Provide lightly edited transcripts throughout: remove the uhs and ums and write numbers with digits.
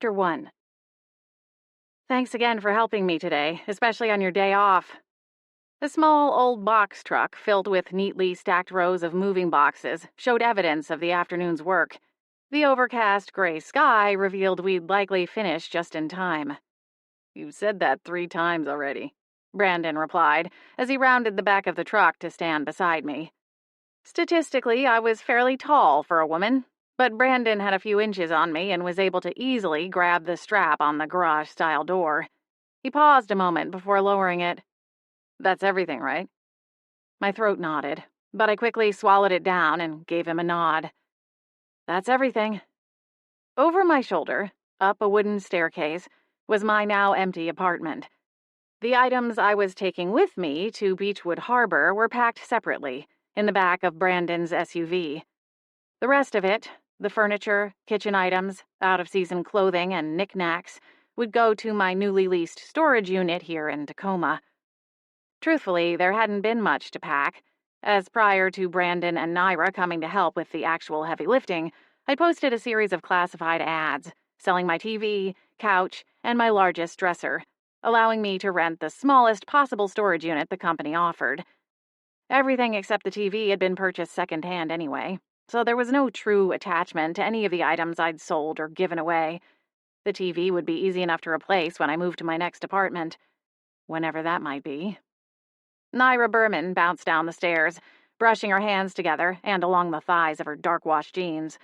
Chapter 1. Thanks again for helping me today, especially on your day off. The small old box truck, filled with neatly stacked rows of moving boxes, showed evidence of the afternoon's work. The overcast gray sky revealed we'd likely finish just in time. "You've said that 3 times already," Brandon replied, as he rounded the back of the truck to stand beside me. Statistically, I was fairly tall for a woman, but Brandon had a few inches on me and was able to easily grab the strap on the garage-style door. He paused a moment before lowering it. "That's everything, right?" My throat nodded, but I quickly swallowed it down and gave him a nod. "That's everything." Over my shoulder, up a wooden staircase, was my now empty apartment. The items I was taking with me to Beechwood Harbor were packed separately, in the back of Brandon's SUV. The rest of it, the furniture, kitchen items, out-of-season clothing, and knickknacks, would go to my newly leased storage unit here in Tacoma. Truthfully, there hadn't been much to pack, as prior to Brandon and Naira coming to help with the actual heavy lifting, I posted a series of classified ads, selling my TV, couch, and my largest dresser, allowing me to rent the smallest possible storage unit the company offered. Everything except the TV had been purchased secondhand anyway, so there was no true attachment to any of the items I'd sold or given away. The TV would be easy enough to replace when I moved to my next apartment, whenever that might be. Naira Berman bounced down the stairs, brushing her hands together and along the thighs of her dark-washed jeans,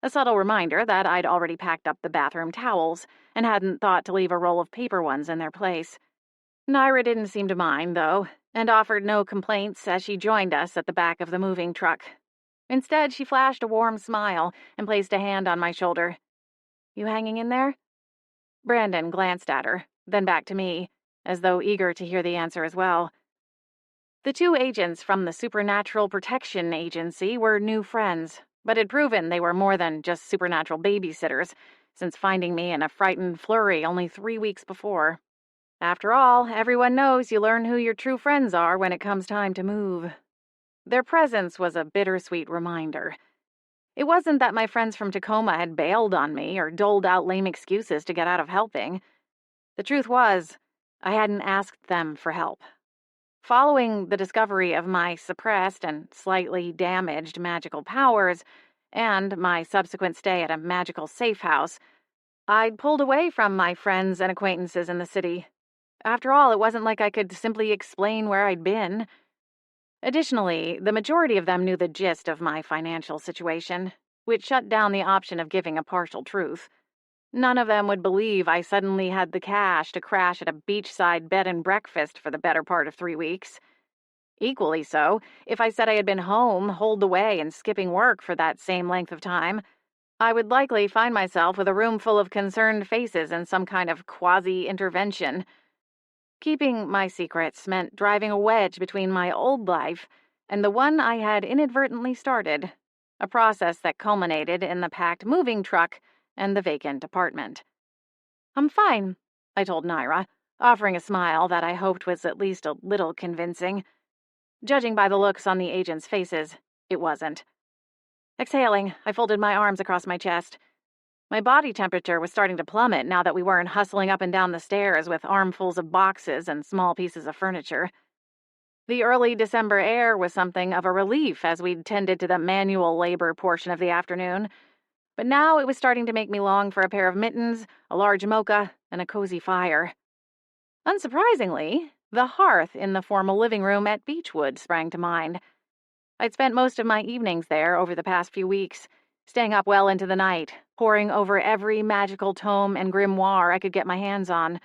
a subtle reminder that I'd already packed up the bathroom towels and hadn't thought to leave a roll of paper ones in their place. Naira didn't seem to mind, though, and offered no complaints as she joined us at the back of the moving truck. Instead, she flashed a warm smile and placed a hand on my shoulder. "You hanging in there?" Brandon glanced at her, then back to me, as though eager to hear the answer as well. The 2 agents from the Supernatural Protection Agency were new friends, but had proven they were more than just supernatural babysitters, since finding me in a frightened flurry only 3 weeks before. After all, everyone knows you learn who your true friends are when it comes time to move. Their presence was a bittersweet reminder. It wasn't that my friends from Tacoma had bailed on me or doled out lame excuses to get out of helping. The truth was, I hadn't asked them for help. Following the discovery of my suppressed and slightly damaged magical powers, and my subsequent stay at a magical safe house, I'd pulled away from my friends and acquaintances in the city. After all, it wasn't like I could simply explain where I'd been. Additionally, the majority of them knew the gist of my financial situation, which shut down the option of giving a partial truth. None of them would believe I suddenly had the cash to crash at a beachside bed and breakfast for the better part of 3 weeks. Equally so, if I said I had been home, holed away, and skipping work for that same length of time, I would likely find myself with a room full of concerned faces and some kind of quasi-intervention. Keeping my secrets meant driving a wedge between my old life and the one I had inadvertently started, a process that culminated in the packed moving truck and the vacant apartment. "I'm fine," I told Naira, offering a smile that I hoped was at least a little convincing. Judging by the looks on the agents' faces, it wasn't. Exhaling, I folded my arms across my chest. My body temperature was starting to plummet now that we weren't hustling up and down the stairs with armfuls of boxes and small pieces of furniture. The early December air was something of a relief as we'd tended to the manual labor portion of the afternoon, but now it was starting to make me long for a pair of mittens, a large mocha, and a cozy fire. Unsurprisingly, the hearth in the formal living room at Beechwood sprang to mind. I'd spent most of my evenings there over the past few weeks, staying up well into the night, poring over every magical tome and grimoire I could get my hands on,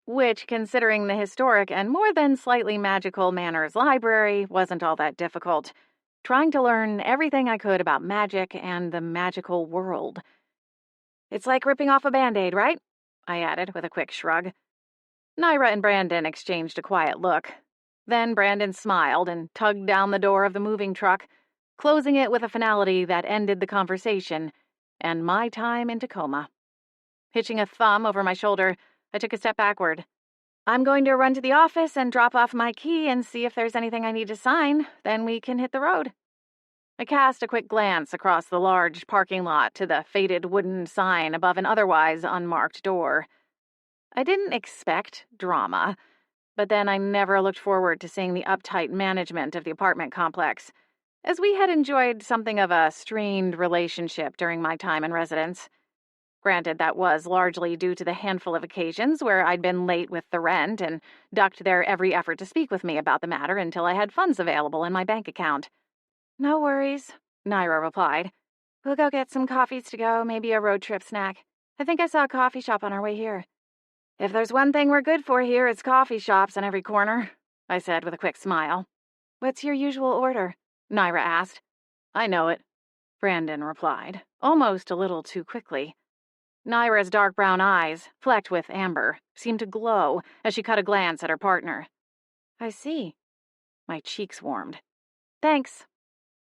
which, considering the historic and more than slightly magical Manor's library, wasn't all that difficult, trying to learn everything I could about magic and the magical world. "It's like ripping off a Band-Aid, right?" I added with a quick shrug. Naira and Brandon exchanged a quiet look. Then Brandon smiled and tugged down the door of the moving truck, closing it with a finality that ended the conversation and my time in Tacoma. Hitching a thumb over my shoulder, I took a step backward. "I'm going to run to the office and drop off my key and see if there's anything I need to sign. Then we can hit the road." I cast a quick glance across the large parking lot to the faded wooden sign above an otherwise unmarked door. I didn't expect drama, but then I never looked forward to seeing the uptight management of the apartment complex, as we had enjoyed something of a strained relationship during my time in residence. Granted, that was largely due to the handful of occasions where I'd been late with the rent and ducked their every effort to speak with me about the matter until I had funds available in my bank account. "No worries," Naira replied. "We'll go get some coffees to go, maybe a road trip snack. I think I saw a coffee shop on our way here." "If there's one thing we're good for here, it's coffee shops on every corner," I said with a quick smile. "What's your usual order?" Naira asked. "I know it," Brandon replied, almost a little too quickly. Naira's dark brown eyes, flecked with amber, seemed to glow as she caught a glance at her partner. "I see." My cheeks warmed. "Thanks."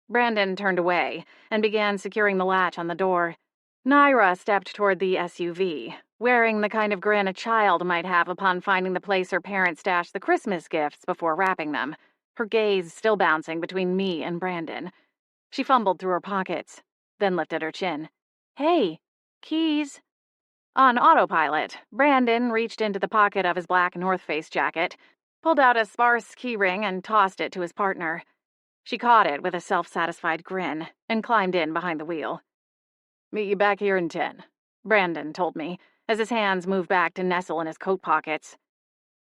Brandon turned away and began securing the latch on the door. Naira stepped toward the SUV, wearing the kind of grin a child might have upon finding the place her parents stashed the Christmas gifts before wrapping them, her gaze still bouncing between me and Brandon. She fumbled through her pockets, then lifted her chin. "Hey, keys." On autopilot, Brandon reached into the pocket of his black North Face jacket, pulled out a sparse keyring and tossed it to his partner. She caught it with a self-satisfied grin and climbed in behind the wheel. "Meet you back here in 10, Brandon told me, as his hands moved back to nestle in his coat pockets.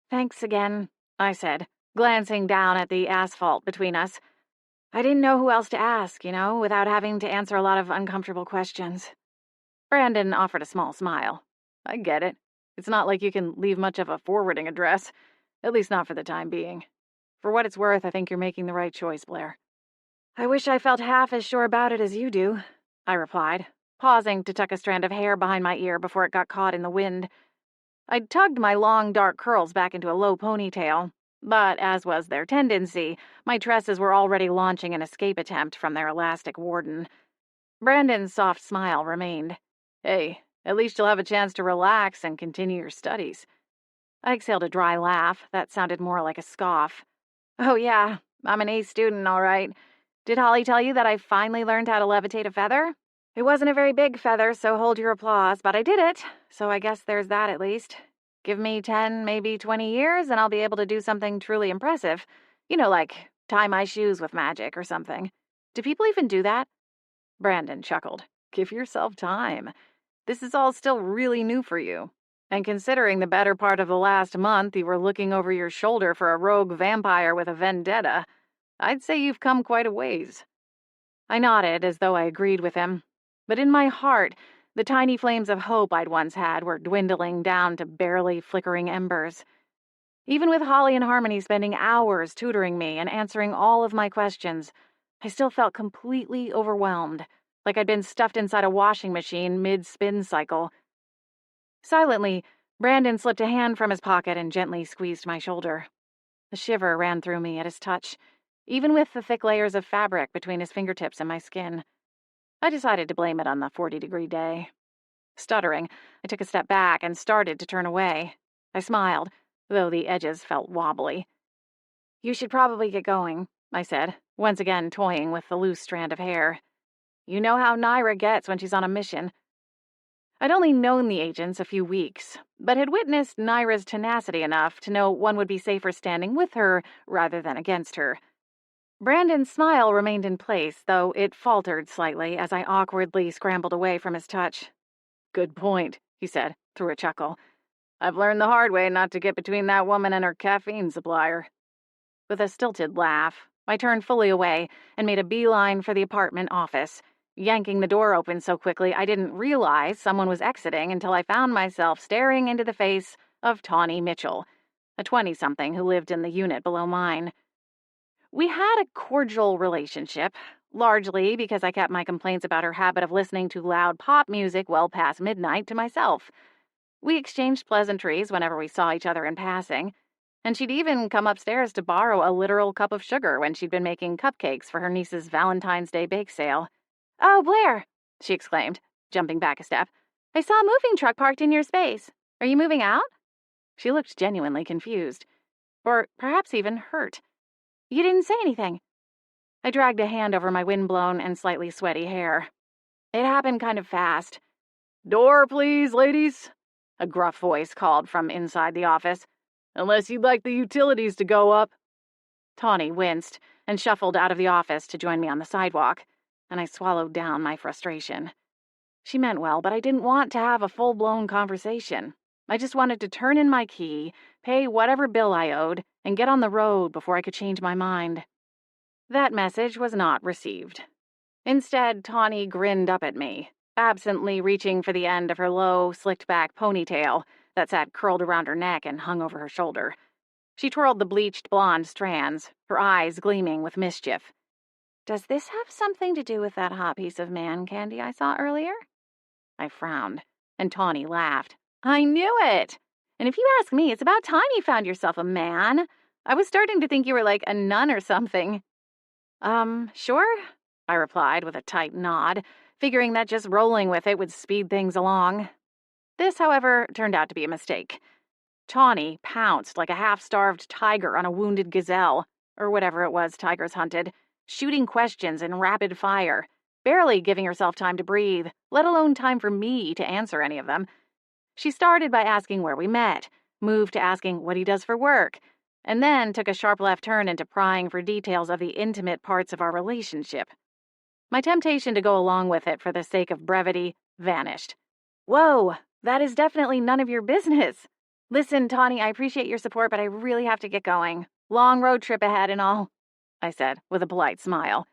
"Thanks again," I said, glancing down at the asphalt between us. I didn't know who else to ask, without having to answer a lot of uncomfortable questions. Brandon offered a small smile. "I get it. It's not like you can leave much of a forwarding address, at least not for the time being. For what it's worth, I think you're making the right choice, Blair." "I wish I felt half as sure about it as you do," I replied, pausing to tuck a strand of hair behind my ear before it got caught in the wind. I'd tugged my long, dark curls back into a low ponytail, but as was their tendency, my tresses were already launching an escape attempt from their elastic warden. Brandon's soft smile remained. "Hey, at least you'll have a chance to relax and continue your studies." I exhaled a dry laugh that sounded more like a scoff. "Oh yeah, I'm an A student, all right. Did Holly tell you that I finally learned how to levitate a feather? It wasn't a very big feather, so hold your applause, but I did it, so I guess there's that at least. Give me 10, maybe 20 years, and I'll be able to do something truly impressive. Like tie my shoes with magic or something. Do people even do that?" Brandon chuckled. "Give yourself time. This is all still really new for you. And considering the better part of the last month you were looking over your shoulder for a rogue vampire with a vendetta, I'd say you've come quite a ways." I nodded as though I agreed with him. But in my heart, the tiny flames of hope I'd once had were dwindling down to barely flickering embers. Even with Holly and Harmony spending hours tutoring me and answering all of my questions, I still felt completely overwhelmed, like I'd been stuffed inside a washing machine mid-spin cycle. Silently, Brandon slipped a hand from his pocket and gently squeezed my shoulder. A shiver ran through me at his touch, even with the thick layers of fabric between his fingertips and my skin. I decided to blame it on the 40-degree day. Stuttering, I took a step back and started to turn away. I smiled, though the edges felt wobbly. "You should probably get going," I said, once again toying with the loose strand of hair. "You know how Naira gets when she's on a mission." I'd only known the agents a few weeks, but had witnessed Naira's tenacity enough to know one would be safer standing with her rather than against her. Brandon's smile remained in place, though it faltered slightly as I awkwardly scrambled away from his touch. "Good point," he said, through a chuckle. "I've learned the hard way not to get between that woman and her caffeine supplier." With a stilted laugh, I turned fully away and made a beeline for the apartment office, yanking the door open so quickly I didn't realize someone was exiting until I found myself staring into the face of Tawny Mitchell, a 20-something who lived in the unit below mine. We had a cordial relationship, largely because I kept my complaints about her habit of listening to loud pop music well past midnight to myself. We exchanged pleasantries whenever we saw each other in passing, and she'd even come upstairs to borrow a literal cup of sugar when she'd been making cupcakes for her niece's Valentine's Day bake sale. "Oh, Blair," she exclaimed, jumping back a step. "I saw a moving truck parked in your space. Are you moving out?" She looked genuinely confused, or perhaps even hurt. "You didn't say anything." I dragged a hand over my windblown and slightly sweaty hair. It happened kind of fast. "Door, please, ladies," a gruff voice called from inside the office. "Unless you'd like the utilities to go up." Tawny winced and shuffled out of the office to join me on the sidewalk, and I swallowed down my frustration. She meant well, but I didn't want to have a full-blown conversation. I just wanted to turn in my key, pay whatever bill I owed, and get on the road before I could change my mind. That message was not received. Instead, Tawny grinned up at me, absently reaching for the end of her low, slicked-back ponytail that sat curled around her neck and hung over her shoulder. She twirled the bleached blonde strands, her eyes gleaming with mischief. "Does this have something to do with that hot piece of man candy I saw earlier?" I frowned, and Tawny laughed. "I knew it! And if you ask me, it's about time you found yourself a man. I was starting to think you were like a nun or something." Sure," I replied with a tight nod, figuring that just rolling with it would speed things along. This, however, turned out to be a mistake. Tawny pounced like a half-starved tiger on a wounded gazelle, or whatever it was tigers hunted, shooting questions in rapid fire, barely giving herself time to breathe, let alone time for me to answer any of them. She started by asking where we met, moved to asking what he does for work, and then took a sharp left turn into prying for details of the intimate parts of our relationship. My temptation to go along with it for the sake of brevity vanished. "Whoa, that is definitely none of your business. Listen, Tawny, I appreciate your support, but I really have to get going. Long road trip ahead and all," I said with a polite smile.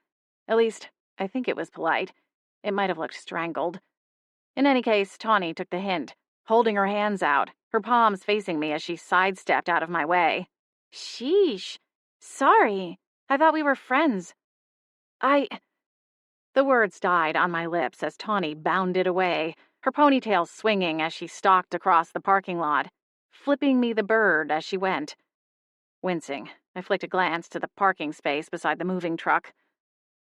At least, I think it was polite. It might have looked strangled. In any case, Tawny took the hint, holding her hands out, her palms facing me as she sidestepped out of my way. "Sheesh. Sorry. I thought we were friends. The words died on my lips as Tawny bounded away, her ponytail swinging as she stalked across the parking lot, flipping me the bird as she went. Wincing, I flicked a glance to the parking space beside the moving truck.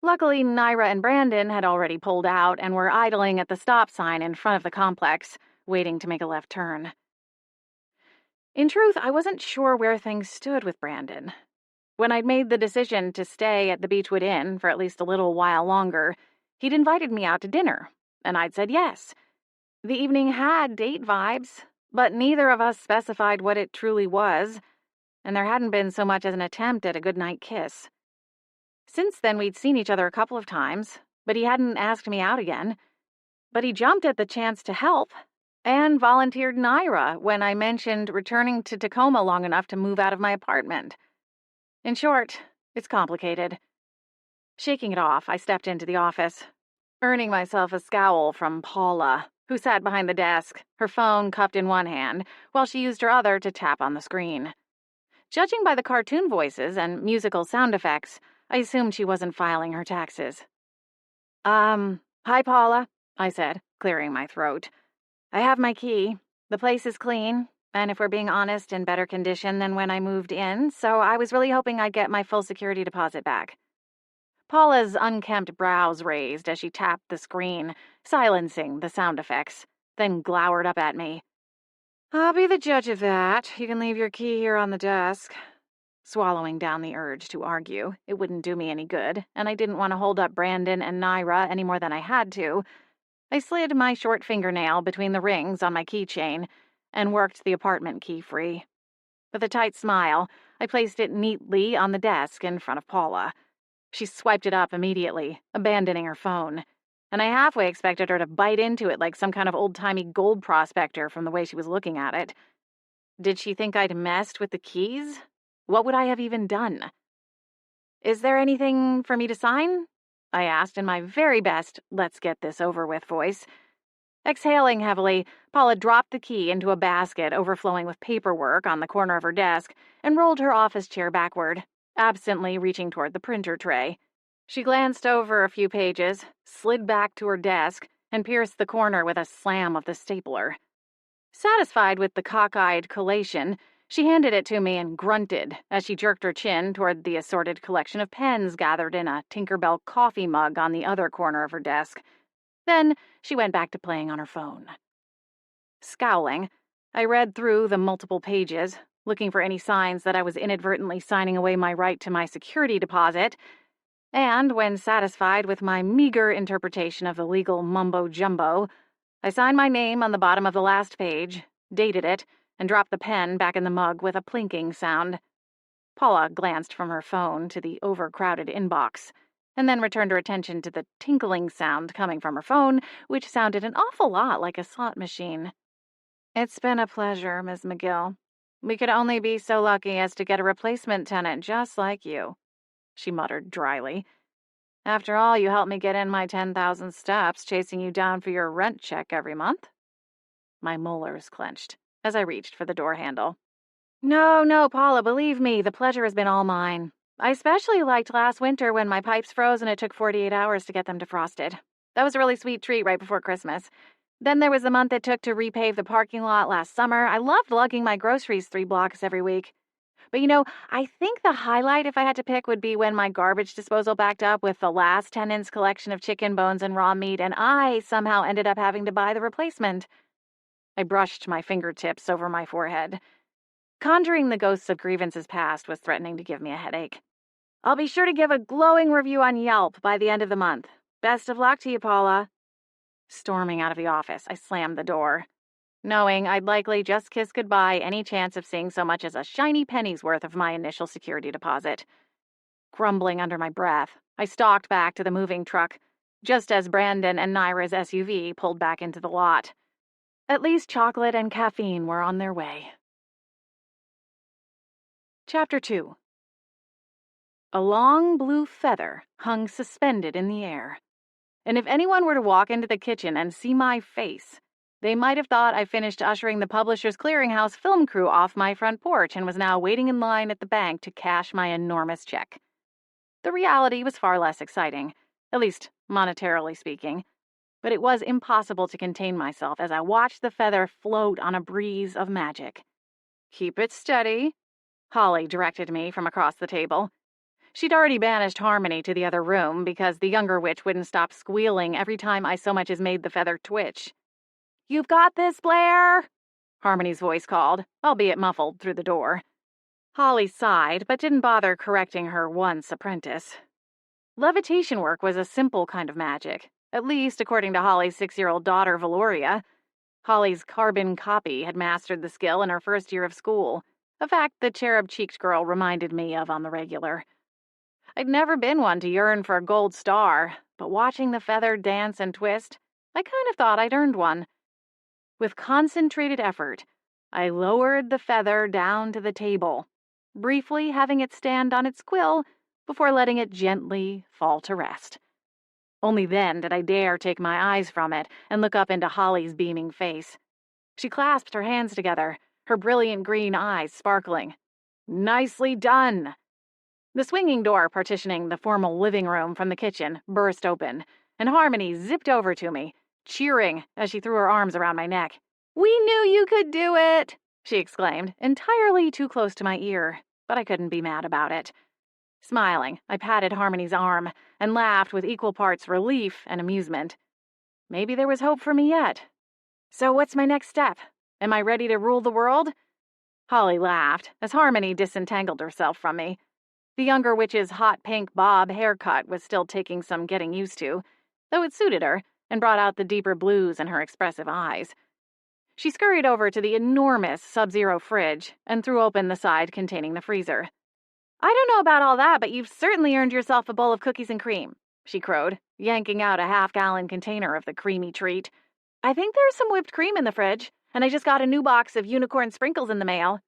Luckily, Naira and Brandon had already pulled out and were idling at the stop sign in front of the complex, waiting to make a left turn. In truth, I wasn't sure where things stood with Brandon. When I'd made the decision to stay at the Beechwood Inn for at least a little while longer, he'd invited me out to dinner, and I'd said yes. The evening had date vibes, but neither of us specified what it truly was, and there hadn't been so much as an attempt at a goodnight kiss. Since then, we'd seen each other a couple of times, but he hadn't asked me out again. But he jumped at the chance to help, and volunteered Naira when I mentioned returning to Tacoma long enough to move out of my apartment. In short, it's complicated. Shaking it off, I stepped into the office, earning myself a scowl from Paula, who sat behind the desk, her phone cupped in one hand, while she used her other to tap on the screen. Judging by the cartoon voices and musical sound effects, I assumed she wasn't filing her taxes. Hi, Paula, I said, clearing my throat. "I have my key. The place is clean, and if we're being honest, in better condition than when I moved in, so I was really hoping I'd get my full security deposit back." Paula's unkempt brows raised as she tapped the screen, silencing the sound effects, then glowered up at me. "I'll be the judge of that. You can leave your key here on the desk." Swallowing down the urge to argue, it wouldn't do me any good, and I didn't want to hold up Brandon and Naira any more than I had to. I slid my short fingernail between the rings on my keychain and worked the apartment key free. With a tight smile, I placed it neatly on the desk in front of Paula. She swiped it up immediately, abandoning her phone, and I halfway expected her to bite into it like some kind of old-timey gold prospector from the way she was looking at it. Did she think I'd messed with the keys? What would I have even done? "Is there anything for me to sign?" I asked in my very best let's-get-this-over-with voice. Exhaling heavily, Paula dropped the key into a basket overflowing with paperwork on the corner of her desk and rolled her office chair backward, absently reaching toward the printer tray. She glanced over a few pages, slid back to her desk, and pierced the corner with a slam of the stapler. Satisfied with the cockeyed collation, she handed it to me and grunted as she jerked her chin toward the assorted collection of pens gathered in a Tinkerbell coffee mug on the other corner of her desk. Then she went back to playing on her phone. Scowling, I read through the multiple pages, looking for any signs that I was inadvertently signing away my right to my security deposit, And when satisfied with my meager interpretation of the legal mumbo-jumbo, I signed my name on the bottom of the last page, dated it, and dropped the pen back in the mug with a plinking sound. Paula glanced from her phone to the overcrowded inbox, and then returned her attention to the tinkling sound coming from her phone, which sounded an awful lot like a slot machine. "It's been a pleasure, Ms. McGill. We could only be so lucky as to get a replacement tenant just like you," she muttered dryly. "After all, you helped me get in my 10,000 steps, chasing you down for your rent check every month." My molars clenched as I reached for the door handle. No, Paula, believe me, the pleasure has been all mine. I especially liked last winter when my pipes froze and it took 48 hours to get them defrosted. That was a really sweet treat right before Christmas. Then there was the month it took to repave the parking lot last summer. I loved lugging my groceries 3 blocks every week. But I think the highlight, if I had to pick, would be when my garbage disposal backed up with the last tenant's collection of chicken bones and raw meat, and I somehow ended up having to buy the replacement. I brushed my fingertips over my forehead. Conjuring the ghosts of grievances past was threatening to give me a headache. "I'll be sure to give a glowing review on Yelp by the end of the month. Best of luck to you, Paula." Storming out of the office, I slammed the door, knowing I'd likely just kiss goodbye any chance of seeing so much as a shiny penny's worth of my initial security deposit. Grumbling under my breath, I stalked back to the moving truck, just as Brandon and Naira's SUV pulled back into the lot. At least chocolate and caffeine were on their way. Chapter 2. A long blue feather hung suspended in the air, and if anyone were to walk into the kitchen and see my face, they might have thought I finished ushering the Publishers Clearinghouse film crew off my front porch and was now waiting in line at the bank to cash my enormous check. The reality was far less exciting, at least monetarily speaking, but it was impossible to contain myself as I watched the feather float on a breeze of magic. "Keep it steady," Holly directed me from across the table. She'd already banished Harmony to the other room because the younger witch wouldn't stop squealing every time I so much as made the feather twitch. "You've got this, Blair!" Harmony's voice called, albeit muffled through the door. Holly sighed, but didn't bother correcting her once apprentice. Levitation work was a simple kind of magic, at least according to Holly's 6-year-old daughter, Valoria. Holly's carbon copy had mastered the skill in her first year of school, a fact the cherub-cheeked girl reminded me of on the regular. I'd never been one to yearn for a gold star, but watching the feather dance and twist, I kind of thought I'd earned one. With concentrated effort, I lowered the feather down to the table, briefly having it stand on its quill before letting it gently fall to rest. Only then did I dare take my eyes from it and look up into Holly's beaming face. She clasped her hands together, her brilliant green eyes sparkling. "Nicely done!" The swinging door partitioning the formal living room from the kitchen burst open, and Harmony zipped over to me, cheering as she threw her arms around my neck. "We knew you could do it!" she exclaimed, entirely too close to my ear, but I couldn't be mad about it. Smiling, I patted Harmony's arm and laughed with equal parts relief and amusement. Maybe there was hope for me yet. "So what's my next step? Am I ready to rule the world?" Holly laughed as Harmony disentangled herself from me. The younger witch's hot pink bob haircut was still taking some getting used to, though it suited her and brought out the deeper blues in her expressive eyes. She scurried over to the enormous Sub-Zero fridge and threw open the side containing the freezer. "I don't know about all that, but you've certainly earned yourself a bowl of cookies and cream," she crowed, yanking out a half-gallon container of the creamy treat. "I think there's some whipped cream in the fridge, and I just got a new box of unicorn sprinkles in the mail."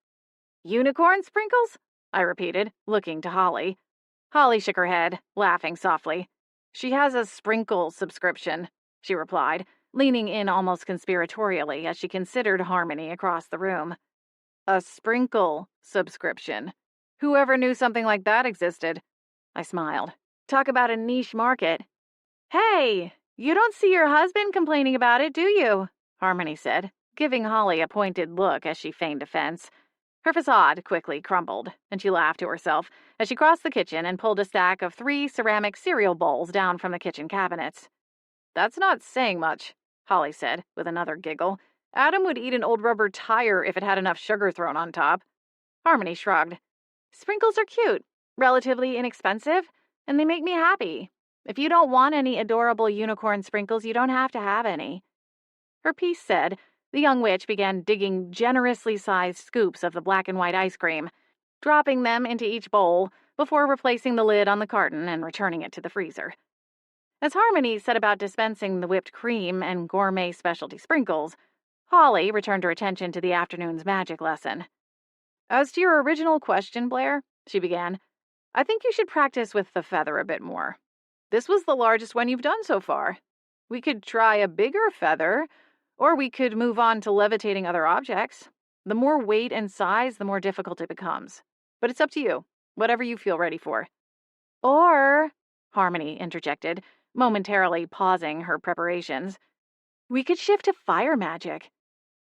"Unicorn sprinkles?" I repeated, looking to Holly. Holly shook her head, laughing softly. "She has a sprinkle subscription," she replied, leaning in almost conspiratorially as she considered Harmony across the room. "A sprinkle subscription. Whoever knew something like that existed?" I smiled. "Talk about a niche market." "Hey, you don't see your husband complaining about it, do you?" Harmony said, giving Holly a pointed look as she feigned offense. Her facade quickly crumbled, and she laughed to herself as she crossed the kitchen and pulled a stack of 3 ceramic cereal bowls down from the kitchen cabinets. "That's not saying much," Holly said, with another giggle. "Adam would eat an old rubber tire if it had enough sugar thrown on top." Harmony shrugged. "Sprinkles are cute, relatively inexpensive, and they make me happy. If you don't want any adorable unicorn sprinkles, you don't have to have any." Her piece said, the young witch began digging generously sized scoops of the black and white ice cream, dropping them into each bowl before replacing the lid on the carton and returning it to the freezer. As Harmony set about dispensing the whipped cream and gourmet specialty sprinkles, Holly returned her attention to the afternoon's magic lesson. "As to your original question, Blair," she began, "I think you should practice with the feather a bit more. This was the largest one you've done so far. We could try a bigger feather, or we could move on to levitating other objects. The more weight and size, the more difficult it becomes. But it's up to you, whatever you feel ready for." "Or," Harmony interjected, momentarily pausing her preparations, "we could shift to fire magic."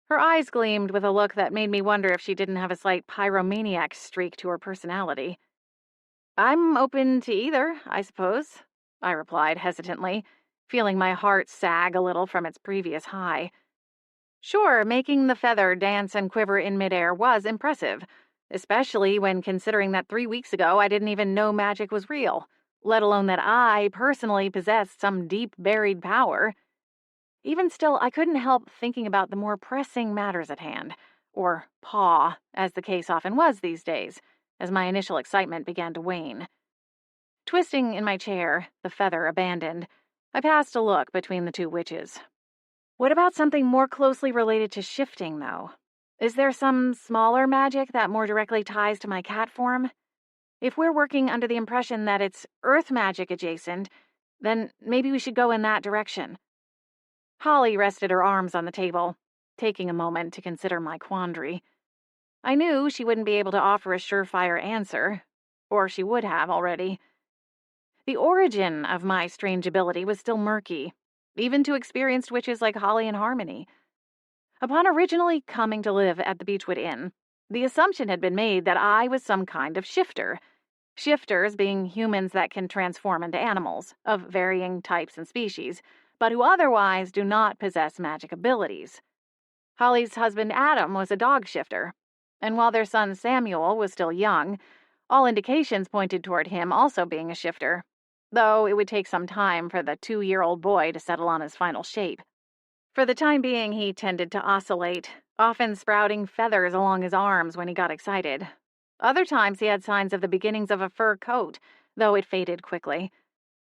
Her eyes gleamed with a look that made me wonder if she didn't have a slight pyromaniac streak to her personality. "I'm open to either, I suppose," I replied hesitantly, feeling my heart sag a little from its previous high. Sure, making the feather dance and quiver in midair was impressive, especially when considering that 3 weeks ago I didn't even know magic was real, let alone that I personally possessed some deep-buried power. Even still, I couldn't help thinking about the more pressing matters at hand, or paw, as the case often was these days, as my initial excitement began to wane. Twisting in my chair, the feather abandoned, I passed a look between the two witches. What about something more closely related to shifting, though? Is there some smaller magic that more directly ties to my cat form? If we're working under the impression that it's earth magic adjacent, then maybe we should go in that direction. Holly rested her arms on the table, taking a moment to consider my quandary. I knew she wouldn't be able to offer a surefire answer, or she would have already. The origin of my strange ability was still murky, even to experienced witches like Holly and Harmony. Upon originally coming to live at the Beechwood Inn, the assumption had been made that I was some kind of shifter. Shifters being humans that can transform into animals, of varying types and species, but who otherwise do not possess magic abilities. Holly's husband Adam was a dog shifter, and while their son Samuel was still young, all indications pointed toward him also being a shifter, though it would take some time for the 2-year-old boy to settle on his final shape. For the time being, he tended to oscillate, often sprouting feathers along his arms when he got excited. Other times he had signs of the beginnings of a fur coat, though it faded quickly.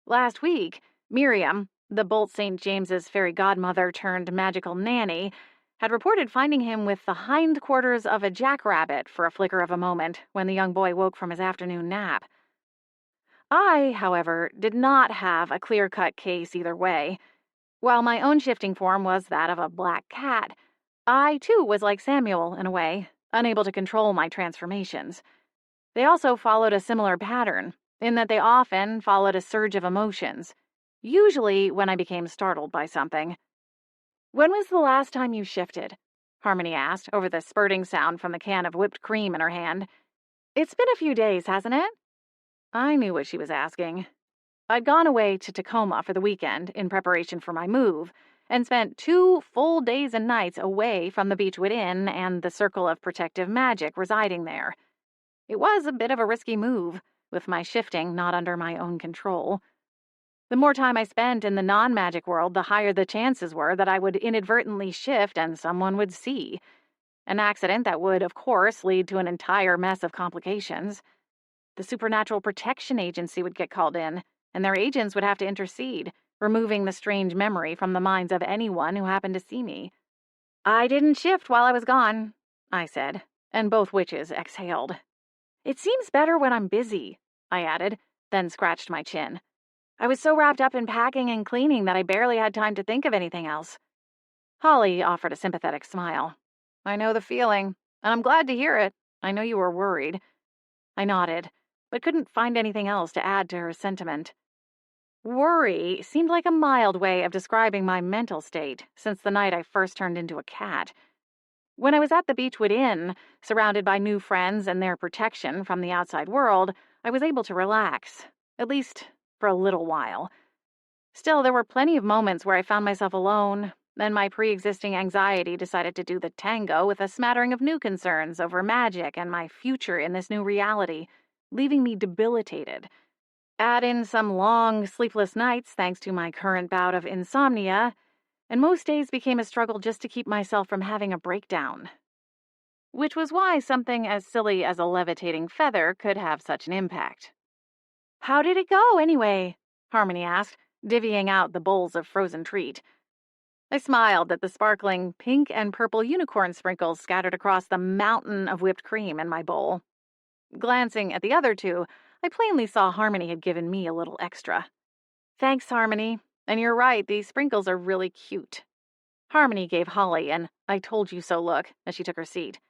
Last week, Miriam, the Bolt St. James's fairy godmother turned magical nanny, had reported finding him with the hindquarters of a jackrabbit for a flicker of a moment when the young boy woke from his afternoon nap. I, however, did not have a clear-cut case either way. While my own shifting form was that of a black cat, I, too, was like Samuel in a way, unable to control my transformations. They also followed a similar pattern, in that they often followed a surge of emotions, usually when I became startled by something. "When was the last time you shifted?" Harmony asked, over the spurting sound from the can of whipped cream in her hand. "It's been a few days, hasn't it?" I knew what she was asking. I'd gone away to Tacoma for the weekend in preparation for my move, and spent 2 full days and nights away from the Beechwood Inn and the circle of protective magic residing there. It was a bit of a risky move, with my shifting not under my own control. The more time I spent in the non-magic world, the higher the chances were that I would inadvertently shift and someone would see. An accident that would, of course, lead to an entire mess of complications. The Supernatural Protection Agency would get called in, and their agents would have to intercede, removing the strange memory from the minds of anyone who happened to see me. "I didn't shift while I was gone," I said, and both witches exhaled. "It seems better when I'm busy," I added, then scratched my chin. I was so wrapped up in packing and cleaning that I barely had time to think of anything else. Holly offered a sympathetic smile. "I know the feeling, and I'm glad to hear it. I know you were worried." I nodded, but couldn't find anything else to add to her sentiment. Worry seemed like a mild way of describing my mental state since the night I first turned into a cat. When I was at the Beechwood Inn, surrounded by new friends and their protection from the outside world, I was able to relax, at least for a little while. Still, there were plenty of moments where I found myself alone, and my pre-existing anxiety decided to do the tango with a smattering of new concerns over magic and my future in this new reality, leaving me debilitated. Add in some long, sleepless nights thanks to my current bout of insomnia, and most days became a struggle just to keep myself from having a breakdown. Which was why something as silly as a levitating feather could have such an impact. "How did it go, anyway?" Harmony asked, divvying out the bowls of frozen treat. I smiled at the sparkling pink and purple unicorn sprinkles scattered across the mountain of whipped cream in my bowl. Glancing at the other two, I plainly saw Harmony had given me a little extra. "Thanks, Harmony. And you're right, these sprinkles are really cute." Harmony gave Holly an "I told you so" look as she took her seat.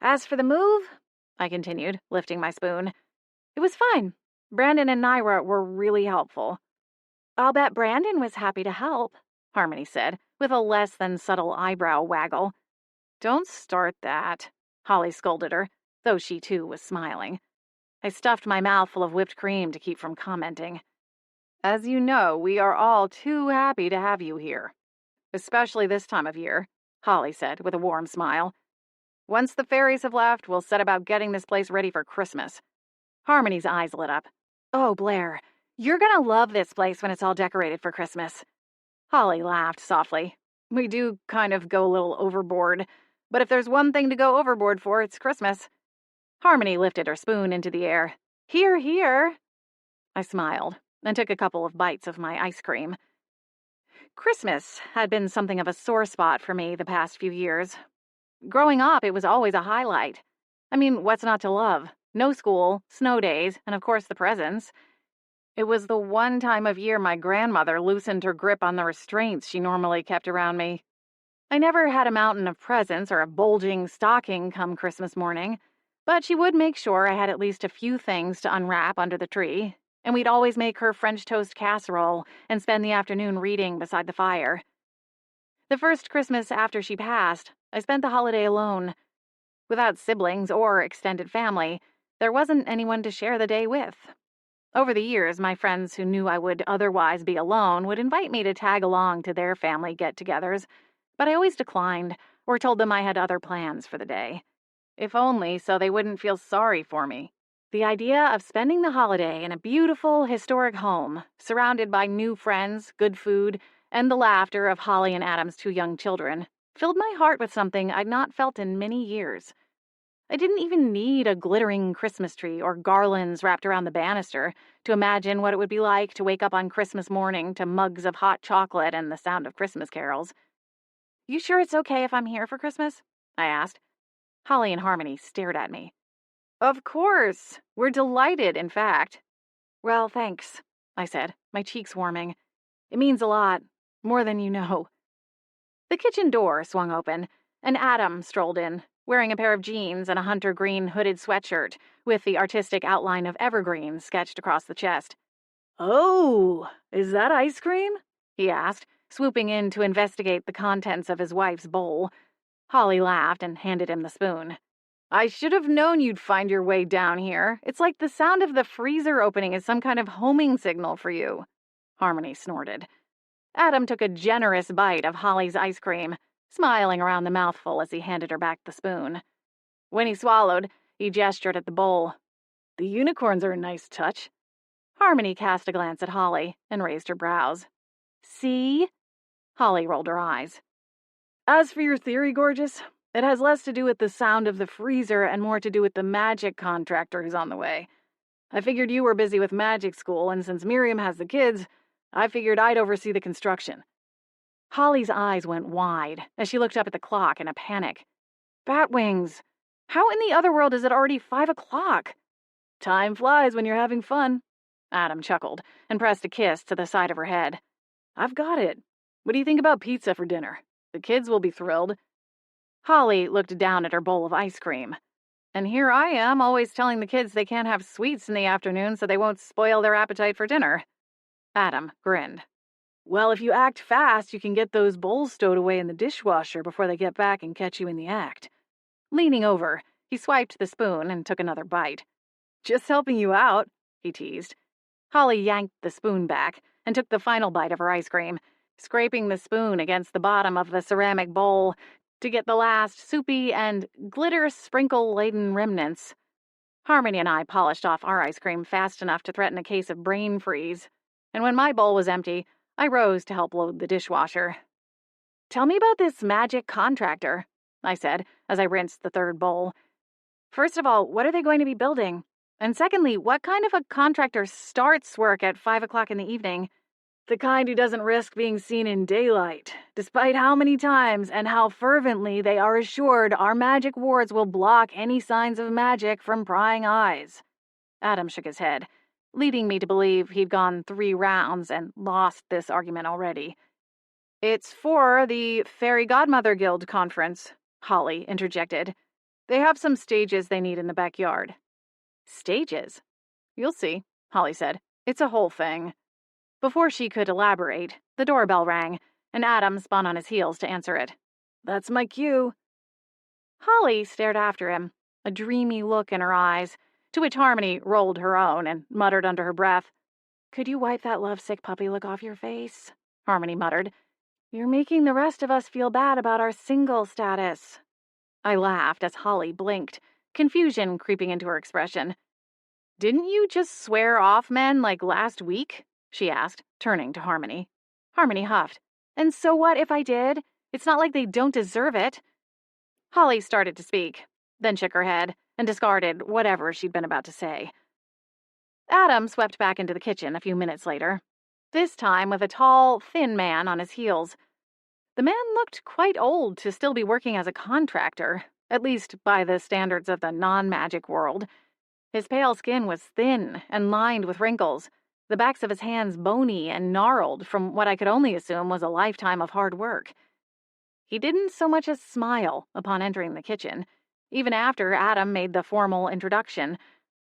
"As for the move," I continued, lifting my spoon, "it was fine. Brandon and Naira were really helpful." "I'll bet Brandon was happy to help," Harmony said, with a less than subtle eyebrow waggle. "Don't start that," Holly scolded her, though she too was smiling. I stuffed my mouth full of whipped cream to keep from commenting. "As you know, we are all too happy to have you here. Especially this time of year," Holly said with a warm smile. "Once the fairies have left, we'll set about getting this place ready for Christmas." Harmony's eyes lit up. "Oh, Blair, you're gonna love this place when it's all decorated for Christmas." Holly laughed softly. "We do kind of go a little overboard, but if there's one thing to go overboard for, it's Christmas." Harmony lifted her spoon into the air. "Hear, hear." I smiled and took a couple of bites of my ice cream. Christmas had been something of a sore spot for me the past few years. Growing up, it was always a highlight. I mean, what's not to love? No school, snow days, and of course the presents. It was the one time of year my grandmother loosened her grip on the restraints she normally kept around me. I never had a mountain of presents or a bulging stocking come Christmas morning, but she would make sure I had at least a few things to unwrap under the tree, and we'd always make her French toast casserole and spend the afternoon reading beside the fire. The first Christmas after she passed, I spent the holiday alone. Without siblings or extended family, there wasn't anyone to share the day with. Over the years, my friends who knew I would otherwise be alone would invite me to tag along to their family get-togethers, but I always declined or told them I had other plans for the day. If only so they wouldn't feel sorry for me. The idea of spending the holiday in a beautiful, historic home, surrounded by new friends, good food, and the laughter of Holly and Adam's two young children, filled my heart with something I'd not felt in many years. I didn't even need a glittering Christmas tree or garlands wrapped around the banister to imagine what it would be like to wake up on Christmas morning to mugs of hot chocolate and the sound of Christmas carols. "You sure it's okay if I'm here for Christmas?" I asked. Holly and Harmony stared at me. "Of course. We're delighted, in fact." "Well, thanks," I said, my cheeks warming. "It means a lot. More than you know." The kitchen door swung open, and Adam strolled in, wearing a pair of jeans and a hunter green hooded sweatshirt with the artistic outline of evergreen sketched across the chest. "Oh, is that ice cream?" he asked, swooping in to investigate the contents of his wife's bowl. Holly laughed and handed him the spoon. "I should have known you'd find your way down here. It's like the sound of the freezer opening is some kind of homing signal for you." Harmony snorted. Adam took a generous bite of Holly's ice cream, smiling around the mouthful as he handed her back the spoon. When he swallowed, he gestured at the bowl. "The unicorns are a nice touch." Harmony cast a glance at Holly and raised her brows. "See?" Holly rolled her eyes. "As for your theory, gorgeous, it has less to do with the sound of the freezer and more to do with the magic contractor who's on the way. I figured you were busy with magic school, and since Miriam has the kids, I figured I'd oversee the construction." Holly's eyes went wide as she looked up at the clock in a panic. "Batwings! How in the other world is it already 5 o'clock? "Time flies when you're having fun." Adam chuckled and pressed a kiss to the side of her head. "I've got it. What do you think about pizza for dinner? The kids will be thrilled." Holly looked down at her bowl of ice cream. "And here I am, always telling the kids they can't have sweets in the afternoon so they won't spoil their appetite for dinner." Adam grinned. "Well, if you act fast, you can get those bowls stowed away in the dishwasher before they get back and catch you in the act." Leaning over, he swiped the spoon and took another bite. "Just helping you out," he teased. Holly yanked the spoon back and took the final bite of her ice cream, scraping the spoon against the bottom of the ceramic bowl to get the last soupy and glitter-sprinkle-laden remnants. Harmony and I polished off our ice cream fast enough to threaten a case of brain freeze, and when my bowl was empty, I rose to help load the dishwasher. "Tell me about this magic contractor," I said as I rinsed the third bowl. "First of all, what are they going to be building? And secondly, what kind of a contractor starts work at 5 o'clock in the evening? The kind who doesn't risk being seen in daylight, despite how many times and how fervently they are assured our magic wards will block any signs of magic from prying eyes." Adam shook his head, leading me to believe he'd gone 3 rounds and lost this argument already. "It's for the Fairy Godmother Guild conference," Holly interjected. "They have some stages they need in the backyard." "Stages?" "You'll see," Holly said. "It's a whole thing." Before she could elaborate, the doorbell rang, and Adam spun on his heels to answer it. "That's my cue." Holly stared after him, a dreamy look in her eyes, to which Harmony rolled her own and muttered under her breath. "Could you wipe that lovesick puppy look off your face?" Harmony muttered. "You're making the rest of us feel bad about our single status." I laughed as Holly blinked, confusion creeping into her expression. "Didn't you just swear off men like last week?" she asked, turning to Harmony. Harmony huffed. "And so what if I did? It's not like they don't deserve it." Holly started to speak, then shook her head and discarded whatever she'd been about to say. Adam swept back into the kitchen a few minutes later, this time with a tall, thin man on his heels. The man looked quite old to still be working as a contractor, at least by the standards of the non-magic world. His pale skin was thin and lined with wrinkles, the backs of his hands bony and gnarled from what I could only assume was a lifetime of hard work. He didn't so much as smile upon entering the kitchen, even after Adam made the formal introduction,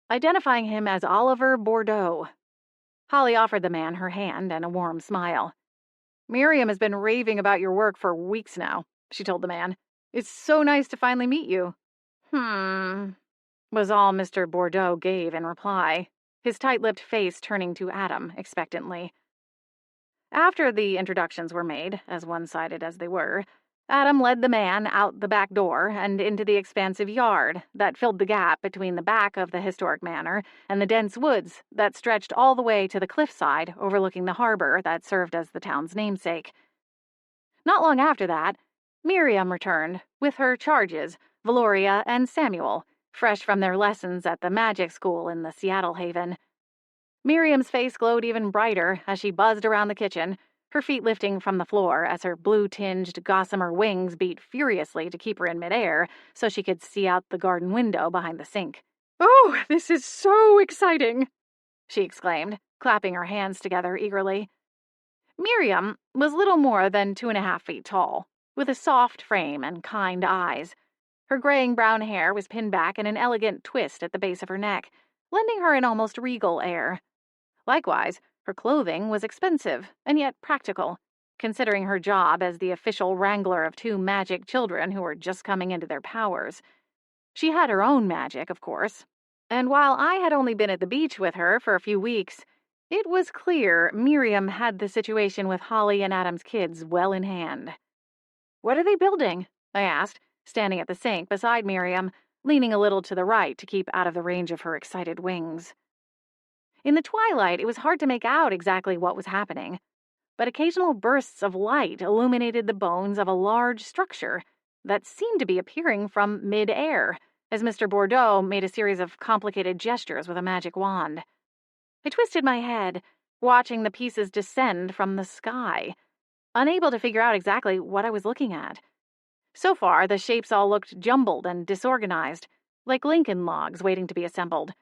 identifying him as Oliver Bordeaux. Holly offered the man her hand and a warm smile. "Miriam has been raving about your work for weeks now," she told the man. "It's so nice to finally meet you." Was all Mr. Bordeaux gave in reply, his tight-lipped face turning to Adam expectantly. After the introductions were made, as one-sided as they were, Adam led the man out the back door and into the expansive yard that filled the gap between the back of the historic manor and the dense woods that stretched all the way to the cliffside overlooking the harbor that served as the town's namesake. Not long after that, Miriam returned with her charges, Valoria and Samuel, fresh from their lessons at the magic school in the Seattle Haven. Miriam's face glowed even brighter as she buzzed around the kitchen, her feet lifting from the floor as her blue-tinged gossamer wings beat furiously to keep her in midair so she could see out the garden window behind the sink. "Oh, this is so exciting!" she exclaimed, clapping her hands together eagerly. Miriam was little more than 2.5 feet tall, with a soft frame and kind eyes. Her graying brown hair was pinned back in an elegant twist at the base of her neck, lending her an almost regal air. Likewise, her clothing was expensive and yet practical, considering her job as the official wrangler of 2 magic children who were just coming into their powers. She had her own magic, of course, and while I had only been at the beach with her for a few weeks, it was clear Miriam had the situation with Holly and Adam's kids well in hand. "What are they building?" I asked, standing at the sink beside Miriam, leaning a little to the right to keep out of the range of her excited wings. In the twilight, it was hard to make out exactly what was happening, but occasional bursts of light illuminated the bones of a large structure that seemed to be appearing from mid-air, as Mr. Bordeaux made a series of complicated gestures with a magic wand. I twisted my head, watching the pieces descend from the sky, unable to figure out exactly what I was looking at. So far, the shapes all looked jumbled and disorganized, like Lincoln logs waiting to be assembled.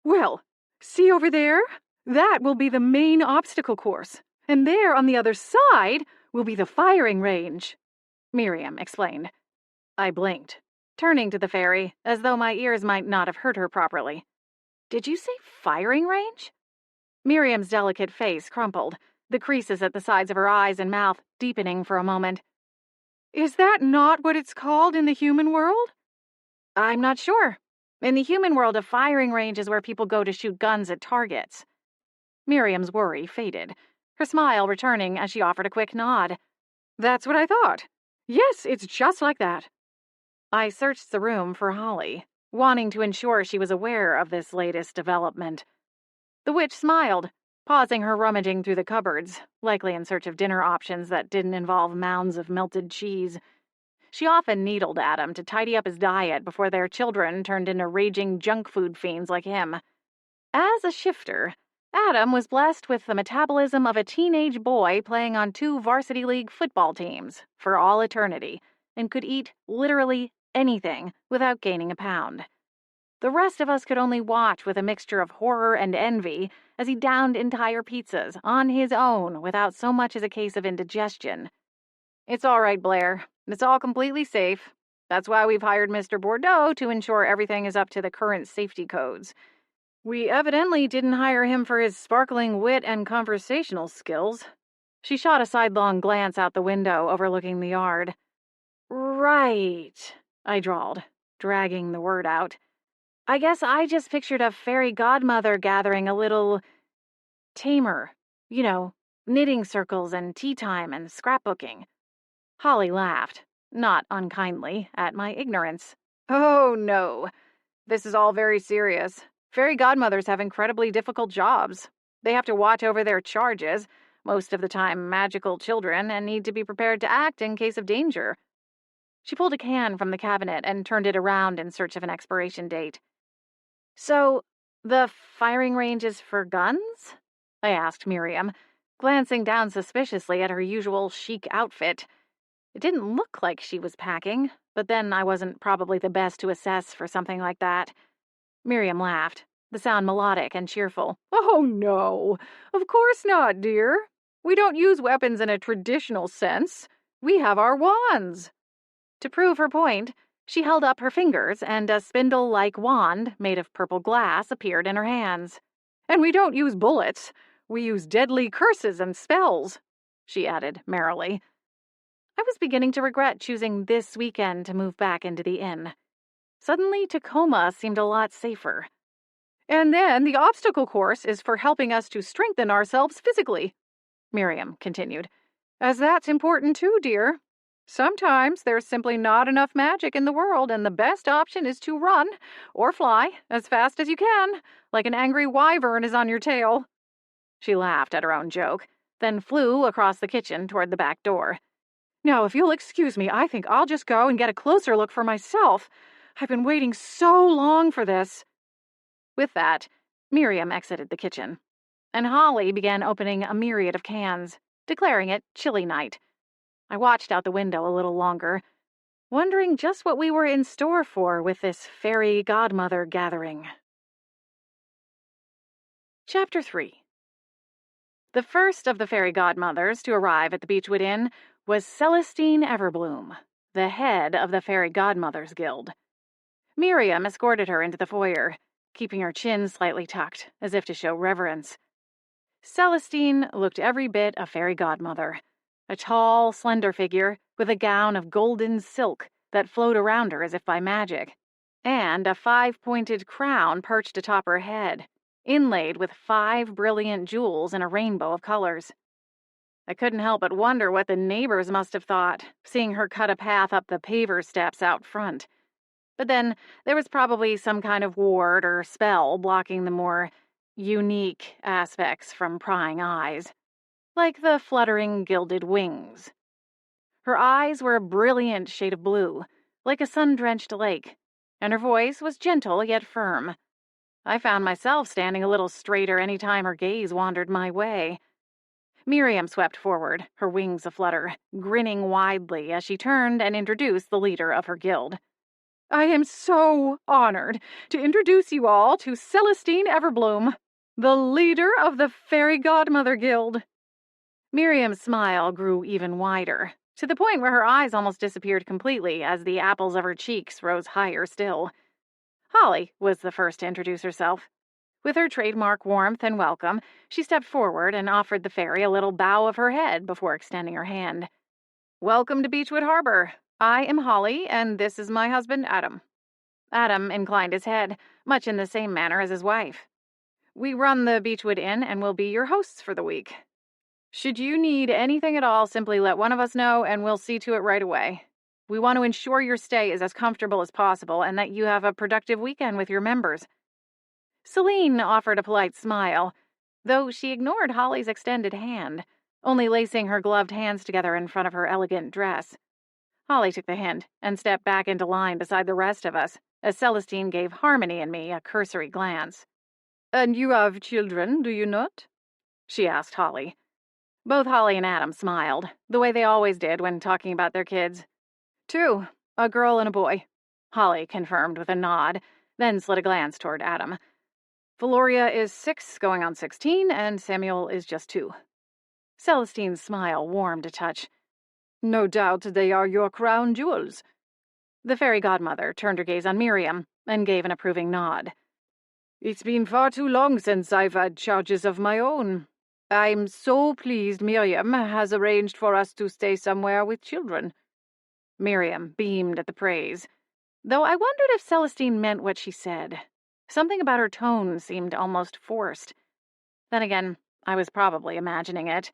"Well, see over there? That will be the main obstacle course, and there on the other side will be the firing range," Miriam explained. I blinked, turning to the fairy as though my ears might not have heard her properly. "Did you say firing range?" Miriam's delicate face crumpled, the creases at the sides of her eyes and mouth deepening for a moment. "Is that not what it's called in the human world?" "I'm not sure. In the human world, a firing range is where people go to shoot guns at targets." Miriam's worry faded, her smile returning as she offered a quick nod. "That's what I thought. Yes, it's just like that." I searched the room for Holly, wanting to ensure she was aware of this latest development. The witch smiled, pausing her rummaging through the cupboards, likely in search of dinner options that didn't involve mounds of melted cheese. She often needled Adam to tidy up his diet before their children turned into raging junk food fiends like him. As a shifter, Adam was blessed with the metabolism of a teenage boy playing on 2 varsity league football teams for all eternity, and could eat literally anything without gaining a pound. The rest of us could only watch with a mixture of horror and envy as he downed entire pizzas on his own without so much as a case of indigestion. "It's all right, Blair. It's all completely safe. That's why we've hired Mr. Bordeaux to ensure everything is up to the current safety codes. We evidently didn't hire him for his sparkling wit and conversational skills." She shot a sidelong glance out the window overlooking the yard. "Right," I drawled, dragging the word out. "I guess I just pictured a fairy godmother gathering a little tamer. You know, knitting circles and tea time and scrapbooking." Holly laughed, not unkindly, at my ignorance. "Oh, no. This is all very serious. Fairy godmothers have incredibly difficult jobs. They have to watch over their charges, most of the time magical children, and need to be prepared to act in case of danger." She pulled a can from the cabinet and turned it around in search of an expiration date. "So, the firing range is for guns?" I asked Miriam, glancing down suspiciously at her usual chic outfit. It didn't look like she was packing, but then I wasn't probably the best to assess for something like that. Miriam laughed, the sound melodic and cheerful. "Oh, no. Of course not, dear. We don't use weapons in a traditional sense. We have our wands." To prove her point, she held up her fingers, and a spindle-like wand made of purple glass appeared in her hands. "And we don't use bullets. We use deadly curses and spells," she added merrily. I was beginning to regret choosing this weekend to move back into the inn. Suddenly, Tacoma seemed a lot safer. "And then the obstacle course is for helping us to strengthen ourselves physically," Miriam continued. "As that's important too, dear. Sometimes there's simply not enough magic in the world, and the best option is to run, or fly, as fast as you can, like an angry wyvern is on your tail." She laughed at her own joke, then flew across the kitchen toward the back door. "Now, if you'll excuse me, I think I'll just go and get a closer look for myself. I've been waiting so long for this." With that, Miriam exited the kitchen, and Holly began opening a myriad of cans, declaring it chilly night. I watched out the window a little longer, wondering just what we were in store for with this fairy godmother gathering. Chapter 3. The first of the fairy godmothers to arrive at the Beechwood Inn was Celestine Everbloom, the head of the Fairy Godmothers Guild. Miriam escorted her into the foyer, keeping her chin slightly tucked, as if to show reverence. Celestine looked every bit a fairy godmother, a tall, slender figure with a gown of golden silk that flowed around her as if by magic, and a 5-pointed crown perched atop her head, inlaid with 5 brilliant jewels in a rainbow of colors. I couldn't help but wonder what the neighbors must have thought, seeing her cut a path up the paver steps out front. But then there was probably some kind of ward or spell blocking the more unique aspects from prying eyes, like the fluttering gilded wings. Her eyes were a brilliant shade of blue, like a sun-drenched lake, and her voice was gentle yet firm. I found myself standing a little straighter any time her gaze wandered my way. Miriam swept forward, her wings aflutter, grinning widely as she turned and introduced the leader of her guild. "I am so honored to introduce you all to Celestine Everbloom, the leader of the Fairy Godmother Guild." Miriam's smile grew even wider, to the point where her eyes almost disappeared completely as the apples of her cheeks rose higher still. Holly was the first to introduce herself. With her trademark warmth and welcome, she stepped forward and offered the fairy a little bow of her head before extending her hand. "Welcome to Beechwood Harbor. I am Holly, and this is my husband, Adam." Adam inclined his head, much in the same manner as his wife. "We run the Beechwood Inn and will be your hosts for the week. Should you need anything at all, simply let one of us know, and we'll see to it right away. We want to ensure your stay is as comfortable as possible and that you have a productive weekend with your members." Celine offered a polite smile, though she ignored Holly's extended hand, only lacing her gloved hands together in front of her elegant dress. Holly took the hint and stepped back into line beside the rest of us, as Celestine gave Harmony and me a cursory glance. "And you have children, do you not?" she asked Holly. Both Holly and Adam smiled, the way they always did when talking about their kids. "Two, a girl and a boy," Holly confirmed with a nod, then slid a glance toward Adam. "Valoria is 6, going on 16, and Samuel is just 2. Celestine's smile warmed a touch. "No doubt they are your crown jewels." The fairy godmother turned her gaze on Miriam and gave an approving nod. "It's been far too long since I've had charges of my own. I'm so pleased Miriam has arranged for us to stay somewhere with children." Miriam beamed at the praise, though I wondered if Celestine meant what she said. Something about her tone seemed almost forced. Then again, I was probably imagining it.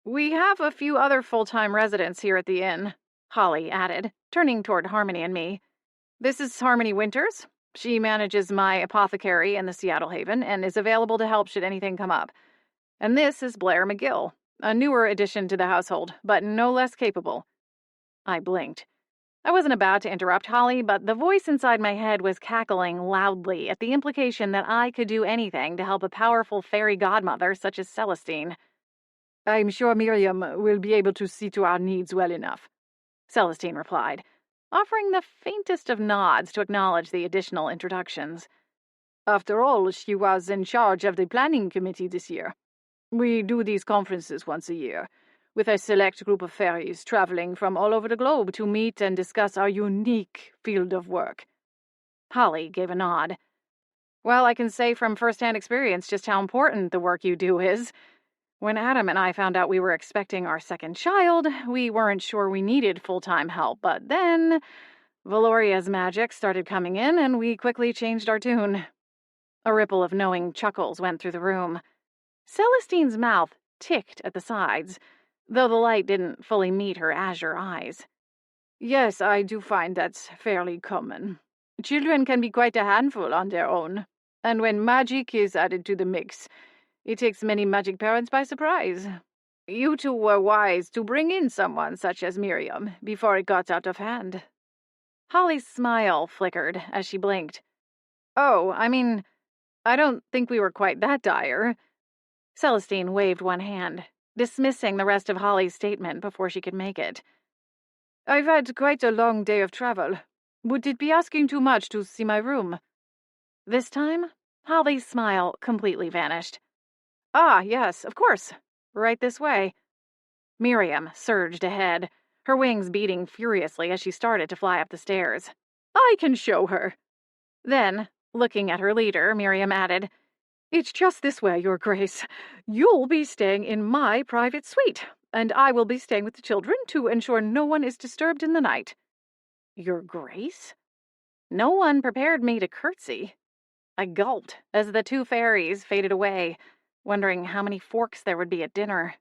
"We have a few other full-time residents here at the inn," Holly added, turning toward Harmony and me. "This is Harmony Winters. She manages my apothecary in the Seattle Haven and is available to help should anything come up. And this is Blair McGill, a newer addition to the household, but no less capable." I blinked. I wasn't about to interrupt Holly, but the voice inside my head was cackling loudly at the implication that I could do anything to help a powerful fairy godmother such as Celestine. "I'm sure Miriam will be able to see to our needs well enough," Celestine replied, offering the faintest of nods to acknowledge the additional introductions. "After all, she was in charge of the planning committee this year. We do these conferences once a year, with a select group of fairies traveling from all over the globe to meet and discuss our unique field of work." Holly gave a nod. "Well, I can say from first-hand experience just how important the work you do is. When Adam and I found out we were expecting our second child, we weren't sure we needed full-time help, but then Valoria's magic started coming in, and we quickly changed our tune." A ripple of knowing chuckles went through the room. Celestine's mouth ticked at the sides, though the light didn't fully meet her azure eyes. "Yes, I do find that's fairly common. Children can be quite a handful on their own, and when magic is added to the mix, it takes many magic parents by surprise. You two were wise to bring in someone such as Miriam before it got out of hand." Holly's smile flickered as she blinked. "Oh, I mean, I don't think we were quite that dire." Celestine waved one hand, dismissing the rest of Holly's statement before she could make it. "I've had quite a long day of travel. Would it be asking too much to see my room?" This time, Holly's smile completely vanished. "Ah, yes, of course. Right this way." Miriam surged ahead, her wings beating furiously as she started to fly up the stairs. "I can show her." Then, looking at her leader, Miriam added, "It's just this way, Your Grace. You'll be staying in my private suite, and I will be staying with the children to ensure no one is disturbed in the night." Your Grace? No one prepared me to curtsy. I gulped as the two fairies faded away, wondering how many forks there would be at dinner.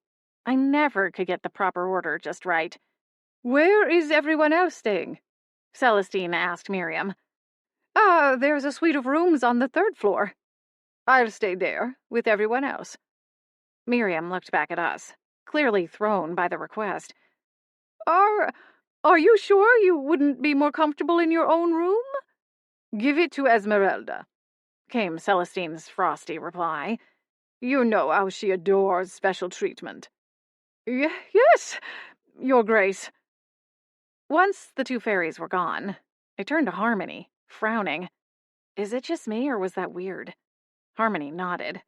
I never could get the proper order just right. "Where is everyone else staying?" Celestine asked Miriam. There's a suite of rooms on the 3rd floor. I'll stay there with everyone else." Miriam looked back at us, clearly thrown by the request. Are you sure you wouldn't be more comfortable in your own room?" "Give it to Esmeralda," came Celestine's frosty reply. "You know how she adores special treatment." Yes, Your Grace." Once the two fairies were gone, I turned to Harmony, frowning. "Is it just me, or was that weird?" Harmony nodded.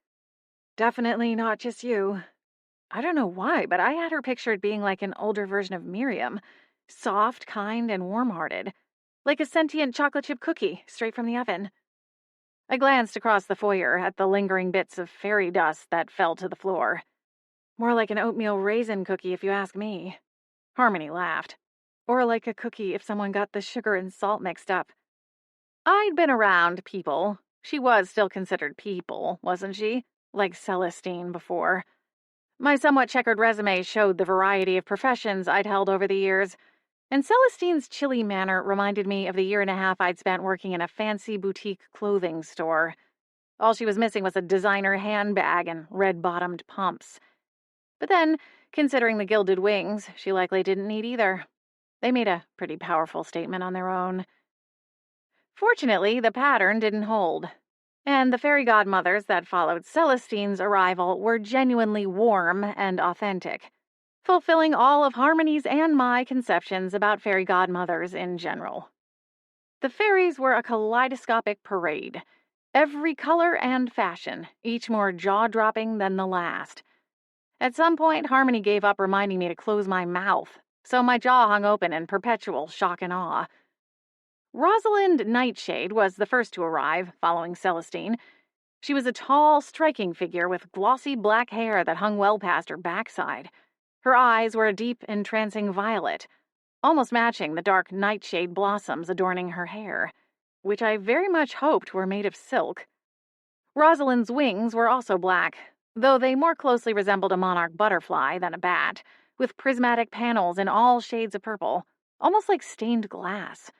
"Definitely not just you." I don't know why, but I had her pictured being like an older version of Miriam, soft, kind, and warm-hearted, like a sentient chocolate chip cookie straight from the oven. I glanced across the foyer at the lingering bits of fairy dust that fell to the floor. More like an oatmeal raisin cookie, if you ask me. Harmony laughed. Or like a cookie if someone got the sugar and salt mixed up. I'd been around people. She was still considered people, wasn't she? Like Celestine before. My somewhat checkered resume showed the variety of professions I'd held over the years. And Celestine's chilly manner reminded me of the year and a half I'd spent working in a fancy boutique clothing store. All she was missing was a designer handbag and red-bottomed pumps. But then, considering the gilded wings, she likely didn't need either. They made a pretty powerful statement on their own. Fortunately, the pattern didn't hold, and the fairy godmothers that followed Celestine's arrival were genuinely warm and authentic, fulfilling all of Harmony's and my conceptions about fairy godmothers in general. The fairies were a kaleidoscopic parade, every color and fashion, each more jaw-dropping than the last. At some point, Harmony gave up reminding me to close my mouth, so my jaw hung open in perpetual shock and awe. Rosalind Nightshade was the first to arrive, following Celestine. She was a tall, striking figure with glossy black hair that hung well past her backside. Her eyes were a deep, entrancing violet, almost matching the dark nightshade blossoms adorning her hair, which I very much hoped were made of silk. Rosalind's wings were also black, though they more closely resembled a monarch butterfly than a bat, with prismatic panels in all shades of purple, almost like stained glass.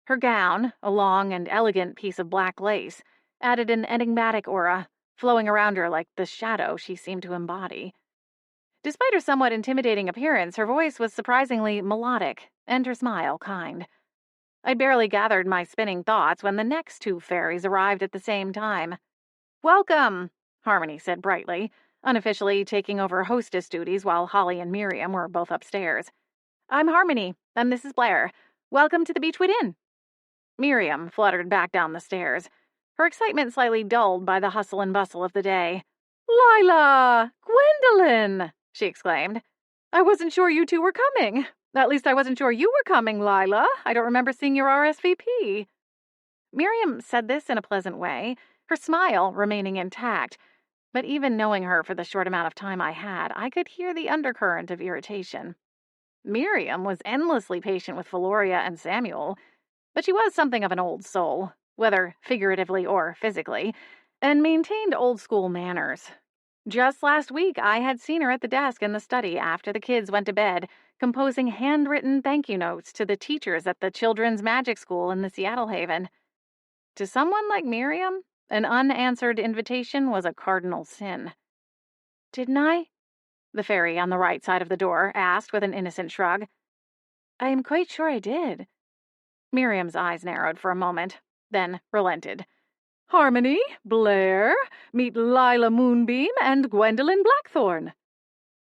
Her gown, a long and elegant piece of black lace, added an enigmatic aura, flowing around her like the shadow she seemed to embody. Despite her somewhat intimidating appearance, her voice was surprisingly melodic, and her smile kind. I barely gathered my spinning thoughts when the next two fairies arrived at the same time. "Welcome," Harmony said brightly, unofficially taking over hostess duties while Holly and Miriam were both upstairs. "I'm Harmony, and this is Blair. Welcome to the Beechwood Inn." Miriam fluttered back down the stairs, her excitement slightly dulled by the hustle and bustle of the day. "Lila! Gwendolyn!" she exclaimed. "I wasn't sure you two were coming. At least I wasn't sure you were coming, Lila. I don't remember seeing your RSVP." Miriam said this in a pleasant way, her smile remaining intact, but even knowing her for the short amount of time I had, I could hear the undercurrent of irritation. Miriam was endlessly patient with Valoria and Samuel, but she was something of an old soul, whether figuratively or physically, and maintained old-school manners. Just last week, I had seen her at the desk in the study after the kids went to bed, composing handwritten thank you notes to the teachers at the children's magic school in the Seattle Haven. To someone like Miriam, an unanswered invitation was a cardinal sin. "Didn't I?" the fairy on the right side of the door asked with an innocent shrug. "I am quite sure I did." Miriam's eyes narrowed for a moment, then relented. "Harmony, Blair, meet Lila Moonbeam and Gwendolyn Blackthorn."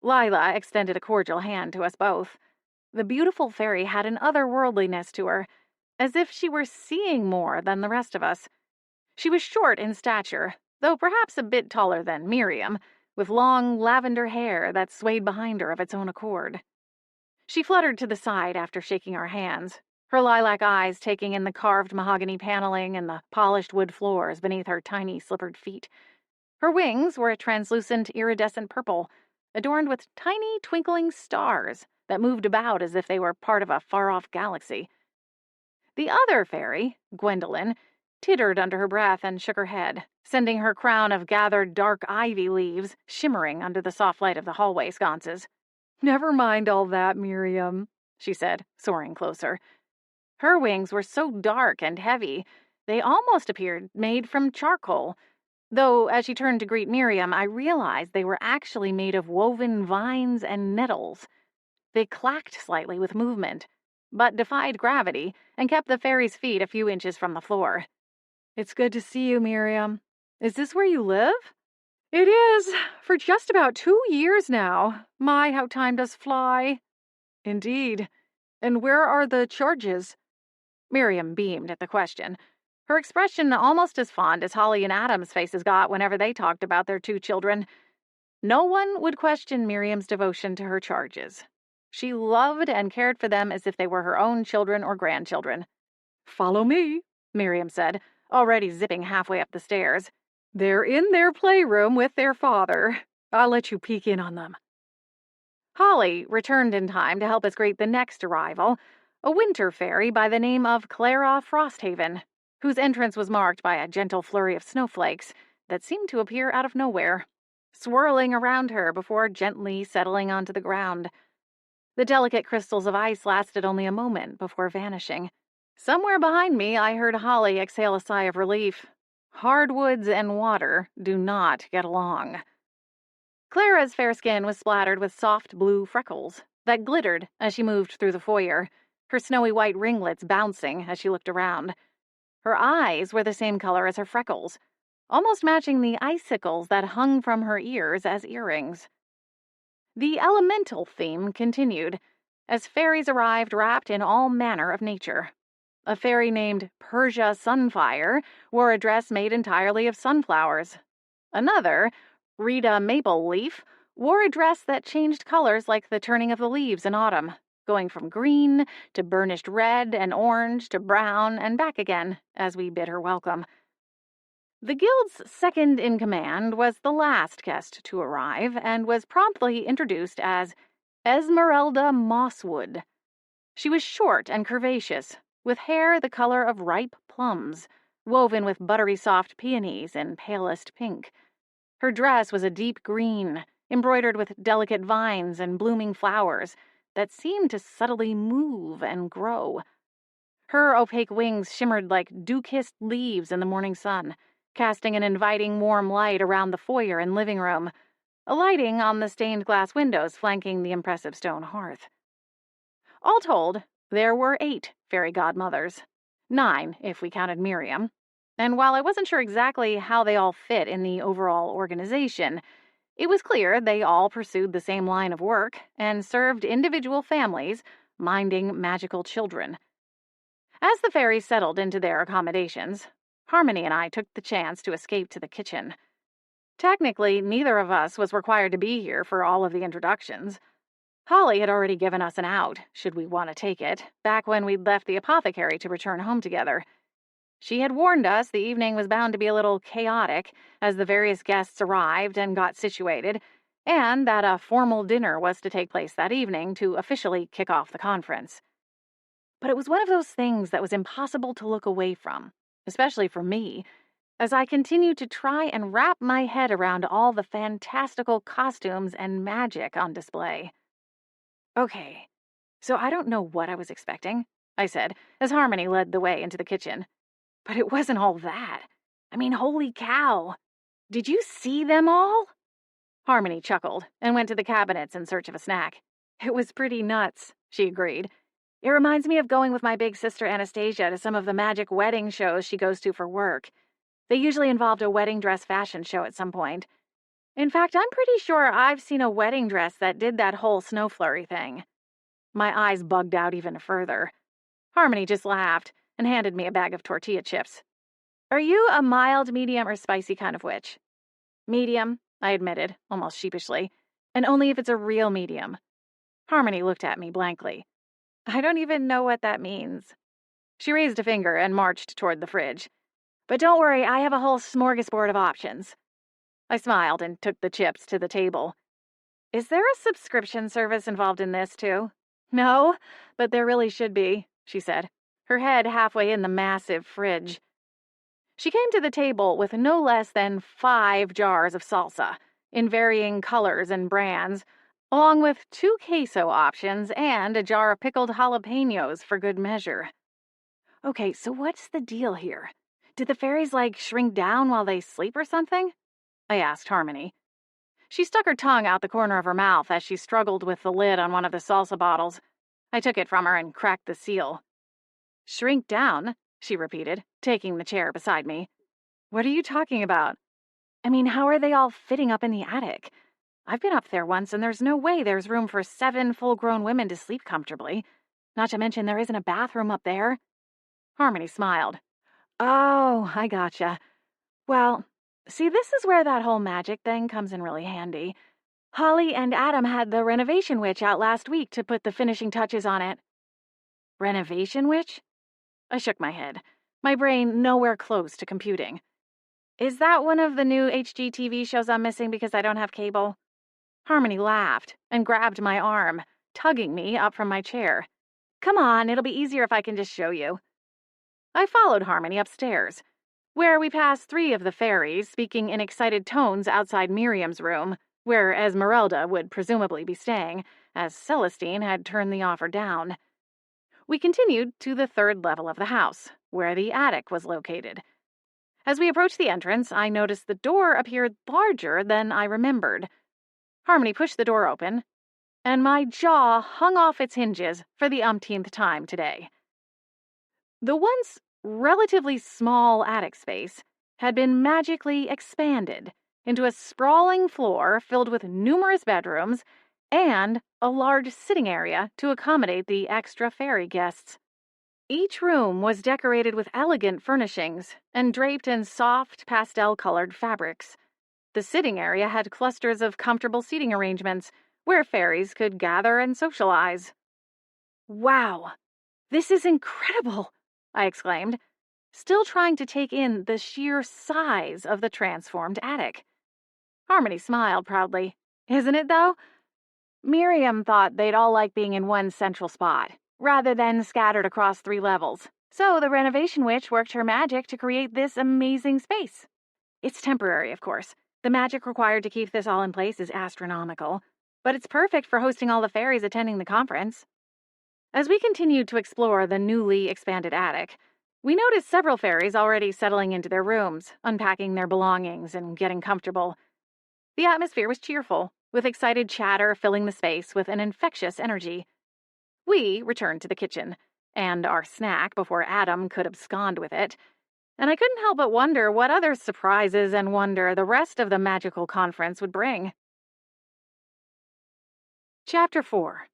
Lila extended a cordial hand to us both. The beautiful fairy had an otherworldliness to her, as if she were seeing more than the rest of us. She was short in stature, though perhaps a bit taller than Miriam, with long lavender hair that swayed behind her of its own accord. She fluttered to the side after shaking our hands, her lilac eyes taking in the carved mahogany paneling and the polished wood floors beneath her tiny slippered feet. Her wings were a translucent iridescent purple, adorned with tiny twinkling stars that moved about as if they were part of a far-off galaxy. The other fairy, Gwendolyn, tittered under her breath and shook her head, sending her crown of gathered dark ivy leaves shimmering under the soft light of the hallway sconces. "Never mind all that, Miriam," she said, soaring closer. Her wings were so dark and heavy, they almost appeared made from charcoal, though as she turned to greet Miriam, I realized they were actually made of woven vines and nettles. They clacked slightly with movement, but defied gravity and kept the fairy's feet a few inches from the floor. "It's good to see you, Miriam. Is this where you live?" "It is, for just about 2 years now. My, how time does fly." "Indeed. And where are the charges?" Miriam beamed at the question, her expression almost as fond as Holly and Adam's faces got whenever they talked about their 2 children. No one would question Miriam's devotion to her charges. She loved and cared for them as if they were her own children or grandchildren. "Follow me," Miriam said, already zipping halfway up the stairs. "They're in their playroom with their father. I'll let you peek in on them." Holly returned in time to help us greet the next arrival, a winter fairy by the name of Clara Frosthaven, whose entrance was marked by a gentle flurry of snowflakes that seemed to appear out of nowhere, swirling around her before gently settling onto the ground. The delicate crystals of ice lasted only a moment before vanishing. Somewhere behind me, I heard Holly exhale a sigh of relief. Hardwoods and water do not get along. Clara's fair skin was splattered with soft blue freckles that glittered as she moved through the foyer, her snowy white ringlets bouncing as she looked around. Her eyes were the same color as her freckles, almost matching the icicles that hung from her ears as earrings. The elemental theme continued, as fairies arrived wrapped in all manner of nature. A fairy named Persia Sunfire wore a dress made entirely of sunflowers. Another, Rita Maple Leaf, wore a dress that changed colors like the turning of the leaves in autumn, going from green to burnished red and orange to brown and back again as we bid her welcome. The guild's second-in-command was the last guest to arrive and was promptly introduced as Esmeralda Mosswood. She was short and curvaceous, with hair the color of ripe plums, woven with buttery soft peonies in palest pink. Her dress was a deep green, embroidered with delicate vines and blooming flowers that seemed to subtly move and grow. Her opaque wings shimmered like dew-kissed leaves in the morning sun, casting an inviting warm light around the foyer and living room, alighting on the stained glass windows flanking the impressive stone hearth. All told, there were 8 fairy godmothers, 9 if we counted Miriam, and while I wasn't sure exactly how they all fit in the overall organization, it was clear they all pursued the same line of work and served individual families, minding magical children. As the fairies settled into their accommodations, Harmony and I took the chance to escape to the kitchen. Technically, neither of us was required to be here for all of the introductions. Holly had already given us an out, should we want to take it, back when we'd left the apothecary to return home together. She had warned us the evening was bound to be a little chaotic as the various guests arrived and got situated, and that a formal dinner was to take place that evening to officially kick off the conference. But it was one of those things that was impossible to look away from, especially for me, as I continued to try and wrap my head around all the fantastical costumes and magic on display. Okay, so I don't know what I was expecting, I said, as Harmony led the way into the kitchen. But it wasn't all that. I mean, holy cow. Did you see them all? Harmony chuckled and went to the cabinets in search of a snack. It was pretty nuts, she agreed. It reminds me of going with my big sister Anastasia to some of the magic wedding shows she goes to for work. They usually involved a wedding dress fashion show at some point. In fact, I'm pretty sure I've seen a wedding dress that did that whole snow flurry thing. My eyes bugged out even further. Harmony just laughed and handed me a bag of tortilla chips. Are you a mild, medium, or spicy kind of witch? Medium, I admitted, almost sheepishly, and only if it's a real medium. Harmony looked at me blankly. I don't even know what that means. She raised a finger and marched toward the fridge. But don't worry, I have a whole smorgasbord of options. I smiled and took the chips to the table. Is there a subscription service involved in this, too? No, but there really should be, she said, her head halfway in the massive fridge. She came to the table with no less than 5 jars of salsa, in varying colors and brands, along with 2 queso options and a jar of pickled jalapenos for good measure. Okay, so what's the deal here? Did the fairies, shrink down while they sleep or something? I asked Harmony. She stuck her tongue out the corner of her mouth as she struggled with the lid on one of the salsa bottles. I took it from her and cracked the seal. Shrink down, she repeated, taking the chair beside me. What are you talking about? I mean, how are they all fitting up in the attic? I've been up there once, and there's no way there's room for 7 full-grown women to sleep comfortably. Not to mention there isn't a bathroom up there. Harmony smiled. Oh, I gotcha. Well, see, this is where that whole magic thing comes in really handy. Holly and Adam had the renovation witch out last week to put the finishing touches on it. Renovation witch? I shook my head, my brain nowhere close to computing. Is that one of the new HGTV shows I'm missing because I don't have cable? Harmony laughed and grabbed my arm, tugging me up from my chair. Come on, it'll be easier if I can just show you. I followed Harmony upstairs, where we passed 3 of the fairies speaking in excited tones outside Miriam's room, where Esmeralda would presumably be staying, as Celestine had turned the offer down. We continued to the third level of the house, where the attic was located. As we approached the entrance, I noticed the door appeared larger than I remembered. Harmony pushed the door open, and my jaw hung off its hinges for the umpteenth time today. The once relatively small attic space had been magically expanded into a sprawling floor filled with numerous bedrooms and a large sitting area to accommodate the extra fairy guests. Each room was decorated with elegant furnishings and draped in soft, pastel-colored fabrics. The sitting area had clusters of comfortable seating arrangements where fairies could gather and socialize. "Wow, this is incredible!" I exclaimed, still trying to take in the sheer size of the transformed attic. Harmony smiled proudly. "Isn't it, though?" Miriam thought they'd all like being in one central spot, rather than scattered across 3 levels. So the renovation witch worked her magic to create this amazing space. It's temporary, of course. The magic required to keep this all in place is astronomical, but it's perfect for hosting all the fairies attending the conference. As we continued to explore the newly expanded attic, we noticed several fairies already settling into their rooms, unpacking their belongings, and getting comfortable. The atmosphere was cheerful, with excited chatter filling the space with an infectious energy. We returned to the kitchen, and our snack before Adam could abscond with it, and I couldn't help but wonder what other surprises and wonder the rest of the magical conference would bring. Chapter 4.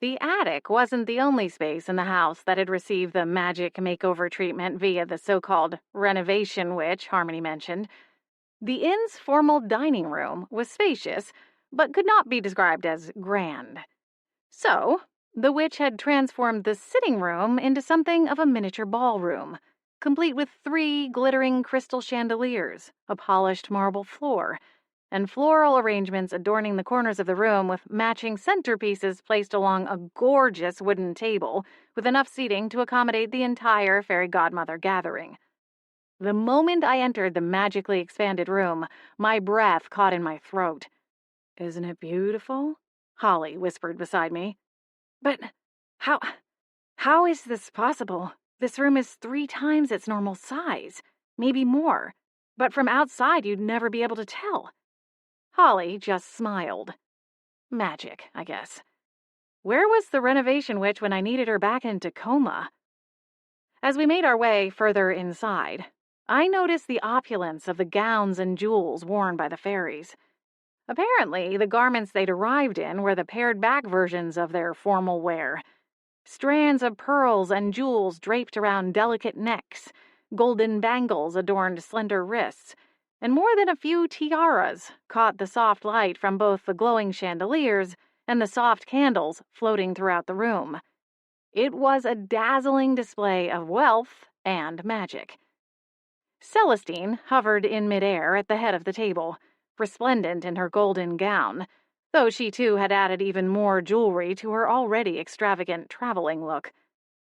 The attic wasn't the only space in the house that had received the magic makeover treatment via the so-called renovation witch Harmony mentioned. The inn's formal dining room was spacious, but could not be described as grand. So, the witch had transformed the sitting room into something of a miniature ballroom, complete with 3 glittering crystal chandeliers, a polished marble floor, and floral arrangements adorning the corners of the room with matching centerpieces placed along a gorgeous wooden table with enough seating to accommodate the entire fairy godmother gathering. The moment I entered the magically expanded room, my breath caught in my throat. "Isn't it beautiful?" Holly whispered beside me. "But how is this possible? This room is 3 times its normal size, maybe more, but from outside you'd never be able to tell." Holly just smiled. Magic, I guess. Where was the renovation witch when I needed her back in Tacoma? As we made our way further inside, I noticed the opulence of the gowns and jewels worn by the fairies. Apparently, the garments they'd arrived in were the pared-back versions of their formal wear. Strands of pearls and jewels draped around delicate necks, golden bangles adorned slender wrists, and more than a few tiaras caught the soft light from both the glowing chandeliers and the soft candles floating throughout the room. It was a dazzling display of wealth and magic. Celestine hovered in midair at the head of the table, resplendent in her golden gown, though she too had added even more jewelry to her already extravagant traveling look.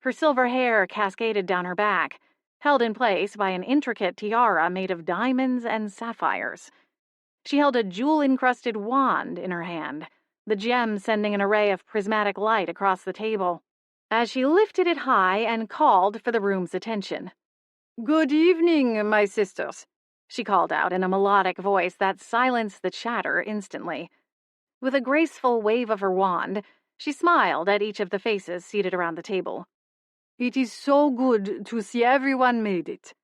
Her silver hair cascaded down her back, held in place by an intricate tiara made of diamonds and sapphires. She held a jewel-encrusted wand in her hand, the gem sending an array of prismatic light across the table. As she lifted it high and called for the room's attention. "Good evening, my sisters," she called out in a melodic voice that silenced the chatter instantly. With a graceful wave of her wand, she smiled at each of the faces seated around the table. "It is so good to see everyone made it."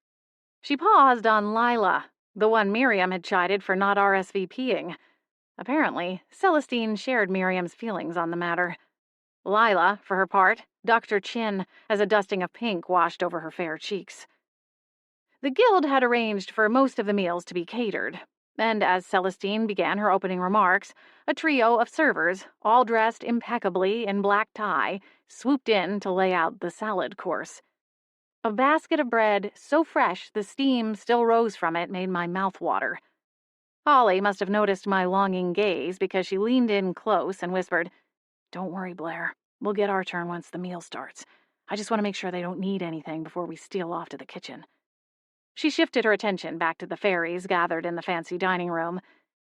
She paused on Lila, the one Miriam had chided for not RSVPing. Apparently, Celestine shared Miriam's feelings on the matter. Lila, for her part, ducked her chin as a dusting of pink washed over her fair cheeks. The guild had arranged for most of the meals to be catered, and as Celestine began her opening remarks, a trio of servers, all dressed impeccably in black tie, swooped in to lay out the salad course. A basket of bread so fresh the steam still rose from it made my mouth water. Holly must have noticed my longing gaze because she leaned in close and whispered, "Don't worry, Blair. We'll get our turn once the meal starts. I just want to make sure they don't need anything before we steal off to the kitchen." She shifted her attention back to the fairies gathered in the fancy dining room.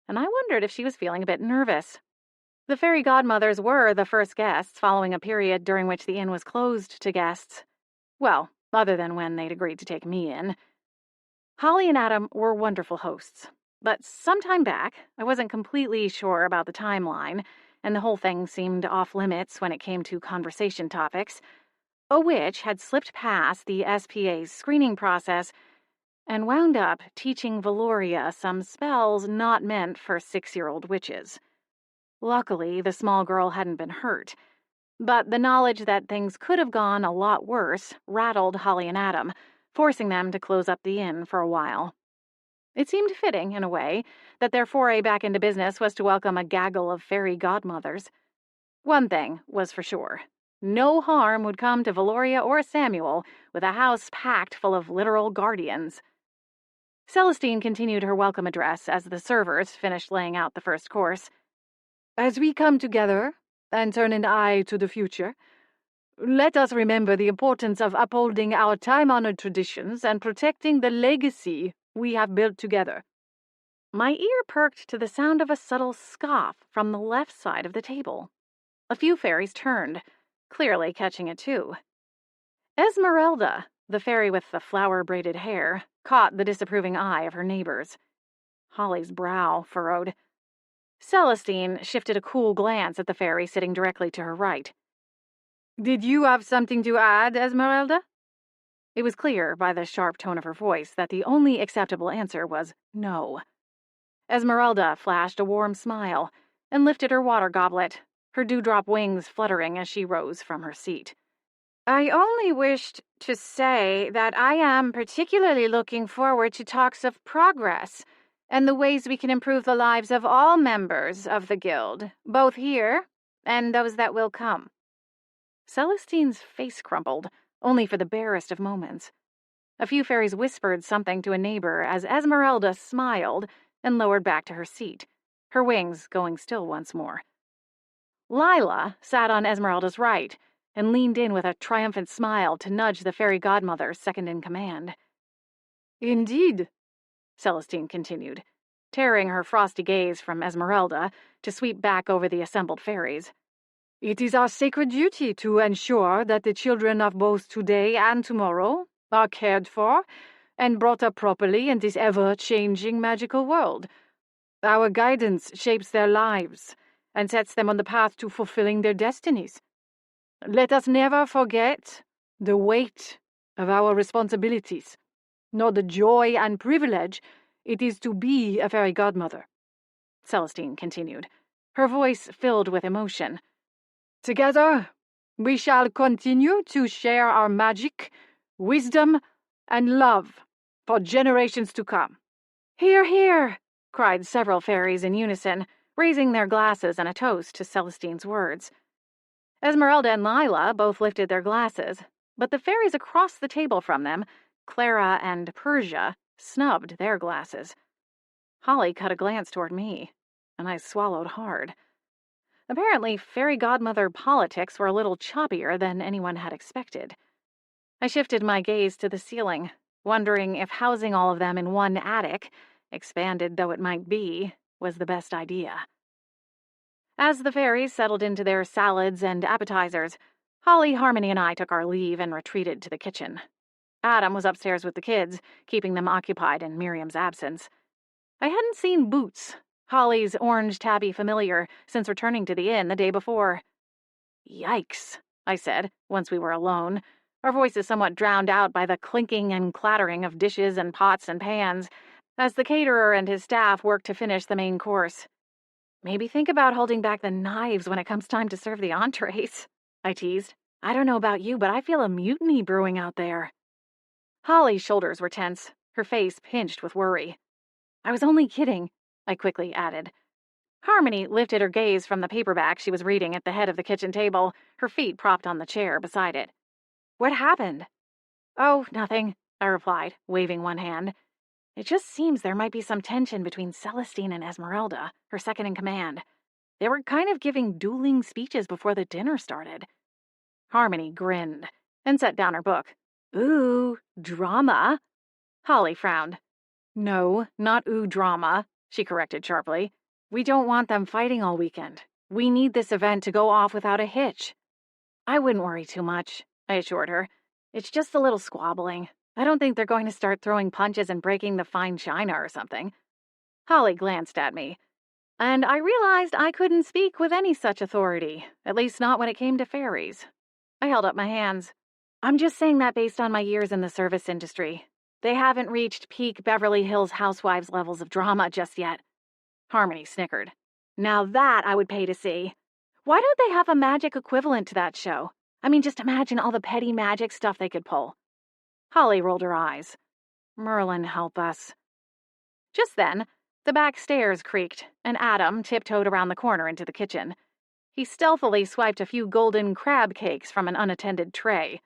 and I wondered if she was feeling a bit nervous. The fairy godmothers were the first guests following a period during which the inn was closed to guests. Well, other than when they'd agreed to take me in. Holly and Adam were wonderful hosts, but some time back, I wasn't completely sure about the timeline, and the whole thing seemed off limits when it came to conversation topics. A witch had slipped past the SPA's screening process and wound up teaching Valoria some spells not meant for 6-year-old witches. Luckily, the small girl hadn't been hurt, but the knowledge that things could have gone a lot worse rattled Holly and Adam, forcing them to close up the inn for a while. It seemed fitting, in a way, that their foray back into business was to welcome a gaggle of fairy godmothers. One thing was for sure. No harm would come to Valoria or Samuel with a house packed full of literal guardians. Celestine continued her welcome address as the servers finished laying out the first course. As we come together and turn an eye to the future, let us remember the importance of upholding our time-honored traditions and protecting the legacy we have built together. My ear perked to the sound of a subtle scoff from the left side of the table. A few fairies turned, clearly catching it too. Esmeralda, the fairy with the flower-braided hair, caught the disapproving eye of her neighbors. Holly's brow furrowed. Celestine shifted a cool glance at the fairy sitting directly to her right. "Did you have something to add, Esmeralda?" It was clear by the sharp tone of her voice that the only acceptable answer was no. Esmeralda flashed a warm smile and lifted her water goblet, her dewdrop wings fluttering as she rose from her seat. "I only wished to say that I am particularly looking forward to talks of progress and the ways we can improve the lives of all members of the guild, both here and those that will come." Celestine's face crumpled, only for the barest of moments. A few fairies whispered something to a neighbor as Esmeralda smiled and lowered back to her seat, her wings going still once more. Lila sat on Esmeralda's right and leaned in with a triumphant smile to nudge the fairy godmother second in command. "Indeed," Celestine continued, tearing her frosty gaze from Esmeralda to sweep back over the assembled fairies. "It is our sacred duty to ensure that the children of both today and tomorrow are cared for and brought up properly in this ever-changing magical world. Our guidance shapes their lives and sets them on the path to fulfilling their destinies. Let us never forget the weight of our responsibilities, nor the joy and privilege it is to be a fairy godmother," Celestine continued, her voice filled with emotion. "Together, we shall continue to share our magic, wisdom, and love for generations to come." "Hear, hear!" cried several fairies in unison, raising their glasses in a toast to Celestine's words. Esmeralda and Lila both lifted their glasses, but the fairies across the table from them, Clara and Persia, snubbed their glasses. Holly cut a glance toward me, and I swallowed hard. Apparently, fairy godmother politics were a little choppier than anyone had expected. I shifted my gaze to the ceiling, wondering if housing all of them in one attic, expanded though it might be, was the best idea. As the fairies settled into their salads and appetizers, Holly, Harmony, and I took our leave and retreated to the kitchen. Adam was upstairs with the kids, keeping them occupied in Miriam's absence. I hadn't seen Boots, Holly's orange tabby familiar, since returning to the inn the day before. "Yikes," I said, once we were alone, our voices somewhat drowned out by the clinking and clattering of dishes and pots and pans, as the caterer and his staff worked to finish the main course. "Maybe think about holding back the knives when it comes time to serve the entrees," I teased. "I don't know about you, but I feel a mutiny brewing out there." Holly's shoulders were tense, her face pinched with worry. "I was only kidding," I quickly added. Harmony lifted her gaze from the paperback she was reading at the head of the kitchen table, her feet propped on the chair beside it. "What happened?" "Oh, nothing," I replied, waving one hand. "It just seems there might be some tension between Celestine and Esmeralda, her second in command. They were kind of giving dueling speeches before the dinner started." Harmony grinned and set down her book. "Ooh, drama." Holly frowned. "No, not ooh drama," she corrected sharply. We don't want them fighting all weekend. We need this event to go off without a hitch. I wouldn't worry too much, I assured her. It's just a little squabbling. I don't think they're going to start throwing punches and breaking the fine china or something. Holly glanced at me, and I realized I couldn't speak with any such authority, at least not when it came to fairies. I held up my hands. I'm just saying that based on my years in the service industry. They haven't reached peak Beverly Hills Housewives levels of drama just yet. Harmony snickered. Now that I would pay to see. Why don't they have a magic equivalent to that show? I mean, just imagine all the petty magic stuff they could pull. Holly rolled her eyes. Merlin, help us. Just then, the back stairs creaked, and Adam tiptoed around the corner into the kitchen. He stealthily swiped a few golden crab cakes from an unattended tray.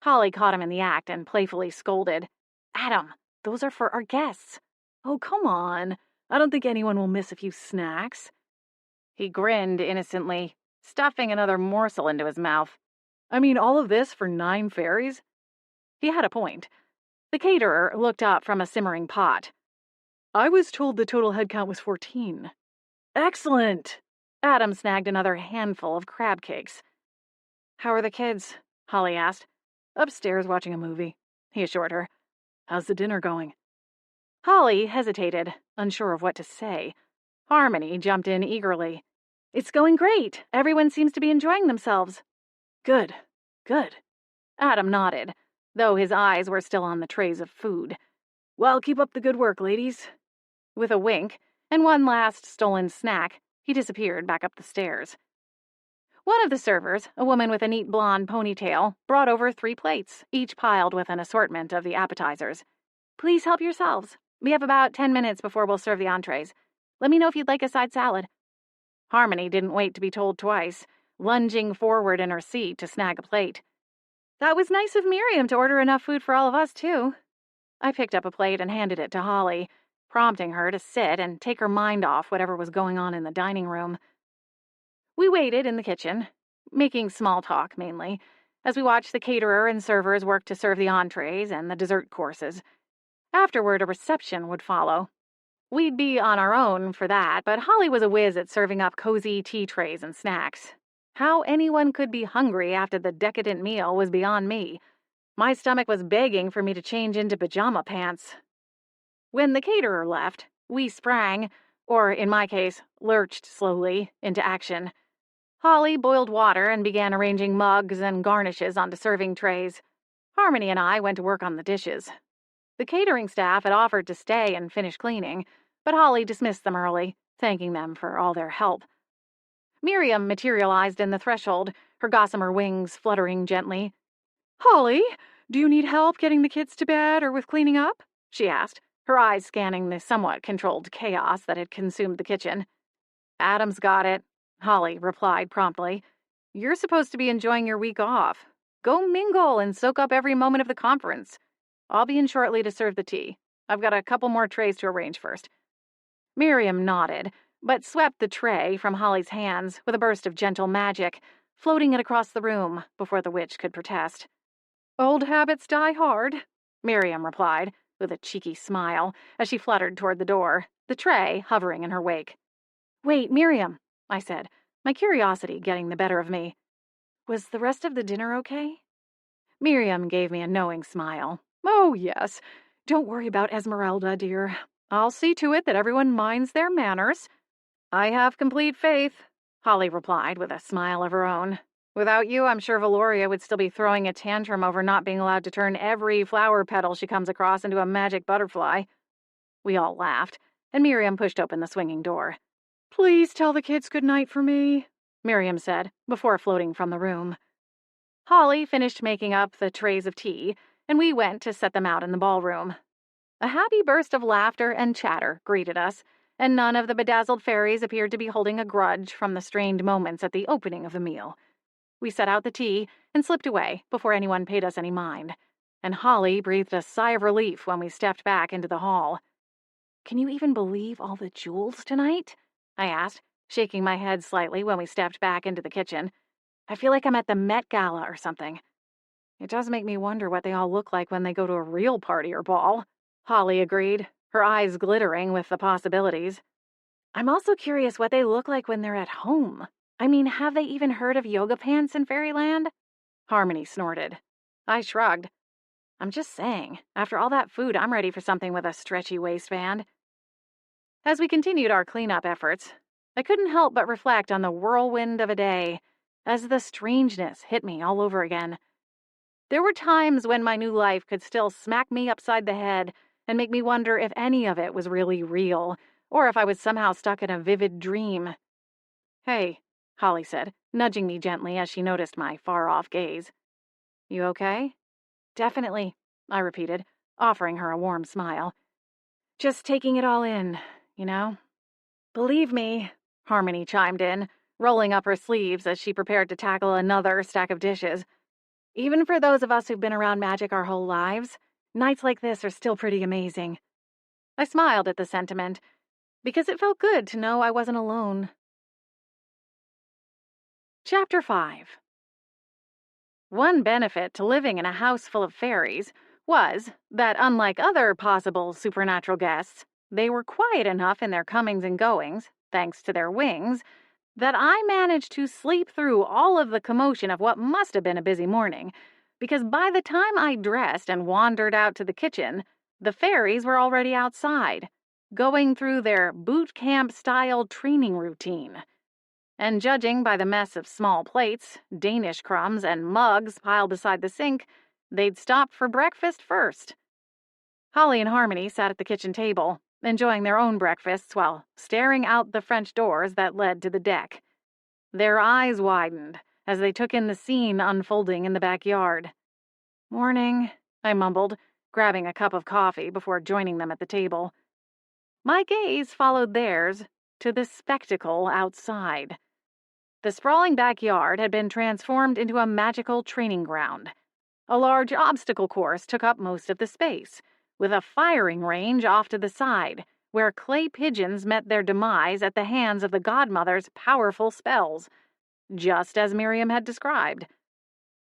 Holly caught him in the act and playfully scolded. Adam, those are for our guests. Oh, come on. I don't think anyone will miss a few snacks. He grinned innocently, stuffing another morsel into his mouth. I mean, all of this for 9 fairies? He had a point. The caterer looked up from a simmering pot. I was told the total head count was 14. Excellent! Adam snagged another handful of crab cakes. How are the kids? Holly asked. Upstairs watching a movie, he assured her. How's the dinner going? Holly hesitated, unsure of what to say. Harmony jumped in eagerly. It's going great. Everyone seems to be enjoying themselves. Good. Adam nodded, though his eyes were still on the trays of food. Well, keep up the good work, ladies. With a wink and one last stolen snack, he disappeared back up the stairs. One of the servers, a woman with a neat blonde ponytail, brought over 3 plates, each piled with an assortment of the appetizers. Please help yourselves. We have about 10 minutes before we'll serve the entrees. Let me know if you'd like a side salad. Harmony didn't wait to be told twice, lunging forward in her seat to snag a plate. That was nice of Miriam to order enough food for all of us, too. I picked up a plate and handed it to Holly, prompting her to sit and take her mind off whatever was going on in the dining room. We waited in the kitchen, making small talk mainly, as we watched the caterer and servers work to serve the entrees and the dessert courses. Afterward, a reception would follow. We'd be on our own for that, but Holly was a whiz at serving up cozy tea trays and snacks. How anyone could be hungry after the decadent meal was beyond me. My stomach was begging for me to change into pajama pants. When the caterer left, we sprang, or in my case, lurched slowly, into action. Holly boiled water and began arranging mugs and garnishes onto serving trays. Harmony and I went to work on the dishes. The catering staff had offered to stay and finish cleaning, but Holly dismissed them early, thanking them for all their help. Miriam materialized in the threshold, her gossamer wings fluttering gently. Holly, do you need help getting the kids to bed or with cleaning up? She asked, her eyes scanning the somewhat controlled chaos that had consumed the kitchen. Adam's got it, Holly replied promptly. You're supposed to be enjoying your week off. Go mingle and soak up every moment of the conference. I'll be in shortly to serve the tea. I've got a couple more trays to arrange first. Miriam nodded, but swept the tray from Holly's hands with a burst of gentle magic, floating it across the room before the witch could protest. Old habits die hard, Miriam replied, with a cheeky smile, as she fluttered toward the door, the tray hovering in her wake. Wait, Miriam, I said, my curiosity getting the better of me. Was the rest of the dinner okay? Miriam gave me a knowing smile. Oh, yes. Don't worry about Esmeralda, dear. I'll see to it that everyone minds their manners. I have complete faith, Holly replied with a smile of her own. Without you, I'm sure Valoria would still be throwing a tantrum over not being allowed to turn every flower petal she comes across into a magic butterfly. We all laughed, and Miriam pushed open the swinging door. Please tell the kids good night for me, Miriam said, before floating from the room. Holly finished making up the trays of tea, and we went to set them out in the ballroom. A happy burst of laughter and chatter greeted us, and none of the bedazzled fairies appeared to be holding a grudge from the strained moments at the opening of the meal. We set out the tea and slipped away before anyone paid us any mind, and Holly breathed a sigh of relief when we stepped back into the hall. Can you even believe all the jewels tonight? I asked, shaking my head slightly when we stepped back into the kitchen. I feel like I'm at the Met Gala or something. It does make me wonder what they all look like when they go to a real party or ball, Holly agreed, her eyes glittering with the possibilities. I'm also curious what they look like when they're at home. I mean, have they even heard of yoga pants in fairyland? Harmony snorted. I shrugged. I'm just saying, after all that food, I'm ready for something with a stretchy waistband. As we continued our cleanup efforts, I couldn't help but reflect on the whirlwind of a day as the strangeness hit me all over again. There were times when my new life could still smack me upside the head and make me wonder if any of it was really real, or if I was somehow stuck in a vivid dream. Hey, Holly said, nudging me gently as she noticed my far-off gaze. You okay? Definitely, I repeated, offering her a warm smile. Just taking it all in, you know? Believe me, Harmony chimed in, rolling up her sleeves as she prepared to tackle another stack of dishes. Even for those of us who've been around magic our whole lives, nights like this are still pretty amazing. I smiled at the sentiment, because it felt good to know I wasn't alone. Chapter 5. One benefit to living in a house full of fairies was that, unlike other possible supernatural guests, they were quiet enough in their comings and goings, thanks to their wings, that I managed to sleep through all of the commotion of what must have been a busy morning, because by the time I dressed and wandered out to the kitchen, the fairies were already outside, going through their boot camp-style training routine. And judging by the mess of small plates, Danish crumbs, and mugs piled beside the sink, they'd stopped for breakfast first. Holly and Harmony sat at the kitchen table, enjoying their own breakfasts while staring out the French doors that led to the deck. Their eyes widened as they took in the scene unfolding in the backyard. Morning, I mumbled, grabbing a cup of coffee before joining them at the table. My gaze followed theirs to the spectacle outside. The sprawling backyard had been transformed into a magical training ground. A large obstacle course took up most of the space, with a firing range off to the side, where clay pigeons met their demise at the hands of the Godmothers' powerful spells, just as Miriam had described.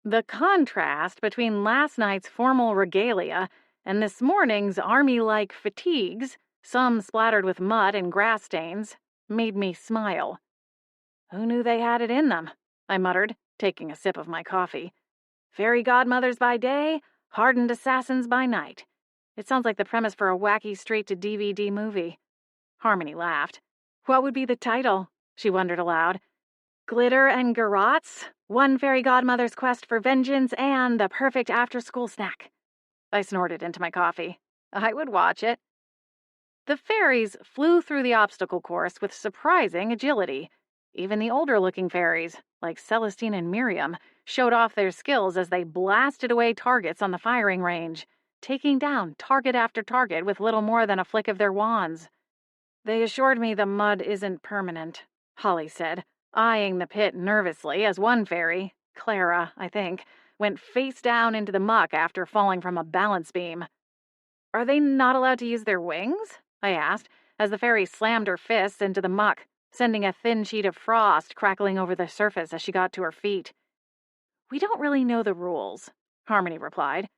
The contrast between last night's formal regalia and this morning's army-like fatigues, some splattered with mud and grass stains, made me smile. Who knew they had it in them? I muttered, taking a sip of my coffee. Fairy godmothers by day, hardened assassins by night. It sounds like the premise for a wacky straight-to-DVD movie. Harmony laughed. What would be the title? She wondered aloud. Glitter and garrots? One fairy godmother's quest for vengeance and the perfect after-school snack. I snorted into my coffee. I would watch it. The fairies flew through the obstacle course with surprising agility. Even the older-looking fairies, like Celestine and Miriam, showed off their skills as they blasted away targets on the firing range, taking down target after target with little more than a flick of their wands. They assured me the mud isn't permanent, Holly said, eyeing the pit nervously as one fairy, Clara, I think, went face down into the muck after falling from a balance beam. Are they not allowed to use their wings? I asked, as the fairy slammed her fists into the muck, sending a thin sheet of frost crackling over the surface as she got to her feet. We don't really know the rules, Harmony replied.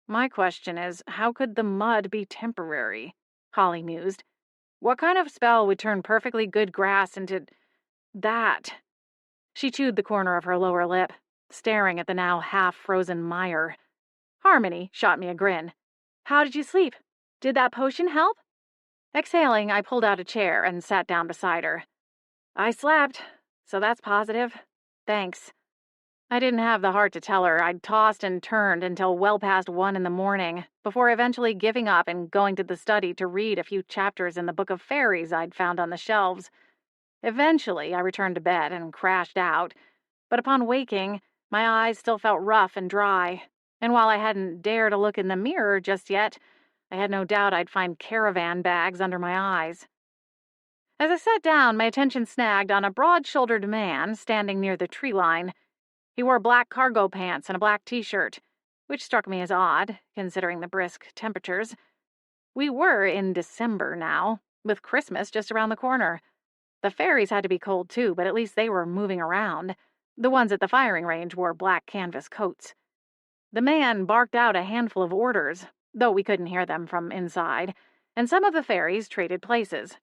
My question is, how could the mud be temporary? Holly mused. What kind of spell would turn perfectly good grass into that? She chewed the corner of her lower lip, staring at the now half-frozen mire. Harmony shot me a grin. How did you sleep? Did that potion help? Exhaling, I pulled out a chair and sat down beside her. I slept, so that's positive. Thanks. I didn't have the heart to tell her I'd tossed and turned until well past 1 a.m, before eventually giving up and going to the study to read a few chapters in the Book of Fairies I'd found on the shelves. Eventually, I returned to bed and crashed out, but upon waking, my eyes still felt rough and dry, and while I hadn't dared to look in the mirror just yet, I had no doubt I'd find caravan bags under my eyes. As I sat down, my attention snagged on a broad-shouldered man standing near the tree line. He wore black cargo pants and a black t-shirt, which struck me as odd, considering the brisk temperatures. We were in December now, with Christmas just around the corner. The fairies had to be cold too, but at least they were moving around. The ones at the firing range wore black canvas coats. The man barked out a handful of orders, though we couldn't hear them from inside, and some of the fairies traded places,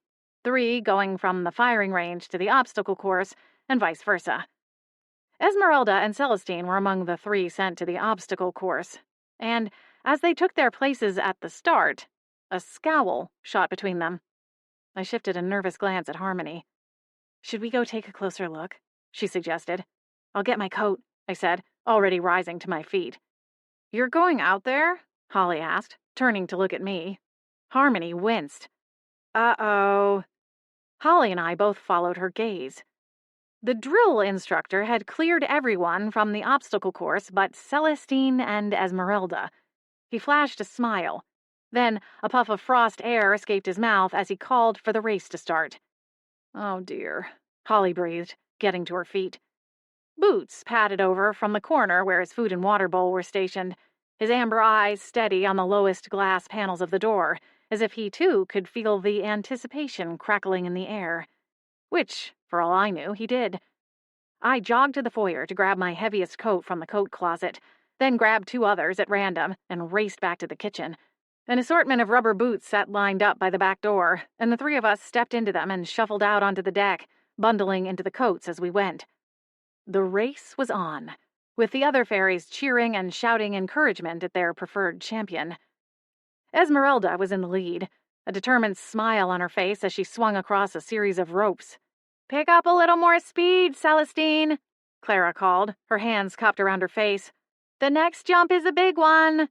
3 going from the firing range to the obstacle course, and vice versa. Esmeralda and Celestine were among the 3 sent to the obstacle course, and as they took their places at the start, a scowl shot between them. I shifted a nervous glance at Harmony. "Should we go take a closer look?" she suggested. "I'll get my coat," I said, already rising to my feet. "You're going out there?" Holly asked, turning to look at me. Harmony winced. Uh-oh. Holly and I both followed her gaze. The drill instructor had cleared everyone from the obstacle course but Celestine and Esmeralda. He flashed a smile. Then a puff of frost air escaped his mouth as he called for the race to start. "Oh dear," Holly breathed, getting to her feet. Boots padded over from the corner where his food and water bowl were stationed, his amber eyes steady on the lowest glass panels of the door, as if he too could feel the anticipation crackling in the air. Which, for all I knew, he did. I jogged to the foyer to grab my heaviest coat from the coat closet, then grabbed 2 others at random and raced back to the kitchen. An assortment of rubber boots sat lined up by the back door, and the 3 of us stepped into them and shuffled out onto the deck, bundling into the coats as we went. The race was on, with the other fairies cheering and shouting encouragement at their preferred champion. Esmeralda was in the lead, a determined smile on her face as she swung across a series of ropes. "Pick up a little more speed, Celestine," Clara called, her hands cupped around her face. "The next jump is a big one."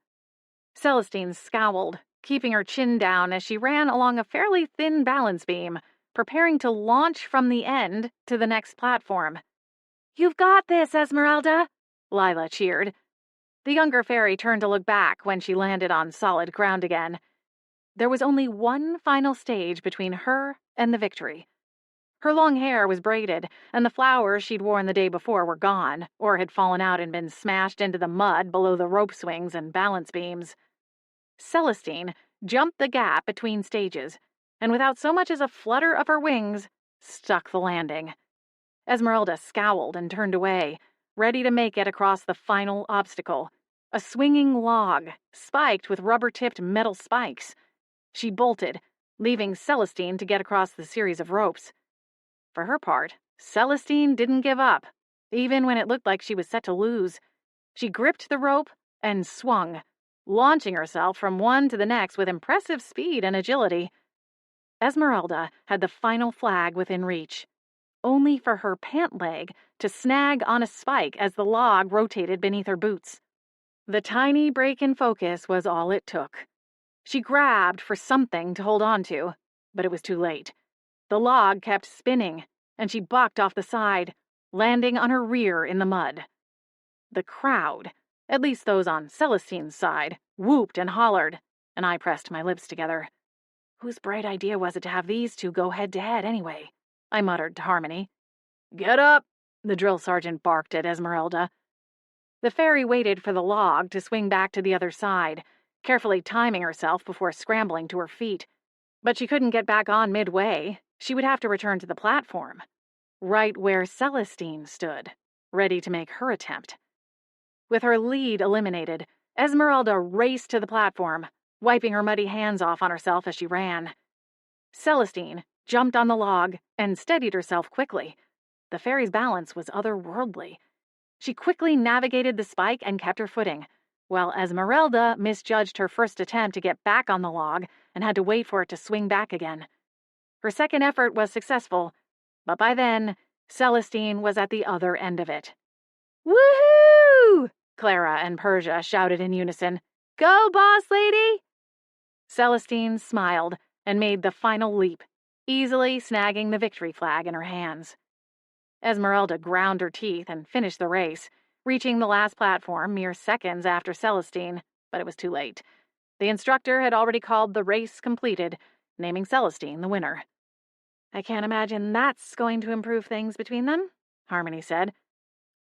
Celestine scowled, keeping her chin down as she ran along a fairly thin balance beam, preparing to launch from the end to the next platform. "You've got this, Esmeralda," Lila cheered. The younger fairy turned to look back when she landed on solid ground again. There was only one final stage between her and the victory. Her long hair was braided, and the flowers she'd worn the day before were gone, or had fallen out and been smashed into the mud below the rope swings and balance beams. Celestine jumped the gap between stages, and without so much as a flutter of her wings, stuck the landing. Esmeralda scowled and turned away, ready to make it across the final obstacle, a swinging log, spiked with rubber-tipped metal spikes. She bolted, leaving Celestine to get across the series of ropes. For her part, Celestine didn't give up, even when it looked like she was set to lose. She gripped the rope and swung, launching herself from one to the next with impressive speed and agility. Esmeralda had the final flag within reach, only for her pant leg to snag on a spike as the log rotated beneath her boots. The tiny break in focus was all it took. She grabbed for something to hold on to, but it was too late. The log kept spinning, and she bucked off the side, landing on her rear in the mud. The crowd, at least those on Celestine's side, whooped and hollered, and I pressed my lips together. Whose bright idea was it to have these 2 go head-to-head anyway? I muttered to Harmony. "Get up!" the drill sergeant barked at Esmeralda. The fairy waited for the log to swing back to the other side, carefully timing herself before scrambling to her feet. But she couldn't get back on midway. She would have to return to the platform, right where Celestine stood, ready to make her attempt. With her lead eliminated, Esmeralda raced to the platform, wiping her muddy hands off on herself as she ran. Celestine jumped on the log and steadied herself quickly. The fairy's balance was otherworldly. She quickly navigated the spike and kept her footing, while Esmeralda misjudged her first attempt to get back on the log and had to wait for it to swing back again. Her second effort was successful, but by then, Celestine was at the other end of it. "Woohoo!" Clara and Persia shouted in unison. "Go, boss lady!" Celestine smiled and made the final leap, easily snagging the victory flag in her hands. Esmeralda ground her teeth and finished the race, reaching the last platform mere seconds after Celestine, but it was too late. The instructor had already called the race completed, naming Celestine the winner. "I can't imagine that's going to improve things between them," Harmony said.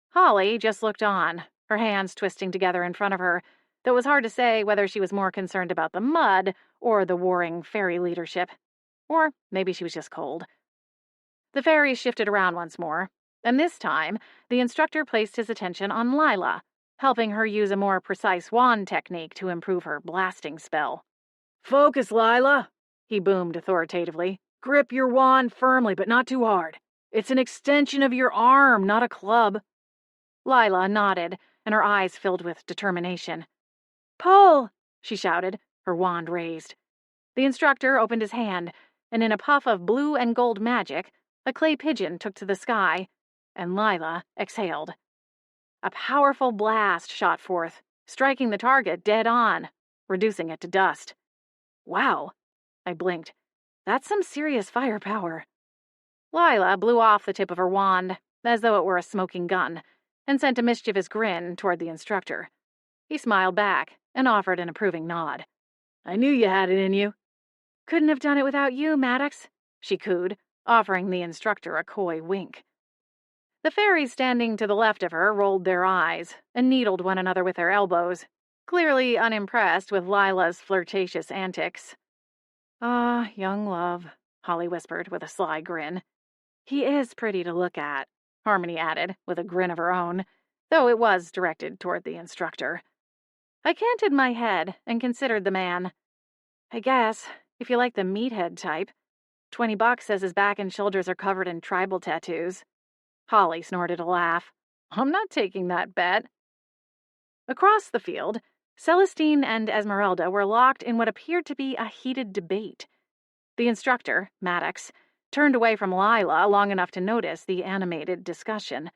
Holly just looked on, her hands twisting together in front of her, though it was hard to say whether she was more concerned about the mud or the warring fairy leadership. Or maybe she was just cold. The fairies shifted around once more, and this time the instructor placed his attention on Lila, helping her use a more precise wand technique to improve her blasting spell. "Focus, Lila," he boomed authoritatively. "Grip your wand firmly, but not too hard. It's an extension of your arm, not a club." Lila nodded, and her eyes filled with determination. "Pull!" she shouted, her wand raised. The instructor opened his hand, and in a puff of blue and gold magic, a clay pigeon took to the sky, and Lila exhaled. A powerful blast shot forth, striking the target dead on, reducing it to dust. "Wow," I blinked. "That's some serious firepower." Lila blew off the tip of her wand, as though it were a smoking gun, and sent a mischievous grin toward the instructor. He smiled back and offered an approving nod. "I knew you had it in you." "Couldn't have done it without you, Maddox," she cooed, offering the instructor a coy wink. The fairies standing to the left of her rolled their eyes and needled one another with their elbows, clearly unimpressed with Lila's flirtatious antics. "Ah, young love," Holly whispered with a sly grin. "He is pretty to look at," Harmony added with a grin of her own, though it was directed toward the instructor. I canted my head and considered the man. "I guess, if you like the meathead type. $20 says his back and shoulders are covered in tribal tattoos." Holly snorted a laugh. "I'm not taking that bet." Across the field, Celestine and Esmeralda were locked in what appeared to be a heated debate. The instructor, Maddox, turned away from Lila long enough to notice the animated discussion.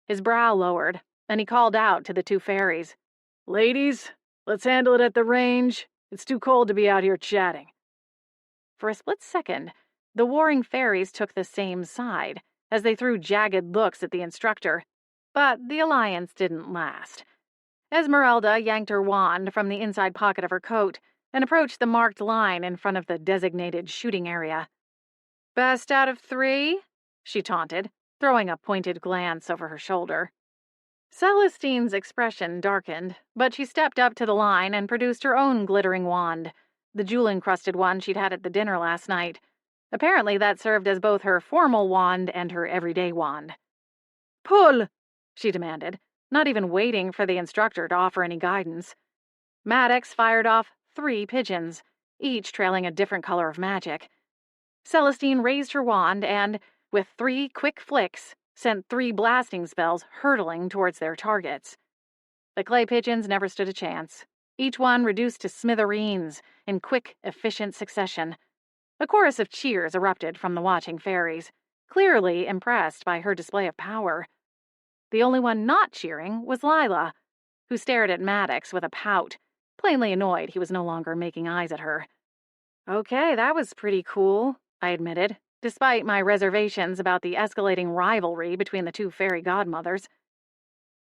His brow lowered, and he called out to the two fairies. "Ladies, let's handle it at the range. It's too cold to be out here chatting." For a split second, the warring fairies took the same side, as they threw jagged looks at the instructor. But the alliance didn't last. Esmeralda yanked her wand from the inside pocket of her coat and approached the marked line in front of the designated shooting area. "Best out of 3?" she taunted, throwing a pointed glance over her shoulder. Celestine's expression darkened, but she stepped up to the line and produced her own glittering wand, the jewel-encrusted one she'd had at the dinner last night. Apparently that served as both her formal wand and her everyday wand. "Pull!" she demanded, not even waiting for the instructor to offer any guidance. Maddox fired off 3 pigeons, each trailing a different color of magic. Celestine raised her wand and, with 3 quick flicks, sent 3 blasting spells hurtling towards their targets. The clay pigeons never stood a chance, each one reduced to smithereens in quick, efficient succession. A chorus of cheers erupted from the watching fairies, clearly impressed by her display of power. The only one not cheering was Lila, who stared at Maddox with a pout, plainly annoyed he was no longer making eyes at her. "Okay, that was pretty cool," I admitted, despite my reservations about the escalating rivalry between the two fairy godmothers.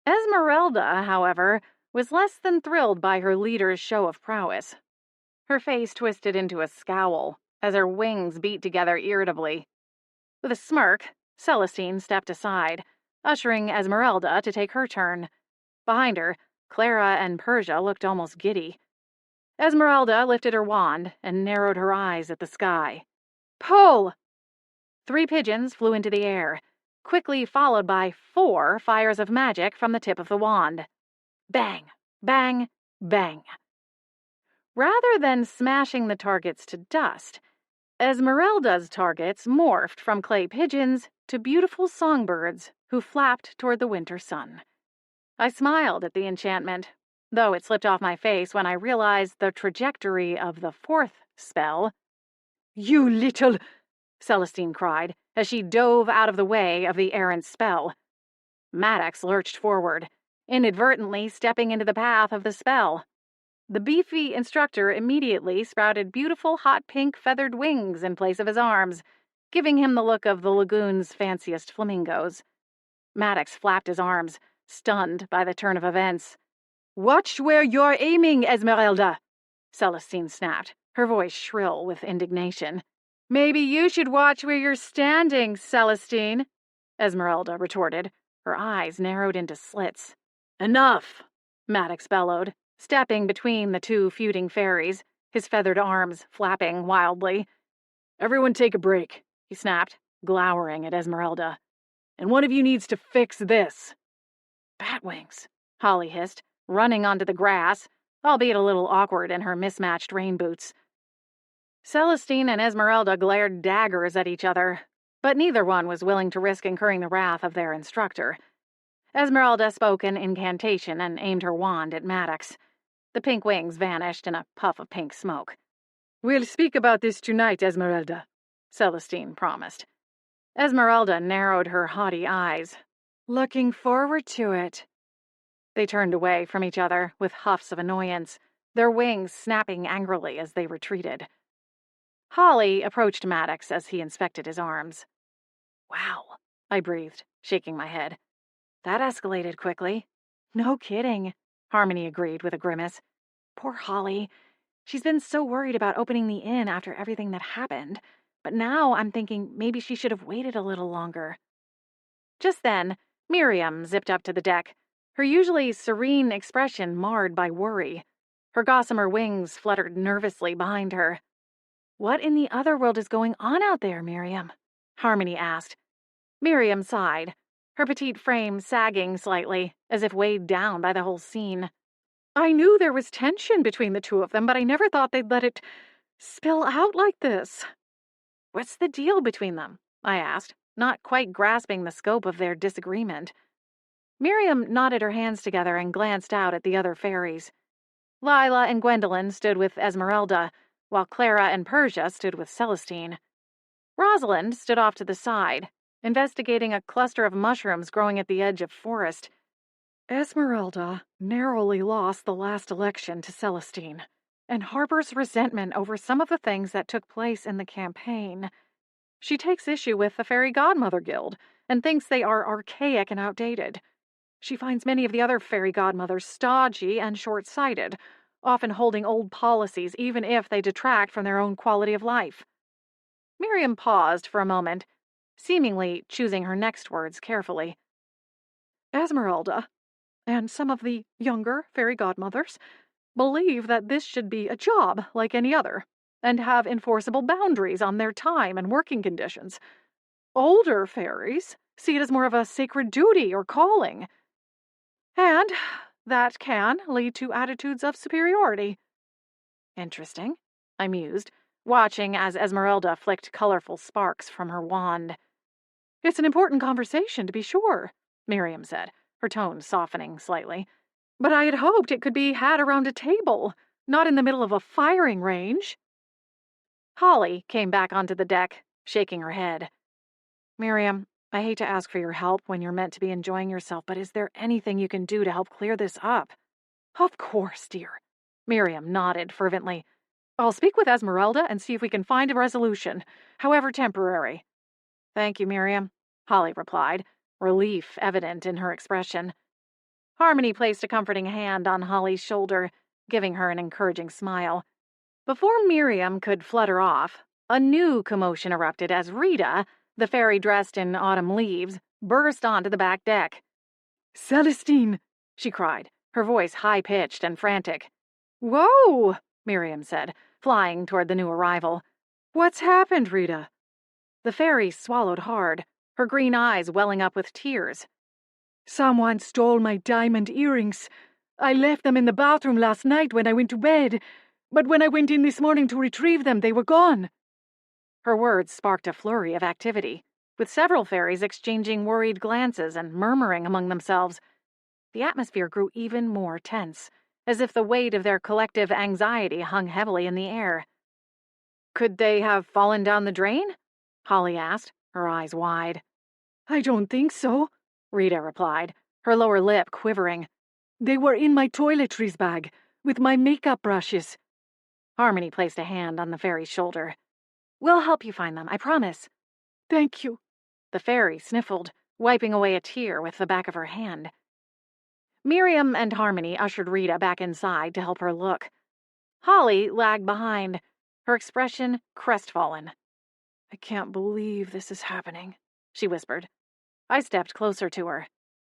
Esmeralda, however, was less than thrilled by her leader's show of prowess. Her face twisted into a scowl as her wings beat together irritably. With a smirk, Celestine stepped aside, ushering Esmeralda to take her turn. Behind her, Clara and Persia looked almost giddy. Esmeralda lifted her wand and narrowed her eyes at the sky. "Pull!" 3 pigeons flew into the air, quickly followed by 4 fires of magic from the tip of the wand. Bang! Bang! Bang! Rather than smashing the targets to dust, Esmeralda's targets morphed from clay pigeons to beautiful songbirds who flapped toward the winter sun. I smiled at the enchantment, though it slipped off my face when I realized the trajectory of the 4th spell. "You little—" Celestine cried as she dove out of the way of the errant spell. Maddox lurched forward, inadvertently stepping into the path of the spell. The beefy instructor immediately sprouted beautiful hot pink feathered wings in place of his arms, giving him the look of the lagoon's fanciest flamingos. Maddox flapped his arms, stunned by the turn of events. "Watch where you're aiming, Esmeralda!" Celestine snapped, her voice shrill with indignation. "Maybe you should watch where you're standing, Celestine," Esmeralda retorted, her eyes narrowed into slits. "Enough!" Maddox bellowed, stepping between the 2 feuding fairies, his feathered arms flapping wildly. "Everyone take a break," he snapped, glowering at Esmeralda. "And one of you needs to fix this." "Batwings," Holly hissed, running onto the grass, albeit a little awkward in her mismatched rain boots. Celestine and Esmeralda glared daggers at each other, but neither one was willing to risk incurring the wrath of their instructor. Esmeralda spoke an incantation and aimed her wand at Maddox. The pink wings vanished in a puff of pink smoke. "We'll speak about this tonight, Esmeralda," Celestine promised. Esmeralda narrowed her haughty eyes. "Looking forward to it." They turned away from each other with huffs of annoyance, their wings snapping angrily as they retreated. Holly approached Maddox as he inspected his arms. "Wow," I breathed, shaking my head. "That escalated quickly." "No kidding," Harmony agreed with a grimace. "Poor Holly. She's been so worried about opening the inn after everything that happened, but now I'm thinking maybe she should have waited a little longer." Just then, Miriam zipped up to the deck, her usually serene expression marred by worry. Her gossamer wings fluttered nervously behind her. "What in the other world is going on out there, Miriam?" Harmony asked. Miriam sighed, her petite frame sagging slightly, as if weighed down by the whole scene. "I knew there was tension between the two of them, but I never thought they'd let it spill out like this." "What's the deal between them?" I asked, not quite grasping the scope of their disagreement. Miriam knotted her hands together and glanced out at the other fairies. Lila and Gwendolyn stood with Esmeralda, while Clara and Persia stood with Celestine. Rosalind stood off to the side, investigating a cluster of mushrooms growing at the edge of forest. "Esmeralda narrowly lost the last election to Celestine, and harbors resentment over some of the things that took place in the campaign. She takes issue with the Fairy Godmother Guild and thinks they are archaic and outdated. She finds many of the other fairy godmothers stodgy and short-sighted, often holding old policies even if they detract from their own quality of life." Miriam paused for a moment, seemingly choosing her next words carefully. "Esmeralda and some of the younger fairy godmothers believe that this should be a job like any other, and have enforceable boundaries on their time and working conditions. Older fairies see it as more of a sacred duty or calling, and that can lead to attitudes of superiority." "Interesting," I mused, watching as Esmeralda flicked colorful sparks from her wand. "It's an important conversation, to be sure," Miriam said, her tone softening slightly. "But I had hoped it could be had around a table, not in the middle of a firing range." Holly came back onto the deck, shaking her head. "Miriam, I hate to ask for your help when you're meant to be enjoying yourself, but is there anything you can do to help clear this up?" "Of course, dear." Miriam nodded fervently. "I'll speak with Esmeralda and see if we can find a resolution, however temporary." "Thank you, Miriam," Holly replied, relief evident in her expression. Harmony placed a comforting hand on Holly's shoulder, giving her an encouraging smile. Before Miriam could flutter off, a new commotion erupted as Rita, the fairy dressed in autumn leaves, burst onto the back deck. "Celestine!" she cried, her voice high-pitched and frantic. "Whoa!" Miriam said, flying toward the new arrival. "What's happened, Rita?" The fairy swallowed hard, her green eyes welling up with tears. "Someone stole my diamond earrings. I left them in the bathroom last night when I went to bed, but when I went in this morning to retrieve them, they were gone." Her words sparked a flurry of activity, with several fairies exchanging worried glances and murmuring among themselves. The atmosphere grew even more tense, as if the weight of their collective anxiety hung heavily in the air. "Could they have fallen down the drain?" Holly asked, her eyes wide. "I don't think so," Rita replied, her lower lip quivering. "They were in my toiletries bag, with my makeup brushes." Harmony placed a hand on the fairy's shoulder. "We'll help you find them, I promise." "Thank you." The fairy sniffled, wiping away a tear with the back of her hand. Miriam and Harmony ushered Rita back inside to help her look. Holly lagged behind, her expression crestfallen. "I can't believe this is happening," she whispered. I stepped closer to her.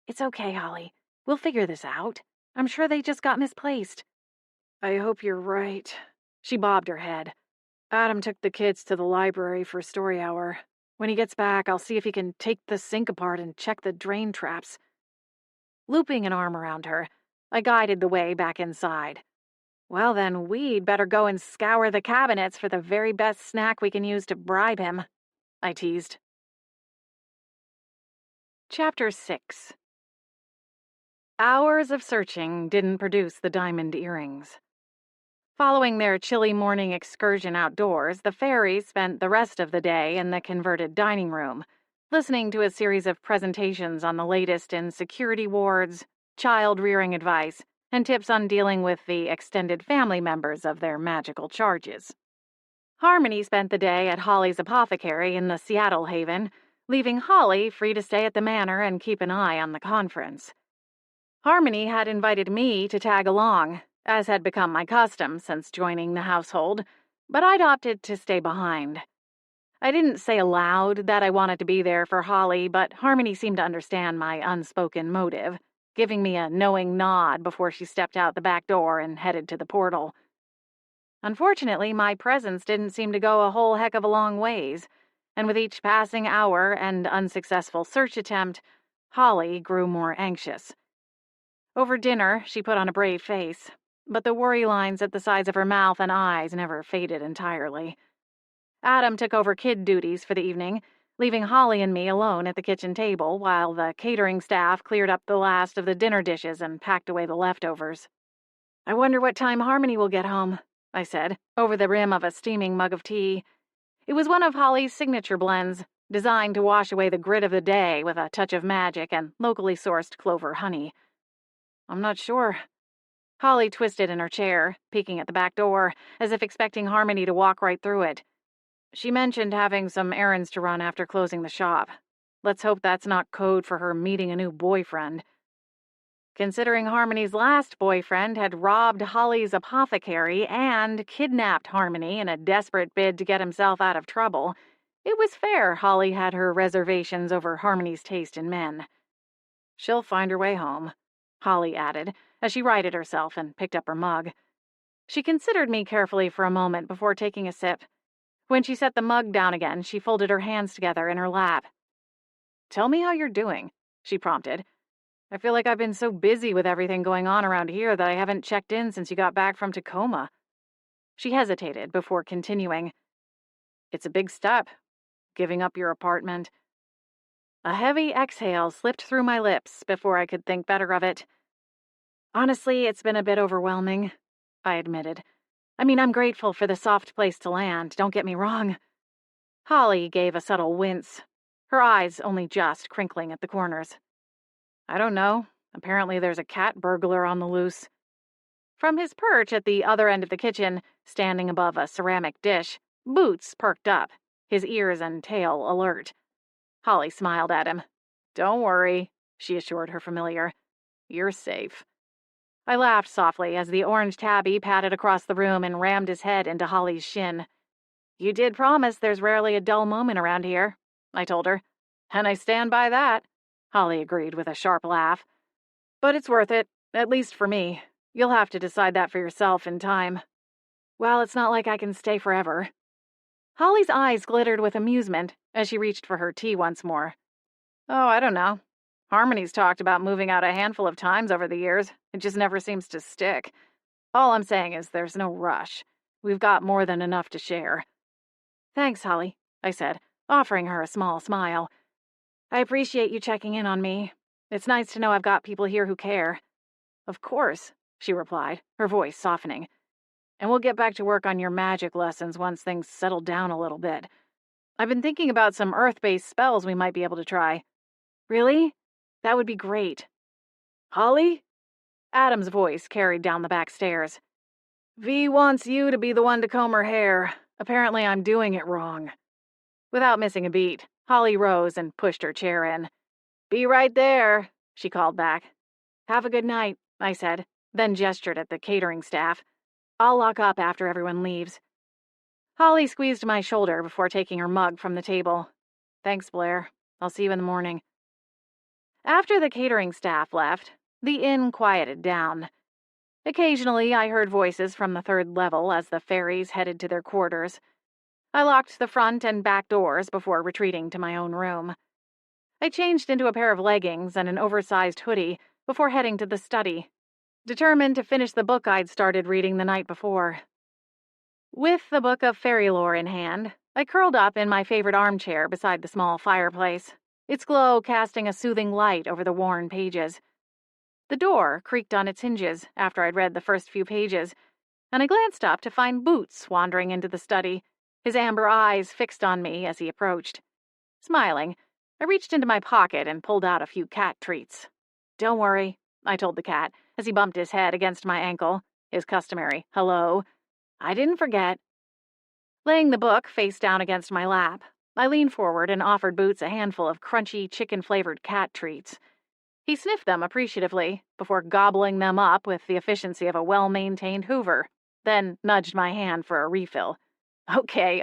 "It's okay, Holly. We'll figure this out. I'm sure they just got misplaced." "I hope you're right." She bobbed her head. "Adam took the kids to the library for story hour. When he gets back, I'll see if he can take the sink apart and check the drain traps." Looping an arm around her, I guided the way back inside. Well, then we'd better go and scour the cabinets for the very best snack we can use to bribe him, I teased. Chapter 6. Hours of searching didn't produce the diamond earrings. Following their chilly morning excursion outdoors, the fairies spent the rest of the day in the converted dining room, listening to a series of presentations on the latest in security wards, child rearing advice, and tips on dealing with the extended family members of their magical charges. Harmony spent the day at Holly's apothecary in the Seattle Haven, leaving Holly free to stay at the manor and keep an eye on the conference. Harmony had invited me to tag along, as had become my custom since joining the household, but I'd opted to stay behind. I didn't say aloud that I wanted to be there for Holly, but Harmony seemed to understand my unspoken motive, giving me a knowing nod before she stepped out the back door and headed to the portal. Unfortunately, my presence didn't seem to go a whole heck of a long ways, and with each passing hour and unsuccessful search attempt, Holly grew more anxious. Over dinner, she put on a brave face, but the worry lines at the sides of her mouth and eyes never faded entirely. Adam took over kid duties for the evening, leaving Holly and me alone at the kitchen table while the catering staff cleared up the last of the dinner dishes and packed away the leftovers. I wonder what time Harmony will get home, I said, over the rim of a steaming mug of tea. It was one of Holly's signature blends, designed to wash away the grit of the day with a touch of magic and locally sourced clover honey. I'm not sure. Holly twisted in her chair, peeking at the back door, as if expecting Harmony to walk right through it. She mentioned having some errands to run after closing the shop. Let's hope that's not code for her meeting a new boyfriend. Considering Harmony's last boyfriend had robbed Holly's apothecary and kidnapped Harmony in a desperate bid to get himself out of trouble, it was fair Holly had her reservations over Harmony's taste in men. She'll find her way home, Holly added, as she righted herself and picked up her mug. She considered me carefully for a moment before taking a sip. When she set the mug down again, she folded her hands together in her lap. Tell me how you're doing, she prompted. I feel like I've been so busy with everything going on around here that I haven't checked in since you got back from Tacoma. She hesitated before continuing. It's a big step, giving up your apartment. A heavy exhale slipped through my lips before I could think better of it. Honestly, it's been a bit overwhelming, I admitted. I mean, I'm grateful for the soft place to land, don't get me wrong. Holly gave a subtle wince, her eyes only just crinkling at the corners. I don't know. Apparently there's a cat burglar on the loose. From his perch at the other end of the kitchen, standing above a ceramic dish, Boots perked up, his ears and tail alert. Holly smiled at him. Don't worry, she assured her familiar. You're safe. I laughed softly as the orange tabby patted across the room and rammed his head into Holly's shin. You did promise there's rarely a dull moment around here, I told her. And I stand by that, Holly agreed with a sharp laugh. But it's worth it, at least for me. You'll have to decide that for yourself in time. Well, it's not like I can stay forever. Holly's eyes glittered with amusement as she reached for her tea once more. Oh, I don't know. Harmony's talked about moving out a handful of times over the years. It just never seems to stick. All I'm saying is there's no rush. We've got more than enough to share. Thanks, Holly, I said, offering her a small smile. I appreciate you checking in on me. It's nice to know I've got people here who care. Of course, she replied, her voice softening. And we'll get back to work on your magic lessons once things settle down a little bit. I've been thinking about some earth-based spells we might be able to try. Really? That would be great. Holly? Adam's voice carried down the back stairs. V wants you to be the one to comb her hair. Apparently I'm doing it wrong. Without missing a beat, Holly rose and pushed her chair in. Be right there, she called back. Have a good night, I said, then gestured at the catering staff. I'll lock up after everyone leaves. Holly squeezed my shoulder before taking her mug from the table. Thanks, Blair. I'll see you in the morning. After the catering staff left, the inn quieted down. Occasionally, I heard voices from the third level as the fairies headed to their quarters. I locked the front and back doors before retreating to my own room. I changed into a pair of leggings and an oversized hoodie before heading to the study. determined to finish the book I'd started reading the night before. With the book of fairy lore in hand, I curled up in my favorite armchair beside the small fireplace, its glow casting a soothing light over the worn pages. The door creaked on its hinges after I'd read the first few pages, and I glanced up to find Boots wandering into the study, his amber eyes fixed on me as he approached. Smiling, I reached into my pocket and pulled out a few cat treats. "Don't worry," I told the cat as he bumped his head against my ankle, his customary hello. "I didn't forget." Laying the book face down against my lap, I leaned forward and offered Boots a handful of crunchy, chicken-flavored cat treats. He sniffed them appreciatively before gobbling them up with the efficiency of a well-maintained Hoover, then nudged my hand for a refill. Okay,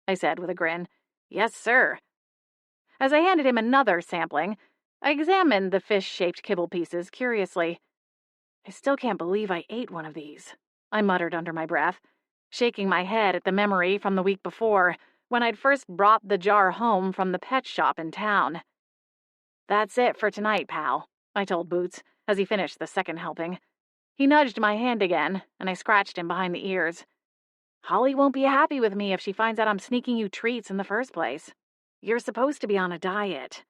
I said with a grin. "Yes, sir." As I handed him another sampling, I examined the fish-shaped kibble pieces curiously. "I still can't believe I ate one of these," I muttered under my breath, shaking my head at the memory from the week before, when I'd first brought the jar home from the pet shop in town. "That's it for tonight, pal," I told Boots as he finished the second helping. He nudged my hand again, and I scratched him behind the ears. "Holly won't be happy with me if she finds out I'm sneaking you treats in the first place. You're supposed to be on a diet."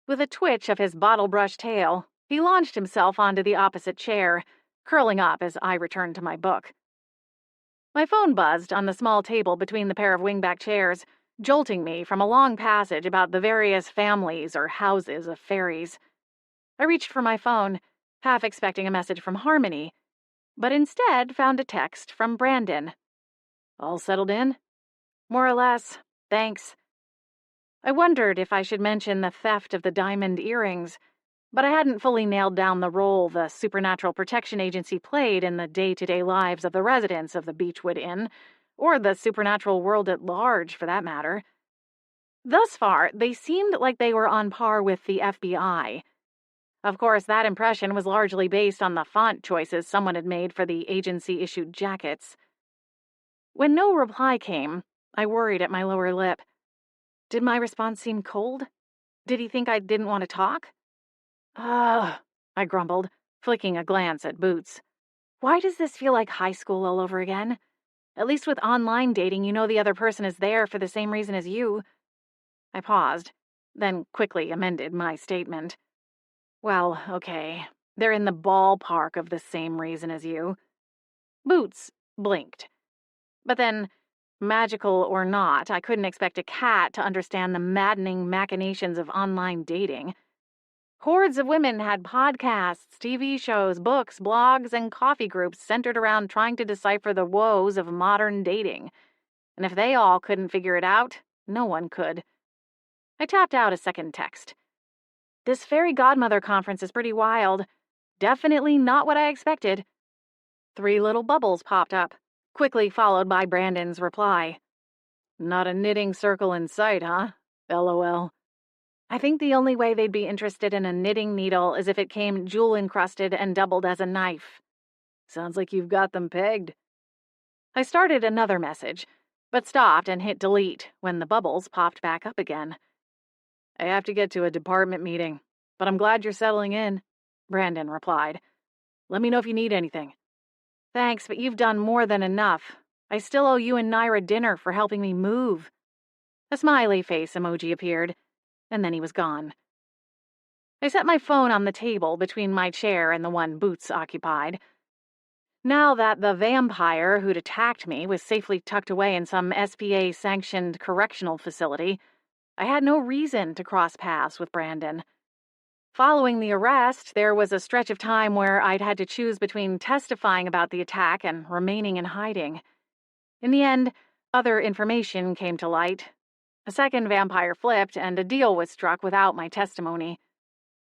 With a twitch of his bottle-brush tail, he launched himself onto the opposite chair, curling up as I returned to my book. My phone buzzed on the small table between the pair of wingback chairs, jolting me from a long passage about the various families or houses of fairies. I reached for my phone, half expecting a message from Harmony, but instead found a text from Brandon. "All settled in?" "More or less, thanks." I wondered if I should mention the theft of the diamond earrings, but I hadn't fully nailed down the role the Supernatural Protection Agency played in the day-to-day lives of the residents of the Beechwood Inn, or the supernatural world at large, for that matter. Thus far, they seemed like they were on par with the FBI. Of course, that impression was largely based on the font choices someone had made for the agency-issued jackets. When no reply came, I worried at my lower lip. Did my response seem cold? Did he think I didn't want to talk? "Ugh," I grumbled, flicking a glance at Boots. "Why does this feel like high school all over again? At least with online dating, you know the other person is there for the same reason as you." I paused, then quickly amended my statement. "Well, okay. They're in the ballpark of the same reason as you." Boots blinked. But then, magical or not, I couldn't expect a cat to understand the maddening machinations of online dating. Hordes of women had podcasts, TV shows, books, blogs, and coffee groups centered around trying to decipher the woes of modern dating. And if they all couldn't figure it out, no one could. I tapped out a second text. "This fairy godmother conference is pretty wild. Definitely not what I expected." 3 little bubbles popped up, quickly followed by Brandon's reply. "Not a knitting circle in sight, huh? LOL. I think the only way they'd be interested in a knitting needle is if it came jewel-encrusted and doubled as a knife." "Sounds like you've got them pegged." I started another message, but stopped and hit delete when the bubbles popped back up again. "I have to get to a department meeting, but I'm glad you're settling in," Brandon replied. "Let me know if you need anything." "Thanks, but you've done more than enough. I still owe you and Naira dinner for helping me move." A smiley face emoji appeared, and then he was gone. I set my phone on the table between my chair and the one Boots occupied. Now that the vampire who'd attacked me was safely tucked away in some SPA-sanctioned correctional facility, I had no reason to cross paths with Brandon. Following the arrest, there was a stretch of time where I'd had to choose between testifying about the attack and remaining in hiding. In the end, other information came to light. A second vampire flipped, and a deal was struck without my testimony.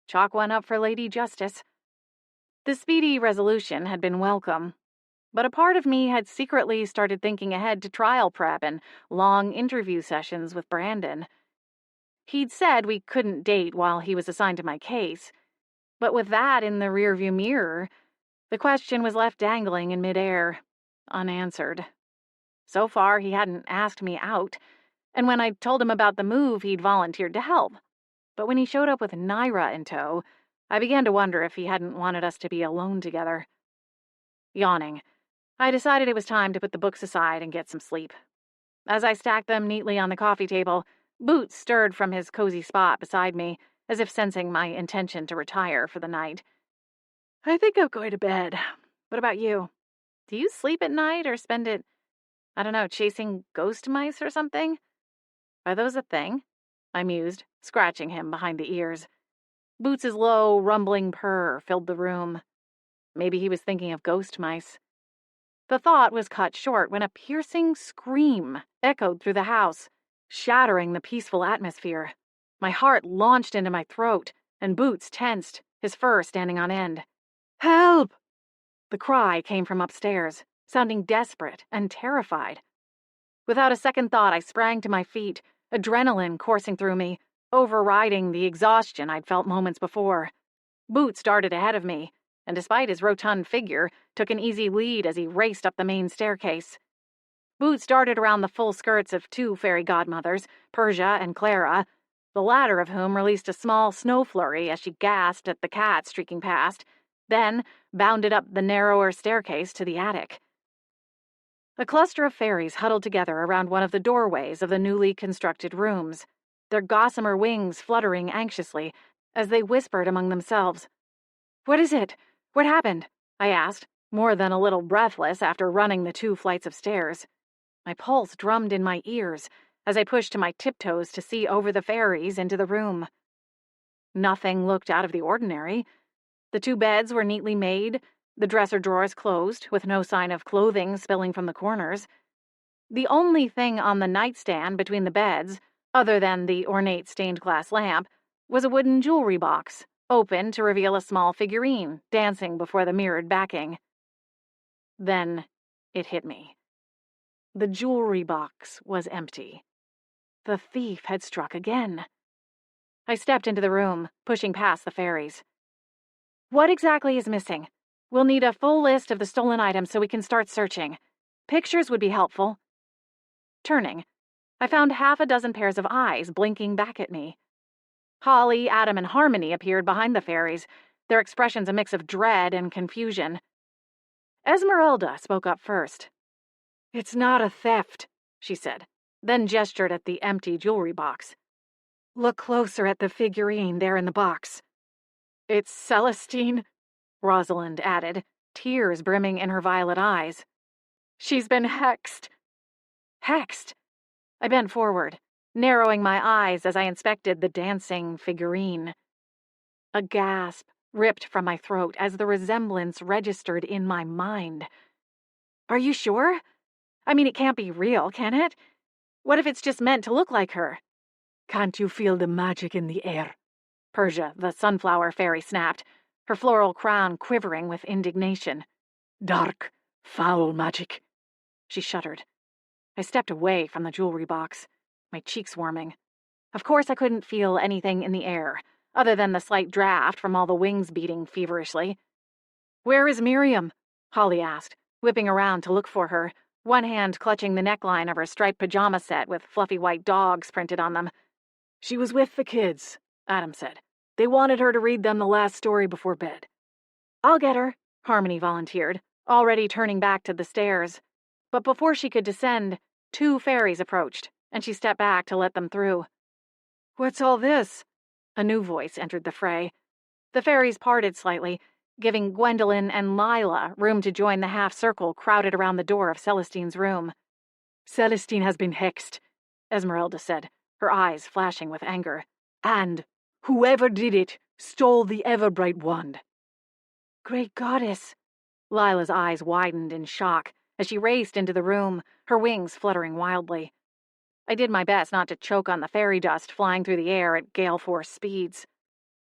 Chalk one up for Lady Justice. The speedy resolution had been welcome, but a part of me had secretly started thinking ahead to trial prep and long interview sessions with Brandon. He'd said we couldn't date while he was assigned to my case, but with that in the rearview mirror, the question was left dangling in midair, unanswered. So far, he hadn't asked me out, and when I told him about the move, he'd volunteered to help. But when he showed up with Naira in tow, I began to wonder if he hadn't wanted us to be alone together. Yawning, I decided it was time to put the books aside and get some sleep. As I stacked them neatly on the coffee table, Boots stirred from his cozy spot beside me, as if sensing my intention to retire for the night. I think I'm going to bed. What about you? Do you sleep at night or spend it, I don't know, chasing ghost mice or something? Are those a thing? I mused, scratching him behind the ears. Boots's low, rumbling purr filled the room. Maybe he was thinking of ghost mice. The thought was cut short when a piercing scream echoed through the house, shattering the peaceful atmosphere. My heart launched into my throat, and Boots tensed, his fur standing on end. "Help!" The cry came from upstairs, sounding desperate and terrified. Without a second thought, I sprang to my feet, adrenaline coursing through me, overriding the exhaustion I'd felt moments before. Boots darted ahead of me, and despite his rotund figure, took an easy lead as he raced up the main staircase. Boots darted around the full skirts of two fairy godmothers, Persia and Clara, the latter of whom released a small snow flurry as she gasped at the cat streaking past, then bounded up the narrower staircase to the attic. A cluster of fairies huddled together around one of the doorways of the newly constructed rooms, their gossamer wings fluttering anxiously as they whispered among themselves. "What is it? What happened?" I asked, more than a little breathless after running the 2 flights of stairs. My pulse drummed in my ears as I pushed to my tiptoes to see over the fairies into the room. Nothing looked out of the ordinary. The 2 beds were neatly made, the dresser drawers closed, with no sign of clothing spilling from the corners. The only thing on the nightstand between the beds, other than the ornate stained glass lamp, was a wooden jewelry box, open to reveal a small figurine dancing before the mirrored backing. Then it hit me. The jewelry box was empty. The thief had struck again. I stepped into the room, pushing past the fairies. "What exactly is missing? We'll need a full list of the stolen items so we can start searching. Pictures would be helpful." Turning, I found half a dozen pairs of eyes blinking back at me. Holly, Adam, and Harmony appeared behind the fairies, their expressions a mix of dread and confusion. Esmeralda spoke up first. "It's not a theft," she said, then gestured at the empty jewelry box. "Look closer at the figurine there in the box." "It's Celestine," Rosalind added, tears brimming in her violet eyes. "She's been hexed." "Hexed?" I bent forward, narrowing my eyes as I inspected the dancing figurine. A gasp ripped from my throat as the resemblance registered in my mind. "Are you sure? I mean, it can't be real, can it? What if it's just meant to look like her?" "Can't you feel the magic in the air?" Persia, the sunflower fairy, snapped, her floral crown quivering with indignation. "Dark, foul magic." She shuddered. I stepped away from the jewelry box, my cheeks warming. Of course I couldn't feel anything in the air, other than the slight draft from all the wings beating feverishly. "Where is Miriam?" Holly asked, whipping around to look for her, one hand clutching the neckline of her striped pajama set with fluffy white dogs printed on them. "She was with the kids," Adam said. "They wanted her to read them the last story before bed." "I'll get her," Harmony volunteered, already turning back to the stairs. But before she could descend, 2 fairies approached, and she stepped back to let them through. "What's all this?" A new voice entered the fray. The fairies parted slightly, giving Gwendolyn and Lila room to join the half-circle crowded around the door of Celestine's room. "Celestine has been hexed," Esmeralda said, her eyes flashing with anger. "And whoever did it stole the Everbright wand." "Great goddess!" Lila's eyes widened in shock as she raced into the room, her wings fluttering wildly. I did my best not to choke on the fairy dust flying through the air at gale force speeds.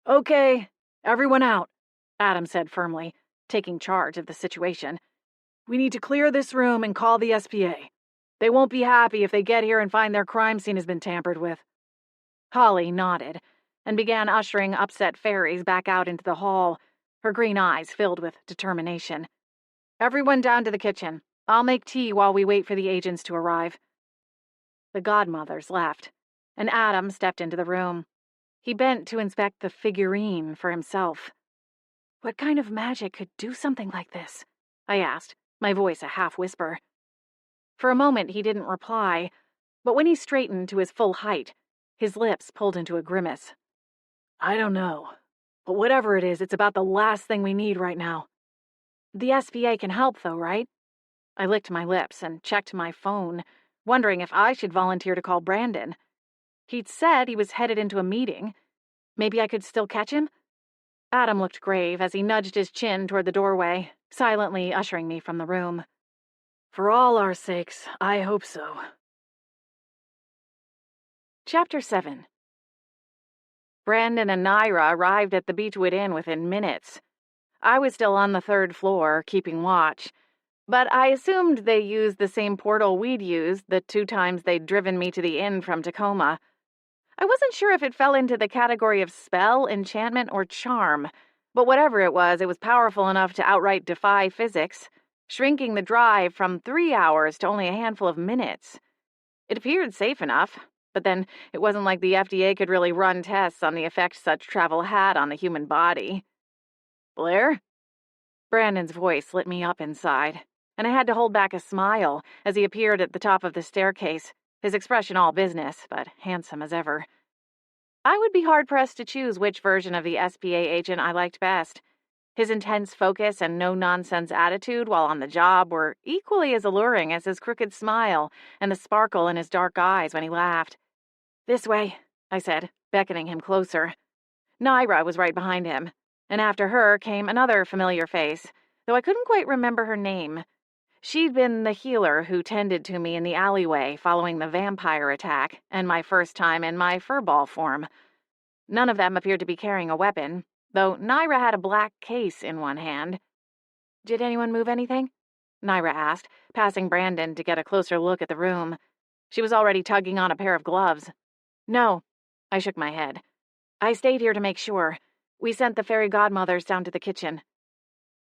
"Okay, everyone out," Adam said firmly, taking charge of the situation. "We need to clear this room and call the SPA. They won't be happy if they get here and find their crime scene has been tampered with." Holly nodded and began ushering upset fairies back out into the hall, her green eyes filled with determination. "Everyone down to the kitchen. I'll make tea while we wait for the agents to arrive." The godmothers left, and Adam stepped into the room. He bent to inspect the figurine for himself. What kind of magic could do something like this? I asked, my voice a half-whisper. For a moment he didn't reply, but when he straightened to his full height, his lips pulled into a grimace. I don't know, but whatever it is, it's about the last thing we need right now. The SPA can help, though, right? I licked my lips and checked my phone, wondering if I should volunteer to call Brandon. He'd said he was headed into a meeting. Maybe I could still catch him? Adam looked grave as he nudged his chin toward the doorway, silently ushering me from the room. For all our sakes, I hope so. Chapter 7. Brandon and Naira arrived at the Beechwood Inn within minutes. I was still on the 3rd floor, keeping watch, but I assumed they used the same portal we'd used the 2 times they'd driven me to the inn from Tacoma. I wasn't sure if it fell into the category of spell, enchantment, or charm, but whatever it was powerful enough to outright defy physics, shrinking the drive from 3 hours to only a handful of minutes. It appeared safe enough, but then it wasn't like the FDA could really run tests on the effect such travel had on the human body. Blair? Brandon's voice lit me up inside, and I had to hold back a smile as he appeared at the top of the staircase, his expression all business, but handsome as ever. I would be hard-pressed to choose which version of the SPA agent I liked best. His intense focus and no-nonsense attitude while on the job were equally as alluring as his crooked smile and the sparkle in his dark eyes when he laughed. This way, I said, beckoning him closer. Naira was right behind him, and after her came another familiar face, though I couldn't quite remember her name. She'd been the healer who tended to me in the alleyway following the vampire attack and my first time in my furball form. None of them appeared to be carrying a weapon, though Naira had a black case in one hand. Did anyone move anything? Naira asked, passing Brandon to get a closer look at the room. She was already tugging on a pair of gloves. No, I shook my head. I stayed here to make sure. We sent the fairy godmothers down to the kitchen.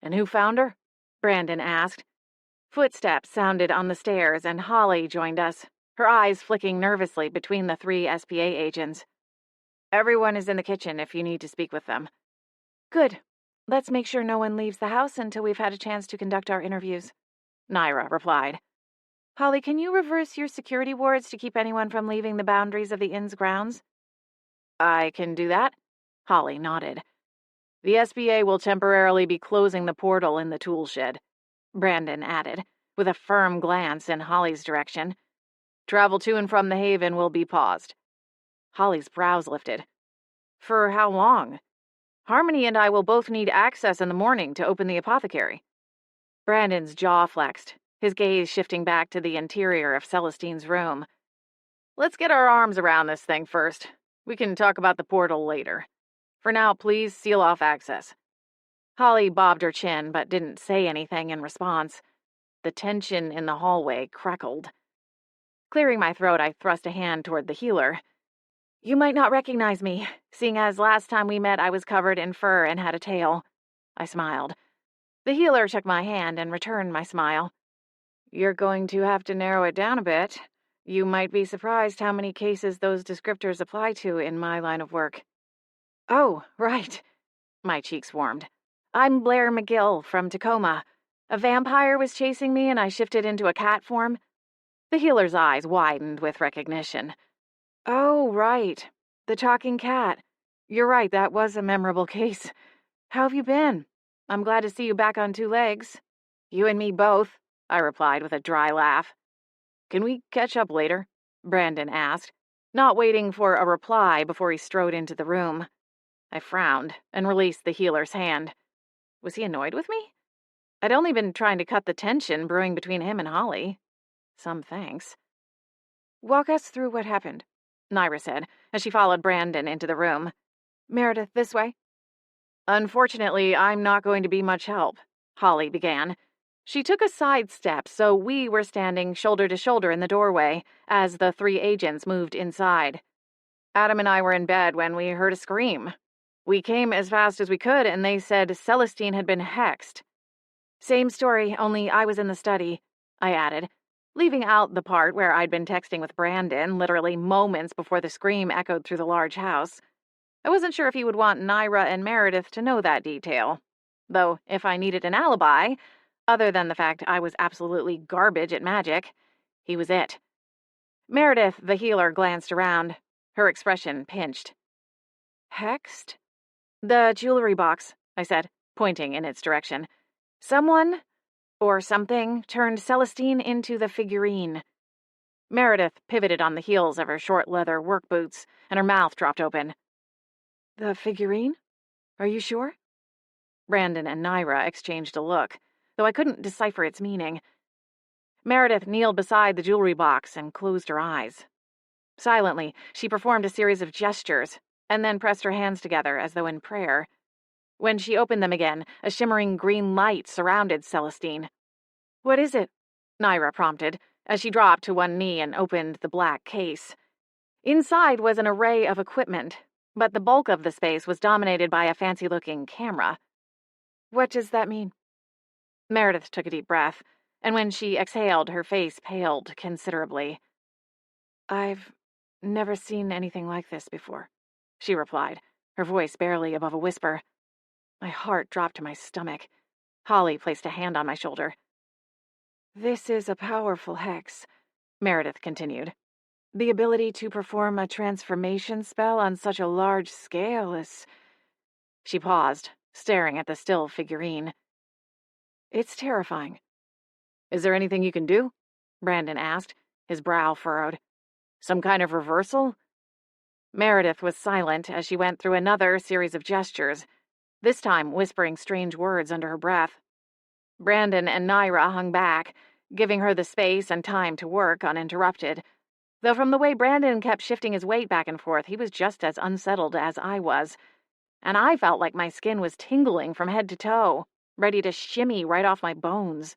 And who found her? Brandon asked. Footsteps sounded on the stairs, and Holly joined us, her eyes flicking nervously between the 3 SPA agents. Everyone is in the kitchen if you need to speak with them. Good. Let's make sure no one leaves the house until we've had a chance to conduct our interviews, Naira replied. Holly, can you reverse your security wards to keep anyone from leaving the boundaries of the inn's grounds? I can do that, Holly nodded. The SPA will temporarily be closing the portal in the tool shed, Brandon added, with a firm glance in Holly's direction. Travel to and from the haven will be paused. Holly's brows lifted. For how long? Harmony and I will both need access in the morning to open the apothecary. Brandon's jaw flexed, his gaze shifting back to the interior of Celestine's room. Let's get our arms around this thing first. We can talk about the portal later. For now, please seal off access. Holly bobbed her chin, but didn't say anything in response. The tension in the hallway crackled. Clearing my throat, I thrust a hand toward the healer. You might not recognize me, seeing as last time we met I was covered in fur and had a tail. I smiled. The healer shook my hand and returned my smile. You're going to have to narrow it down a bit. You might be surprised how many cases those descriptors apply to in my line of work. Oh, right. My cheeks warmed. I'm Blair McGill from Tacoma. A vampire was chasing me and I shifted into a cat form. The healer's eyes widened with recognition. Oh, right. The talking cat. You're right, that was a memorable case. How have you been? I'm glad to see you back on 2 legs. You and me both, I replied with a dry laugh. Can we catch up later? Brandon asked, not waiting for a reply before he strode into the room. I frowned and released the healer's hand. Was he annoyed with me? I'd only been trying to cut the tension brewing between him and Holly. Some thanks. Walk us through what happened, Naira said, as she followed Brandon into the room. Meredith, this way. Unfortunately, I'm not going to be much help, Holly began. She took a side step, so we were standing shoulder to shoulder in the doorway as the 3 agents moved inside. Adam and I were in bed when we heard a scream. We came as fast as we could, and they said Celestine had been hexed. Same story, only I was in the study, I added, leaving out the part where I'd been texting with Brandon literally moments before the scream echoed through the large house. I wasn't sure if he would want Naira and Meredith to know that detail. Though, if I needed an alibi, other than the fact I was absolutely garbage at magic, he was it. Meredith, the healer, glanced around, her expression pinched. Hexed? The jewelry box, I said, pointing in its direction. Someone, or something, turned Celestine into the figurine. Meredith pivoted on the heels of her short leather work boots, and her mouth dropped open. The figurine? Are you sure? Brandon and Naira exchanged a look, though I couldn't decipher its meaning. Meredith kneeled beside the jewelry box and closed her eyes. Silently, she performed a series of gestures, and then pressed her hands together as though in prayer. When she opened them again, a shimmering green light surrounded Celestine. What is it? Naira prompted, as she dropped to one knee and opened the black case. Inside was an array of equipment, but the bulk of the space was dominated by a fancy-looking camera. What does that mean? Meredith took a deep breath, and when she exhaled, her face paled considerably. I've never seen anything like this before, she replied, her voice barely above a whisper. My heart dropped to my stomach. Holly placed a hand on my shoulder. This is a powerful hex, Meredith continued. The ability to perform a transformation spell on such a large scale is... She paused, staring at the still figurine. It's terrifying. Is there anything you can do? Brandon asked, his brow furrowed. Some kind of reversal? Meredith was silent as she went through another series of gestures, this time whispering strange words under her breath. Brandon and Naira hung back, giving her the space and time to work uninterrupted, though from the way Brandon kept shifting his weight back and forth, he was just as unsettled as I was, and I felt like my skin was tingling from head to toe, ready to shimmy right off my bones.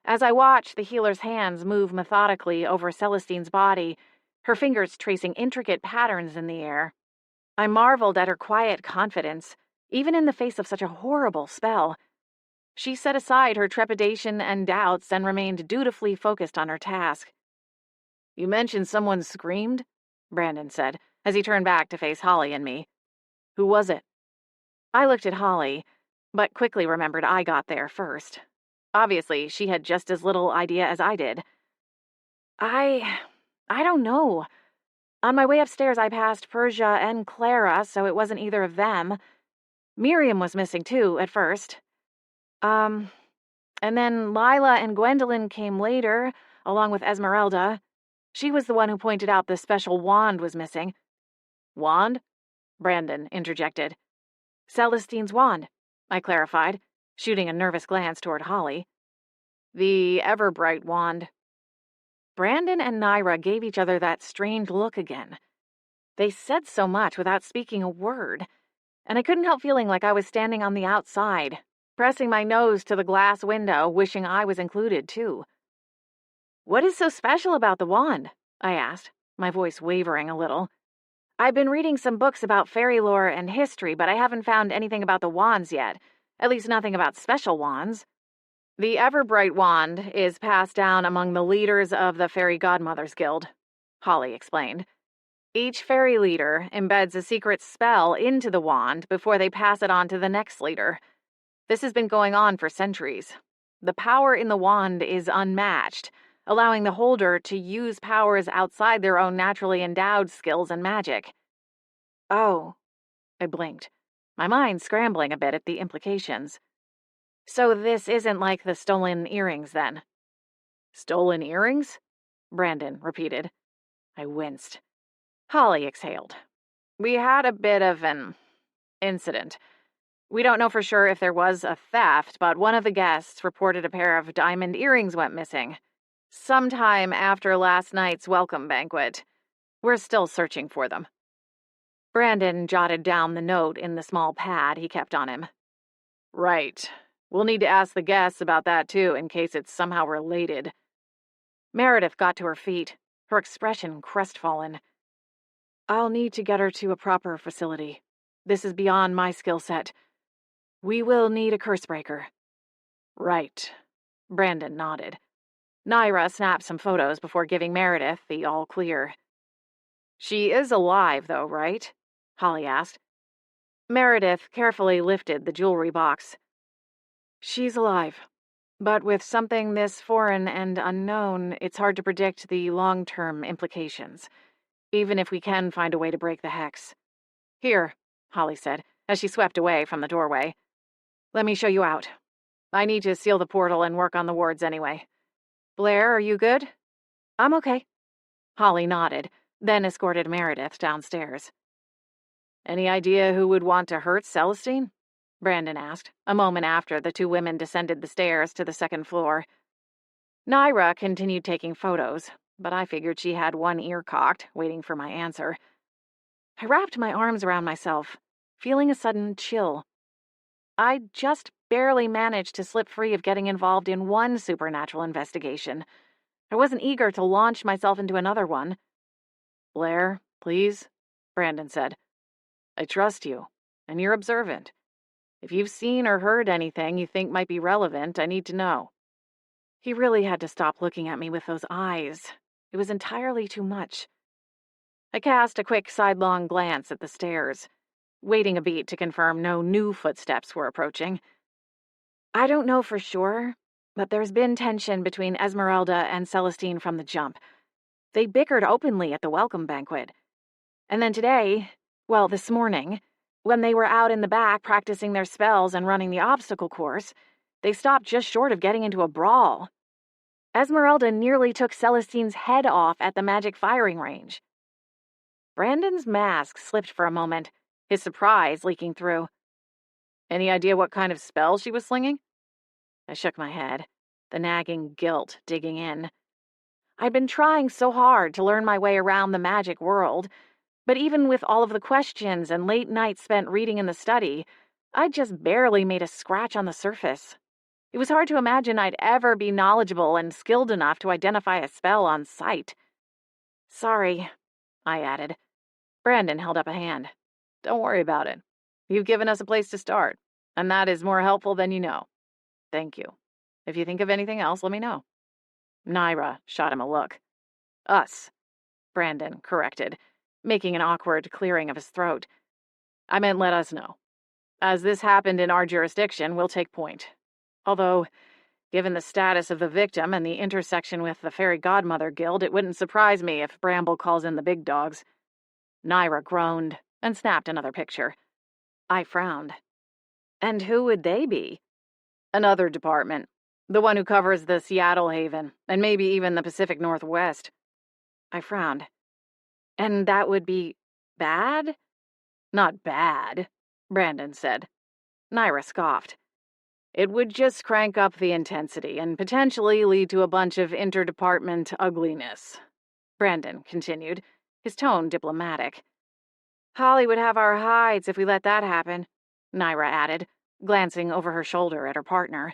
As I watched the healer's hands move methodically over Celestine's body, her fingers tracing intricate patterns in the air, I marveled at her quiet confidence, even in the face of such a horrible spell. She set aside her trepidation and doubts and remained dutifully focused on her task. You mentioned someone screamed? Brandon said, as he turned back to face Holly and me. Who was it? I looked at Holly, but quickly remembered I got there first. Obviously, she had just as little idea as I did. I don't know. On my way upstairs, I passed Persia and Clara, so it wasn't either of them. Miriam was missing, too, at first. And then Lila and Gwendolyn came later, along with Esmeralda. She was the one who pointed out the special wand was missing. Wand? Brandon interjected. Celestine's wand, I clarified, shooting a nervous glance toward Holly. The ever-bright wand. Brandon and Naira gave each other that strange look again. They said so much without speaking a word, and I couldn't help feeling like I was standing on the outside, pressing my nose to the glass window, wishing I was included, too. What is so special about the wand? I asked, my voice wavering a little. I've been reading some books about fairy lore and history, but I haven't found anything about the wands yet, at least nothing about special wands. The Everbright wand is passed down among the leaders of the Fairy Godmothers Guild, Holly explained. Each fairy leader embeds a secret spell into the wand before they pass it on to the next leader. This has been going on for centuries. The power in the wand is unmatched, allowing the holder to use powers outside their own naturally endowed skills and magic. Oh, I blinked, my mind scrambling a bit at the implications. So this isn't like the stolen earrings, then? Stolen earrings? Brandon repeated. I winced. Holly exhaled. We had a bit of an incident. We don't know for sure if there was a theft, but one of the guests reported a pair of diamond earrings went missing. Sometime after last night's welcome banquet. We're still searching for them. Brandon jotted down the note in the small pad he kept on him. Right. We'll need to ask the guests about that, too, in case it's somehow related. Meredith got to her feet, her expression crestfallen. I'll need to get her to a proper facility. This is beyond my skill set. We will need a curse breaker. Right. Brandon nodded. Naira snapped some photos before giving Meredith the all clear. She is alive, though, right? Holly asked. Meredith carefully lifted the jewelry box. She's alive. But with something this foreign and unknown, it's hard to predict the long-term implications, even if we can find a way to break the hex. Here, Holly said, as she swept away from the doorway. Let me show you out. I need to seal the portal and work on the wards anyway. Blair, are you good? I'm okay. Holly nodded, then escorted Meredith downstairs. Any idea who would want to hurt Celestine? Brandon asked, a moment after the two women descended the stairs to the second floor. Naira continued taking photos, but I figured she had one ear cocked, waiting for my answer. I wrapped my arms around myself, feeling a sudden chill. I just barely managed to slip free of getting involved in one supernatural investigation. I wasn't eager to launch myself into another one. Blair, please, Brandon said. I trust you, and you're observant. If you've seen or heard anything you think might be relevant, I need to know. He really had to stop looking at me with those eyes. It was entirely too much. I cast a quick sidelong glance at the stairs, waiting a beat to confirm no new footsteps were approaching. I don't know for sure, but there's been tension between Esmeralda and Celestine from the jump. They bickered openly at the welcome banquet. And then today, well, this morning, when they were out in the back practicing their spells and running the obstacle course, they stopped just short of getting into a brawl. Esmeralda nearly took Celestine's head off at the magic firing range. Brandon's mask slipped for a moment, his surprise leaking through. Any idea what kind of spell she was slinging? I shook my head, the nagging guilt digging in. I'd been trying so hard to learn my way around the magic world, but even with all of the questions and late nights spent reading in the study, I'd just barely made a scratch on the surface. It was hard to imagine I'd ever be knowledgeable and skilled enough to identify a spell on sight. Sorry, I added. Brandon held up a hand. Don't worry about it. You've given us a place to start, and that is more helpful than you know. Thank you. If you think of anything else, let me know. Naira shot him a look. Us, Brandon corrected, making an awkward clearing of his throat. I meant let us know. As this happened in our jurisdiction, we'll take point. Although, given the status of the victim and the intersection with the Fairy Godmother Guild, it wouldn't surprise me if Bramble calls in the big dogs. Naira groaned and snapped another picture. I frowned. And who would they be? Another department. The one who covers the Seattle Haven, and maybe even the Pacific Northwest. I frowned. And that would be bad? Not bad, Brandon said. Naira scoffed. It would just crank up the intensity and potentially lead to a bunch of interdepartment ugliness. Brandon continued, his tone diplomatic. Holly would have our hides if we let that happen, Naira added, glancing over her shoulder at her partner.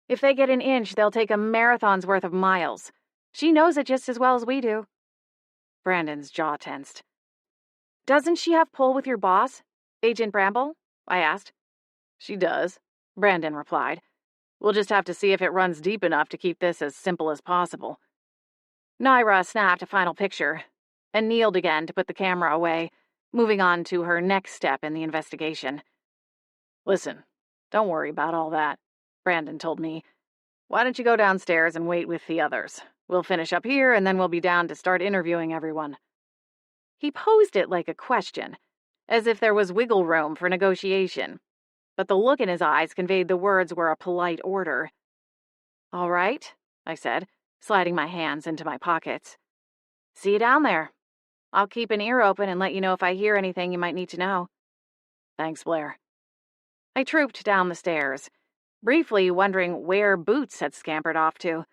If they get an inch, they'll take a marathon's worth of miles. She knows it just as well as we do. Brandon's jaw tensed. Doesn't she have pull with your boss, Agent Bramble? I asked. She does, Brandon replied. We'll just have to see if it runs deep enough to keep this as simple as possible. Naira snapped a final picture and kneeled again to put the camera away, moving on to her next step in the investigation. Listen, don't worry about all that, Brandon told me. Why don't you go downstairs and wait with the others? We'll finish up here, and then we'll be down to start interviewing everyone. He posed it like a question, as if there was wiggle room for negotiation, but the look in his eyes conveyed the words were a polite order. All right, I said, sliding my hands into my pockets. See you down there. I'll keep an ear open and let you know if I hear anything you might need to know. Thanks, Blair. I trooped down the stairs, briefly wondering where Boots had scampered off to.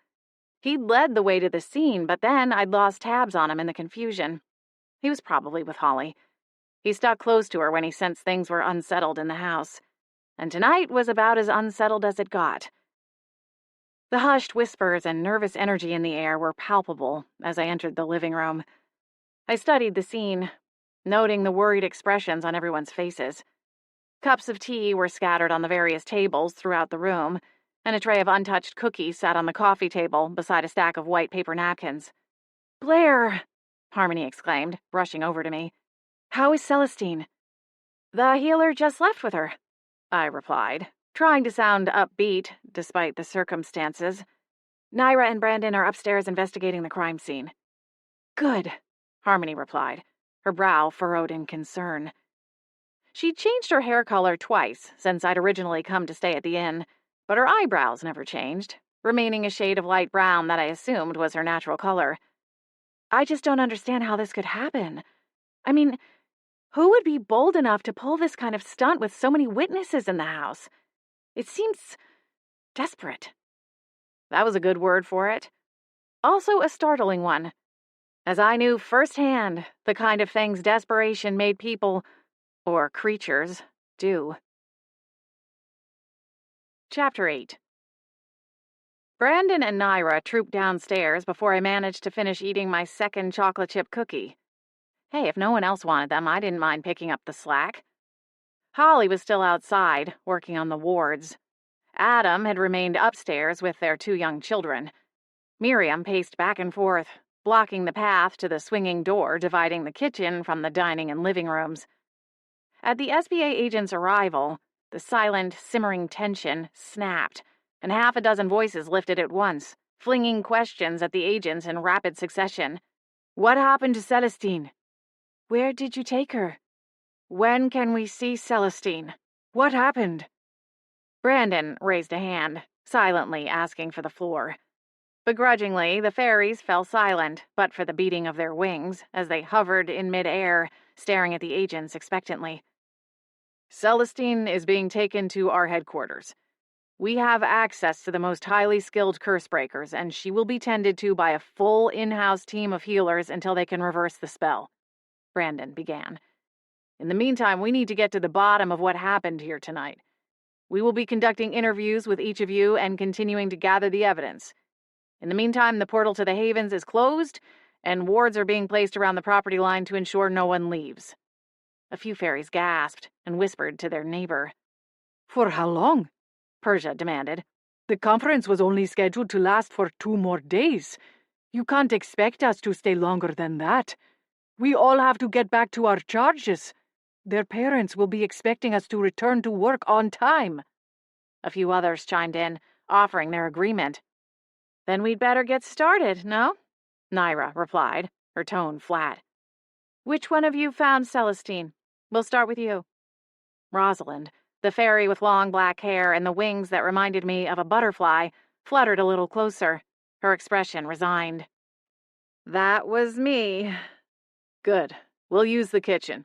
He'd led the way to the scene, but then I'd lost tabs on him in the confusion. He was probably with Holly. He stuck close to her when he sensed things were unsettled in the house, and tonight was about as unsettled as it got. The hushed whispers and nervous energy in the air were palpable as I entered the living room. I studied the scene, noting the worried expressions on everyone's faces. Cups of tea were scattered on the various tables throughout the room, and a tray of untouched cookies sat on the coffee table beside a stack of white paper napkins. Blair! Harmony exclaimed, rushing over to me. How is Celestine? The healer just left with her, I replied, trying to sound upbeat despite the circumstances. Naira and Brandon are upstairs investigating the crime scene. Good, Harmony replied, her brow furrowed in concern. She'd changed her hair color twice since I'd originally come to stay at the inn, but her eyebrows never changed, remaining a shade of light brown that I assumed was her natural color. I just don't understand how this could happen. I mean, who would be bold enough to pull this kind of stunt with so many witnesses in the house? It seems desperate. That was a good word for it. Also a startling one, as I knew firsthand the kind of things desperation made people, or creatures, do. Chapter 8. Brandon and Naira trooped downstairs before I managed to finish eating my second chocolate chip cookie. Hey, if no one else wanted them, I didn't mind picking up the slack. Holly was still outside, working on the wards. Adam had remained upstairs with their 2 young children. Miriam paced back and forth, blocking the path to the swinging door dividing the kitchen from the dining and living rooms. At the SBA agent's arrival, the silent, simmering tension snapped, and half a dozen voices lifted at once, flinging questions at the agents in rapid succession. What happened to Celestine? Where did you take her? When can we see Celestine? What happened? Brandon raised a hand, silently asking for the floor. Begrudgingly, the fairies fell silent, but for the beating of their wings, as they hovered in mid-air, staring at the agents expectantly. Celestine is being taken to our headquarters. We have access to the most highly skilled curse breakers, and she will be tended to by a full in-house team of healers until they can reverse the spell, Brandon began. In the meantime, we need to get to the bottom of what happened here tonight. We will be conducting interviews with each of you and continuing to gather the evidence. In the meantime, the portal to the Havens is closed, and wards are being placed around the property line to ensure no one leaves. A few fairies gasped and whispered to their neighbor. For how long? Persia demanded. The conference was only scheduled to last for 2 more days. You can't expect us to stay longer than that. We all have to get back to our charges. Their parents will be expecting us to return to work on time. A few others chimed in, offering their agreement. Then we'd better get started, no? Naira replied, her tone flat. Which one of you found Celestine? We'll start with you. Rosalind, the fairy with long black hair and the wings that reminded me of a butterfly, fluttered a little closer, her expression resigned. That was me. Good. We'll use the kitchen.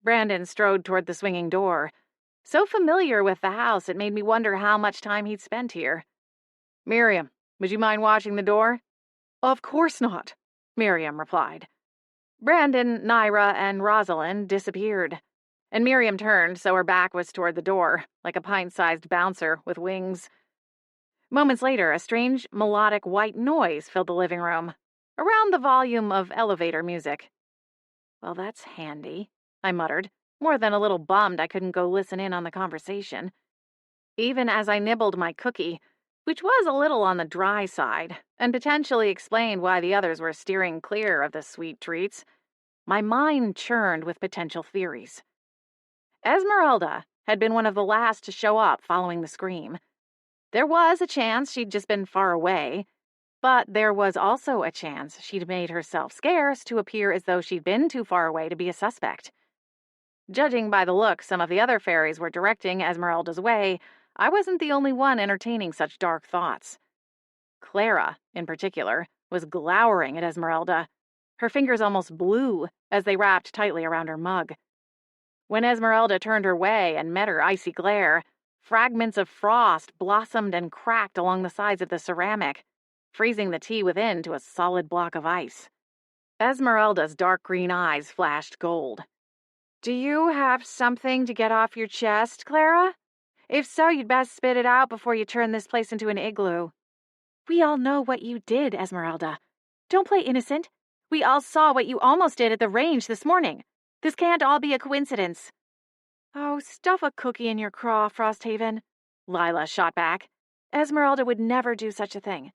Brandon strode toward the swinging door. So familiar with the house, it made me wonder how much time he'd spent here. Miriam, would you mind watching the door? Of course not, Miriam replied. Brandon, Naira, and Rosalind disappeared, and Miriam turned so her back was toward the door, like a pint-sized bouncer with wings. Moments later, a strange, melodic white noise filled the living room, around the volume of elevator music. Well, that's handy, I muttered, more than a little bummed I couldn't go listen in on the conversation. Even as I nibbled my cookie, which was a little on the dry side, and potentially explained why the others were steering clear of the sweet treats, my mind churned with potential theories. Esmeralda had been one of the last to show up following the scream. There was a chance she'd just been far away, but there was also a chance she'd made herself scarce to appear as though she'd been too far away to be a suspect. Judging by the look some of the other fairies were directing Esmeralda's way, I wasn't the only one entertaining such dark thoughts. Clara, in particular, was glowering at Esmeralda, her fingers almost blue as they wrapped tightly around her mug. When Esmeralda turned her way and met her icy glare, fragments of frost blossomed and cracked along the sides of the ceramic, freezing the tea within to a solid block of ice. Esmeralda's dark green eyes flashed gold. Do you have something to get off your chest, Clara? If so, you'd best spit it out before you turn this place into an igloo. We all know what you did, Esmeralda. Don't play innocent. We all saw what you almost did at the range this morning. This can't all be a coincidence. Oh, stuff a cookie in your craw, Frosthaven, Lila shot back. Esmeralda would never do such a thing.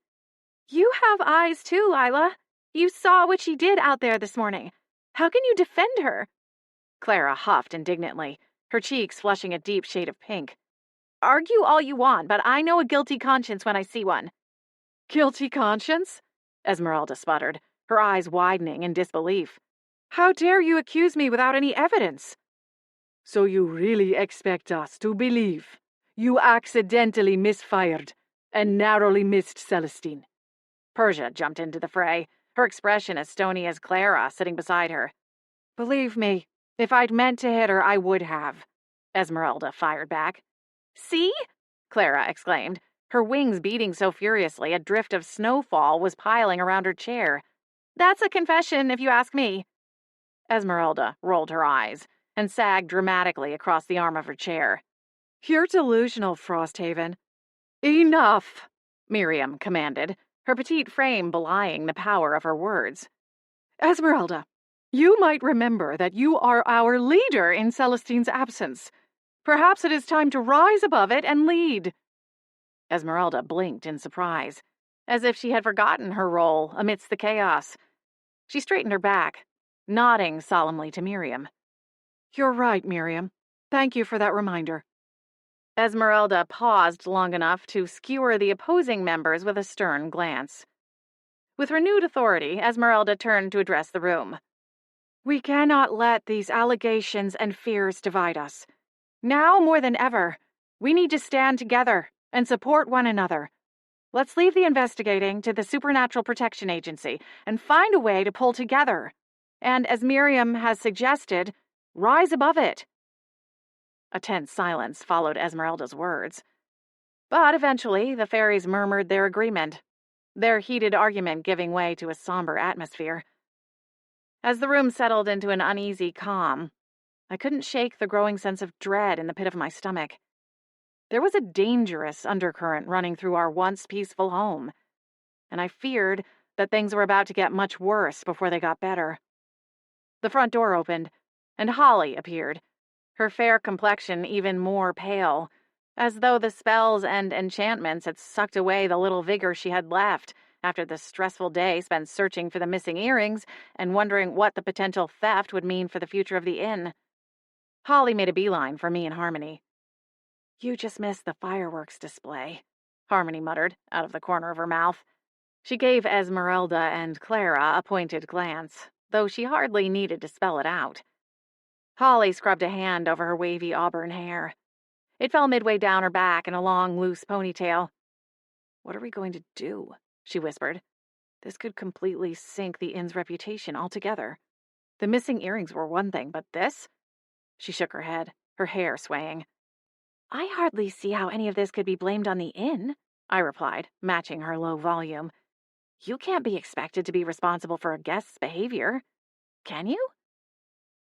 You have eyes too, Lila. You saw what she did out there this morning. How can you defend her? Clara huffed indignantly, her cheeks flushing a deep shade of pink. "Argue all you want, but I know a guilty conscience when I see one." "Guilty conscience?" Esmeralda sputtered, her eyes widening in disbelief. "How dare you accuse me without any evidence?" "So you really expect us to believe you accidentally misfired and narrowly missed Celestine?" Persia jumped into the fray, her expression as stony as Clara sitting beside her. "Believe me, if I'd meant to hit her, I would have," Esmeralda fired back. "See?" Clara exclaimed, her wings beating so furiously a drift of snowfall was piling around her chair. "That's a confession, if you ask me." Esmeralda rolled her eyes and sagged dramatically across the arm of her chair. "You're delusional, Frosthaven." "Enough!" Miriam commanded, her petite frame belying the power of her words. "Esmeralda, you might remember that you are our leader in Celestine's absence. Perhaps it is time to rise above it and lead." Esmeralda blinked in surprise, as if she had forgotten her role amidst the chaos. She straightened her back, nodding solemnly to Miriam. "You're right, Miriam. Thank you for that reminder." Esmeralda paused long enough to skewer the opposing members with a stern glance. With renewed authority, Esmeralda turned to address the room. "We cannot let these allegations and fears divide us. Now more than ever, we need to stand together and support one another. Let's leave the investigating to the Supernatural Protection Agency and find a way to pull together. And as Miriam has suggested, rise above it." A tense silence followed Esmeralda's words. But eventually, the fairies murmured their agreement, their heated argument giving way to a somber atmosphere. As the room settled into an uneasy calm, I couldn't shake the growing sense of dread in the pit of my stomach. There was a dangerous undercurrent running through our once peaceful home, and I feared that things were about to get much worse before they got better. The front door opened, and Holly appeared, her fair complexion even more pale, as though the spells and enchantments had sucked away the little vigor she had left after the stressful day spent searching for the missing earrings and wondering what the potential theft would mean for the future of the inn. Holly made a beeline for me and Harmony. "You just missed the fireworks display," Harmony muttered out of the corner of her mouth. She gave Esmeralda and Clara a pointed glance, though she hardly needed to spell it out. Holly scrubbed a hand over her wavy auburn hair. It fell midway down her back in a long, loose ponytail. "What are we going to do?" she whispered. "This could completely sink the inn's reputation altogether. The missing earrings were one thing, but this?" She shook her head, her hair swaying. "I hardly see how any of this could be blamed on the inn," I replied, matching her low volume. "You can't be expected to be responsible for a guest's behavior. Can you?"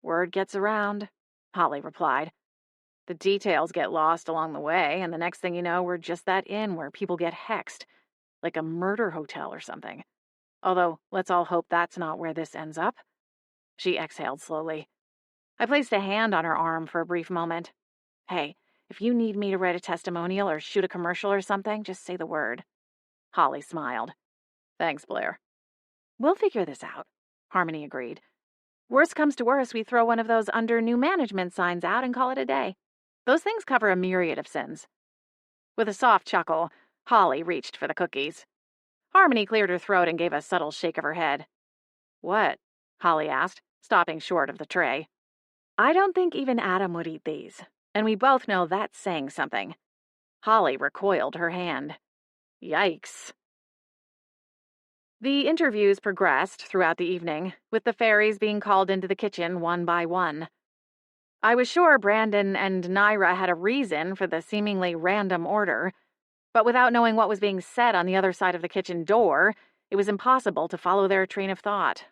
"Word gets around," Holly replied. "The details get lost along the way, and the next thing you know, we're just that inn where people get hexed, like a murder hotel or something. Although, let's all hope that's not where this ends up." She exhaled slowly. I placed a hand on her arm for a brief moment. "Hey, if you need me to write a testimonial or shoot a commercial or something, just say the word." Holly smiled. "Thanks, Blair." "We'll figure this out," Harmony agreed. "Worst comes to worst, we throw one of those under new management signs out and call it a day. Those things cover a myriad of sins." With a soft chuckle, Holly reached for the cookies. Harmony cleared her throat and gave a subtle shake of her head. "What?" Holly asked, stopping short of the tray. "I don't think even Adam would eat these, and we both know that's saying something." Holly recoiled her hand. Yikes. The interviews progressed throughout the evening, with the fairies being called into the kitchen one by one. I was sure Brandon and Naira had a reason for the seemingly random order, but without knowing what was being said on the other side of the kitchen door, it was impossible to follow their train of thought.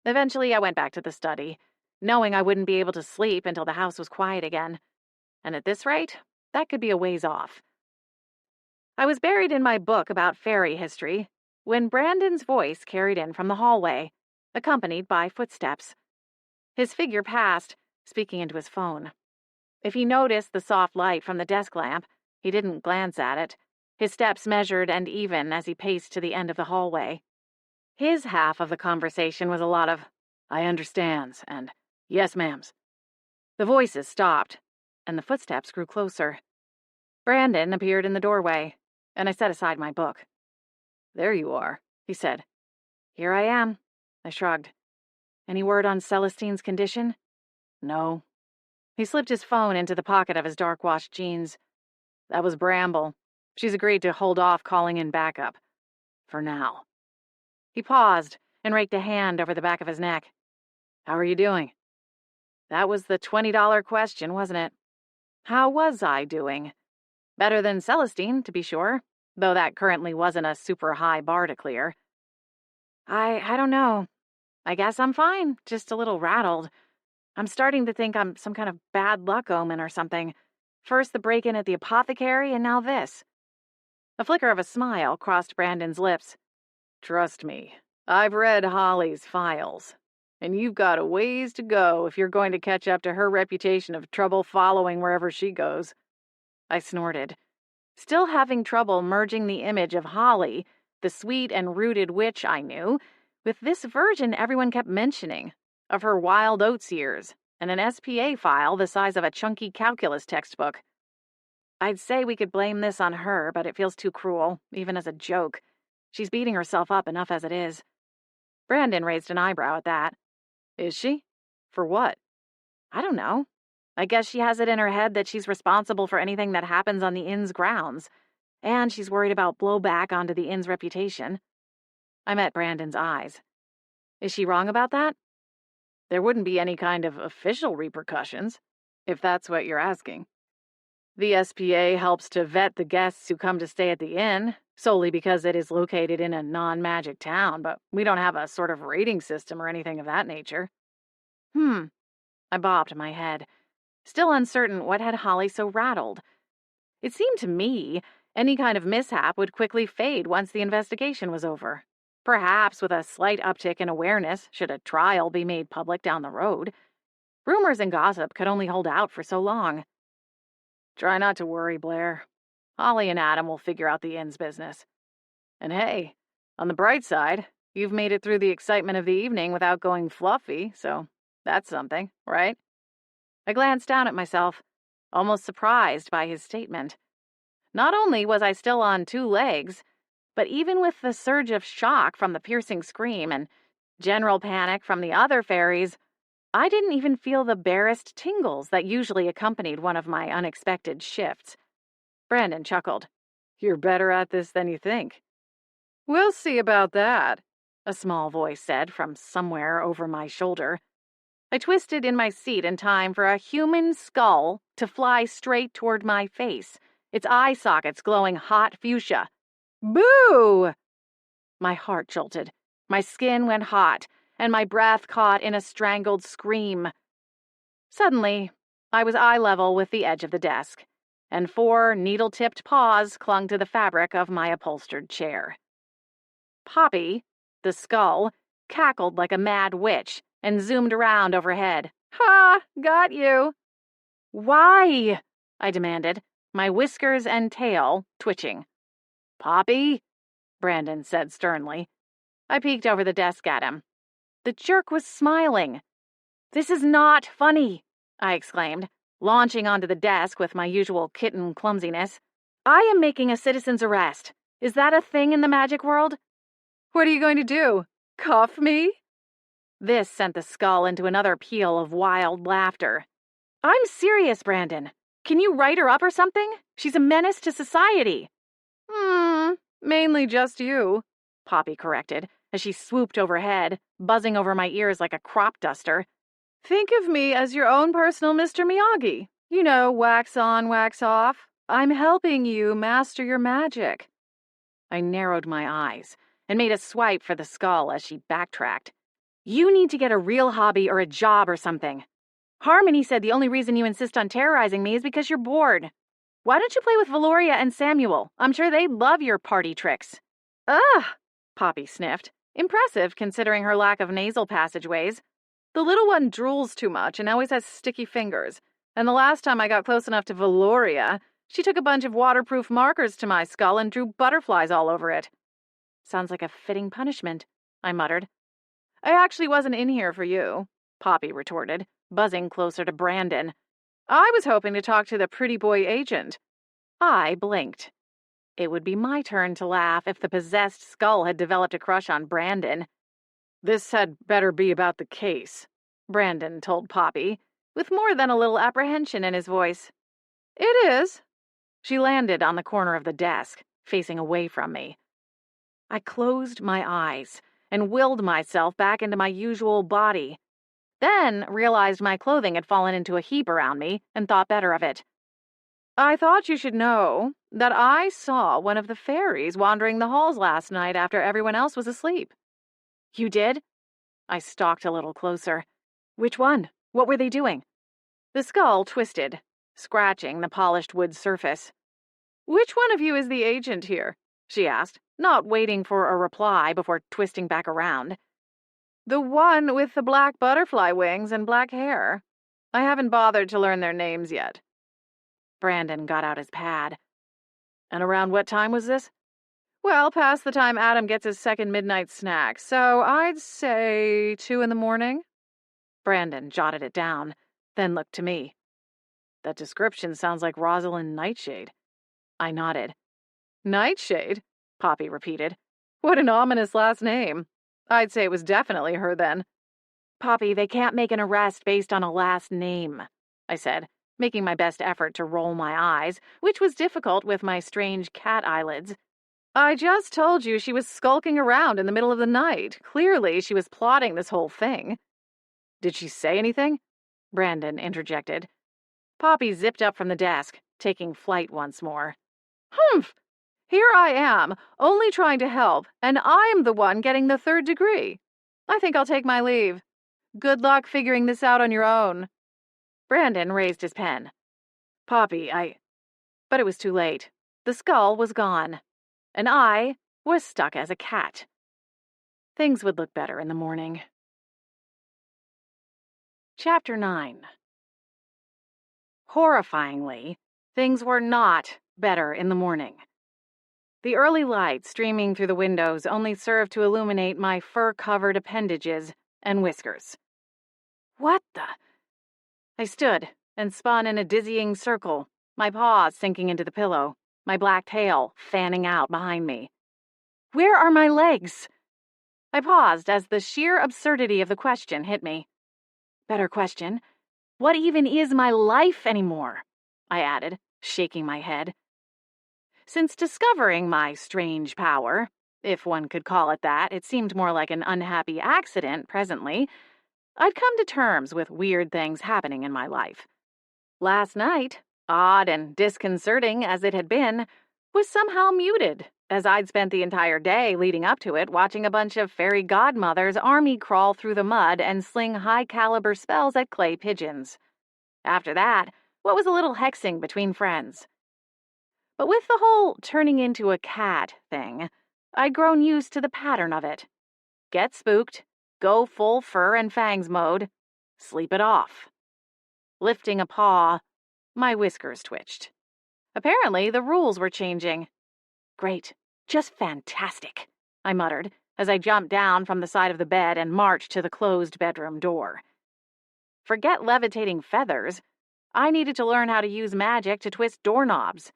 Eventually, I went back to the study, knowing I wouldn't be able to sleep until the house was quiet again. And at this rate, that could be a ways off. I was buried in my book about fairy history when Brandon's voice carried in from the hallway, accompanied by footsteps. His figure passed, speaking into his phone. If he noticed the soft light from the desk lamp, he didn't glance at it, his steps measured and even as he paced to the end of the hallway. His half of the conversation was a lot of, "I understands," and "Yes, ma'ams." The voices stopped, and the footsteps grew closer. Brandon appeared in the doorway, and I set aside my book. "There you are," he said. "Here I am," I shrugged. "Any word on Celestine's condition?" "No." He slipped his phone into the pocket of his dark-washed jeans. "That was Bramble. She's agreed to hold off calling in backup. For now." He paused and raked a hand over the back of his neck. "How are you doing?" That was the $20 question, wasn't it? How was I doing? Better than Celestine, to be sure, though that currently wasn't a super high bar to clear. I don't know. I guess I'm fine, just a little rattled. I'm starting to think I'm some kind of bad luck omen or something. First the break-in at the apothecary, and now this. A flicker of a smile crossed Brandon's lips. "Trust me, I've read Holly's files, and you've got a ways to go if you're going to catch up to her reputation of trouble following wherever she goes." I snorted, still having trouble merging the image of Holly, the sweet and rooted witch I knew, with this version everyone kept mentioning, of her wild oats years, and an SPA file the size of a chunky calculus textbook. I'd say we could blame this on her, but it feels too cruel, even as a joke. She's beating herself up enough as it is. Brandon raised an eyebrow at that. "Is she? For what?" "I don't know. I guess she has it in her head that she's responsible for anything that happens on the inn's grounds, and she's worried about blowback onto the inn's reputation." I met Brandon's eyes. "Is she wrong about that?" "There wouldn't be any kind of official repercussions, if that's what you're asking. The SPA helps to vet the guests who come to stay at the inn, solely because it is located in a non-magic town, but we don't have a sort of rating system or anything of that nature." I bobbed my head, still uncertain what had Holly so rattled. It seemed to me any kind of mishap would quickly fade once the investigation was over, perhaps with a slight uptick in awareness should a trial be made public down the road. Rumors and gossip could only hold out for so long. "Try not to worry, Blair. Holly and Adam will figure out the inn's business. And hey, on the bright side, you've made it through the excitement of the evening without going fluffy, so that's something, right?" I glanced down at myself, almost surprised by his statement. Not only was I still on two legs, but even with the surge of shock from the piercing scream and general panic from the other fairies, I didn't even feel the barest tingles that usually accompanied one of my unexpected shifts. Brandon chuckled. "You're better at this than you think." "We'll see about that," a small voice said from somewhere over my shoulder. I twisted in my seat in time for a human skull to fly straight toward my face, its eye sockets glowing hot fuchsia. "Boo!" My heart jolted, my skin went hot, and my breath caught in a strangled scream. Suddenly, I was eye level with the edge of the desk, and 4 needle-tipped paws clung to the fabric of my upholstered chair. Poppy, the skull, cackled like a mad witch and zoomed around overhead. "Ha! Got you!" "Why?" I demanded, my whiskers and tail twitching. "Poppy," Brandon said sternly. I peeked over the desk at him. The jerk was smiling. "This is not funny," I exclaimed, launching onto the desk with my usual kitten clumsiness. "I am making a citizen's arrest. Is that a thing in the magic world?" "What are you going to do? Cuff me?" This sent the skull into another peal of wild laughter. "I'm serious, Brandon. Can you write her up or something? She's a menace to society." Mainly just you," Poppy corrected, as she swooped overhead, buzzing over my ears like a crop duster. "Think of me as your own personal Mr. Miyagi. You know, wax on, wax off. I'm helping you master your magic." I narrowed my eyes and made a swipe for the skull as she backtracked. "You need to get a real hobby or a job or something. Harmony said the only reason you insist on terrorizing me is because you're bored. Why don't you play with Valoria and Samuel? I'm sure they'd love your party tricks." "Ugh," Poppy sniffed. Impressive, considering her lack of nasal passageways. "The little one drools too much and always has sticky fingers. And the last time I got close enough to Valoria, she took a bunch of waterproof markers to my skull and drew butterflies all over it." "Sounds like a fitting punishment," I muttered. "I actually wasn't in here for you," Poppy retorted. buzzing closer to Brandon. I was hoping to talk to the pretty boy agent. I blinked. It would be my turn to laugh if the possessed skull had developed a crush on Brandon. This had better be about the case, Brandon told Poppy, with more than a little apprehension in his voice. It is. She landed on the corner of the desk, facing away from me. I closed my eyes and willed myself back into my usual body. Then realized my clothing had fallen into a heap around me and thought better of it. I thought you should know that I saw one of the fairies wandering the halls last night after everyone else was asleep. You did? I stalked a little closer. Which one? What were they doing? The skull twisted, scratching the polished wood surface. Which one of you is the agent here? She asked, not waiting for a reply before twisting back around. The one with the black butterfly wings and black hair. I haven't bothered to learn their names yet. Brandon got out his pad. And around what time was this? Well, past the time Adam gets his second midnight snack, so I'd say 2 a.m. Brandon jotted it down, then looked to me. That description sounds like Rosalind Nightshade. I nodded. Nightshade? Poppy repeated. What an ominous last name. I'd say it was definitely her then. Poppy, they can't make an arrest based on a last name, I said, making my best effort to roll my eyes, which was difficult with my strange cat eyelids. I just told you she was skulking around in the middle of the night. Clearly, she was plotting this whole thing. Did she say anything? Brandon interjected. Poppy zipped up from the desk, taking flight once more. Humph! Here I am, only trying to help, and I'm the one getting the 3rd degree. I think I'll take my leave. Good luck figuring this out on your own. Brandon raised his pen. Poppy, But it was too late. The skull was gone, and I was stuck as a cat. Things would look better in the morning. Chapter 9. Horrifyingly, things were not better in the morning. The early light streaming through the windows only served to illuminate my fur-covered appendages and whiskers. What the? I stood and spun in a dizzying circle, my paws sinking into the pillow, my black tail fanning out behind me. Where are my legs? I paused as the sheer absurdity of the question hit me. Better question, what even is my life anymore? I added, shaking my head. Since discovering my strange power, if one could call it that, it seemed more like an unhappy accident presently, I'd come to terms with weird things happening in my life. Last night, odd and disconcerting as it had been, was somehow muted, as I'd spent the entire day leading up to it watching a bunch of fairy godmothers army crawl through the mud and sling high-caliber spells at clay pigeons. After that, what was a little hexing between friends? But with the whole turning into a cat thing, I'd grown used to the pattern of it. Get spooked, go full fur and fangs mode, sleep it off. Lifting a paw, my whiskers twitched. Apparently, the rules were changing. Great, just fantastic, I muttered as I jumped down from the side of the bed and marched to the closed bedroom door. Forget levitating feathers. I needed to learn how to use magic to twist doorknobs.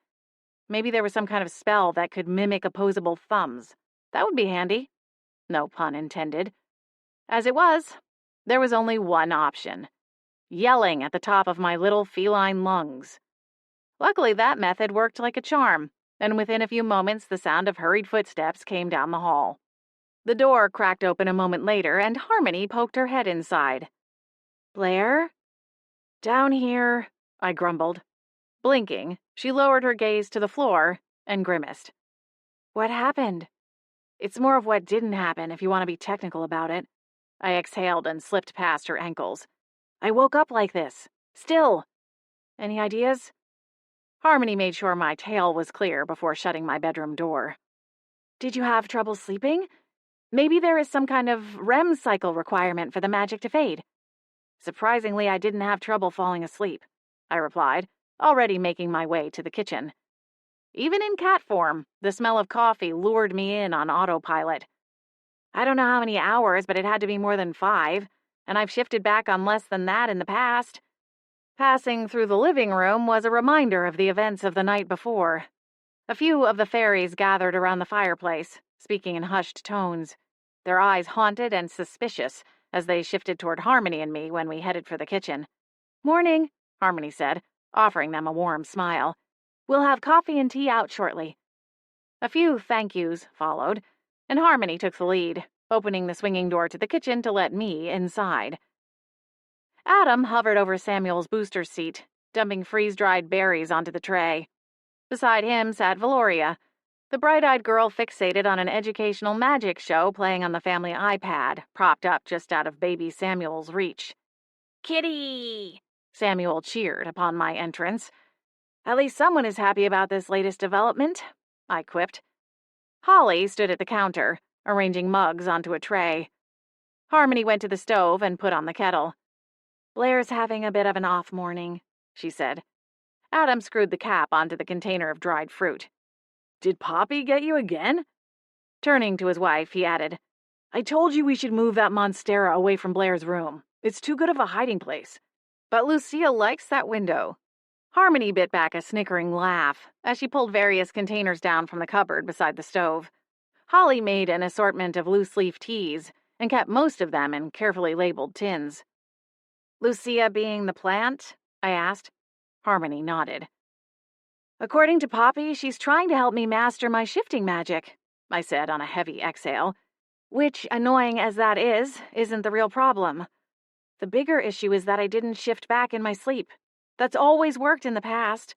Maybe there was some kind of spell that could mimic opposable thumbs. That would be handy. No pun intended. As it was, there was only one option. Yelling at the top of my little feline lungs. Luckily, that method worked like a charm, and within a few moments the sound of hurried footsteps came down the hall. The door cracked open a moment later, and Harmony poked her head inside. Blair? Down here, I grumbled. Blinking, she lowered her gaze to the floor and grimaced. What happened? It's more of what didn't happen, if you want to be technical about it. I exhaled and slipped past her ankles. I woke up like this. Still. Any ideas? Harmony made sure my tail was clear before shutting my bedroom door. Did you have trouble sleeping? Maybe there is some kind of REM cycle requirement for the magic to fade. Surprisingly, I didn't have trouble falling asleep, I replied, already making my way to the kitchen. Even in cat form, the smell of coffee lured me in on autopilot. I don't know how many hours, but it had to be more than 5. and I've shifted back on less than that in the past. Passing through the living room was a reminder of the events of the night before. A few of the fairies gathered around the fireplace, speaking in hushed tones, their eyes haunted and suspicious as they shifted toward Harmony and me when we headed for the kitchen. "Morning," Harmony said, offering them a warm smile. "We'll have coffee and tea out shortly." A few thank yous followed, and Harmony took the lead, opening the swinging door to the kitchen to let me inside. Adam hovered over Samuel's booster seat, dumping freeze-dried berries onto the tray. Beside him sat Valoria, the bright-eyed girl fixated on an educational magic show playing on the family iPad, propped up just out of baby Samuel's reach. "Kitty!" Samuel cheered upon my entrance. "At least someone is happy about this latest development," I quipped. Holly stood at the counter, arranging mugs onto a tray. Harmony went to the stove and put on the kettle. "Blair's having a bit of an off morning," she said. Adam screwed the cap onto the container of dried fruit. "Did Poppy get you again?" Turning to his wife, he added, "I told you we should move that monstera away from Blair's room. It's too good of a hiding place." "But Lucille likes that window." Harmony bit back a snickering laugh as she pulled various containers down from the cupboard beside the stove. Holly made an assortment of loose-leaf teas and kept most of them in carefully labeled tins. "Lucia being the plant?" I asked. Harmony nodded. "According to Poppy, she's trying to help me master my shifting magic," I said on a heavy exhale. "Which, annoying as that is, isn't the real problem. The bigger issue is that I didn't shift back in my sleep. That's always worked in the past."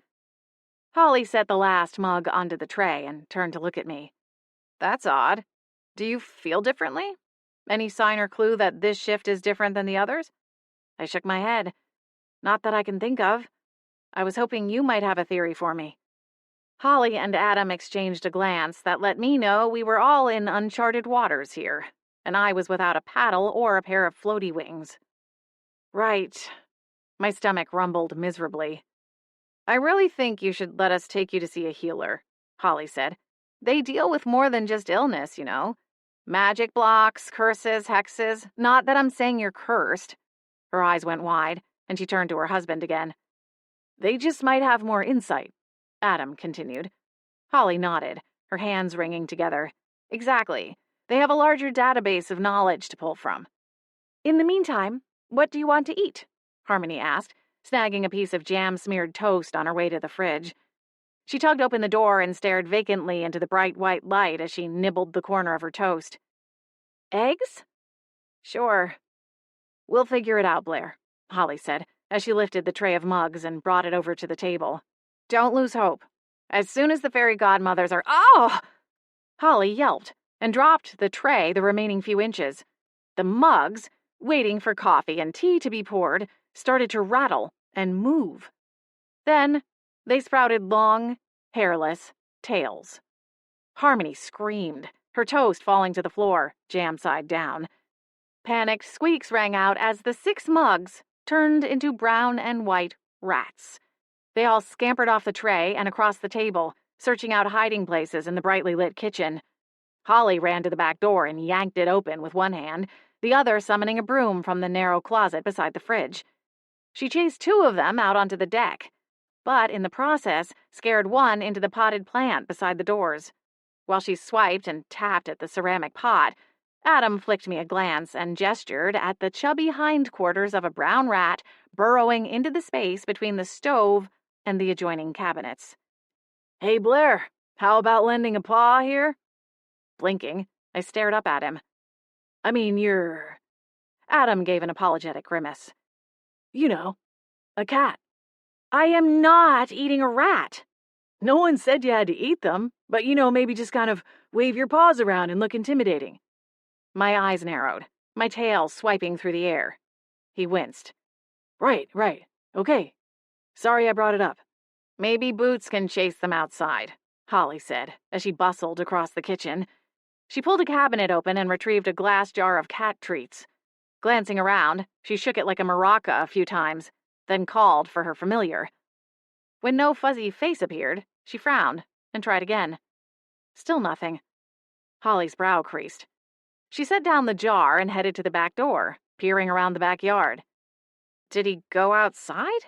Holly set the last mug onto the tray and turned to look at me. "That's odd. Do you feel differently? Any sign or clue that this shift is different than the others?" I shook my head. "Not that I can think of. I was hoping you might have a theory for me." Holly and Adam exchanged a glance that let me know we were all in uncharted waters here, and I was without a paddle or a pair of floaty wings. "Right." My stomach rumbled miserably. "I really think you should let us take you to see a healer," Holly said. "They deal with more than just illness, you know. Magic blocks, curses, hexes. Not that I'm saying you're cursed." Her eyes went wide, and she turned to her husband again. "They just might have more insight," Adam continued. Holly nodded, her hands wringing together. "Exactly. They have a larger database of knowledge to pull from." "In the meantime, what do you want to eat?" Harmony asked, snagging a piece of jam-smeared toast on her way to the fridge. She tugged open the door and stared vacantly into the bright white light as she nibbled the corner of her toast. "Eggs?" "Sure." "We'll figure it out, Blair," Holly said, as she lifted the tray of mugs and brought it over to the table. "Don't lose hope. As soon as the fairy godmothers are—" "Oh!" Holly yelped and dropped the tray the remaining few inches. The mugs, waiting for coffee and tea to be poured, started to rattle and move. Then they sprouted long, hairless tails. Harmony screamed, her toast falling to the floor, jam side down. Panicked squeaks rang out as the 6 mugs turned into brown and white rats. They all scampered off the tray and across the table, searching out hiding places in the brightly lit kitchen. Holly ran to the back door and yanked it open with one hand, the other summoning a broom from the narrow closet beside the fridge. She chased 2 of them out onto the deck, but in the process scared one into the potted plant beside the doors. While she swiped and tapped at the ceramic pot, Adam flicked me a glance and gestured at the chubby hindquarters of a brown rat burrowing into the space between the stove and the adjoining cabinets. "Hey, Blair, how about lending a paw here?" Blinking, I stared up at him. "I mean, you're—" Adam gave an apologetic grimace. "You know, a cat." "I am not eating a rat." "No one said you had to eat them, but maybe just kind of wave your paws around and look intimidating." My eyes narrowed, my tail swiping through the air. He winced. Right. Okay. Sorry I brought it up." "Maybe Boots can chase them outside," Holly said, as she bustled across the kitchen. She pulled a cabinet open and retrieved a glass jar of cat treats. Glancing around, she shook it like a maraca a few times, then called for her familiar. When no fuzzy face appeared, she frowned and tried again. Still nothing. Holly's brow creased. She set down the jar and headed to the back door, peering around the backyard. Did he go outside?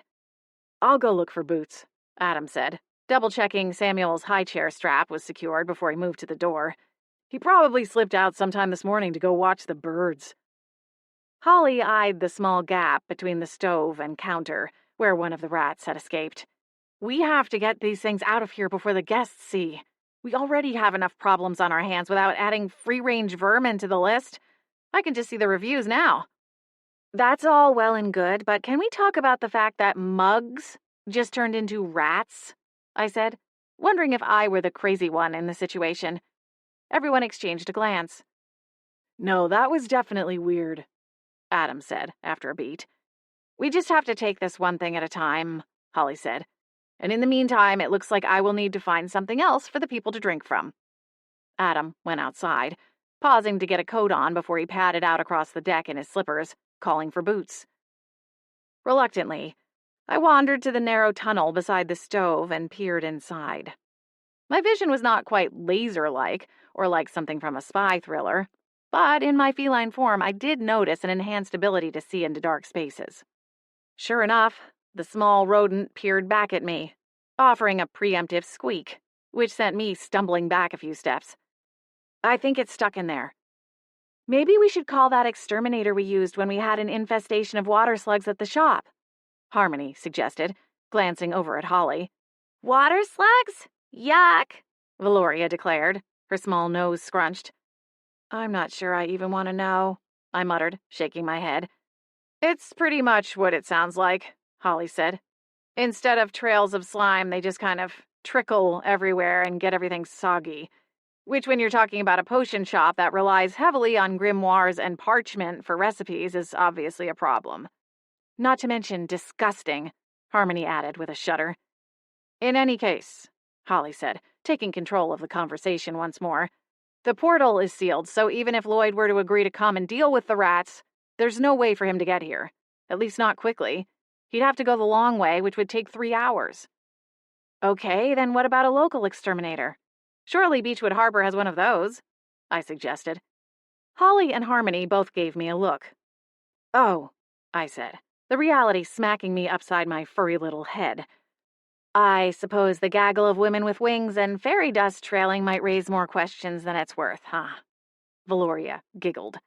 I'll go look for Boots, Adam said, double-checking Samuel's high chair strap was secured before he moved to the door. He probably slipped out sometime this morning to go watch the birds. Holly eyed the small gap between the stove and counter, where one of the rats had escaped. We have to get these things out of here before the guests see. We already have enough problems on our hands without adding free-range vermin to the list. I can just see the reviews now. That's all well and good, but can we talk about the fact that mugs just turned into rats? I said, wondering if I were the crazy one in the situation. Everyone exchanged a glance. No, that was definitely weird, Adam said after a beat. We just have to take this one thing at a time, Holly said. And in the meantime, it looks like I will need to find something else for the people to drink from. Adam went outside, pausing to get a coat on before he padded out across the deck in his slippers, calling for Boots. Reluctantly, I wandered to the narrow tunnel beside the stove and peered inside. My vision was not quite laser-like or like something from a spy thriller, but in my feline form, I did notice an enhanced ability to see into dark spaces. Sure enough, the small rodent peered back at me, offering a preemptive squeak, which sent me stumbling back a few steps. I think it's stuck in there. Maybe we should call that exterminator we used when we had an infestation of water slugs at the shop, Harmony suggested, glancing over at Holly. Water slugs? Yuck, Valoria declared, her small nose scrunched. I'm not sure I even want to know, I muttered, shaking my head. It's pretty much what it sounds like, Holly said. Instead of trails of slime, they just kind of trickle everywhere and get everything soggy. Which, when you're talking about a potion shop that relies heavily on grimoires and parchment for recipes, is obviously a problem. Not to mention disgusting, Harmony added with a shudder. In any case, Holly said, taking control of the conversation once more, the portal is sealed, so even if Lloyd were to agree to come and deal with the rats, there's no way for him to get here. At least not quickly. He'd have to go the long way, which would take 3 hours. Okay, then what about a local exterminator? Surely Beechwood Harbor has one of those, I suggested. Holly and Harmony both gave me a look. Oh, I said, the reality smacking me upside my furry little head. I suppose the gaggle of women with wings and fairy dust trailing might raise more questions than it's worth, huh? Valoria giggled.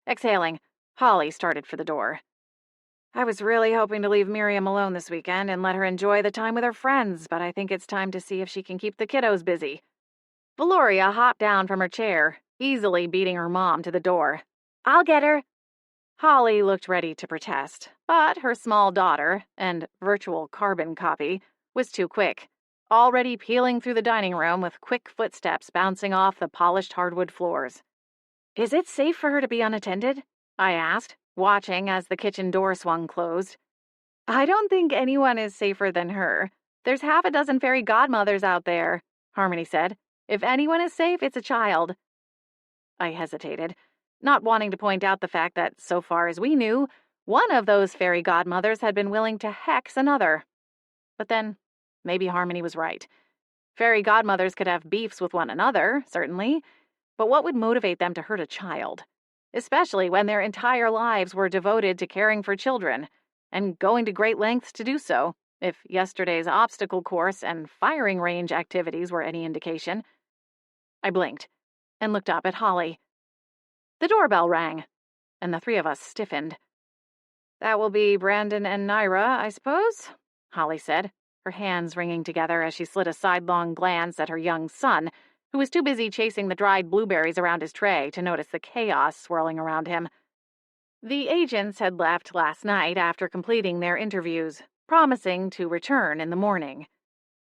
Exhaling, Holly started for the door. I was really hoping to leave Miriam alone this weekend and let her enjoy the time with her friends, but I think it's time to see if she can keep the kiddos busy. Valoria hopped down from her chair, easily beating her mom to the door. I'll get her. Holly looked ready to protest, but her small daughter, and virtual carbon copy, was too quick, already peeling through the dining room with quick footsteps bouncing off the polished hardwood floors. Is it safe for her to be unattended? I asked, watching as the kitchen door swung closed. I don't think anyone is safer than her. There's half a dozen fairy godmothers out there, Harmony said. If anyone is safe, it's a child. I hesitated, not wanting to point out the fact that, so far as we knew, one of those fairy godmothers had been willing to hex another. But then, maybe Harmony was right. Fairy godmothers could have beefs with one another, certainly, but what would motivate them to hurt a child? Especially when their entire lives were devoted to caring for children, and going to great lengths to do so, if yesterday's obstacle course and firing range activities were any indication. I blinked and looked up at Holly. The doorbell rang, and the 3 of us stiffened. That will be Brandon and Naira, I suppose, Holly said, her hands wringing together as she slid a sidelong glance at her young son, who was too busy chasing the dried blueberries around his tray to notice the chaos swirling around him. The agents had left last night after completing their interviews, promising to return in the morning.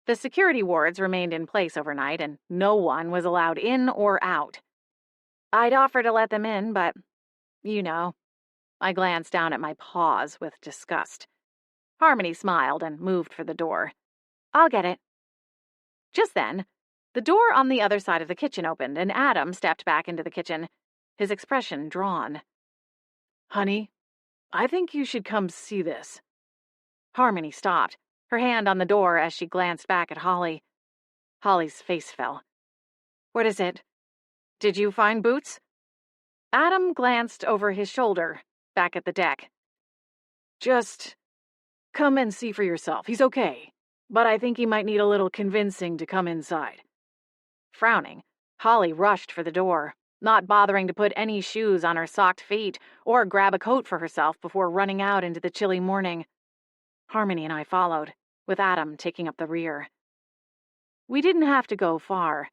The security wards remained in place overnight, and no one was allowed in or out. I'd offer to let them in, but, you know. I glanced down at my paws with disgust. Harmony smiled and moved for the door. I'll get it. Just then, the door on the other side of the kitchen opened, and Adam stepped back into the kitchen, his expression drawn. Honey, I think you should come see this. Harmony stopped, her hand on the door as she glanced back at Holly. Holly's face fell. What is it? Did you find Boots? Adam glanced over his shoulder, back at the deck. Just come and see for yourself. He's okay, but I think he might need a little convincing to come inside. Frowning, Holly rushed for the door, not bothering to put any shoes on her socked feet or grab a coat for herself before running out into the chilly morning. Harmony and I followed, with Adam taking up the rear. We didn't have to go far.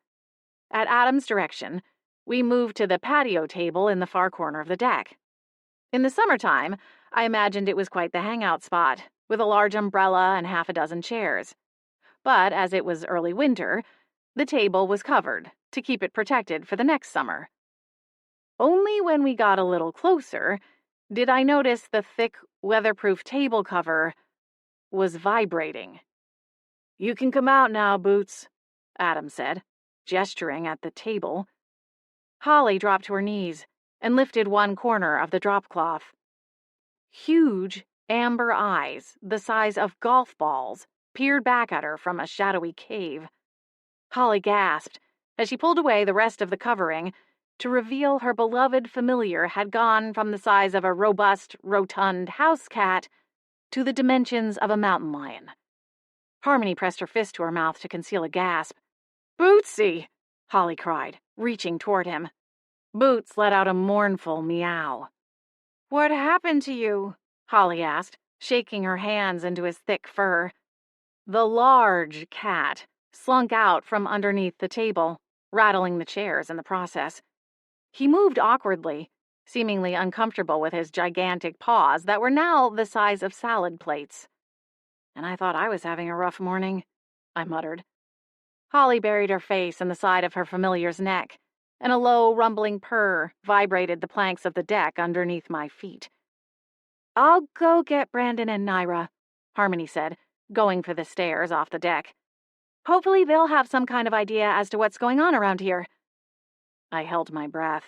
At Adam's direction, we moved to the patio table in the far corner of the deck. In the summertime, I imagined it was quite the hangout spot, with a large umbrella and half a dozen chairs. But as it was early winter, the table was covered to keep it protected for the next summer. Only when we got a little closer did I notice the thick, weatherproof table cover was vibrating. You can come out now, Boots, Adam said, gesturing at the table. Holly dropped to her knees and lifted one corner of the drop cloth. Huge, amber eyes, the size of golf balls, peered back at her from a shadowy cave. Holly gasped as she pulled away the rest of the covering to reveal her beloved familiar had gone from the size of a robust, rotund house cat to the dimensions of a mountain lion. Harmony pressed her fist to her mouth to conceal a gasp. Bootsy! Holly cried, reaching toward him. Boots let out a mournful meow. What happened to you? Holly asked, shaking her hands into his thick fur. The large cat slunk out from underneath the table, rattling the chairs in the process. He moved awkwardly, seemingly uncomfortable with his gigantic paws that were now the size of salad plates. And I thought I was having a rough morning, I muttered. Holly buried her face in the side of her familiar's neck, and a low, rumbling purr vibrated the planks of the deck underneath my feet. I'll go get Brandon and Naira, Harmony said, going for the stairs off the deck. Hopefully they'll have some kind of idea as to what's going on around here. I held my breath,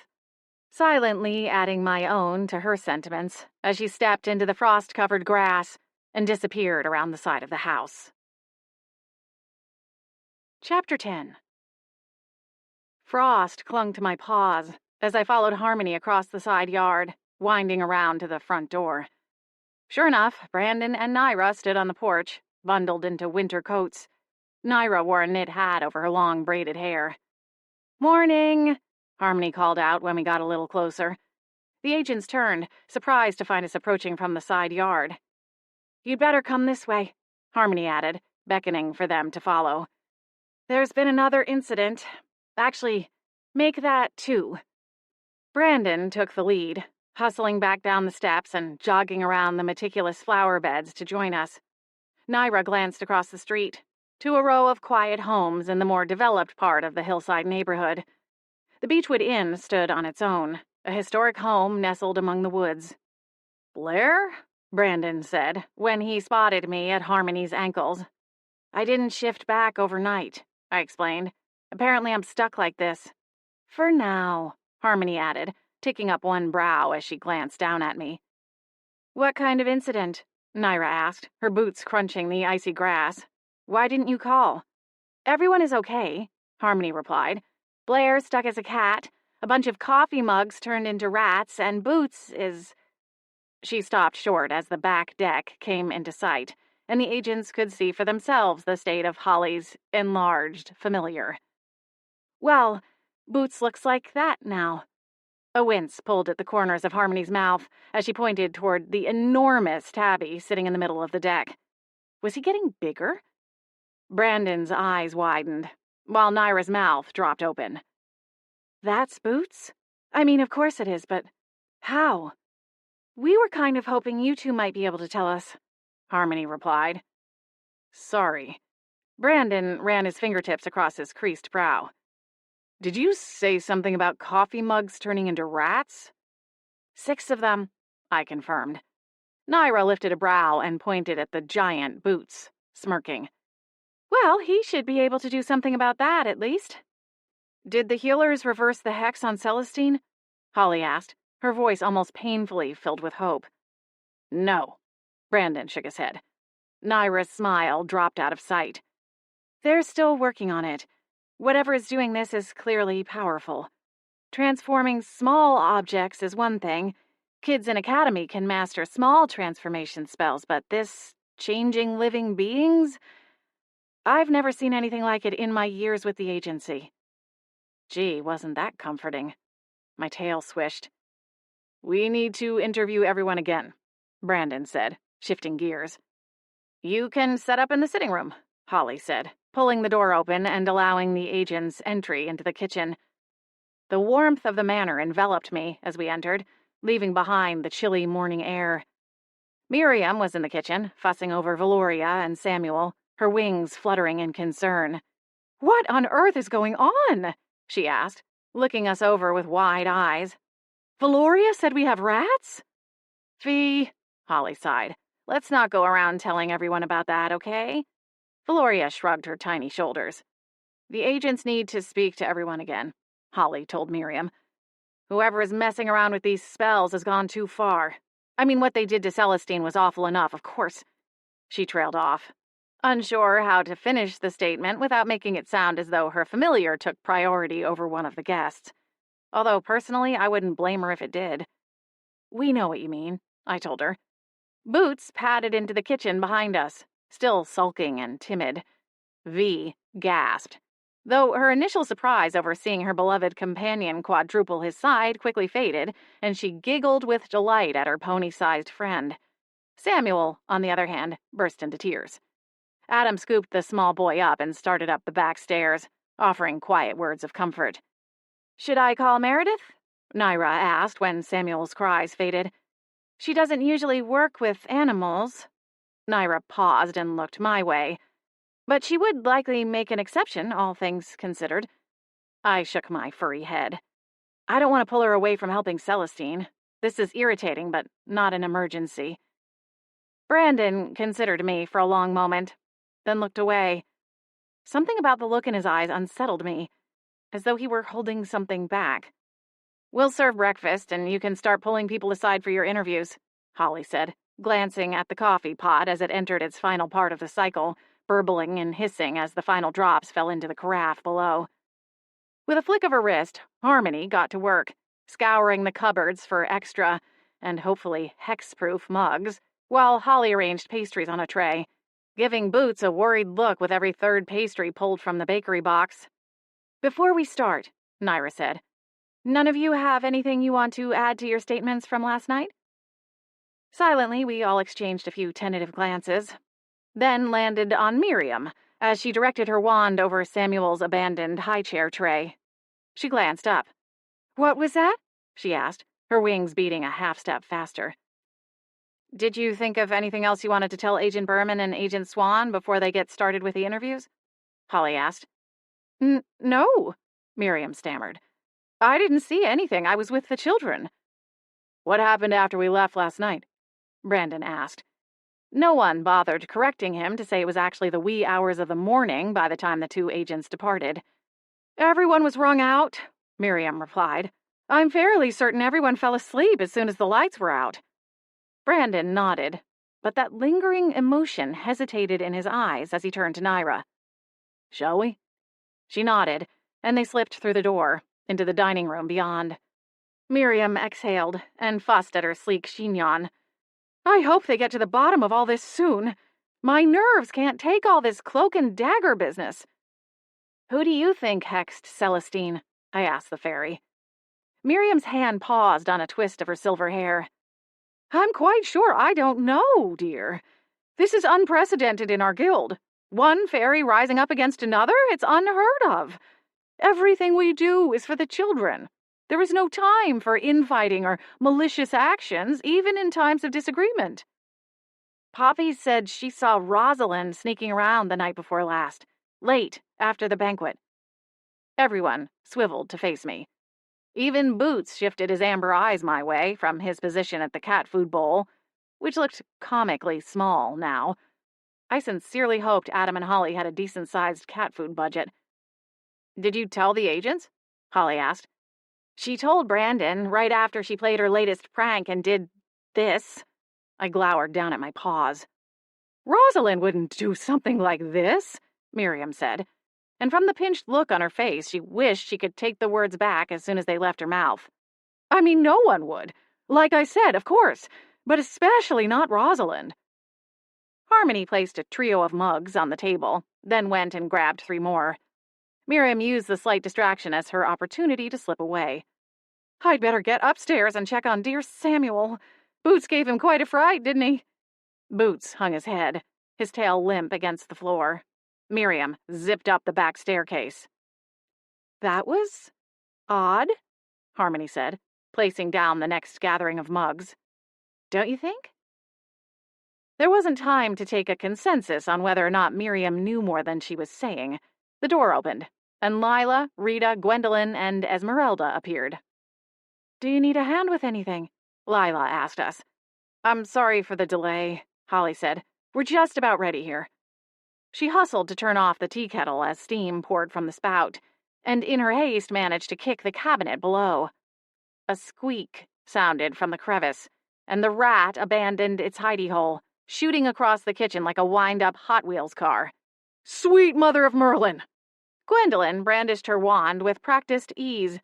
silently adding my own to her sentiments as she stepped into the frost-covered grass and disappeared around the side of the house. Chapter 10. Frost clung to my paws as I followed Harmony across the side yard, winding around to the front door. Sure enough, Brandon and Naira stood on the porch, bundled into winter coats. Naira wore a knit hat over her long braided hair. Morning, Harmony called out when we got a little closer. The agents turned, surprised to find us approaching from the side yard. You'd better come this way, Harmony added, beckoning for them to follow. There's been another incident. Actually, make that 2. Brandon took the lead, hustling back down the steps and jogging around the meticulous flower beds to join us. Naira glanced across the street, to a row of quiet homes in the more developed part of the hillside neighborhood. The Beechwood Inn stood on its own, a historic home nestled among the woods. Blair? Brandon said, when he spotted me at Harmony's ankles. I didn't shift back overnight, I explained. Apparently I'm stuck like this. For now, Harmony added, ticking up one brow as she glanced down at me. What kind of incident? Naira asked, her boots crunching the icy grass. Why didn't you call? Everyone is okay, Harmony replied. Blair stuck as a cat, a bunch of coffee mugs turned into rats, and Boots is... She stopped short as the back deck came into sight, and the agents could see for themselves the state of Holly's enlarged familiar. Well, Boots looks like that now. A wince pulled at the corners of Harmony's mouth as she pointed toward the enormous tabby sitting in the middle of the deck. Was he getting bigger? Brandon's eyes widened, while Naira's mouth dropped open. That's Boots? I mean, of course it is, but how? We were kind of hoping you two might be able to tell us, Harmony replied. Sorry. Brandon ran his fingertips across his creased brow. Did you say something about coffee mugs turning into rats? 6 of them, I confirmed. Naira lifted a brow and pointed at the giant Boots, smirking. Well, he should be able to do something about that, at least. Did the healers reverse the hex on Celestine? Holly asked, her voice almost painfully filled with hope. No. Brandon shook his head. Naira's smile dropped out of sight. They're still working on it. Whatever is doing this is clearly powerful. Transforming small objects is one thing. Kids in Academy can master small transformation spells, but this changing living beings? I've never seen anything like it in my years with the agency. Gee, wasn't that comforting? My tail swished. We need to interview everyone again, Brandon said, shifting gears. You can set up in the sitting room, Holly said, pulling the door open and allowing the agent's entry into the kitchen. The warmth of the manor enveloped me as we entered, leaving behind the chilly morning air. Miriam was in the kitchen, fussing over Valoria and Samuel, her wings fluttering in concern. What on earth is going on? She asked, looking us over with wide eyes. Valoria said we have rats? Fee, Holly sighed. Let's not go around telling everyone about that, okay? Valoria shrugged her tiny shoulders. The agents need to speak to everyone again, Holly told Miriam. Whoever is messing around with these spells has gone too far. I mean, what they did to Celestine was awful enough, of course. She trailed off, unsure how to finish the statement without making it sound as though her familiar took priority over one of the guests. Although, personally, I wouldn't blame her if it did. We know what you mean, I told her. Boots padded into the kitchen behind us, still sulking and timid. V gasped, though her initial surprise over seeing her beloved companion quadruple his side quickly faded, and she giggled with delight at her pony-sized friend. Samuel, on the other hand, burst into tears. Adam scooped the small boy up and started up the back stairs, offering quiet words of comfort. Should I call Meredith? Naira asked when Samuel's cries faded. She doesn't usually work with animals. Naira paused and looked my way. But she would likely make an exception, all things considered. I shook my furry head. I don't want to pull her away from helping Celestine. This is irritating, but not an emergency. Brandon considered me for a long moment, then looked away. Something about the look in his eyes unsettled me, as though he were holding something back. We'll serve breakfast, and you can start pulling people aside for your interviews, Holly said, glancing at the coffee pot as it entered its final part of the cycle, burbling and hissing as the final drops fell into the carafe below. With a flick of her wrist, Harmony got to work, scouring the cupboards for extra, and hopefully hex-proof mugs, while Holly arranged pastries on a tray, giving Boots a worried look with every third pastry pulled from the bakery box. Before we start, Naira said, none of you have anything you want to add to your statements from last night? Silently, we all exchanged a few tentative glances, then landed on Miriam as she directed her wand over Samuel's abandoned high-chair tray. She glanced up. What was that? She asked, her wings beating a half-step faster. Did you think of anything else you wanted to tell Agent Berman and Agent Swan before they get started with the interviews? Holly asked. No, Miriam stammered. I didn't see anything. I was with the children. What happened after we left last night? Brandon asked. No one bothered correcting him to say it was actually the wee hours of the morning by the time the two agents departed. Everyone was wrung out, Miriam replied. I'm fairly certain everyone fell asleep as soon as the lights were out. Brandon nodded, but that lingering emotion hesitated in his eyes as he turned to Naira. Shall we? She nodded, and they slipped through the door, into the dining room beyond. Miriam exhaled and fussed at her sleek chignon. I hope they get to the bottom of all this soon. My nerves can't take all this cloak and dagger business. Who do you think hexed Celestine? I asked the fairy. Miriam's hand paused on a twist of her silver hair. I'm quite sure I don't know, dear. This is unprecedented in our guild. One fairy rising up against another? It's unheard of. Everything we do is for the children. There is no time for infighting or malicious actions, even in times of disagreement. Poppy said she saw Rosalind sneaking around the night before last, late after the banquet. Everyone swiveled to face me. Even Boots shifted his amber eyes my way from his position at the cat food bowl, which looked comically small now. I sincerely hoped Adam and Holly had a decent-sized cat food budget. Did you tell the agents? Holly asked. She told Brandon right after she played her latest prank and did this. I glowered down at my paws. Rosalind wouldn't do something like this, Miriam said, and from the pinched look on her face, she wished she could take the words back as soon as they left her mouth. I mean, no one would. Like I said, of course, but especially not Rosalind. Harmony placed a trio of mugs on the table, then went and grabbed 3 more. Miriam used the slight distraction as her opportunity to slip away. I'd better get upstairs and check on dear Samuel. Boots gave him quite a fright, didn't he? Boots hung his head, his tail limp against the floor. Miriam zipped up the back staircase. That was odd, Harmony said, placing down the next gathering of mugs. Don't you think? There wasn't time to take a consensus on whether or not Miriam knew more than she was saying. The door opened, and Lila, Rita, Gwendolyn, and Esmeralda appeared. Do you need a hand with anything? Lila asked us. I'm sorry for the delay, Holly said. We're just about ready here. She hustled to turn off the tea kettle as steam poured from the spout, and in her haste managed to kick the cabinet below. A squeak sounded from the crevice, and the rat abandoned its hidey hole, shooting across the kitchen like a wind-up Hot Wheels car. Sweet mother of Merlin! Gwendolyn brandished her wand with practiced ease.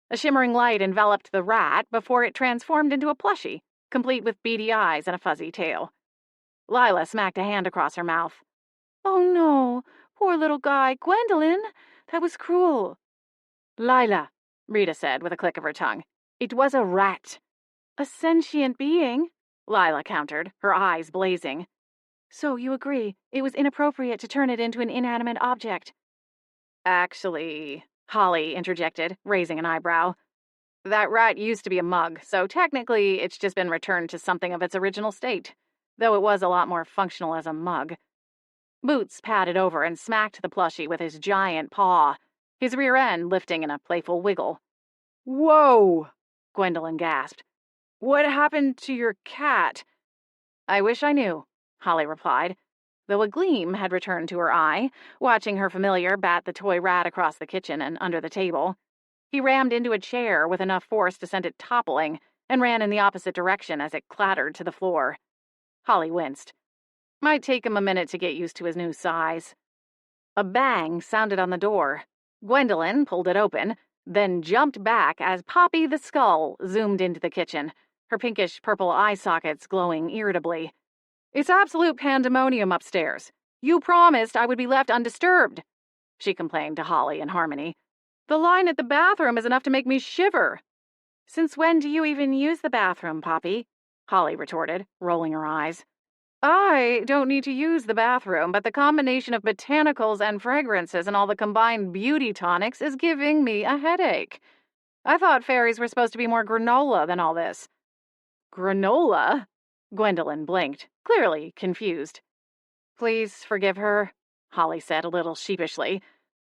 A shimmering light enveloped the rat before it transformed into a plushie, complete with beady eyes and a fuzzy tail. Lila smacked a hand across her mouth. Oh no, poor little guy. Gwendolyn, that was cruel. Lila, Rita said with a click of her tongue. It was a rat. A sentient being, Lila countered, her eyes blazing. So you agree it was inappropriate to turn it into an inanimate object? Actually, Holly interjected, raising an eyebrow. That rat used to be a mug, so technically it's just been returned to something of its original state, though it was a lot more functional as a mug. Boots padded over and smacked the plushie with his giant paw, his rear end lifting in a playful wiggle. Whoa! Gwendolyn gasped. What happened to your cat? I wish I knew, Holly replied, though a gleam had returned to her eye, watching her familiar bat the toy rat across the kitchen and under the table. He rammed into a chair with enough force to send it toppling, and ran in the opposite direction as it clattered to the floor. Holly winced. Might take him a minute to get used to his new size. A bang sounded on the door. Gwendolyn pulled it open, then jumped back as Poppy the Skull zoomed into the kitchen, her pinkish-purple eye sockets glowing irritably. It's absolute pandemonium upstairs. You promised I would be left undisturbed, she complained to Holly and Harmony. The line at the bathroom is enough to make me shiver. Since when do you even use the bathroom, Poppy? Holly retorted, rolling her eyes. I don't need to use the bathroom, but the combination of botanicals and fragrances and all the combined beauty tonics is giving me a headache. I thought fairies were supposed to be more granola than all this. Granola? Gwendolyn blinked, clearly confused. Please forgive her, Holly said a little sheepishly.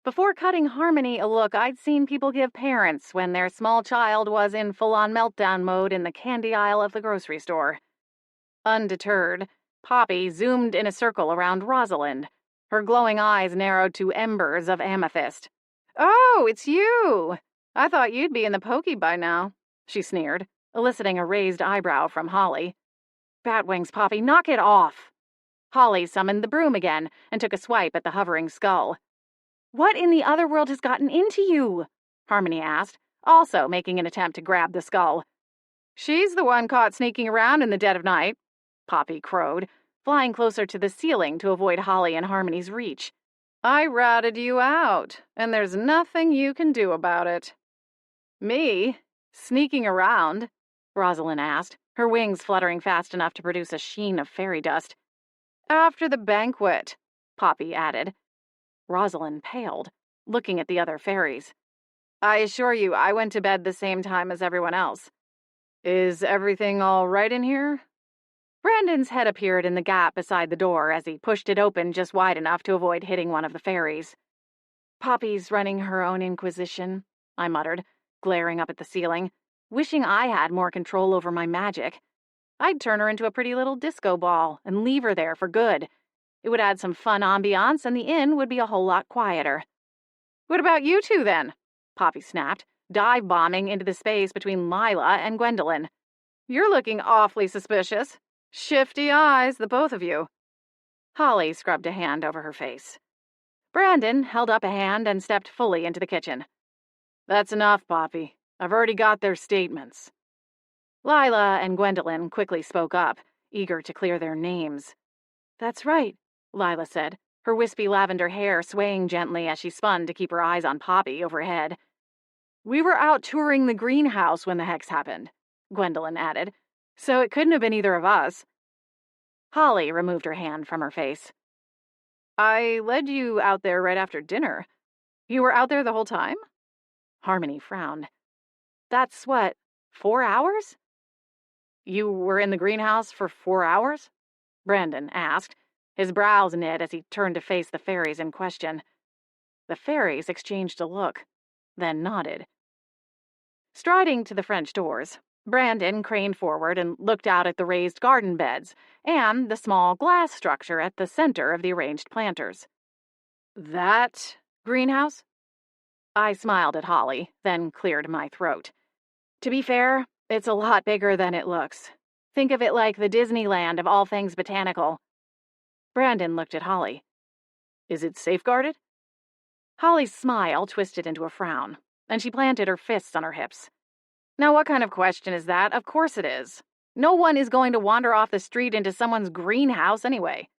Before cutting Harmony a look I'd seen people give parents when their small child was in full-on meltdown mode in the candy aisle of the grocery store. Undeterred, Poppy zoomed in a circle around Rosalind, her glowing eyes narrowed to embers of amethyst. Oh, it's you! I thought you'd be in the pokey by now, she sneered, eliciting a raised eyebrow from Holly. Batwings, Poppy, knock it off! Holly summoned the broom again and took a swipe at the hovering skull. What in the other world has gotten into you? Harmony asked, also making an attempt to grab the skull. She's the one caught sneaking around in the dead of night, Poppy crowed, flying closer to the ceiling to avoid Holly and Harmony's reach. I ratted you out, and there's nothing you can do about it. Me? Sneaking around? Rosalind asked, her wings fluttering fast enough to produce a sheen of fairy dust. After the banquet, Poppy added. Rosalind paled, looking at the other fairies. I assure you, I went to bed the same time as everyone else. Is everything all right in here? Brandon's head appeared in the gap beside the door as he pushed it open just wide enough to avoid hitting one of the fairies. Poppy's running her own inquisition, I muttered, glaring up at the ceiling, wishing I had more control over my magic. I'd turn her into a pretty little disco ball and leave her there for good. It would add some fun ambiance, and the inn would be a whole lot quieter. What about you two, then? Poppy snapped, dive-bombing into the space between Lila and Gwendolyn. You're looking awfully suspicious. Shifty eyes, the both of you. Holly scrubbed a hand over her face. Brandon held up a hand and stepped fully into the kitchen. That's enough, Poppy. I've already got their statements. Lila and Gwendolyn quickly spoke up, eager to clear their names. "That's right," Lila said, her wispy lavender hair swaying gently as she spun to keep her eyes on Poppy overhead. "We were out touring the greenhouse when the hex happened," Gwendolyn added, "so it couldn't have been either of us." Holly removed her hand from her face. "I led you out there right after dinner. You were out there the whole time?" Harmony frowned. "That's what, 4 hours?" "You were in the greenhouse for 4 hours?" Brandon asked, his brows knit as he turned to face the fairies in question. The fairies exchanged a look, then nodded. Striding to the French doors, Brandon craned forward and looked out at the raised garden beds and the small glass structure at the center of the arranged planters. "That greenhouse?" I smiled at Holly, then cleared my throat. "To be fair, it's a lot bigger than it looks. Think of it like the Disneyland of all things botanical." Brandon looked at Holly. "Is it safeguarded?" Holly's smile twisted into a frown, and she planted her fists on her hips. "Now what kind of question is that? Of course it is. No one is going to wander off the street into someone's greenhouse anyway.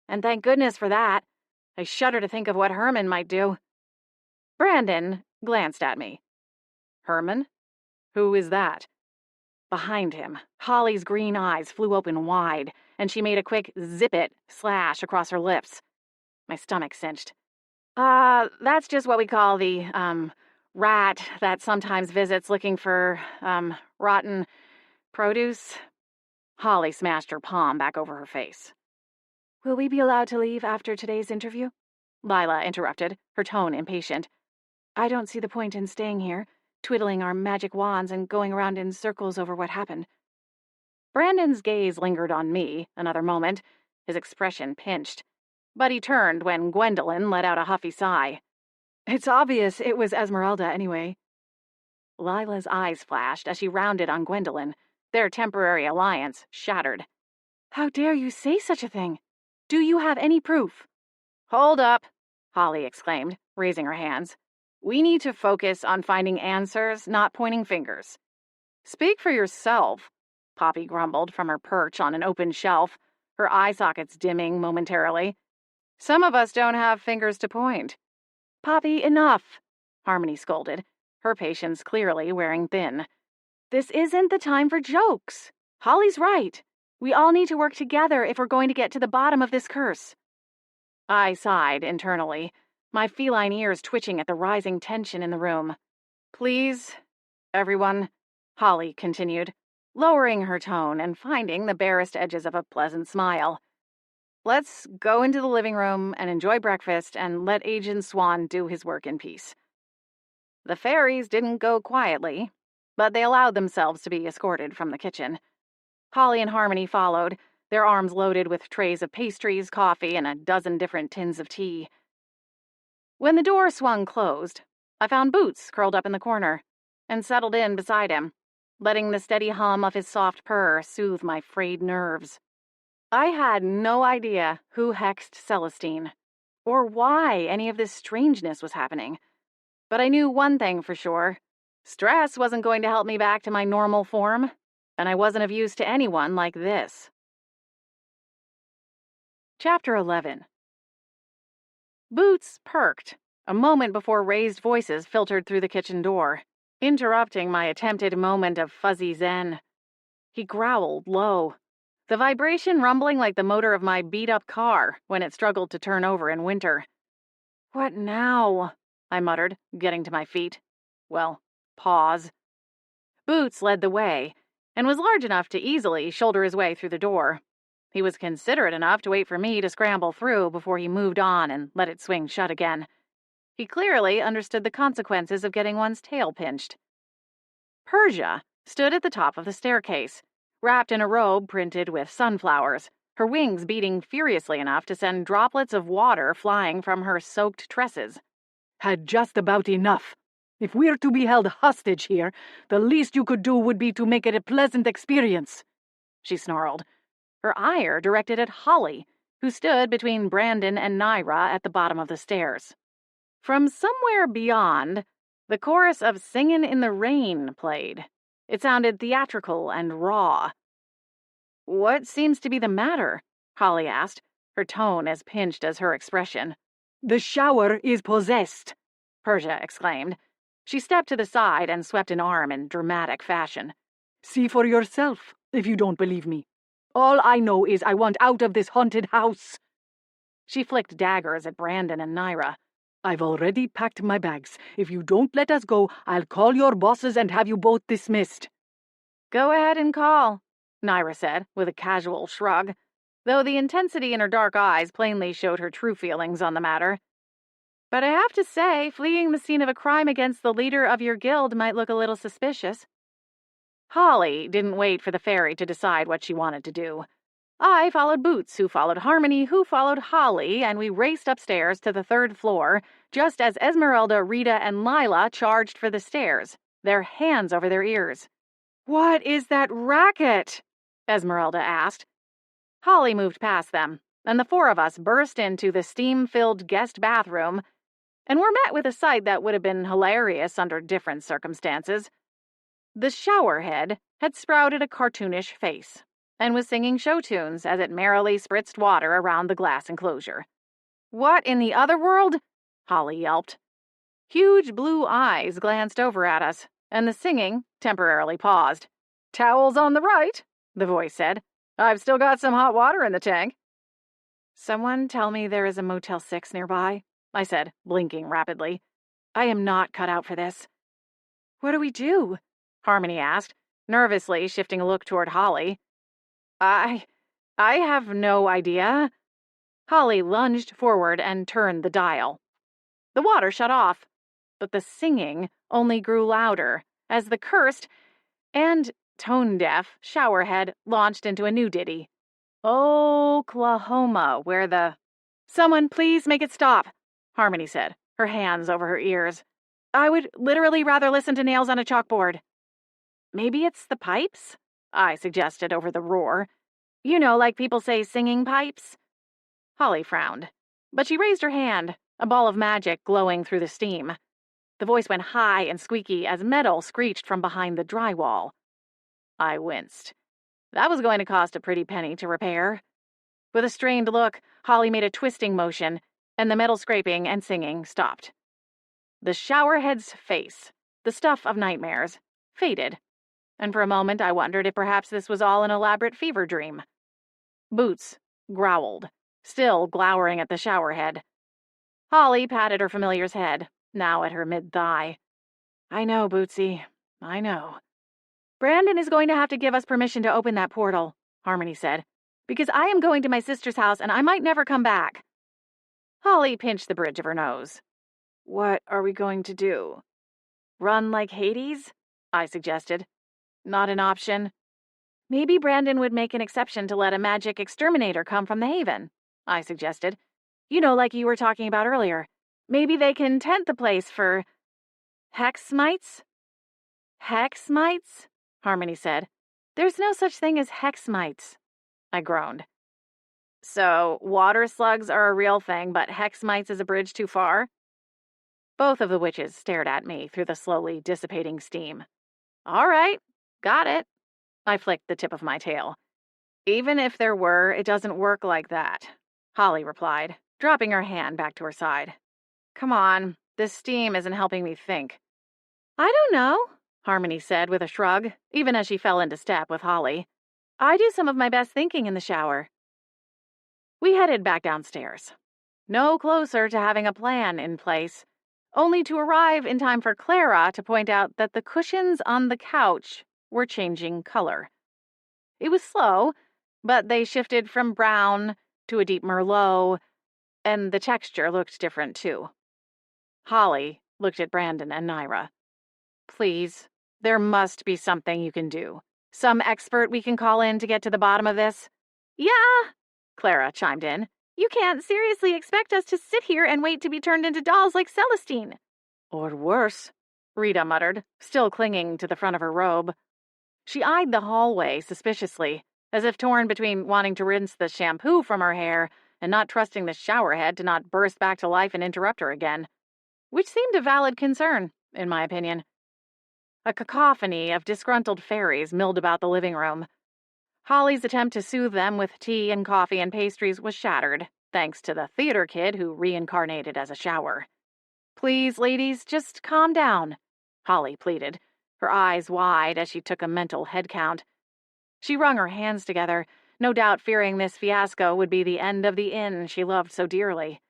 And thank goodness for that. I shudder to think of what Herman might do." Brandon glanced at me. "Herman? Who is that?" Behind him, Holly's green eyes flew open wide, and she made a quick zip-it slash across her lips. My stomach cinched. That's just what we call the, rat that sometimes visits looking for, rotten produce." Holly smashed her palm back over her face. "Will we be allowed to leave after today's interview?" Lila interrupted, her tone impatient. "I don't see the point in staying here, twiddling our magic wands and going around in circles over what happened." Brandon's gaze lingered on me another moment, his expression pinched. But he turned when Gwendolyn let out a huffy sigh. "It's obvious it was Esmeralda anyway." Lila's eyes flashed as she rounded on Gwendolyn, their temporary alliance shattered. "How dare you say such a thing? Do you have any proof?" "Hold up," Holly exclaimed, raising her hands. "We need to focus on finding answers, not pointing fingers." "Speak for yourself," Poppy grumbled from her perch on an open shelf, her eye sockets dimming momentarily. "Some of us don't have fingers to point." "Poppy, enough," Harmony scolded, her patience clearly wearing thin. "This isn't the time for jokes. Holly's right. We all need to work together if we're going to get to the bottom of this curse." I sighed internally, my feline ears twitching at the rising tension in the room. "Please, everyone," Holly continued, lowering her tone and finding the barest edges of a pleasant smile. "Let's go into the living room and enjoy breakfast and let Agent Swan do his work in peace." The fairies didn't go quietly, but they allowed themselves to be escorted from the kitchen. Holly and Harmony followed, their arms loaded with trays of pastries, coffee, and a dozen different tins of tea. When the door swung closed, I found Boots curled up in the corner and settled in beside him, letting the steady hum of his soft purr soothe my frayed nerves. I had no idea who hexed Celestine, or why any of this strangeness was happening. But I knew one thing for sure. Stress wasn't going to help me back to my normal form, and I wasn't of use to anyone like this. Chapter 11. Boots perked, a moment before raised voices filtered through the kitchen door, interrupting my attempted moment of fuzzy zen. He growled low, the vibration rumbling like the motor of my beat-up car when it struggled to turn over in winter. "What now?" I muttered, getting to my feet. Well, pause. Boots led the way, and was large enough to easily shoulder his way through the door. He was considerate enough to wait for me to scramble through before he moved on and let it swing shut again. He clearly understood the consequences of getting one's tail pinched. Persia stood at the top of the staircase, wrapped in a robe printed with sunflowers, her wings beating furiously enough to send droplets of water flying from her soaked tresses. "Had just about enough. If we're to be held hostage here, the least you could do would be to make it a pleasant experience," she snarled, her ire directed at Holly, who stood between Brandon and Naira at the bottom of the stairs. From somewhere beyond, the chorus of Singin' in the Rain played. It sounded theatrical and raw. "What seems to be the matter?" Holly asked, her tone as pinched as her expression. "The shower is possessed," Persia exclaimed. She stepped to the side and swept an arm in dramatic fashion. "See for yourself, if you don't believe me. All I know is I want out of this haunted house." She flicked daggers at Brandon and Naira. "I've already packed my bags. If you don't let us go, I'll call your bosses and have you both dismissed." "Go ahead and call," Naira said, with a casual shrug, though the intensity in her dark eyes plainly showed her true feelings on the matter. "But I have to say, fleeing the scene of a crime against the leader of your guild might look a little suspicious." Holly didn't wait for the fairy to decide what she wanted to do. I followed Boots, who followed Harmony, who followed Holly, and we raced upstairs to the 3rd floor, just as Esmeralda, Rita, and Lila charged for the stairs, their hands over their ears. "What is that racket?" Esmeralda asked. Holly moved past them, and the 4 of us burst into the steam-filled guest bathroom, and were met with a sight that would have been hilarious under different circumstances. The showerhead had sprouted a cartoonish face and was singing show tunes as it merrily spritzed water around the glass enclosure. "What in the other world?" Holly yelped. Huge blue eyes glanced over at us, and the singing temporarily paused. "Towels on the right," the voice said. "I've still got some hot water in the tank." "Someone tell me there is a Motel 6 nearby," I said, blinking rapidly. I am not cut out for this. "What do we do?" Harmony asked, nervously shifting a look toward Holly. I have no idea." Holly lunged forward and turned the dial. The water shut off, but the singing only grew louder as the cursed and tone-deaf showerhead launched into a new ditty. "Oklahoma, where the—" "Someone please make it stop," Harmony said, her hands over her ears. "I would literally rather listen to nails on a chalkboard." "Maybe it's the pipes?" I suggested over the roar. "You know, like people say singing pipes." Holly frowned, but she raised her hand, a ball of magic glowing through the steam. The voice went high and squeaky as metal screeched from behind the drywall. I winced. That was going to cost a pretty penny to repair. With a strained look, Holly made a twisting motion, and the metal scraping and singing stopped. The showerhead's face, the stuff of nightmares, faded, and for a moment I wondered if perhaps this was all an elaborate fever dream. Boots growled, still glowering at the showerhead. Holly patted her familiar's head, now at her mid-thigh. "I know, Bootsy, I know." "Brandon is going to have to give us permission to open that portal," Harmony said, "because I am going to my sister's house and I might never come back." Holly pinched the bridge of her nose. "What are we going to do? Run like Hades?" I suggested. "Not an option." "Maybe Brandon would make an exception to let a magic exterminator come from the Haven," I suggested. "You know, like you were talking about earlier. Maybe they can tent the place for hex mites?" "Hex mites?" Harmony said. "There's no such thing as hex mites." I groaned. "So, water slugs are a real thing, but hex mites is a bridge too far?" Both of the witches stared at me through the slowly dissipating steam. "All right, got it." I flicked the tip of my tail. "Even if there were, it doesn't work like that," Holly replied, dropping her hand back to her side. "Come on, this steam isn't helping me think." "I don't know," Harmony said with a shrug, even as she fell into step with Holly. "I do some of my best thinking in the shower." We headed back downstairs. No closer to having a plan in place, only to arrive in time for Clara to point out that the cushions on the couch were changing color. It was slow, but they shifted from brown to a deep merlot, and the texture looked different too. Holly looked at Brandon and Naira. "Please, there must be something you can do. Some expert we can call in to get to the bottom of this." "Yeah," Clara chimed in. "You can't seriously expect us to sit here and wait to be turned into dolls like Celestine." "Or worse," Rita muttered, still clinging to the front of her robe. She eyed the hallway suspiciously, as if torn between wanting to rinse the shampoo from her hair and not trusting the showerhead to not burst back to life and interrupt her again, which seemed a valid concern, in my opinion. A cacophony of disgruntled fairies milled about the living room. Holly's attempt to soothe them with tea and coffee and pastries was shattered, thanks to the theater kid who reincarnated as a shower. "Please, ladies, just calm down," Holly pleaded, her eyes wide as she took a mental head count. She wrung her hands together, no doubt fearing this fiasco would be the end of the inn she loved so dearly.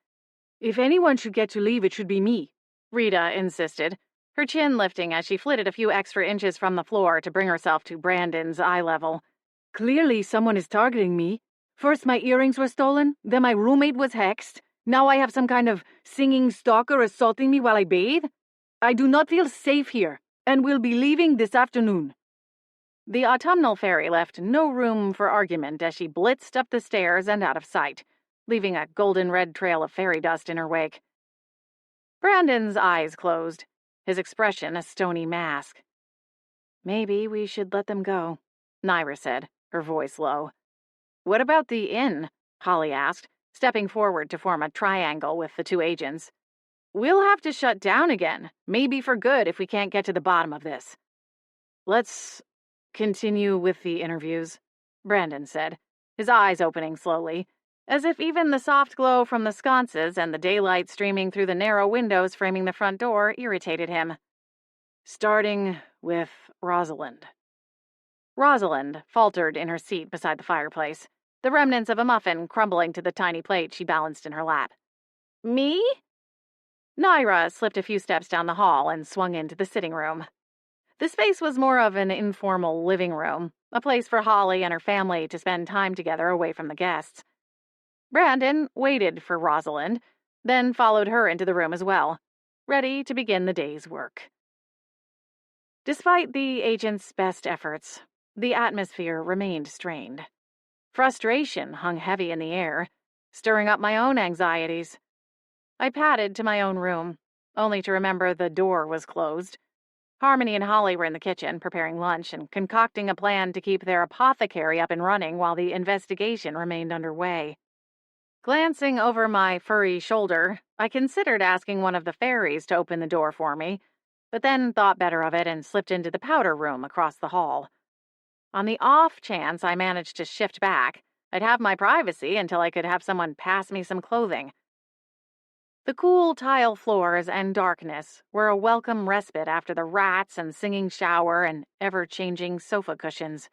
"If anyone should get to leave, it should be me," Rita insisted, her chin lifting as she flitted a few extra inches from the floor to bring herself to Brandon's eye level. "Clearly someone is targeting me. First my earrings were stolen, then my roommate was hexed. Now I have some kind of singing stalker assaulting me while I bathe. I do not feel safe here, and will be leaving this afternoon." The autumnal fairy left no room for argument as she blitzed up the stairs and out of sight, leaving a golden-red trail of fairy dust in her wake. Brandon's eyes closed, his expression a stony mask. "Maybe we should let them go," Naira said, her voice low. "What about the inn?" Holly asked, stepping forward to form a triangle with the two agents. "We'll have to shut down again, maybe for good if we can't get to the bottom of this." "Let's continue with the interviews," Brandon said, his eyes opening slowly, as if even the soft glow from the sconces and the daylight streaming through the narrow windows framing the front door irritated him. "Starting with Rosalind." Rosalind faltered in her seat beside the fireplace, the remnants of a muffin crumbling to the tiny plate she balanced in her lap. "Me?" Naira slipped a few steps down the hall and swung into the sitting room. The space was more of an informal living room, a place for Holly and her family to spend time together away from the guests. Brandon waited for Rosalind, then followed her into the room as well, ready to begin the day's work. Despite the agent's best efforts, the atmosphere remained strained. Frustration hung heavy in the air, stirring up my own anxieties. I padded to my own room, only to remember the door was closed. Harmony and Holly were in the kitchen, preparing lunch and concocting a plan to keep their apothecary up and running while the investigation remained underway. Glancing over my furry shoulder, I considered asking one of the fairies to open the door for me, but then thought better of it and slipped into the powder room across the hall. On the off chance I managed to shift back, I'd have my privacy until I could have someone pass me some clothing. The cool tile floors and darkness were a welcome respite after the rats and singing shower and ever-changing sofa cushions.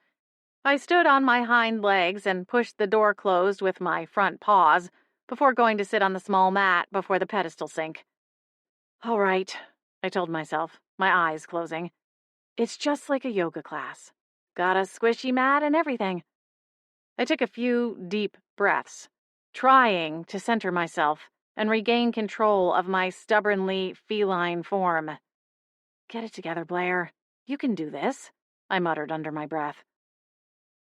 I stood on my hind legs and pushed the door closed with my front paws before going to sit on the small mat before the pedestal sink. "All right," I told myself, my eyes closing. "It's just like a yoga class. Got a squishy mat and everything." I took a few deep breaths, trying to center myself and regain control of my stubbornly feline form. "Get it together, Blair. You can do this," I muttered under my breath.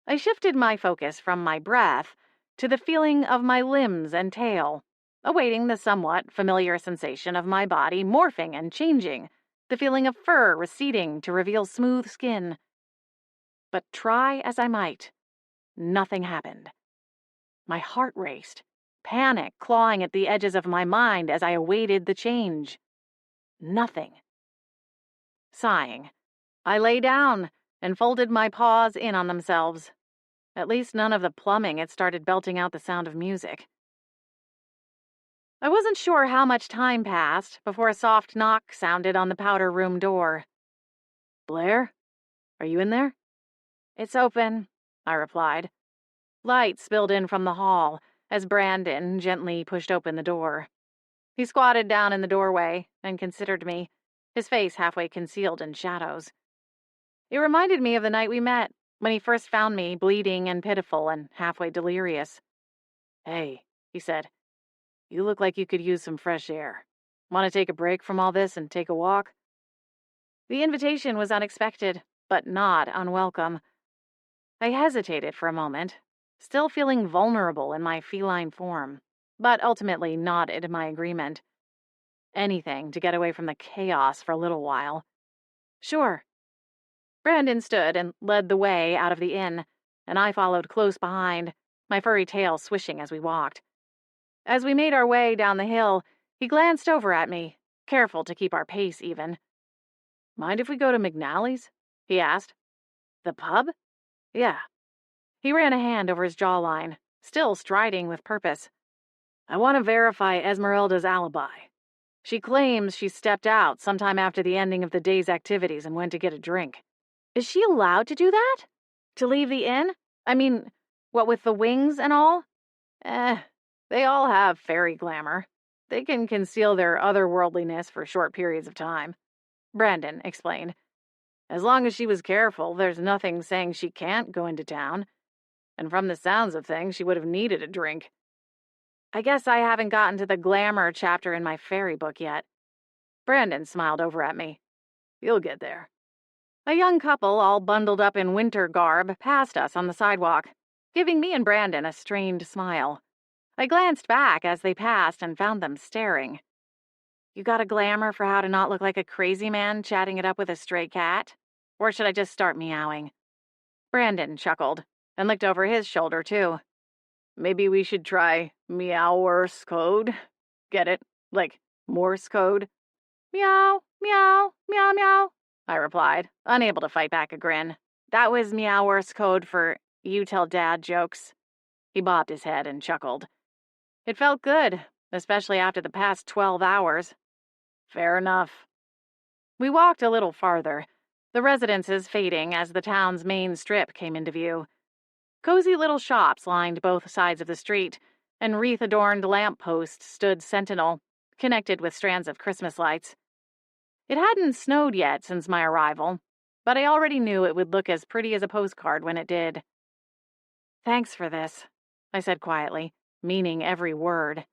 I shifted my focus from my breath to the feeling of my limbs and tail, awaiting the somewhat familiar sensation of my body morphing and changing, the feeling of fur receding to reveal smooth skin. But try as I might, nothing happened. My heart raced, panic clawing at the edges of my mind as I awaited the change. Nothing. Sighing, I lay down and folded my paws in on themselves. At least none of the plumbing had started belting out the sound of music. I wasn't sure how much time passed before a soft knock sounded on the powder room door. "Blair? Are you in there?" "It's open," I replied. Light spilled in from the hall as Brandon gently pushed open the door. He squatted down in the doorway and considered me, his face halfway concealed in shadows. It reminded me of the night we met, when he first found me bleeding and pitiful and halfway delirious. "Hey," he said, "you look like you could use some fresh air. Want to take a break from all this and take a walk?" The invitation was unexpected, but not unwelcome. I hesitated for a moment, still feeling vulnerable in my feline form, but ultimately nodded my agreement. Anything to get away from the chaos for a little while. "Sure." Brandon stood and led the way out of the inn, and I followed close behind, my furry tail swishing as we walked. As we made our way down the hill, he glanced over at me, careful to keep our pace even. Mind if we go to McNally's? He asked. The pub? Yeah. He ran a hand over his jawline, still striding with purpose. I want to verify Esmeralda's alibi. She claims she stepped out sometime after the ending of the day's activities and went to get a drink. Is she allowed to do that? To leave the inn? I mean, what with the wings and all? They all have fairy glamour. They can conceal their otherworldliness for short periods of time. Brandon explained. As long as she was careful, there's nothing saying she can't go into town. And from the sounds of things, she would have needed a drink. I guess I haven't gotten to the glamour chapter in my fairy book yet. Brandon smiled over at me. You'll get there. A young couple, all bundled up in winter garb, passed us on the sidewalk, giving me and Brandon a strained smile. I glanced back as they passed and found them staring. You got a glamour for how to not look like a crazy man chatting it up with a stray cat? Or should I just start meowing? Brandon chuckled and looked over his shoulder, too. Maybe we should try Meow-Morse code. Get it? Like Morse code? Meow, meow, meow, meow, I replied, unable to fight back a grin. That was Meow-Morse code for you tell Dad jokes. He bobbed his head and chuckled. It felt good, especially after the past 12 hours. Fair enough. We walked a little farther, the residences fading as the town's main strip came into view. Cozy little shops lined both sides of the street, and wreath-adorned lamp-posts stood sentinel, connected with strands of Christmas lights. It hadn't snowed yet since my arrival, but I already knew it would look as pretty as a postcard when it did. Thanks for this, I said quietly, meaning every word.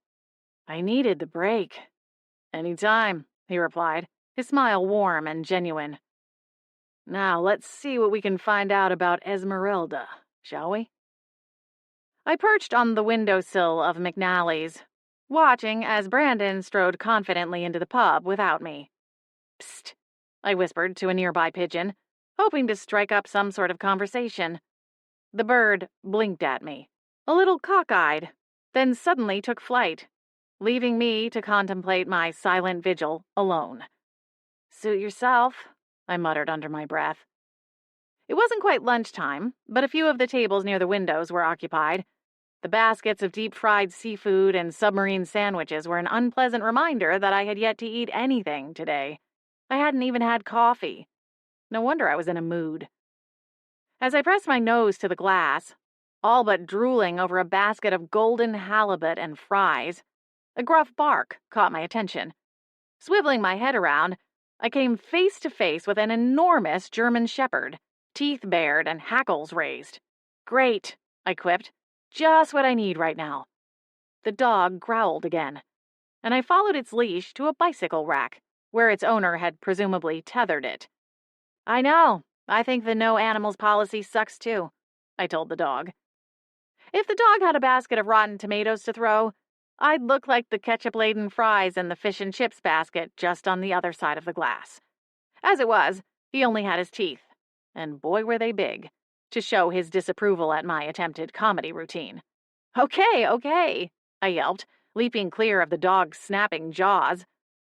I needed the break. Anytime, he replied, his smile warm and genuine. Now let's see what we can find out about Esmeralda. Shall we? I perched on the windowsill of McNally's, watching as Brandon strode confidently into the pub without me. Psst, I whispered to a nearby pigeon, hoping to strike up some sort of conversation. The bird blinked at me, a little cockeyed, then suddenly took flight, leaving me to contemplate my silent vigil alone. Suit yourself, I muttered under my breath. It wasn't quite lunchtime, but a few of the tables near the windows were occupied. The baskets of deep-fried seafood and submarine sandwiches were an unpleasant reminder that I had yet to eat anything today. I hadn't even had coffee. No wonder I was in a mood. As I pressed my nose to the glass, all but drooling over a basket of golden halibut and fries, a gruff bark caught my attention. Swiveling my head around, I came face to face with an enormous German shepherd, teeth bared and hackles raised. Great, I quipped. Just what I need right now. The dog growled again, and I followed its leash to a bicycle rack, where its owner had presumably tethered it. I know. I think the no animals policy sucks too, I told the dog. If the dog had a basket of rotten tomatoes to throw, I'd look like the ketchup-laden fries in the fish and chips basket just on the other side of the glass. As it was, he only had his teeth, and boy were they big, to show his disapproval at my attempted comedy routine. Okay, I yelped, leaping clear of the dog's snapping jaws.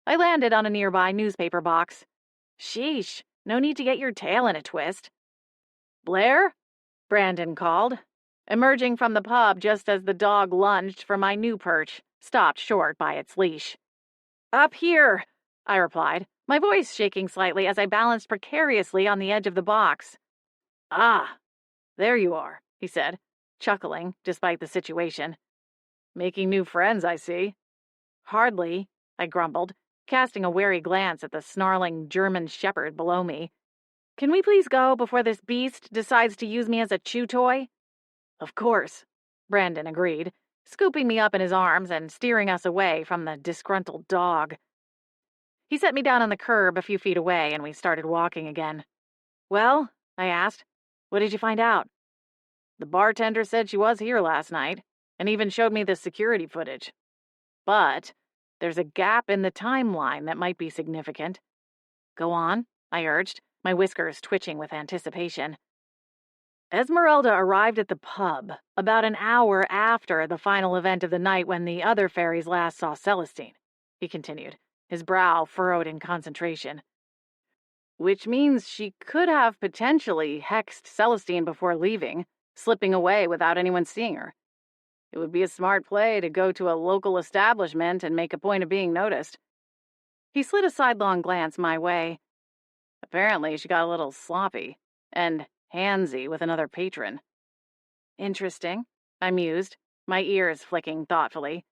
I landed on a nearby newspaper box. Sheesh, no need to get your tail in a twist. Blair? Brandon called, emerging from the pub just as the dog lunged for my new perch, stopped short by its leash. Up here, I replied, my voice shaking slightly as I balanced precariously on the edge of the box. Ah, there you are, he said, chuckling despite the situation. Making new friends, I see. Hardly, I grumbled, casting a wary glance at the snarling German shepherd below me. Can we please go before this beast decides to use me as a chew toy? Of course, Brandon agreed, scooping me up in his arms and steering us away from the disgruntled dog. He set me down on the curb a few feet away, and we started walking again. Well, I asked, what did you find out? The bartender said she was here last night, and even showed me the security footage. But there's a gap in the timeline that might be significant. Go on, I urged, my whiskers twitching with anticipation. Esmeralda arrived at the pub about an hour after the final event of the night when the other fairies last saw Celestine, he continued, his brow furrowed in concentration. which means she could have potentially hexed Celestine before leaving, slipping away without anyone seeing her. It would be a smart play to go to a local establishment and make a point of being noticed. He slid a sidelong glance my way. Apparently, she got a little sloppy and handsy with another patron. Interesting, I mused, my ears flicking thoughtfully.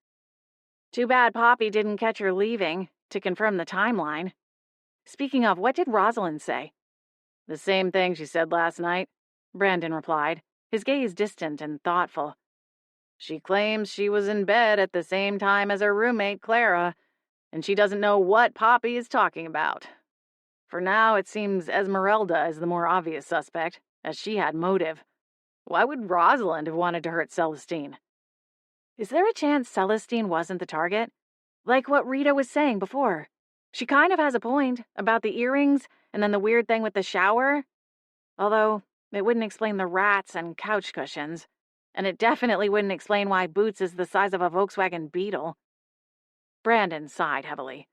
Too bad Poppy didn't catch her leaving to confirm the timeline. Speaking of, what did Rosalind say? The same thing she said last night, Brandon replied, his gaze distant and thoughtful. She claims she was in bed at the same time as her roommate, Clara, and she doesn't know what Poppy is talking about. For now, it seems Esmeralda is the more obvious suspect, as she had motive. Why would Rosalind have wanted to hurt Celestine? Is there a chance Celestine wasn't the target? Like what Rita was saying before. She kind of has a point about the earrings and then the weird thing with the shower. Although, it wouldn't explain the rats and couch cushions. And it definitely wouldn't explain why Boots is the size of a Volkswagen Beetle. Brandon sighed heavily.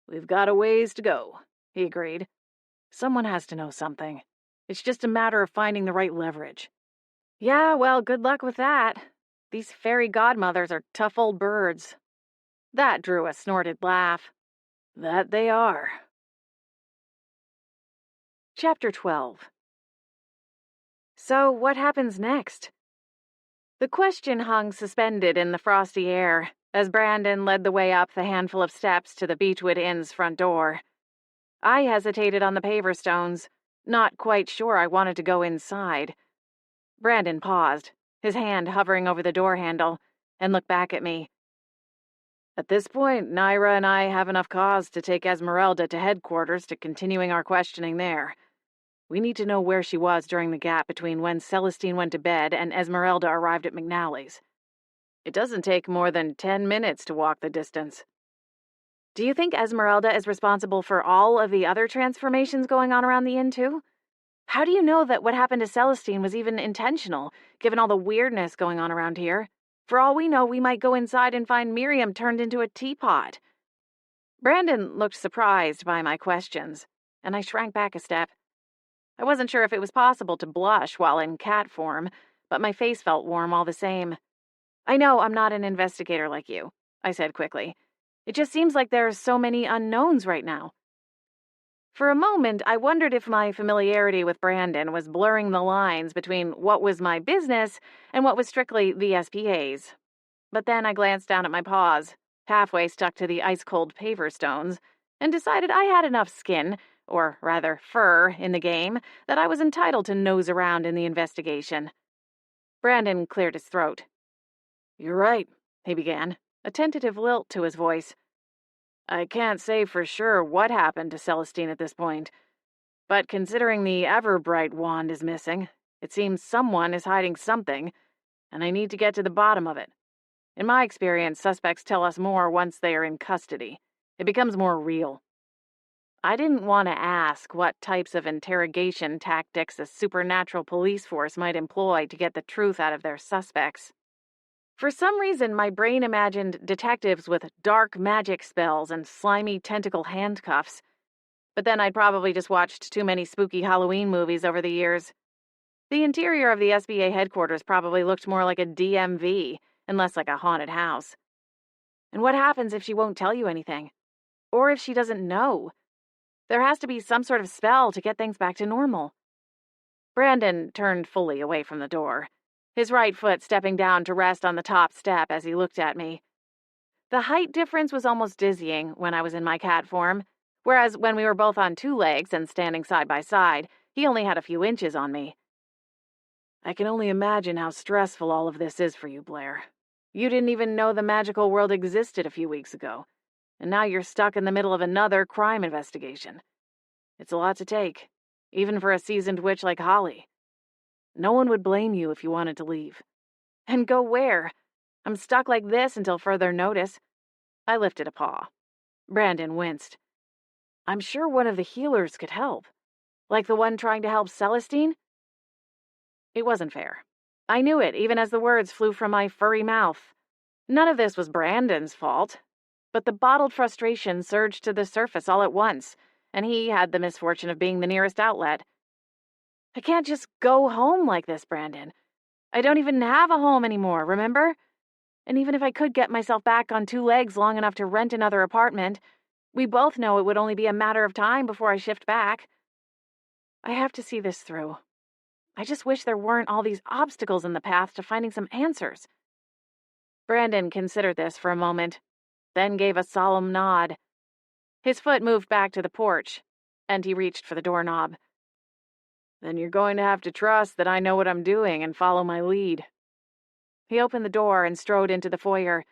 We've got a ways to go, he agreed. Someone has to know something. It's just a matter of finding the right leverage. Yeah, well, good luck with that. These fairy godmothers are tough old birds. That drew a snorted laugh. That they are. Chapter 12. So, what happens next? The question hung suspended in the frosty air as Brandon led the way up the handful of steps to the Beechwood Inn's front door. I hesitated on the paver stones, not quite sure I wanted to go inside. Brandon paused, his hand hovering over the door handle, and looked back at me. At this point, Naira and I have enough cause to take Esmeralda to headquarters to continuing our questioning there. We need to know where she was during the gap between when Celestine went to bed and Esmeralda arrived at McNally's. It doesn't take more than 10 minutes to walk the distance. Do you think Esmeralda is responsible for all of the other transformations going on around the inn, too? How do you know that what happened to Celestine was even intentional, given all the weirdness going on around here? For all we know, we might go inside and find Miriam turned into a teapot. Brandon looked surprised by my questions, and I shrank back a step. I wasn't sure if it was possible to blush while in cat form, but my face felt warm all the same. I know I'm not an investigator like you, I said quickly. It just seems like there are so many unknowns right now. For a moment, I wondered if my familiarity with Brandon was blurring the lines between what was my business and what was strictly the SPA's. But then I glanced down at my paws, halfway stuck to the ice-cold paver stones, and decided I had enough skin, or rather fur, in the game that I was entitled to nose around in the investigation. Brandon cleared his throat. You're right, he began, a tentative lilt to his voice. I can't say for sure what happened to Celestine at this point, but considering the Everbright wand is missing, it seems someone is hiding something, and I need to get to the bottom of it. In my experience, suspects tell us more once they are in custody. It becomes more real. I didn't want to ask what types of interrogation tactics a supernatural police force might employ to get the truth out of their suspects. For some reason, my brain imagined detectives with dark magic spells and slimy tentacle handcuffs. But then I'd probably just watched too many spooky Halloween movies over the years. The interior of the SBA headquarters probably looked more like a DMV and less like a haunted house. And what happens if she won't tell you anything? Or if she doesn't know? There has to be some sort of spell to get things back to normal. Brandon turned fully away from the door, his right foot stepping down to rest on the top step as he looked at me. The height difference was almost dizzying when I was in my cat form, whereas when we were both on two legs and standing side by side, he only had a few inches on me. I can only imagine how stressful all of this is for you, Blair. You didn't even know the magical world existed a few weeks ago, and now you're stuck in the middle of another crime investigation. It's a lot to take, even for a seasoned witch like Holly. No one would blame you if you wanted to leave. And go where? I'm stuck like this until further notice. I lifted a paw. Brandon winced. I'm sure one of the healers could help. Like the one trying to help Celestine? It wasn't fair. I knew it, even as the words flew from my furry mouth. None of this was Brandon's fault. But the bottled frustration surged to the surface all at once, and he had the misfortune of being the nearest outlet. I can't just go home like this, Brandon. I don't even have a home anymore, remember? And even if I could get myself back on 2 legs long enough to rent another apartment, we both know it would only be a matter of time before I shift back. I have to see this through. I just wish there weren't all these obstacles in the path to finding some answers. Brandon considered this for a moment, then gave a solemn nod. His foot moved back to the porch, and he reached for the doorknob. Then you're going to have to trust that I know what I'm doing and follow my lead. He opened the door and strode into the foyer,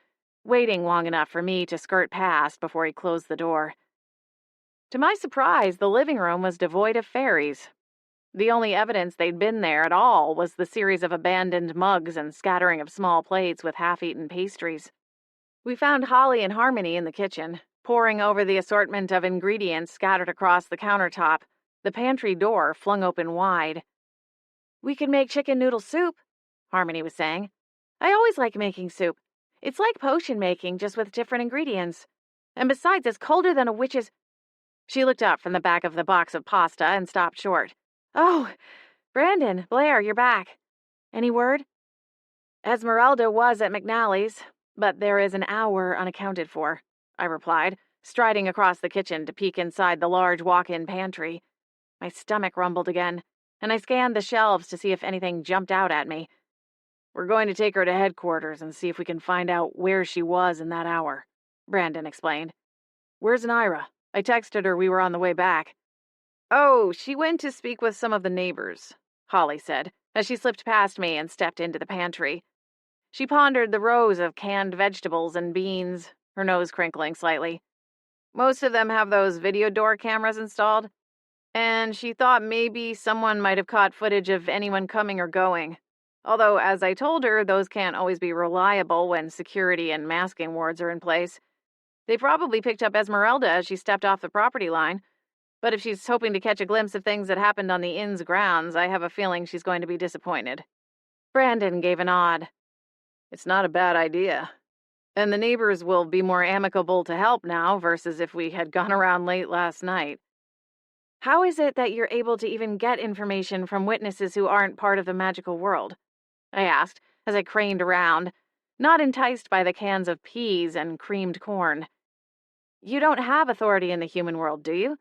waiting long enough for me to skirt past before he closed the door. To my surprise, the living room was devoid of fairies. The only evidence they'd been there at all was the series of abandoned mugs and scattering of small plates with half-eaten pastries. We found Holly and Harmony in the kitchen, poring over the assortment of ingredients scattered across the countertop, the pantry door flung open wide. We could make chicken noodle soup, Harmony was saying. I always like making soup. It's like potion making, just with different ingredients. And besides, it's colder than a witch's... She looked up from the back of the box of pasta and stopped short. Oh, Brandon, Blair, you're back. Any word? Esmeralda was at McNally's, but there is an hour unaccounted for, I replied, striding across the kitchen to peek inside the large walk-in pantry. My stomach rumbled again, and I scanned the shelves to see if anything jumped out at me. We're going to take her to headquarters and see if we can find out where she was in that hour, Brandon explained. Where's Naira? I texted her we were on the way back. Oh, she went to speak with some of the neighbors, Holly said, as she slipped past me and stepped into the pantry. She pondered the rows of canned vegetables and beans, her nose crinkling slightly. Most of them have those video door cameras installed, and she thought maybe someone might have caught footage of anyone coming or going. Although, as I told her, those can't always be reliable when security and masking wards are in place. They probably picked up Esmeralda as she stepped off the property line, but if she's hoping to catch a glimpse of things that happened on the inn's grounds, I have a feeling she's going to be disappointed. Brandon gave a nod. It's not a bad idea. And the neighbors will be more amicable to help now versus if we had gone around late last night. How is it that you're able to even get information from witnesses who aren't part of the magical world? I asked as I craned around, not enticed by the cans of peas and creamed corn. You don't have authority in the human world, do you?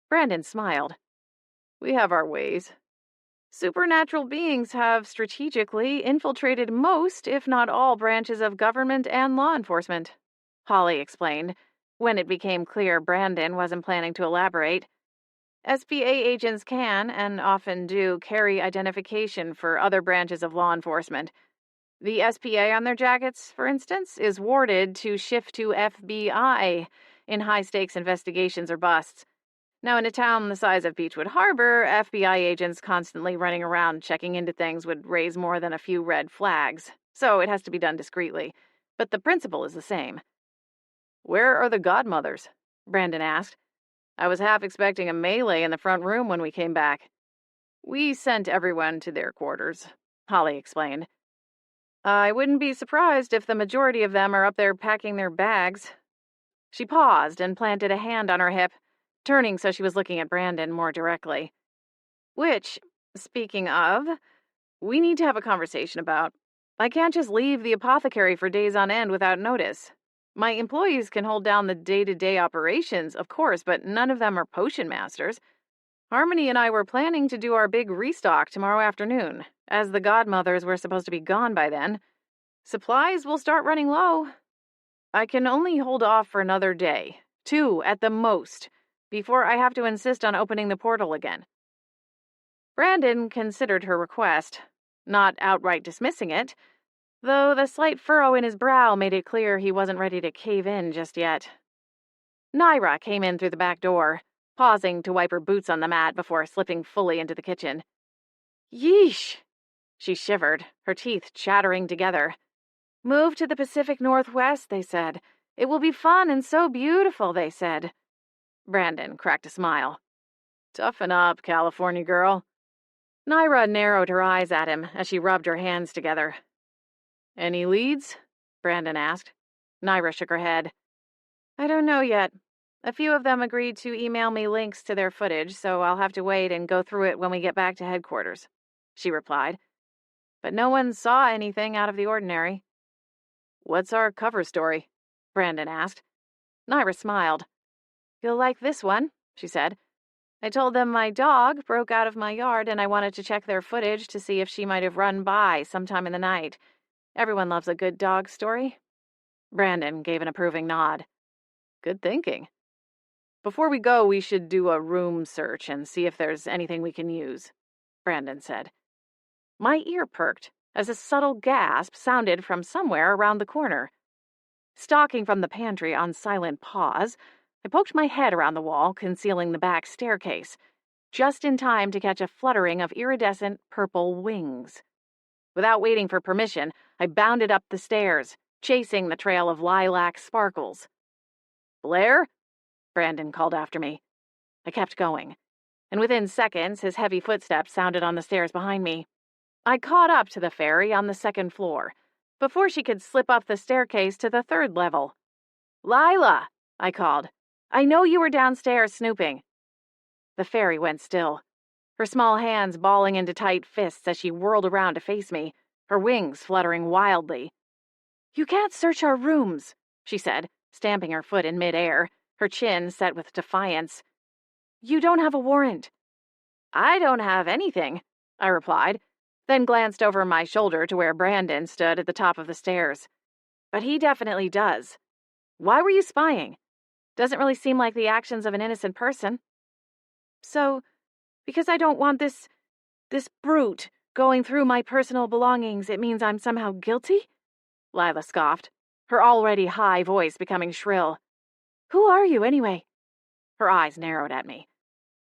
Brandon smiled. We have our ways. Supernatural beings have strategically infiltrated most, if not all, branches of government and law enforcement, Holly explained, when it became clear Brandon wasn't planning to elaborate. SPA agents can, and often do, carry identification for other branches of law enforcement. The SPA on their jackets, for instance, is warded to shift to FBI in high-stakes investigations or busts. Now, in a town the size of Beechwood Harbor, FBI agents constantly running around checking into things would raise more than a few red flags, so it has to be done discreetly. But the principle is the same. Where are the Godmothers? Brandon asked. I was half expecting a melee in the front room when we came back. We sent everyone to their quarters, Holly explained. I wouldn't be surprised if the majority of them are up there packing their bags. She paused and planted a hand on her hip, turning so she was looking at Brandon more directly. Which, speaking of, we need to have a conversation about. I can't just leave the apothecary for days on end without notice. My employees can hold down the day-to-day operations, of course, but none of them are potion masters. Harmony and I were planning to do our big restock tomorrow afternoon, as the Godmothers were supposed to be gone by then. Supplies will start running low. I can only hold off for another day, 2 at the most, before I have to insist on opening the portal again. Brandon considered her request, not outright dismissing it, though the slight furrow in his brow made it clear he wasn't ready to cave in just yet. Naira came in through the back door, pausing to wipe her boots on the mat before slipping fully into the kitchen. Yeesh! She shivered, her teeth chattering together. Move to the Pacific Northwest, they said. It will be fun and so beautiful, they said. Brandon cracked a smile. Toughen up, California girl. Naira narrowed her eyes at him as she rubbed her hands together. Any leads? Brandon asked. Naira shook her head. I don't know yet. A few of them agreed to email me links to their footage, so I'll have to wait and go through it when we get back to headquarters," she replied. "But no one saw anything out of the ordinary." "What's our cover story?" Brandon asked. Naira smiled. "You'll like this one," she said. "I told them my dog broke out of my yard and I wanted to check their footage to see if she might have run by sometime in the night. Everyone loves a good dog story." Brandon gave an approving nod. "Good thinking. Before we go, we should do a room search and see if there's anything we can use," Brandon said. My ear perked as a subtle gasp sounded from somewhere around the corner. Stalking from the pantry on silent pause, I poked my head around the wall, concealing the back staircase, just in time to catch a fluttering of iridescent purple wings. Without waiting for permission, I bounded up the stairs, chasing the trail of lilac sparkles. "Blair?" Brandon called after me. I kept going, and within seconds his heavy footsteps sounded on the stairs behind me. I caught up to the fairy on the second floor, before she could slip up the staircase to the third level. "Lila!" I called. "I know you were downstairs snooping." The fairy went still, her small hands balling into tight fists as she whirled around to face me, her wings fluttering wildly. "You can't search our rooms," she said, stamping her foot in midair, her chin set with defiance. "You don't have a warrant." "I don't have anything," I replied, then glanced over my shoulder to where Brandon stood at the top of the stairs. "But he definitely does. Why were you spying? Doesn't really seem like the actions of an innocent person." "So, because I don't want this brute going through my personal belongings, it means I'm somehow guilty?" Lila scoffed, her already high voice becoming shrill. "Who are you, anyway?" Her eyes narrowed at me.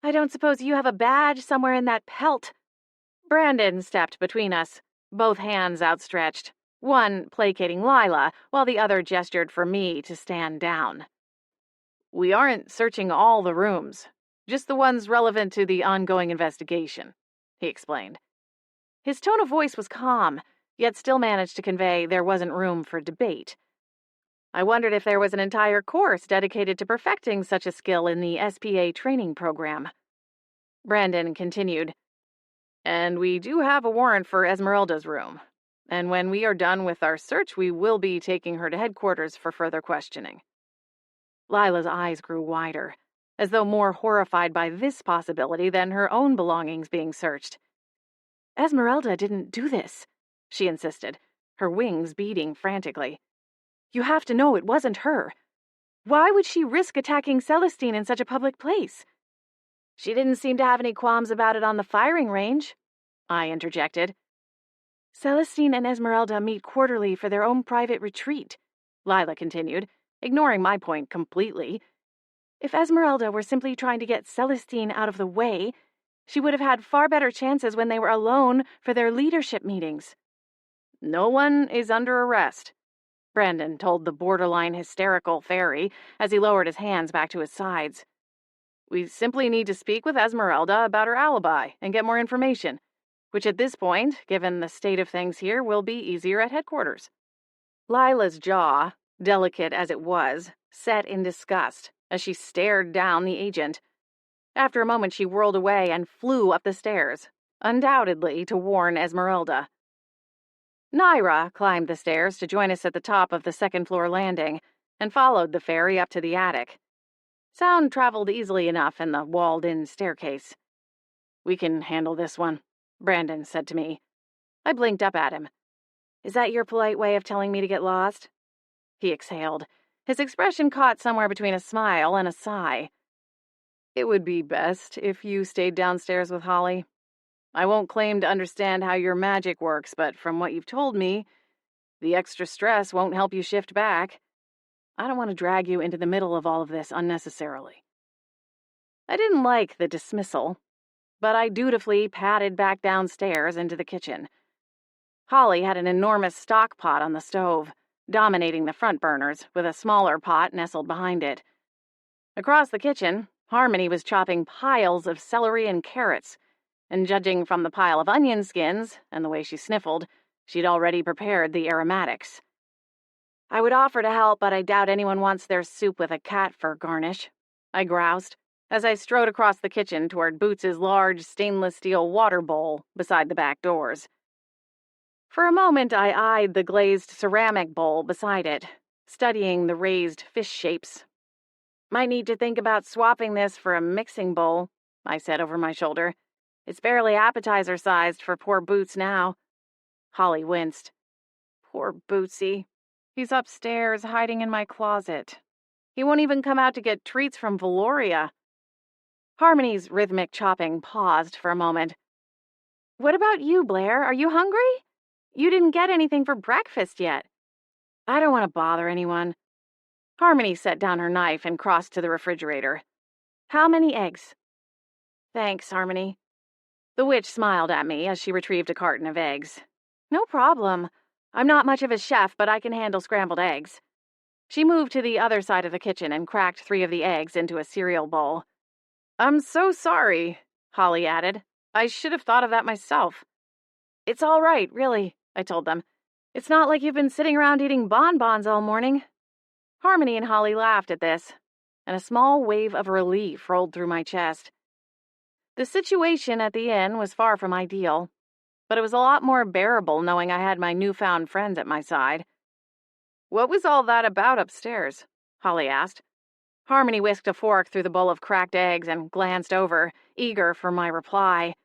"I don't suppose you have a badge somewhere in that pelt." Brandon stepped between us, both hands outstretched, one placating Lila, while the other gestured for me to stand down. "We aren't searching all the rooms, just the ones relevant to the ongoing investigation," he explained. His tone of voice was calm, yet still managed to convey there wasn't room for debate. I wondered if there was an entire course dedicated to perfecting such a skill in the SPA training program. Brandon continued, "And we do have a warrant for Esmeralda's room, and when we are done with our search, we will be taking her to headquarters for further questioning." Lila's eyes grew wider, as though more horrified by this possibility than her own belongings being searched. "Esmeralda didn't do this," she insisted, her wings beating frantically. "You have to know it wasn't her. Why would she risk attacking Celestine in such a public place?" "She didn't seem to have any qualms about it on the firing range," I interjected. "Celestine and Esmeralda meet quarterly for their own private retreat," Lila continued, ignoring my point completely. "If Esmeralda were simply trying to get Celestine out of the way, she would have had far better chances when they were alone for their leadership meetings." "No one is under arrest," Brandon told the borderline hysterical fairy as he lowered his hands back to his sides. "We simply need to speak with Esmeralda about her alibi and get more information, which at this point, given the state of things here, will be easier at headquarters." Lila's jaw, delicate as it was, set in disgust as she stared down the agent. After a moment, she whirled away and flew up the stairs, undoubtedly to warn Esmeralda. Naira climbed the stairs to join us at the top of the second-floor landing and followed the fairy up to the attic. Sound traveled easily enough in the walled-in staircase. "We can handle this one," Brandon said to me. I blinked up at him. "Is that your polite way of telling me to get lost?" He exhaled, his expression caught somewhere between a smile and a sigh. "It would be best if you stayed downstairs with Holly. I won't claim to understand how your magic works, but from what you've told me, the extra stress won't help you shift back. I don't want to drag you into the middle of all of this unnecessarily." I didn't like the dismissal, but I dutifully padded back downstairs into the kitchen. Holly had an enormous stock pot on the stove, dominating the front burners, with a smaller pot nestled behind it. Across the kitchen, Harmony was chopping piles of celery and carrots, and judging from the pile of onion skins and the way she sniffled, she'd already prepared the aromatics. I would offer to help, but I doubt anyone wants their soup with a cat fur garnish, I groused, as I strode across the kitchen toward Boots's large stainless steel water bowl beside the back doors. For a moment, I eyed the glazed ceramic bowl beside it, studying the raised fish shapes. Might need to think about swapping this for a mixing bowl, I said over my shoulder. It's barely appetizer-sized for poor Boots now. Holly winced. Poor Bootsy. He's upstairs, hiding in my closet. He won't even come out to get treats from Valoria. Harmony's rhythmic chopping paused for a moment. What about you, Blair? Are you hungry? You didn't get anything for breakfast yet. I don't want to bother anyone. Harmony set down her knife and crossed to the refrigerator. How many eggs? Thanks, Harmony. The witch smiled at me as she retrieved a carton of eggs. No problem. I'm not much of a chef, but I can handle scrambled eggs. She moved to the other side of the kitchen and cracked 3 of the eggs into a cereal bowl. I'm so sorry, Holly added. I should have thought of that myself. It's all right, really, I told them. It's not like you've been sitting around eating bonbons all morning. Harmony and Holly laughed at this, and a small wave of relief rolled through my chest. The situation at the inn was far from ideal, but it was a lot more bearable knowing I had my newfound friends at my side. What was all that about upstairs? Holly asked. Harmony whisked a fork through the bowl of cracked eggs and glanced over, eager for my reply.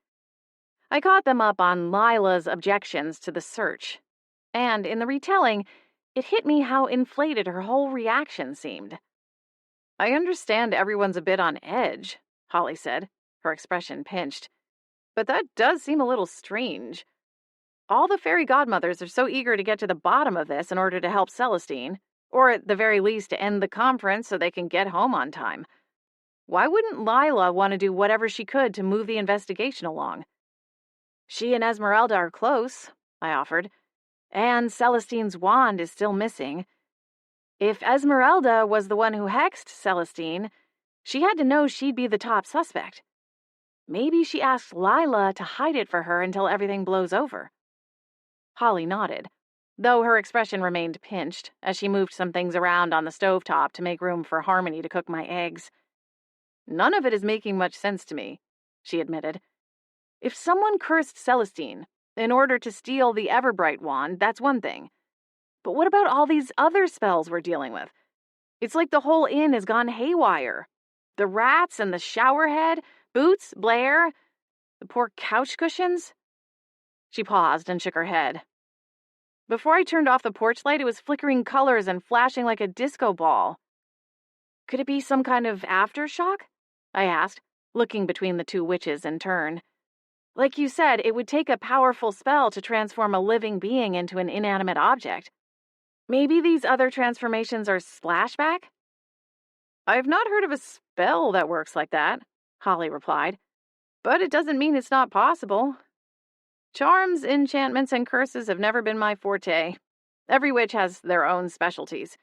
I caught them up on Lila's objections to the search, and in the retelling, it hit me how inflated her whole reaction seemed. I understand everyone's a bit on edge, Holly said, her expression pinched. But that does seem a little strange. All the fairy godmothers are so eager to get to the bottom of this in order to help Celestine, or at the very least to end the conference so they can get home on time. Why wouldn't Lila want to do whatever she could to move the investigation along? She and Esmeralda are close, I offered, and Celestine's wand is still missing. If Esmeralda was the one who hexed Celestine, she had to know she'd be the top suspect. Maybe she asked Lila to hide it for her until everything blows over. Holly nodded, though her expression remained pinched as she moved some things around on the stovetop to make room for Harmony to cook my eggs. None of it is making much sense to me, she admitted. If someone cursed Celestine in order to steal the Everbright wand, that's one thing. But what about all these other spells we're dealing with? It's like the whole inn has gone haywire. The rats and the showerhead, Boots, Blair, the poor couch cushions. She paused and shook her head. Before I turned off the porch light, it was flickering colors and flashing like a disco ball. Could it be some kind of aftershock? I asked, looking between the 2 witches in turn. Like you said, it would take a powerful spell to transform a living being into an inanimate object. Maybe these other transformations are splashback? I've not heard of a spell that works like that, Holly replied. But it doesn't mean it's not possible. Charms, enchantments, and curses have never been my forte. Every witch has their own specialties.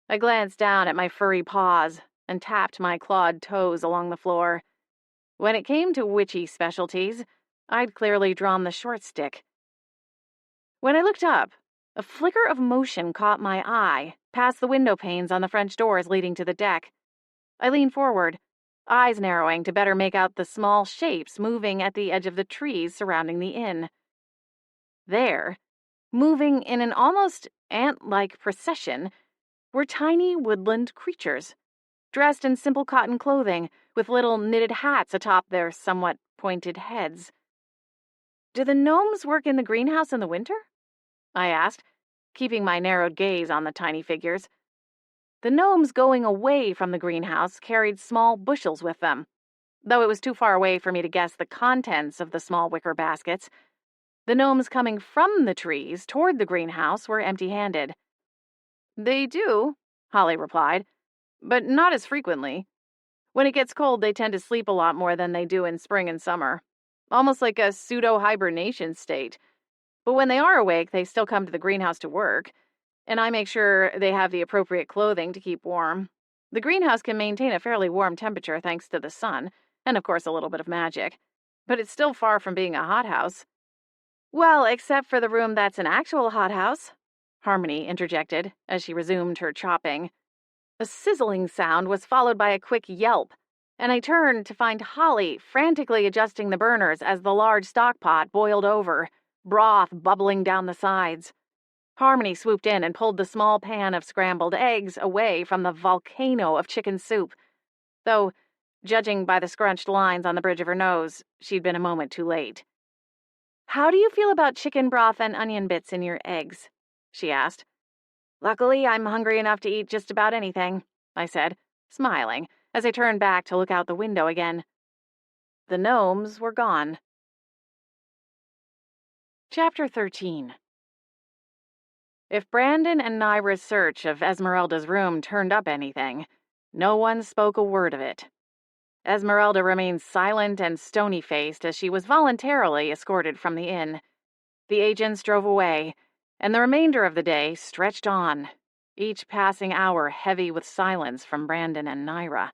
I glanced down at my furry paws and tapped my clawed toes along the floor. When it came to witchy specialties, I'd clearly drawn the short stick. When I looked up, a flicker of motion caught my eye, past the window panes on the French doors leading to the deck. I leaned forward, eyes narrowing to better make out the small shapes moving at the edge of the trees surrounding the inn. There, moving in an almost ant-like procession, were tiny woodland creatures, dressed in simple cotton clothing, with little knitted hats atop their somewhat pointed heads. Do the gnomes work in the greenhouse in the winter? I asked, keeping my narrowed gaze on the tiny figures. The gnomes going away from the greenhouse carried small bushels with them, though it was too far away for me to guess the contents of the small wicker baskets. The gnomes coming from the trees toward the greenhouse were empty-handed. They do, Holly replied, but not as frequently. When it gets cold, they tend to sleep a lot more than they do in spring and summer, almost like a pseudo-hibernation state. But when they are awake, they still come to the greenhouse to work, and I make sure they have the appropriate clothing to keep warm. The greenhouse can maintain a fairly warm temperature thanks to the sun, and of course a little bit of magic, but it's still far from being a hothouse. Well, except for the room that's an actual hothouse, Harmony interjected as she resumed her chopping. A sizzling sound was followed by a quick yelp, and I turned to find Holly frantically adjusting the burners as the large stock pot boiled over, broth bubbling down the sides. Harmony swooped in and pulled the small pan of scrambled eggs away from the volcano of chicken soup, though, judging by the scrunched lines on the bridge of her nose, she'd been a moment too late. "How do you feel about chicken broth and onion bits in your eggs?" she asked. "Luckily, I'm hungry enough to eat just about anything," I said, smiling, as I turned back to look out the window again. The gnomes were gone. Chapter 13. If Brandon and Naira's search of Esmeralda's room turned up anything, no one spoke a word of it. Esmeralda remained silent and stony-faced as she was voluntarily escorted from the inn. The agents drove away, and the remainder of the day stretched on, each passing hour heavy with silence from Brandon and Naira.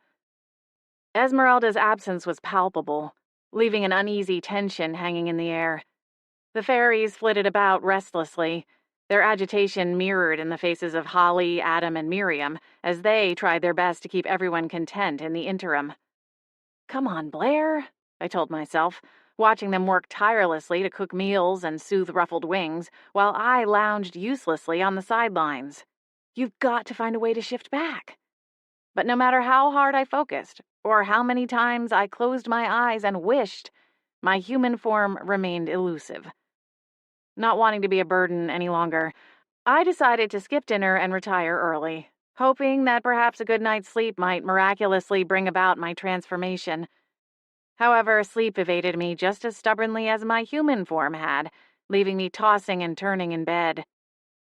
Esmeralda's absence was palpable, leaving an uneasy tension hanging in the air. The fairies flitted about restlessly, their agitation mirrored in the faces of Holly, Adam, and Miriam, as they tried their best to keep everyone content in the interim. "Come on, Blair," I told myself, watching them work tirelessly to cook meals and soothe ruffled wings, while I lounged uselessly on the sidelines. "You've got to find a way to shift back." But no matter how hard I focused, or how many times I closed my eyes and wished, my human form remained elusive. Not wanting to be a burden any longer, I decided to skip dinner and retire early, hoping that perhaps a good night's sleep might miraculously bring about my transformation. However, sleep evaded me just as stubbornly as my human form had, leaving me tossing and turning in bed.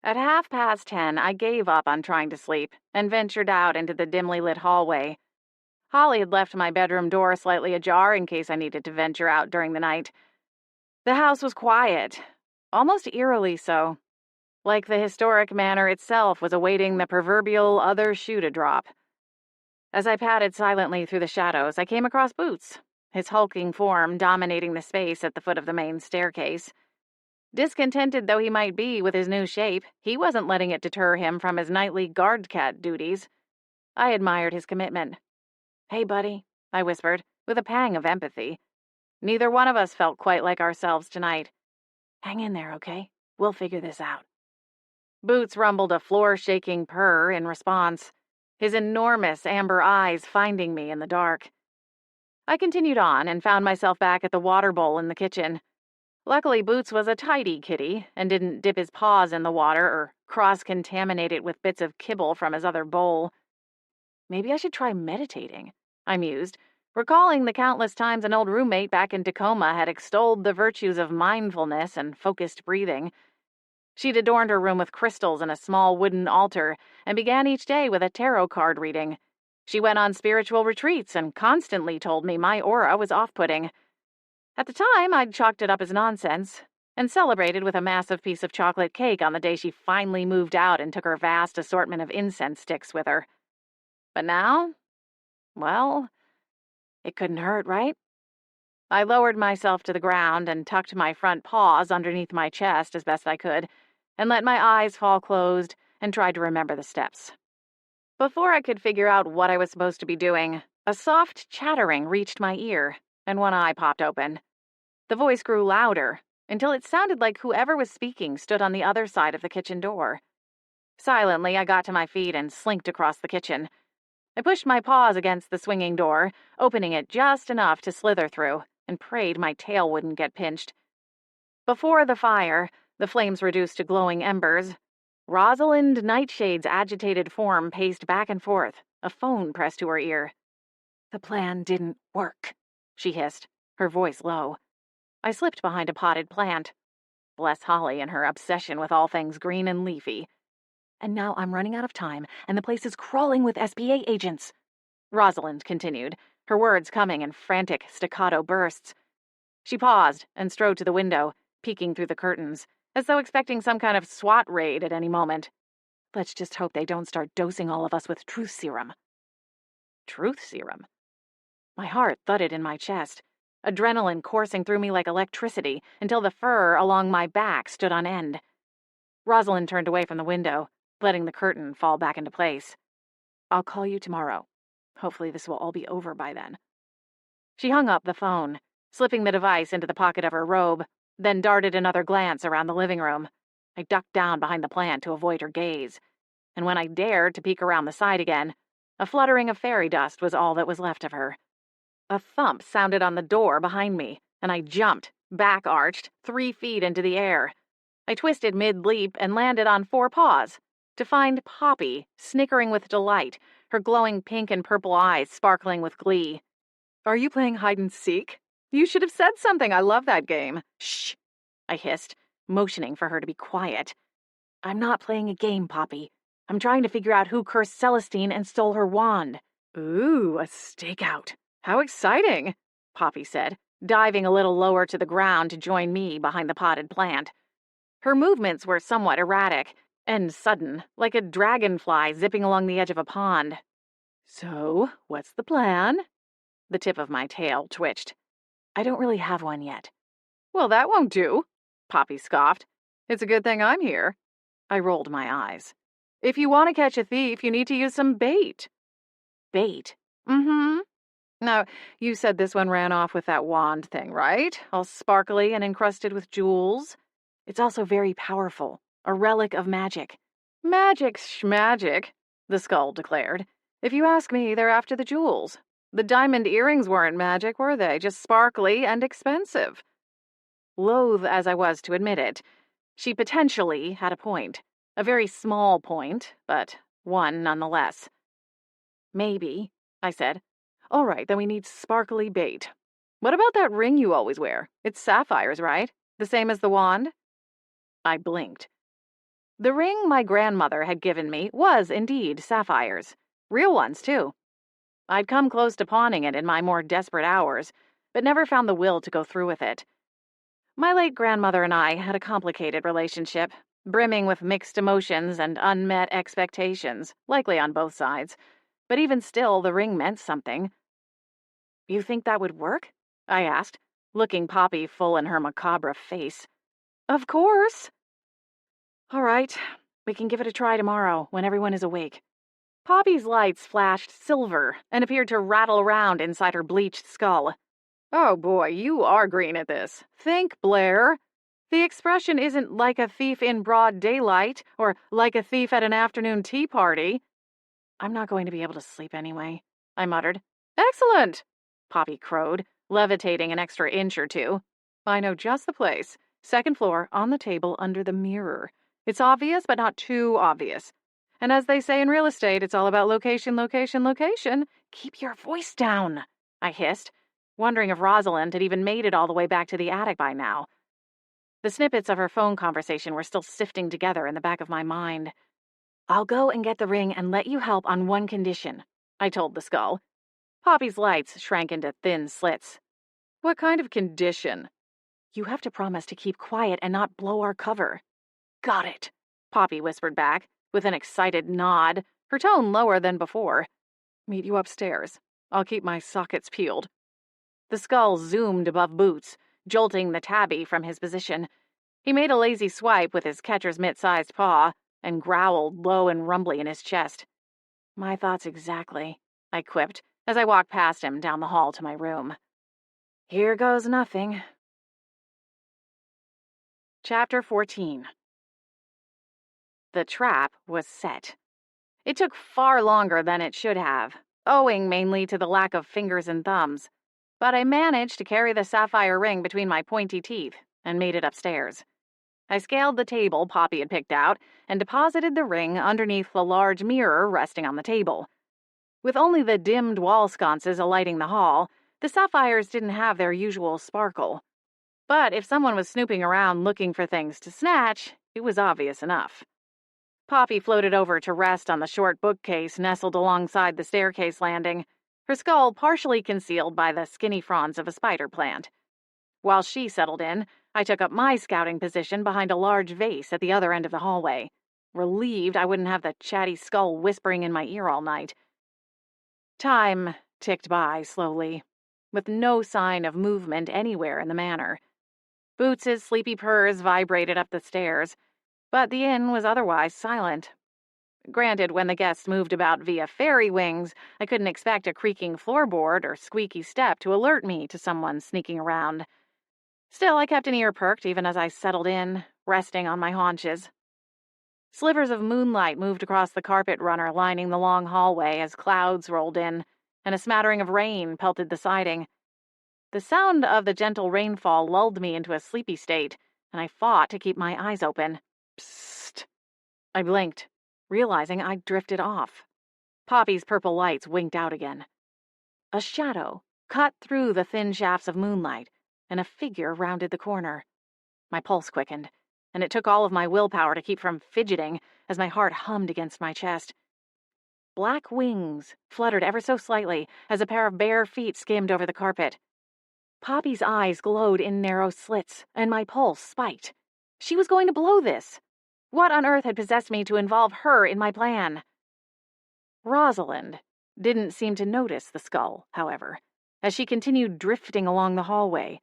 At 10:30, I gave up on trying to sleep and ventured out into the dimly lit hallway. Holly had left my bedroom door slightly ajar in case I needed to venture out during the night. The house was quiet, almost eerily so, like the historic manor itself was awaiting the proverbial other shoe to drop. As I padded silently through the shadows, I came across Boots, his hulking form dominating the space at the foot of the main staircase. Discontented though he might be with his new shape, he wasn't letting it deter him from his nightly guard cat duties. I admired his commitment. "Hey, buddy," I whispered, with a pang of empathy. Neither one of us felt quite like ourselves tonight. "Hang in there, okay? We'll figure this out." Boots rumbled a floor-shaking purr in response, his enormous amber eyes finding me in the dark. I continued on and found myself back at the water bowl in the kitchen. Luckily, Boots was a tidy kitty and didn't dip his paws in the water or cross-contaminate it with bits of kibble from his other bowl. Maybe I should try meditating, I mused, recalling the countless times an old roommate back in Tacoma had extolled the virtues of mindfulness and focused breathing. She'd adorned her room with crystals and a small wooden altar and began each day with a tarot card reading. She went on spiritual retreats and constantly told me my aura was off-putting. At the time, I'd chalked it up as nonsense and celebrated with a massive piece of chocolate cake on the day she finally moved out and took her vast assortment of incense sticks with her. But now, well, it couldn't hurt, right? I lowered myself to the ground and tucked my front paws underneath my chest as best I could, and let my eyes fall closed and tried to remember the steps. Before I could figure out what I was supposed to be doing, a soft chattering reached my ear, and one eye popped open. The voice grew louder, until it sounded like whoever was speaking stood on the other side of the kitchen door. Silently, I got to my feet and slinked across the kitchen. I pushed my paws against the swinging door, opening it just enough to slither through, and prayed my tail wouldn't get pinched. Before the fire, the flames reduced to glowing embers, Rosalind Nightshade's agitated form paced back and forth, a phone pressed to her ear. "The plan didn't work," she hissed, her voice low. I slipped behind a potted plant. Bless Holly and her obsession with all things green and leafy. "And now I'm running out of time, and the place is crawling with SBA agents," Rosalind continued, her words coming in frantic, staccato bursts. She paused and strode to the window, peeking through the curtains, as though expecting some kind of SWAT raid at any moment. "Let's just hope they don't start dosing all of us with truth serum." Truth serum? My heart thudded in my chest, adrenaline coursing through me like electricity until the fur along my back stood on end. Rosalind turned away from the window, letting the curtain fall back into place. I'll call you tomorrow. Hopefully this will all be over by then. She hung up the phone, slipping the device into the pocket of her robe, then darted another glance around the living room. I ducked down behind the plant to avoid her gaze, and when I dared to peek around the side again, a fluttering of fairy dust was all that was left of her. A thump sounded on the door behind me, and I jumped, back arched, 3 feet into the air. I twisted mid-leap and landed on 4 paws, to find Poppy, snickering with delight, her glowing pink and purple eyes sparkling with glee. Are you playing hide-and-seek? You should have said something. I love that game. Shh, I hissed, motioning for her to be quiet. I'm not playing a game, Poppy. I'm trying to figure out who cursed Celestine and stole her wand. Ooh, a stakeout. How exciting, Poppy said, diving a little lower to the ground to join me behind the potted plant. Her movements were somewhat erratic and sudden, like a dragonfly zipping along the edge of a pond. So, what's the plan? The tip of my tail twitched. I don't really have one yet. Well, that won't do, Poppy scoffed. It's a good thing I'm here. I rolled my eyes. If you want to catch a thief, you need to use some bait. Bait? Mm-hmm. Now, you said this one ran off with that wand thing, right? All sparkly and encrusted with jewels. It's also very powerful, a relic of magic. Magic's schmagic, the skull declared. If you ask me, they're after the jewels. The diamond earrings weren't magic, were they? Just sparkly and expensive. Loath as I was to admit it, she potentially had a point. A very small point, but one nonetheless. Maybe, I said. All right, then we need sparkly bait. What about that ring you always wear? It's sapphires, right? The same as the wand? I blinked. The ring my grandmother had given me was indeed sapphires. Real ones, too. I'd come close to pawning it in my more desperate hours, but never found the will to go through with it. My late grandmother and I had a complicated relationship, brimming with mixed emotions and unmet expectations, likely on both sides. But even still, the ring meant something. You think that would work? I asked, looking Poppy full in her macabre face. Of course. All right, we can give it a try tomorrow, when everyone is awake. Poppy's lights flashed silver and appeared to rattle around inside her bleached skull. Oh boy, you are green at this. Think, Blair. The expression isn't like a thief in broad daylight, or like a thief at an afternoon tea party. I'm not going to be able to sleep anyway, I muttered. Excellent, Poppy crowed, levitating an extra inch or two. I know just the place. 2nd floor, on the table under the mirror. It's obvious, but not too obvious. And as they say in real estate, it's all about location, location, location. Keep your voice down, I hissed, wondering if Rosalind had even made it all the way back to the attic by now. The snippets of her phone conversation were still sifting together in the back of my mind. I'll go and get the ring and let you help on one condition, I told the skull. Poppy's lights shrank into thin slits. What kind of condition? You have to promise to keep quiet and not blow our cover. Got it, Poppy whispered back, with an excited nod, her tone lower than before. Meet you upstairs. I'll keep my sockets peeled. The skull zoomed above Boots, jolting the tabby from his position. He made a lazy swipe with his catcher's mitt-sized paw and growled low and rumbly in his chest. My thoughts exactly, I quipped as I walked past him down the hall to my room. Here goes nothing. Chapter 14. The trap was set. It took far longer than it should have, owing mainly to the lack of fingers and thumbs, but I managed to carry the sapphire ring between my pointy teeth and made it upstairs. I scaled the table Poppy had picked out and deposited the ring underneath the large mirror resting on the table. With only the dimmed wall sconces alighting the hall, the sapphires didn't have their usual sparkle. But if someone was snooping around looking for things to snatch, it was obvious enough. Poppy floated over to rest on the short bookcase nestled alongside the staircase landing, her skull partially concealed by the skinny fronds of a spider plant. While she settled in, I took up my scouting position behind a large vase at the other end of the hallway, relieved I wouldn't have the chatty skull whispering in my ear all night. Time ticked by slowly, with no sign of movement anywhere in the manor. Boots's sleepy purrs vibrated up the stairs, But the inn was otherwise silent. Granted, when the guests moved about via fairy wings, I couldn't expect a creaking floorboard or squeaky step to alert me to someone sneaking around. Still, I kept an ear perked even as I settled in, resting on my haunches. Slivers of moonlight moved across the carpet runner lining the long hallway as clouds rolled in, and a smattering of rain pelted the siding. The sound of the gentle rainfall lulled me into a sleepy state, and I fought to keep my eyes open. Psst. I blinked, realizing I'd drifted off. Poppy's purple lights winked out again. A shadow cut through the thin shafts of moonlight, and a figure rounded the corner. My pulse quickened, and it took all of my willpower to keep from fidgeting as my heart hummed against my chest. Black wings fluttered ever so slightly as a pair of bare feet skimmed over the carpet. Poppy's eyes glowed in narrow slits, and my pulse spiked. She was going to blow this. What on earth had possessed me to involve her in my plan? Rosalind didn't seem to notice the skull, however, as she continued drifting along the hallway,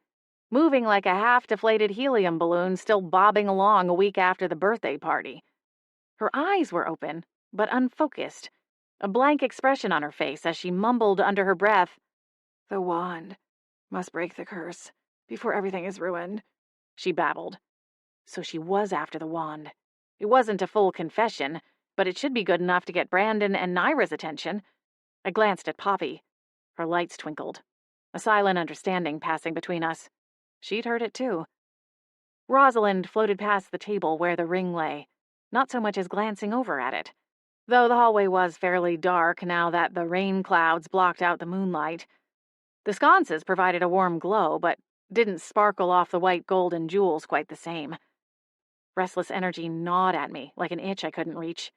moving like a half-deflated helium balloon still bobbing along a week after the birthday party. Her eyes were open, but unfocused, a blank expression on her face as she mumbled under her breath, "The wand must break the curse before everything is ruined," she babbled. So she was after the wand. It wasn't a full confession, but it should be good enough to get Brandon and Naira's attention. I glanced at Poppy. Her lights twinkled, a silent understanding passing between us. She'd heard it too. Rosalind floated past the table where the ring lay, not so much as glancing over at it, though the hallway was fairly dark now that the rain clouds blocked out the moonlight. The sconces provided a warm glow, but didn't sparkle off the white gold and jewels quite the same. Restless energy gnawed at me like an itch I couldn't reach.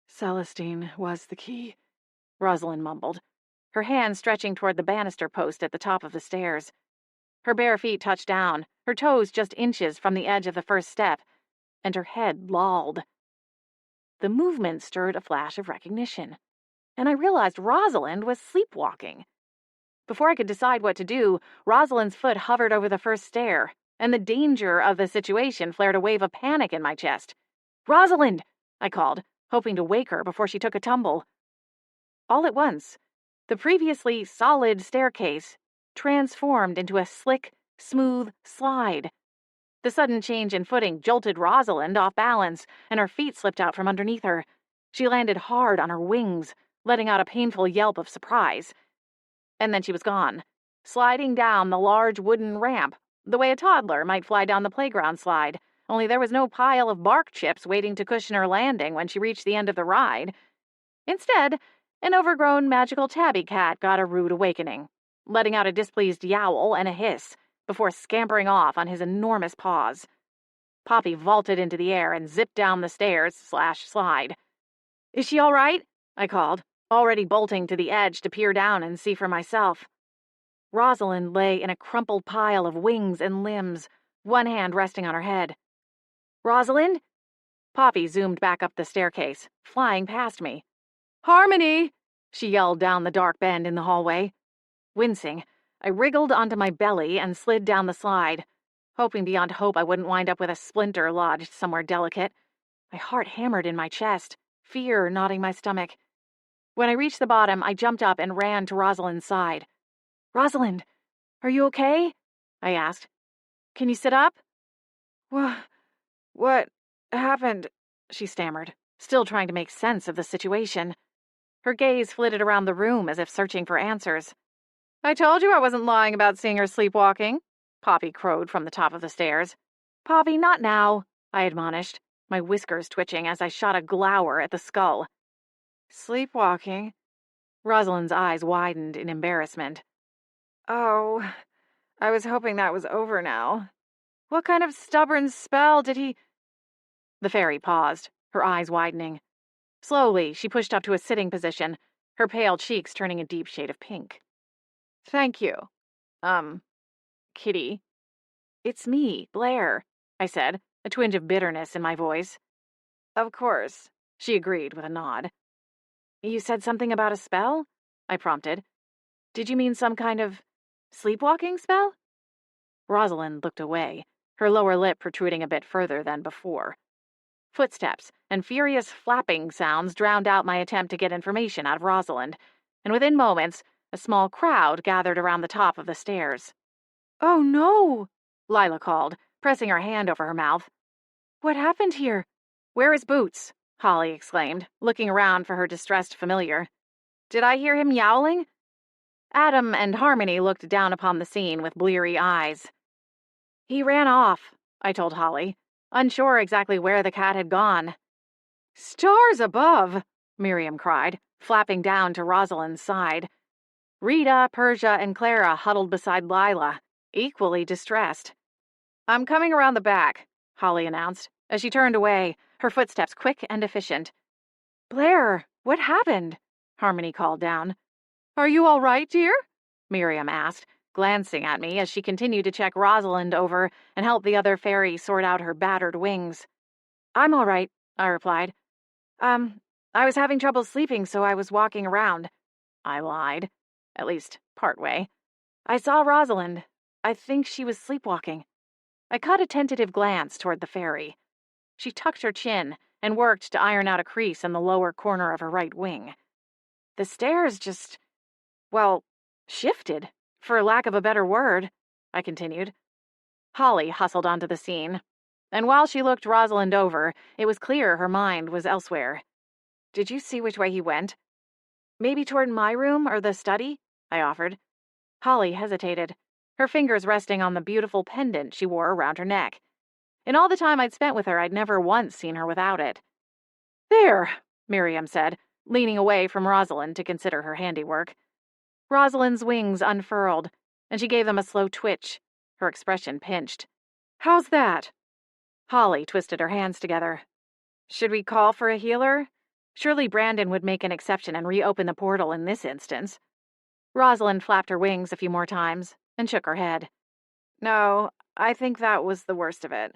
"Celestine was the key," Rosalind mumbled, her hand stretching toward the banister post at the top of the stairs. Her bare feet touched down, her toes just inches from the edge of the first step, and her head lolled. The movement stirred a flash of recognition, and I realized Rosalind was sleepwalking. Before I could decide what to do, Rosalind's foot hovered over the first stair, and the danger of the situation flared a wave of panic in my chest. "Rosalind!" I called, hoping to wake her before she took a tumble. All at once, the previously solid staircase transformed into a slick, smooth slide. The sudden change in footing jolted Rosalind off balance, and her feet slipped out from underneath her. She landed hard on her wings, letting out a painful yelp of surprise. And then she was gone, sliding down the large wooden ramp, the way a toddler might fly down the playground slide, only there was no pile of bark chips waiting to cushion her landing when she reached the end of the ride. Instead, an overgrown magical tabby cat got a rude awakening, letting out a displeased yowl and a hiss before scampering off on his enormous paws. Poppy vaulted into the air and zipped down the stairs/slide. "Is she all right?" I called, already bolting to the edge to peer down and see for myself. Rosalind lay in a crumpled pile of wings and limbs, one hand resting on her head. "Rosalind?" Poppy zoomed back up the staircase, flying past me. "Harmony!" she yelled down the dark bend in the hallway. Wincing, I wriggled onto my belly and slid down the slide, hoping beyond hope I wouldn't wind up with a splinter lodged somewhere delicate. My heart hammered in my chest, fear knotting my stomach. When I reached the bottom, I jumped up and ran to Rosalind's side. "Rosalind, are you okay?" I asked. "Can you sit up?" What happened?" she stammered, still trying to make sense of the situation. Her gaze flitted around the room as if searching for answers. "I told you I wasn't lying about seeing her sleepwalking," Poppy crowed from the top of the stairs. "Poppy, not now," I admonished, my whiskers twitching as I shot a glower at the skull. "Sleepwalking?" Rosalind's eyes widened in embarrassment. "Oh, I was hoping that was over now. What kind of stubborn spell did he—" The fairy paused, her eyes widening. Slowly, she pushed up to a sitting position, her pale cheeks turning a deep shade of pink. "Thank you. Kitty." "It's me, Blair," I said, a twinge of bitterness in my voice. "Of course," she agreed with a nod. "You said something about a spell?" I prompted. "Did you mean some kind of sleepwalking spell?" Rosalind looked away, her lower lip protruding a bit further than before. Footsteps and furious flapping sounds drowned out my attempt to get information out of Rosalind, and within moments, a small crowd gathered around the top of the stairs. "Oh no!" Lila called, pressing her hand over her mouth. "What happened here?" "Where is Boots?" Holly exclaimed, looking around for her distressed familiar. "Did I hear him yowling?" Adam and Harmony looked down upon the scene with bleary eyes. "He ran off," I told Holly, unsure exactly where the cat had gone. "Stars above!" Miriam cried, flapping down to Rosalind's side. Rita, Persia, and Clara huddled beside Lila, equally distressed. "I'm coming around the back," Holly announced, as she turned away, her footsteps quick and efficient. "Blair, what happened?" Harmony called down. "Are you all right, dear?" Miriam asked, glancing at me as she continued to check Rosalind over and help the other fairy sort out her battered wings. "I'm all right," I replied. I was having trouble sleeping, so I was walking around." I lied, at least partway. "I saw Rosalind. I think she was sleepwalking." I caught a tentative glance toward the fairy. She tucked her chin and worked to iron out a crease in the lower corner of her right wing. The stairs just, well, shifted, for lack of a better word, I continued. Holly hustled onto the scene, and while she looked Rosalind over, it was clear her mind was elsewhere. "Did you see which way he went?" "Maybe toward my room or the study?" I offered. Holly hesitated, her fingers resting on the beautiful pendant she wore around her neck. In all the time I'd spent with her, I'd never once seen her without it. "There," Miriam said, leaning away from Rosalind to consider her handiwork. Rosalind's wings unfurled, and she gave them a slow twitch, her expression pinched. "How's that?" Holly twisted her hands together. "Should we call for a healer? Surely Brandon would make an exception and reopen the portal in this instance." Rosalind flapped her wings a few more times and shook her head. "No, I think that was the worst of it."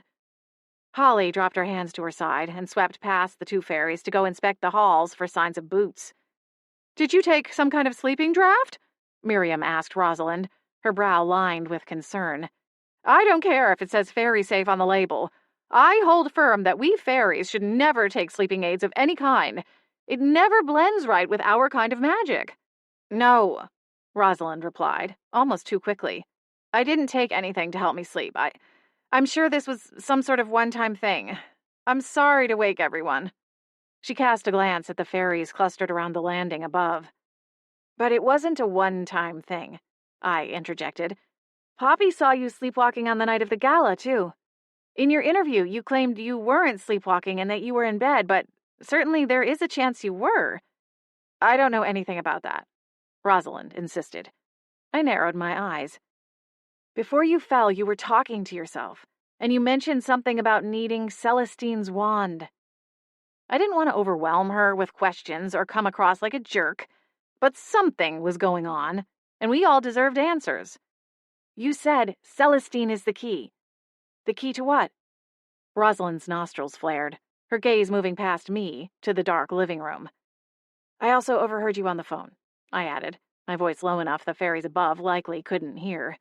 Holly dropped her hands to her side and swept past the two fairies to go inspect the halls for signs of Boots. "Did you take some kind of sleeping draft?" Miriam asked Rosalind, her brow lined with concern. "I don't care if it says fairy safe on the label. I hold firm that we fairies should never take sleeping aids of any kind. It never blends right with our kind of magic." "No," Rosalind replied, almost too quickly. "I didn't take anything to help me sleep. I'm sure this was some sort of one-time thing. I'm sorry to wake everyone." She cast a glance at the fairies clustered around the landing above. "But it wasn't a one-time thing," I interjected. "Poppy saw you sleepwalking on the night of the gala, too. In your interview, you claimed you weren't sleepwalking and that you were in bed, but certainly there is a chance you were." "I don't know anything about that," Rosalind insisted. I narrowed my eyes. "Before you fell, you were talking to yourself, and you mentioned something about needing Celestine's wand." I didn't want to overwhelm her with questions or come across like a jerk, but something was going on, and we all deserved answers. "You said Celestine is the key." "The key to what?" Rosalind's nostrils flared, her gaze moving past me to the dark living room. "I also overheard you on the phone," I added, my voice low enough the fairies above likely couldn't hear.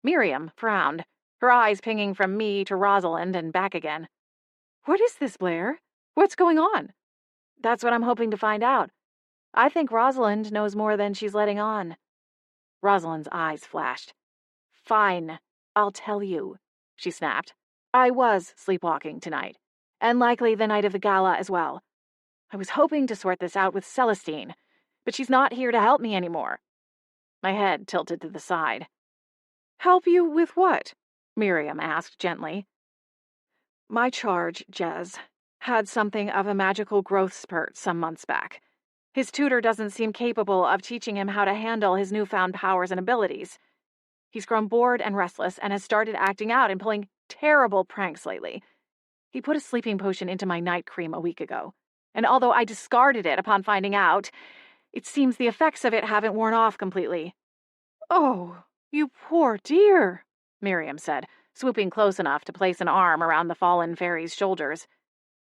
Miriam frowned, her eyes pinging from me to Rosalind and back again. "What is this, Blair? What's going on?" "That's what I'm hoping to find out. I think Rosalind knows more than she's letting on." Rosalind's eyes flashed. "Fine, I'll tell you," she snapped. "I was sleepwalking tonight, and likely the night of the gala as well. I was hoping to sort this out with Celestine, but she's not here to help me anymore." My head tilted to the side. "Help you with what?" Miriam asked gently. "My charge, Jez, had something of a magical growth spurt some months back. His tutor doesn't seem capable of teaching him how to handle his newfound powers and abilities. He's grown bored and restless and has started acting out and pulling terrible pranks lately. He put a sleeping potion into my night cream a week ago, and although I discarded it upon finding out, it seems the effects of it haven't worn off completely." "Oh, you poor dear," Miriam said, swooping close enough to place an arm around the fallen fairy's shoulders.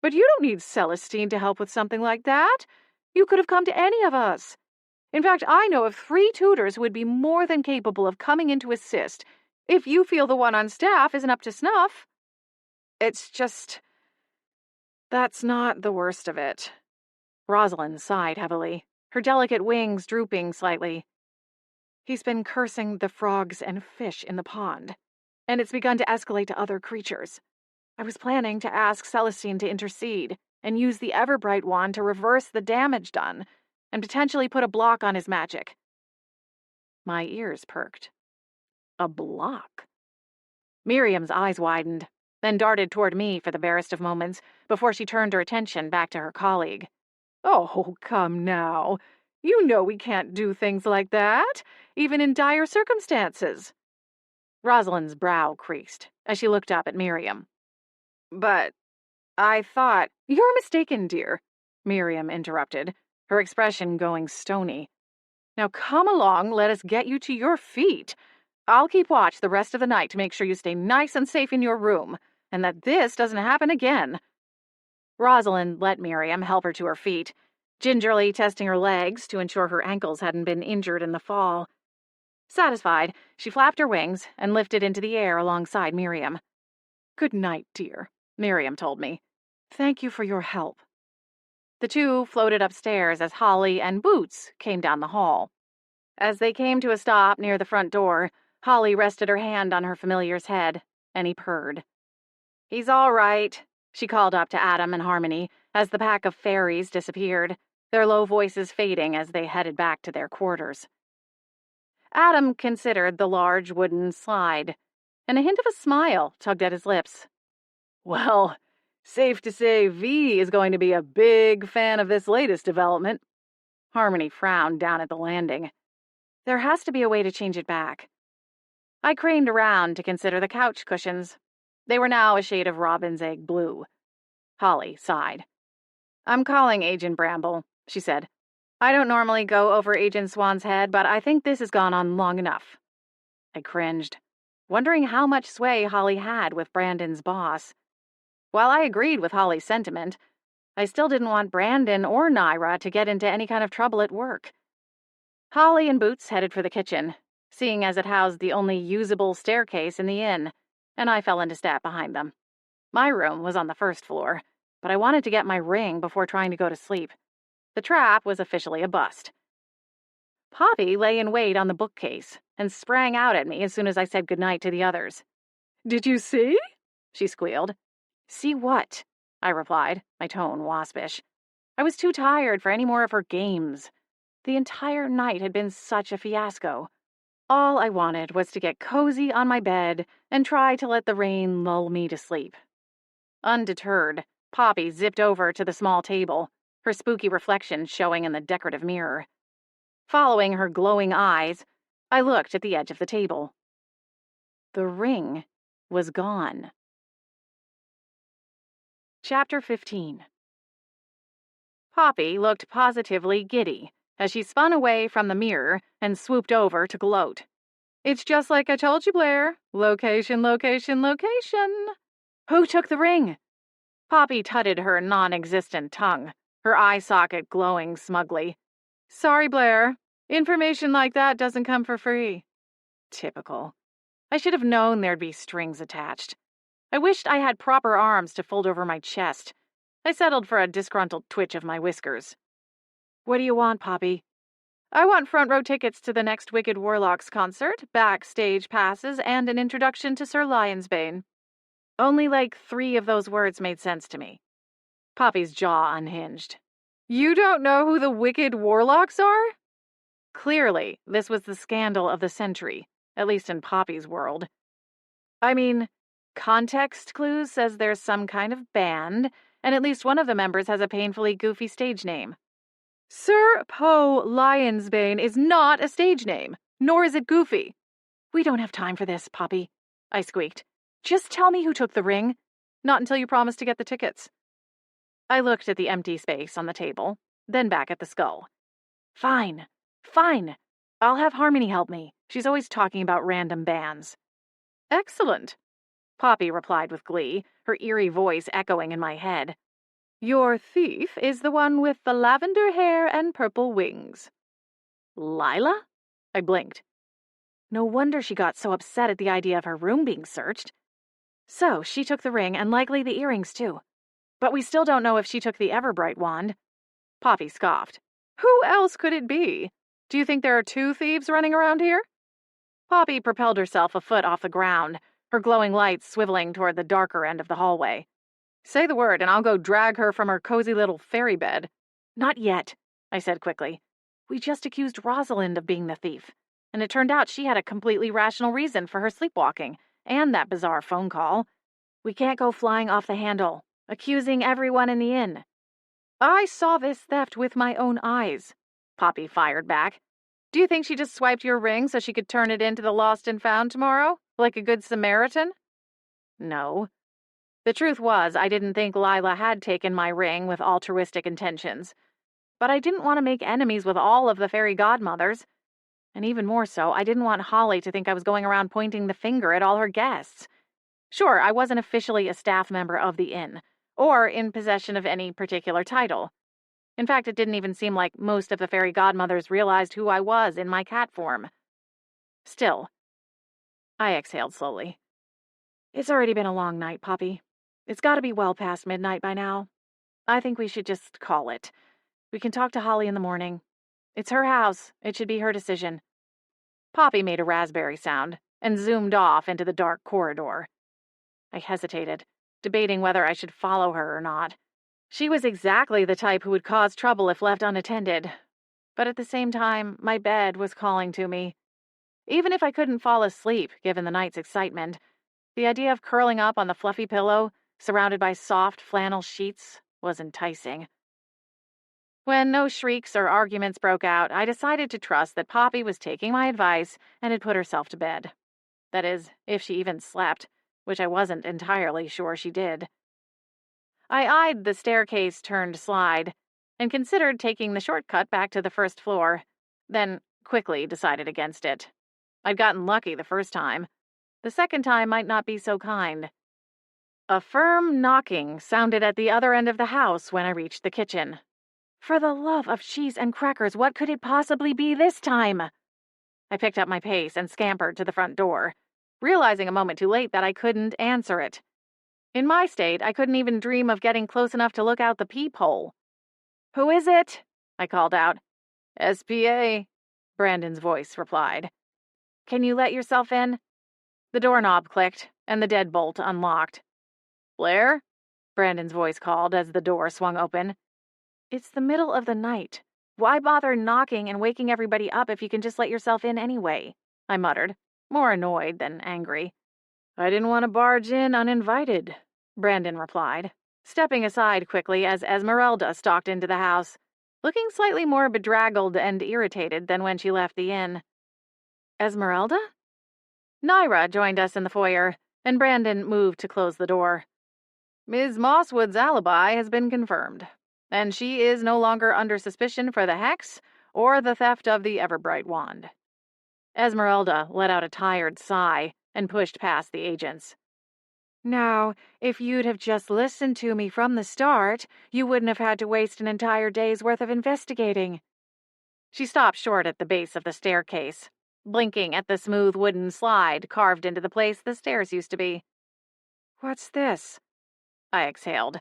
"But you don't need Celestine to help with something like that. You could have come to any of us. In fact, I know of 3 tutors who would be more than capable of coming in to assist, if you feel the one on staff isn't up to snuff." "It's just That's not the worst of it. Rosalind sighed heavily, her delicate wings drooping slightly. He's been cursing the frogs and fish in the pond, and it's begun to escalate to other creatures. I was planning to ask Celestine to intercede and use the Everbright wand to reverse the damage done and potentially put a block on his magic. My ears perked. A block? Miriam's eyes widened, then darted toward me for the barest of moments before she turned her attention back to her colleague. Oh, come now. You know we can't do things like that, even in dire circumstances. Rosalind's brow creased as she looked up at Miriam. But I thought... You're mistaken, dear, Miriam interrupted, her expression going stony. Now come along, let us get you to your feet. I'll keep watch the rest of the night to make sure you stay nice and safe in your room, and that this doesn't happen again. Rosalind let Miriam help her to her feet, gingerly testing her legs to ensure her ankles hadn't been injured in the fall. Satisfied, she flapped her wings and lifted into the air alongside Miriam. Good night, dear, Miriam told me. Thank you for your help. The two floated upstairs as Holly and Boots came down the hall. As they came to a stop near the front door, Holly rested her hand on her familiar's head, and he purred. He's all right, she called up to Adam and Harmony as the pack of fairies disappeared, their low voices fading as they headed back to their quarters. Adam considered the large wooden slide, and a hint of a smile tugged at his lips. Well, safe to say V is going to be a big fan of this latest development. Harmony frowned down at the landing. There has to be a way to change it back. I craned around to consider the couch cushions. They were now a shade of robin's egg blue. Holly sighed. I'm calling Agent Bramble, she said. I don't normally go over Agent Swan's head, but I think this has gone on long enough. I cringed, wondering how much sway Holly had with Brandon's boss. While I agreed with Holly's sentiment, I still didn't want Brandon or Naira to get into any kind of trouble at work. Holly and Boots headed for the kitchen, seeing as it housed the only usable staircase in the inn, and I fell into step behind them. My room was on the first floor, but I wanted to get my ring before trying to go to sleep. The trap was officially a bust. Poppy lay in wait on the bookcase and sprang out at me as soon as I said goodnight to the others. Did you see? She squealed. See what? I replied, my tone waspish. I was too tired for any more of her games. The entire night had been such a fiasco. All I wanted was to get cozy on my bed and try to let the rain lull me to sleep. Undeterred, Poppy zipped over to the small table, her spooky reflection showing in the decorative mirror. Following her glowing eyes, I looked at the edge of the table. The ring was gone. Chapter 15. Poppy looked positively giddy as she spun away from the mirror and swooped over to gloat. It's just like I told you, Blair. Location, location, location. Who took the ring? Poppy tutted her non-existent tongue, her eye socket glowing smugly. Sorry, Blair. Information like that doesn't come for free. Typical. I should have known there'd be strings attached. I wished I had proper arms to fold over my chest. I settled for a disgruntled twitch of my whiskers. What do you want, Poppy? I want front row tickets to the next Wicked Warlocks concert, backstage passes, and an introduction to Sir Lionsbane. Only like 3 of those words made sense to me. Poppy's jaw unhinged. You don't know who the Wicked Warlocks are? Clearly, this was the scandal of the century, at least in Poppy's world. I mean, context clues says there's some kind of band, and at least one of the members has a painfully goofy stage name. Sir Poe Lionsbane is not a stage name, nor is it goofy. We don't have time for this, Poppy, I squeaked. Just tell me who took the ring. Not until you promise to get the tickets. I looked at the empty space on the table, then back at the skull. Fine. I'll have Harmony help me. She's always talking about random bands. Excellent, Poppy replied with glee, her eerie voice echoing in my head. Your thief is the one with the lavender hair and purple wings. Lila? I blinked. No wonder she got so upset at the idea of her room being searched. So she took the ring and likely the earrings too. But we still don't know if she took the Everbright wand. Poppy scoffed. Who else could it be? Do you think there are 2 thieves running around here? Poppy propelled herself a foot off the ground, her glowing lights swiveling toward the darker end of the hallway. Say the word, and I'll go drag her from her cozy little fairy bed. Not yet, I said quickly. We just accused Rosalind of being the thief, and it turned out she had a completely rational reason for her sleepwalking and that bizarre phone call. We can't go flying off the handle, accusing everyone in the inn. I saw this theft with my own eyes, Poppy fired back. Do you think she just swiped your ring so she could turn it into the lost and found tomorrow, like a good Samaritan? No. The truth was, I didn't think Lila had taken my ring with altruistic intentions. But I didn't want to make enemies with all of the fairy godmothers. And even more so, I didn't want Holly to think I was going around pointing the finger at all her guests. Sure, I wasn't officially a staff member of the inn, or in possession of any particular title. In fact, it didn't even seem like most of the fairy godmothers realized who I was in my cat form. Still, I exhaled slowly. It's already been a long night, Poppy. It's got to be well past midnight by now. I think we should just call it. We can talk to Holly in the morning. It's her house. It should be her decision. Poppy made a raspberry sound and zoomed off into the dark corridor. I hesitated, debating whether I should follow her or not. She was exactly the type who would cause trouble if left unattended. But at the same time, my bed was calling to me. Even if I couldn't fall asleep, given the night's excitement, the idea of curling up on the fluffy pillow, surrounded by soft flannel sheets, was enticing. When no shrieks or arguments broke out, I decided to trust that Poppy was taking my advice and had put herself to bed. That is, if she even slept, which I wasn't entirely sure she did. I eyed the staircase-turned slide and considered taking the shortcut back to the first floor, then quickly decided against it. I'd gotten lucky the first time. The second time might not be so kind. A firm knocking sounded at the other end of the house when I reached the kitchen. For the love of cheese and crackers, what could it possibly be this time? I picked up my pace and scampered to the front door, realizing a moment too late that I couldn't answer it. In my state, I couldn't even dream of getting close enough to look out the peephole. Who is it? I called out. SPA, Brandon's voice replied. Can you let yourself in? The doorknob clicked, and the deadbolt unlocked. Blair? Brandon's voice called as the door swung open. It's the middle of the night. Why bother knocking and waking everybody up if you can just let yourself in anyway? I muttered, more annoyed than angry. I didn't want to barge in uninvited, Brandon replied, stepping aside quickly as Esmeralda stalked into the house, looking slightly more bedraggled and irritated than when she left the inn. Esmeralda? Naira joined us in the foyer, and Brandon moved to close the door. Ms. Mosswood's alibi has been confirmed, and she is no longer under suspicion for the hex or the theft of the Everbright wand. Esmeralda let out a tired sigh and pushed past the agents. Now, if you'd have just listened to me from the start, you wouldn't have had to waste an entire day's worth of investigating. She stopped short at the base of the staircase, blinking at the smooth wooden slide carved into the place the stairs used to be. What's this? I exhaled.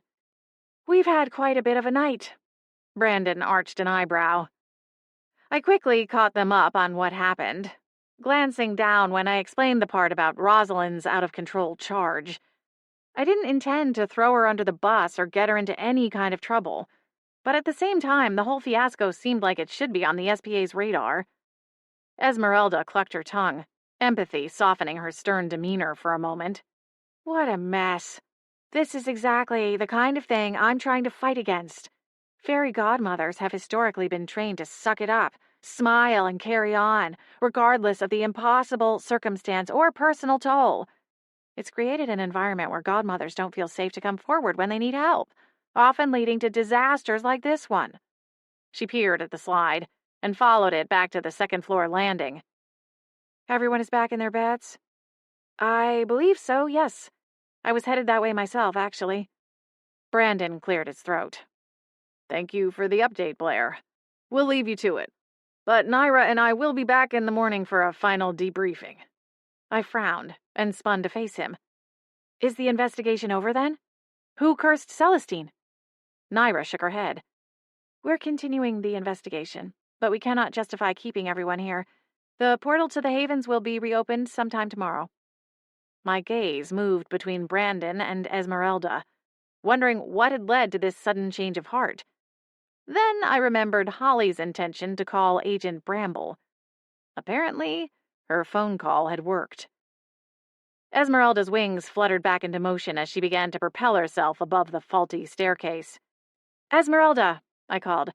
We've had quite a bit of a night. Brandon arched an eyebrow. I quickly caught them up on what happened, glancing down when I explained the part about Rosalind's out-of-control charge. I didn't intend to throw her under the bus or get her into any kind of trouble, but at the same time, the whole fiasco seemed like it should be on the SPA's radar. Esmeralda clucked her tongue, empathy softening her stern demeanor for a moment. What a mess. This is exactly the kind of thing I'm trying to fight against. Fairy godmothers have historically been trained to suck it up, smile and carry on, regardless of the impossible circumstance or personal toll. It's created an environment where godmothers don't feel safe to come forward when they need help, often leading to disasters like this one. She peered at the slide and followed it back to the second-floor landing. Everyone is back in their beds? I believe so, yes. I was headed that way myself, actually. Brandon cleared his throat. Thank you for the update, Blair. We'll leave you to it. But Naira and I will be back in the morning for a final debriefing. I frowned and spun to face him. Is the investigation over then? Who cursed Celestine? Naira shook her head. We're continuing the investigation, but we cannot justify keeping everyone here. The portal to the Havens will be reopened sometime tomorrow. My gaze moved between Brandon and Esmeralda, wondering what had led to this sudden change of heart. Then I remembered Holly's intention to call Agent Bramble. Apparently, her phone call had worked. Esmeralda's wings fluttered back into motion as she began to propel herself above the faulty staircase. Esmeralda, I called.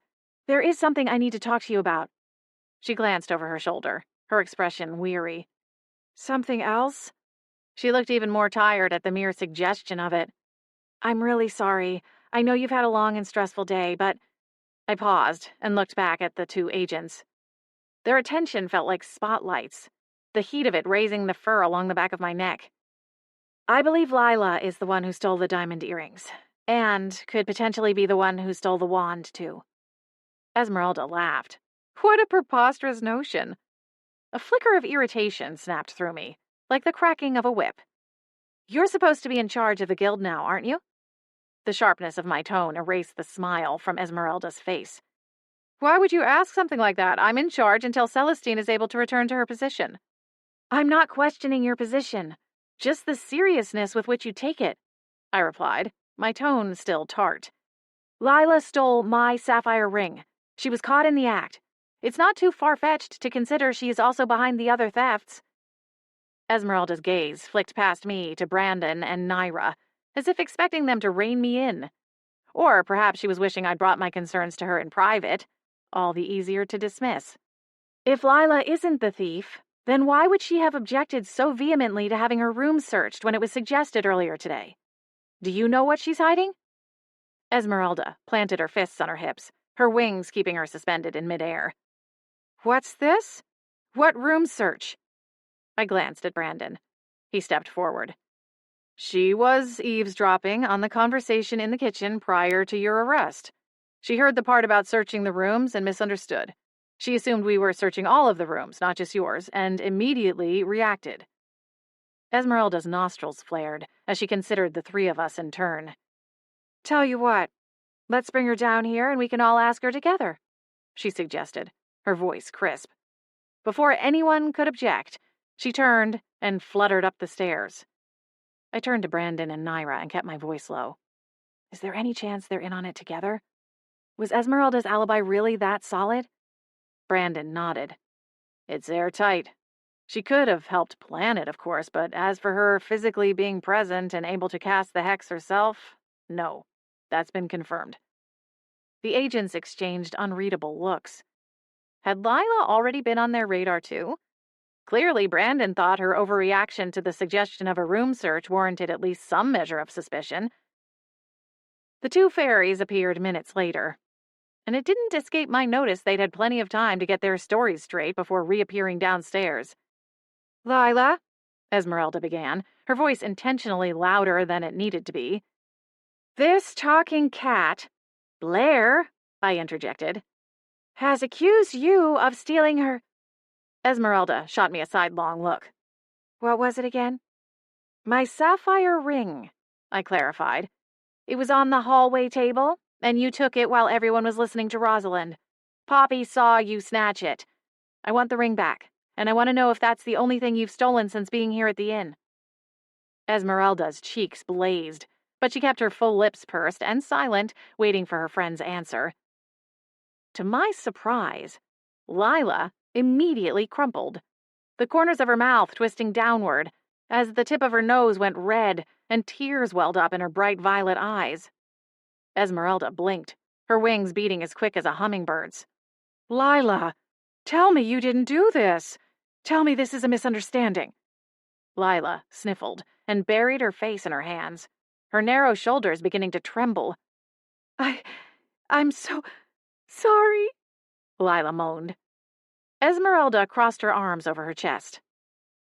There is something I need to talk to you about. She glanced over her shoulder, her expression weary. Something else? She looked even more tired at the mere suggestion of it. I'm really sorry. I know you've had a long and stressful day, but... I paused and looked back at the two agents. Their attention felt like spotlights, the heat of it raising the fur along the back of my neck. I believe Lila is the one who stole the diamond earrings, and could potentially be the one who stole the wand, too. Esmeralda laughed. What a preposterous notion. A flicker of irritation snapped through me, like the cracking of a whip. You're supposed to be in charge of the guild now, aren't you? The sharpness of my tone erased the smile from Esmeralda's face. Why would you ask something like that? I'm in charge until Celestine is able to return to her position. I'm not questioning your position, just the seriousness with which you take it, I replied, my tone still tart. Lila stole my sapphire ring. She was caught in the act. It's not too far-fetched to consider she is also behind the other thefts. Esmeralda's gaze flicked past me to Brandon and Naira, as if expecting them to rein me in. Or perhaps she was wishing I'd brought my concerns to her in private, all the easier to dismiss. If Lila isn't the thief, then why would she have objected so vehemently to having her room searched when it was suggested earlier today? Do you know what she's hiding? Esmeralda planted her fists on her hips, her wings keeping her suspended in midair. What's this? What room search? I glanced at Brandon. He stepped forward. She was eavesdropping on the conversation in the kitchen prior to your arrest. She heard the part about searching the rooms and misunderstood. She assumed we were searching all of the rooms, not just yours, and immediately reacted. Esmeralda's nostrils flared as she considered the three of us in turn. Tell you what, let's bring her down here and we can all ask her together, she suggested, her voice crisp. Before anyone could object, she turned and fluttered up the stairs. I turned to Brandon and Naira and kept my voice low. Is there any chance they're in on it together? Was Esmeralda's alibi really that solid? Brandon nodded. It's airtight. She could have helped plan it, of course, but as for her physically being present and able to cast the hex herself, no. That's been confirmed. The agents exchanged unreadable looks. Had Lila already been on their radar, too? Clearly, Brandon thought her overreaction to the suggestion of a room search warranted at least some measure of suspicion. The two fairies appeared minutes later, and it didn't escape my notice they'd had plenty of time to get their stories straight before reappearing downstairs. Lila, Esmeralda began, her voice intentionally louder than it needed to be. This talking cat, Blair, I interjected, has accused you of stealing her... Esmeralda shot me a sidelong look. What was it again? My sapphire ring, I clarified. It was on the hallway table, and you took it while everyone was listening to Rosalind. Poppy saw you snatch it. I want the ring back, and I want to know if that's the only thing you've stolen since being here at the inn. Esmeralda's cheeks blazed, but she kept her full lips pursed and silent, waiting for her friend's answer. To my surprise, Lila immediately crumpled, the corners of her mouth twisting downward, as the tip of her nose went red and tears welled up in her bright violet eyes. Esmeralda blinked, her wings beating as quick as a hummingbird's. Lila, tell me you didn't do this. Tell me this is a misunderstanding. Lila sniffled and buried her face in her hands, her narrow shoulders beginning to tremble. I'm so sorry, Lila moaned. Esmeralda crossed her arms over her chest.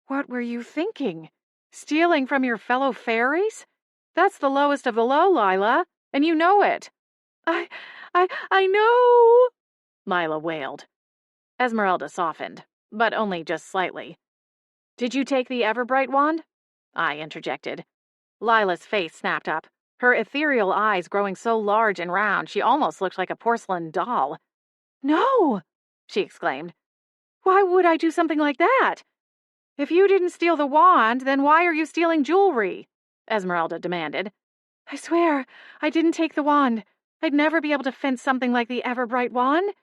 What were you thinking? Stealing from your fellow fairies? That's the lowest of the low, Lila, and you know it. I know, Lila wailed. Esmeralda softened, but only just slightly. Did you take the Everbright wand? I interjected. Lila's face snapped up, her ethereal eyes growing so large and round she almost looked like a porcelain doll. "No!" she exclaimed. "Why would I do something like that?" "If you didn't steal the wand, then why are you stealing jewelry?" Esmeralda demanded. "I swear, I didn't take the wand. I'd never be able to fence something like the ever-bright wand."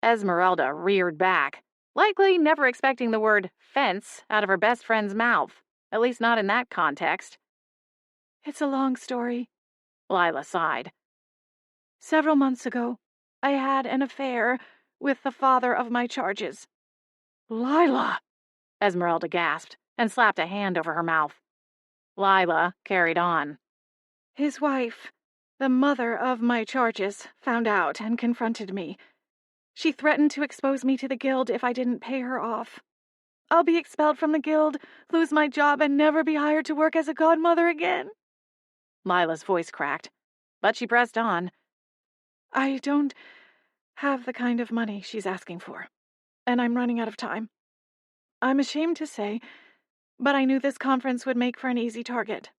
Esmeralda reared back, likely never expecting the word fence out of her best friend's mouth, at least not in that context. "It's a long story," Lila sighed. "Several months ago, I had an affair with the father of my charges." "Lila!" Esmeralda gasped and slapped a hand over her mouth. Lila carried on. "His wife, the mother of my charges, found out and confronted me. She threatened to expose me to the guild if I didn't pay her off. I'll be expelled from the guild, lose my job, and never be hired to work as a godmother again." Lila's voice cracked, but she pressed on. "I don't have the kind of money she's asking for, and I'm running out of time. I'm ashamed to say, but I knew this conference would make for an easy target.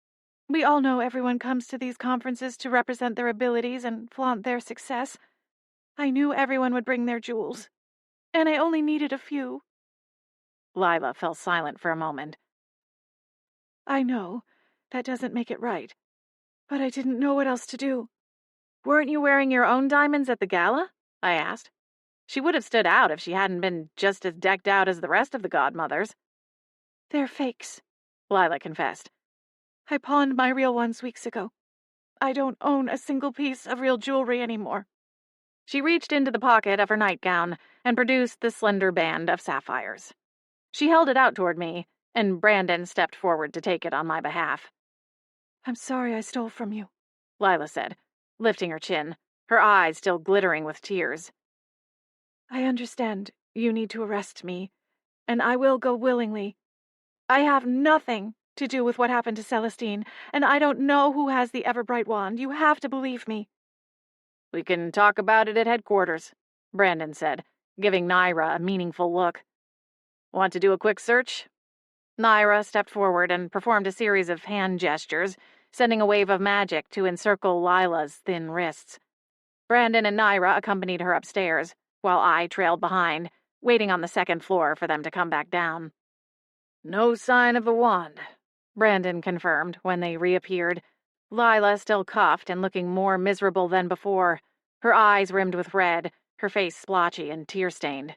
We all know everyone comes to these conferences to represent their abilities and flaunt their success. I knew everyone would bring their jewels, and I only needed a few." Lila fell silent for a moment. "I know that doesn't make it right, but I didn't know what else to do." "Weren't you wearing your own diamonds at the gala?" I asked. She would have stood out if she hadn't been just as decked out as the rest of the Godmothers. "They're fakes," Lila confessed. "I pawned my real ones weeks ago. I don't own a single piece of real jewelry anymore." She reached into the pocket of her nightgown and produced the slender band of sapphires. She held it out toward me, and Brandon stepped forward to take it on my behalf. "I'm sorry I stole from you," Lila said, lifting her chin, her eyes still glittering with tears. "I understand you need to arrest me, and I will go willingly. I have nothing to do with what happened to Celestine, and I don't know who has the ever-bright wand. You have to believe me." "We can talk about it at headquarters," Brandon said, giving Naira a meaningful look. "Want to do a quick search?" Naira stepped forward and performed a series of hand gestures, sending a wave of magic to encircle Lila's thin wrists. Brandon and Naira accompanied her upstairs, while I trailed behind, waiting on the second floor for them to come back down. "No sign of the wand," Brandon confirmed when they reappeared, Lila still cuffed and looking more miserable than before, her eyes rimmed with red, her face splotchy and tear-stained.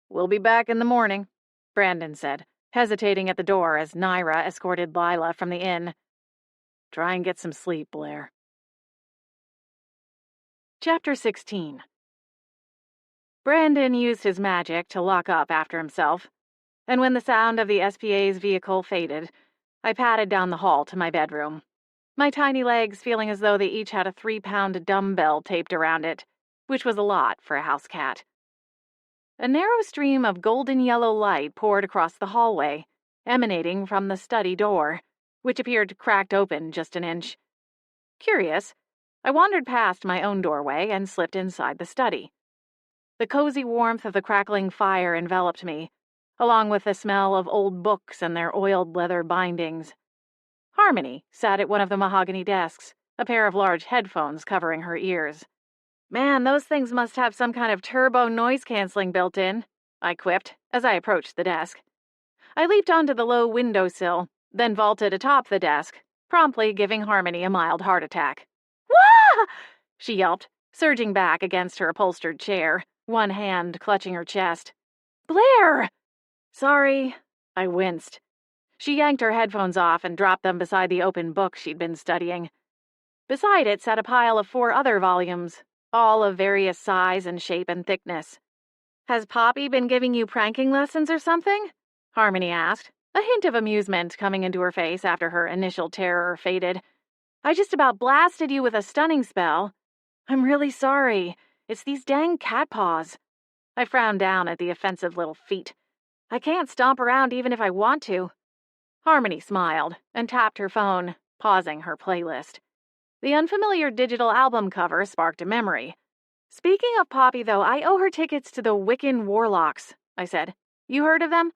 "We'll be back in the morning," Brandon said, hesitating at the door as Naira escorted Lila from the inn. "Try and get some sleep, Blair." Chapter 16. Brandon used his magic to lock up after himself, and when the sound of the SPA's vehicle faded, I padded down the hall to my bedroom, my tiny legs feeling as though they each had a 3-pound dumbbell taped around it, which was a lot for a house cat. A narrow stream of golden yellow light poured across the hallway, emanating from the study door, which appeared cracked open just an inch. Curious, I wandered past my own doorway and slipped inside the study. The cozy warmth of the crackling fire enveloped me, along with the smell of old books and their oiled leather bindings. Harmony sat at one of the mahogany desks, a pair of large headphones covering her ears. "Man, those things must have some kind of turbo noise-canceling built in," I quipped as I approached the desk. I leaped onto the low windowsill, then vaulted atop the desk, promptly giving Harmony a mild heart attack. "Wah!" she yelped, surging back against her upholstered chair, one hand clutching her chest. "Blair!" "Sorry," I winced. She yanked her headphones off and dropped them beside the open book she'd been studying. Beside it sat a pile of 4 other volumes, all of various size and shape and thickness. "Has Poppy been giving you pranking lessons or something?" Harmony asked, a hint of amusement coming into her face after her initial terror faded. "I just about blasted you with a stunning spell." "I'm really sorry. It's these dang cat paws." I frowned down at the offensive little feet. "I can't stomp around even if I want to." Harmony smiled and tapped her phone, pausing her playlist. The unfamiliar digital album cover sparked a memory. "Speaking of Poppy, though, I owe her tickets to the Wiccan Warlocks," I said. "You heard of them?"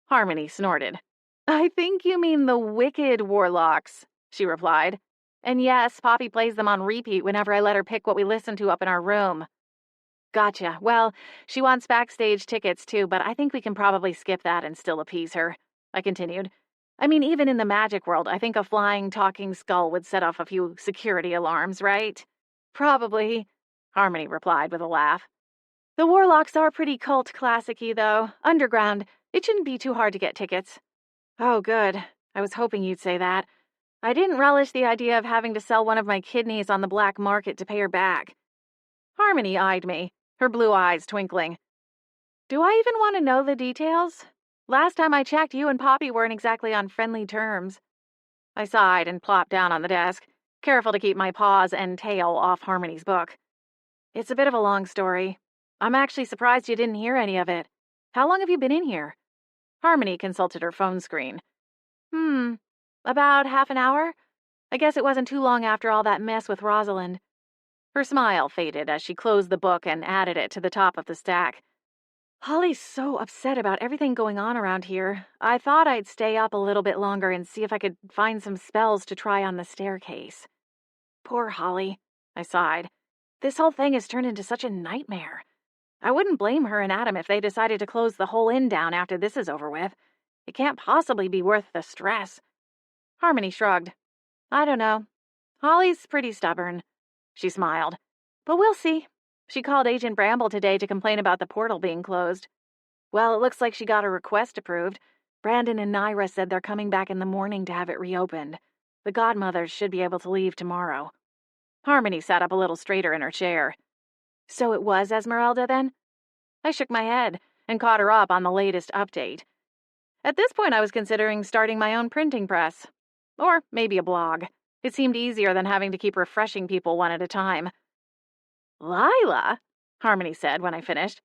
Harmony snorted. "I think you mean the Wicked Warlocks," she replied. And yes, Poppy plays them on repeat whenever I let her pick what we listen to up in our room. Gotcha. Well, she wants backstage tickets too, but I think we can probably skip that and still appease her, I continued. I mean, even in the magic world, I think a flying, talking skull would set off a few security alarms, right? Probably, Harmony replied with a laugh. The Warlocks are pretty cult classic-y, though. Underground. It shouldn't be too hard to get tickets. Oh, good. I was hoping you'd say that. I didn't relish the idea of having to sell one of my kidneys on the black market to pay her back. Harmony eyed me, her blue eyes twinkling. Do I even want to know the details? Last time I checked, you and Poppy weren't exactly on friendly terms. I sighed and plopped down on the desk, careful to keep my paws and tail off Harmony's book. It's a bit of a long story. I'm actually surprised you didn't hear any of it. How long have you been in here? Harmony consulted her phone screen. About half an hour? I guess it wasn't too long after all that mess with Rosalind. Her smile faded as she closed the book and added it to the top of the stack. Holly's so upset about everything going on around here. I thought I'd stay up a little bit longer and see if I could find some spells to try on the staircase. Poor Holly, I sighed. This whole thing has turned into such a nightmare. I wouldn't blame her and Adam if they decided to close the whole inn down after this is over with. It can't possibly be worth the stress. Harmony shrugged. I don't know. Holly's pretty stubborn. She smiled. But we'll see. She called Agent Bramble today to complain about the portal being closed. Well, it looks like she got her request approved. Brandon and Naira said they're coming back in the morning to have it reopened. The Godmothers should be able to leave tomorrow. Harmony sat up a little straighter in her chair. So it was Esmeralda, then? I shook my head and caught her up on the latest update. At this point, I was considering starting my own printing press. Or maybe a blog. It seemed easier than having to keep refreshing people one at a time. Lila, Harmony said when I finished.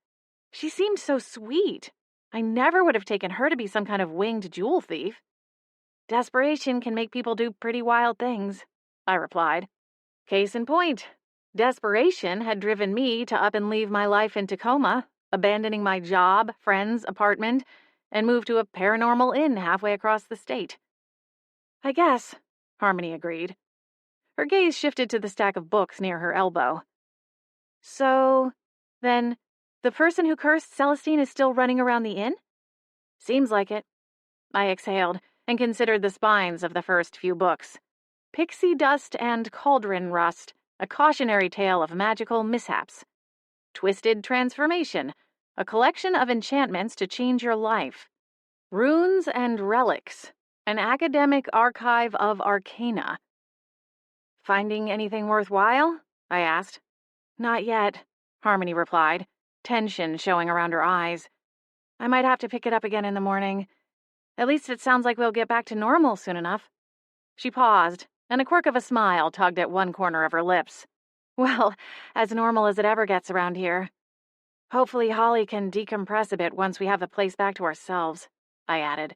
She seemed so sweet. I never would have taken her to be some kind of winged jewel thief. Desperation can make people do pretty wild things, I replied. Case in point. Desperation had driven me to up and leave my life in Tacoma, abandoning my job, friends, apartment, and move to a paranormal inn halfway across the state. I guess, Harmony agreed. Her gaze shifted to the stack of books near her elbow. So, then, the person who cursed Celestine is still running around the inn? Seems like it. I exhaled and considered the spines of the first few books. Pixie Dust and Cauldron Rust, a cautionary tale of magical mishaps. Twisted Transformation, a collection of enchantments to change your life. Runes and Relics, an academic archive of arcana. Finding anything worthwhile? I asked. Not yet, Harmony replied, tension showing around her eyes. I might have to pick it up again in the morning. At least it sounds like we'll get back to normal soon enough. She paused, and a quirk of a smile tugged at one corner of her lips. Well, as normal as it ever gets around here. Hopefully Holly can decompress a bit once we have the place back to ourselves, I added.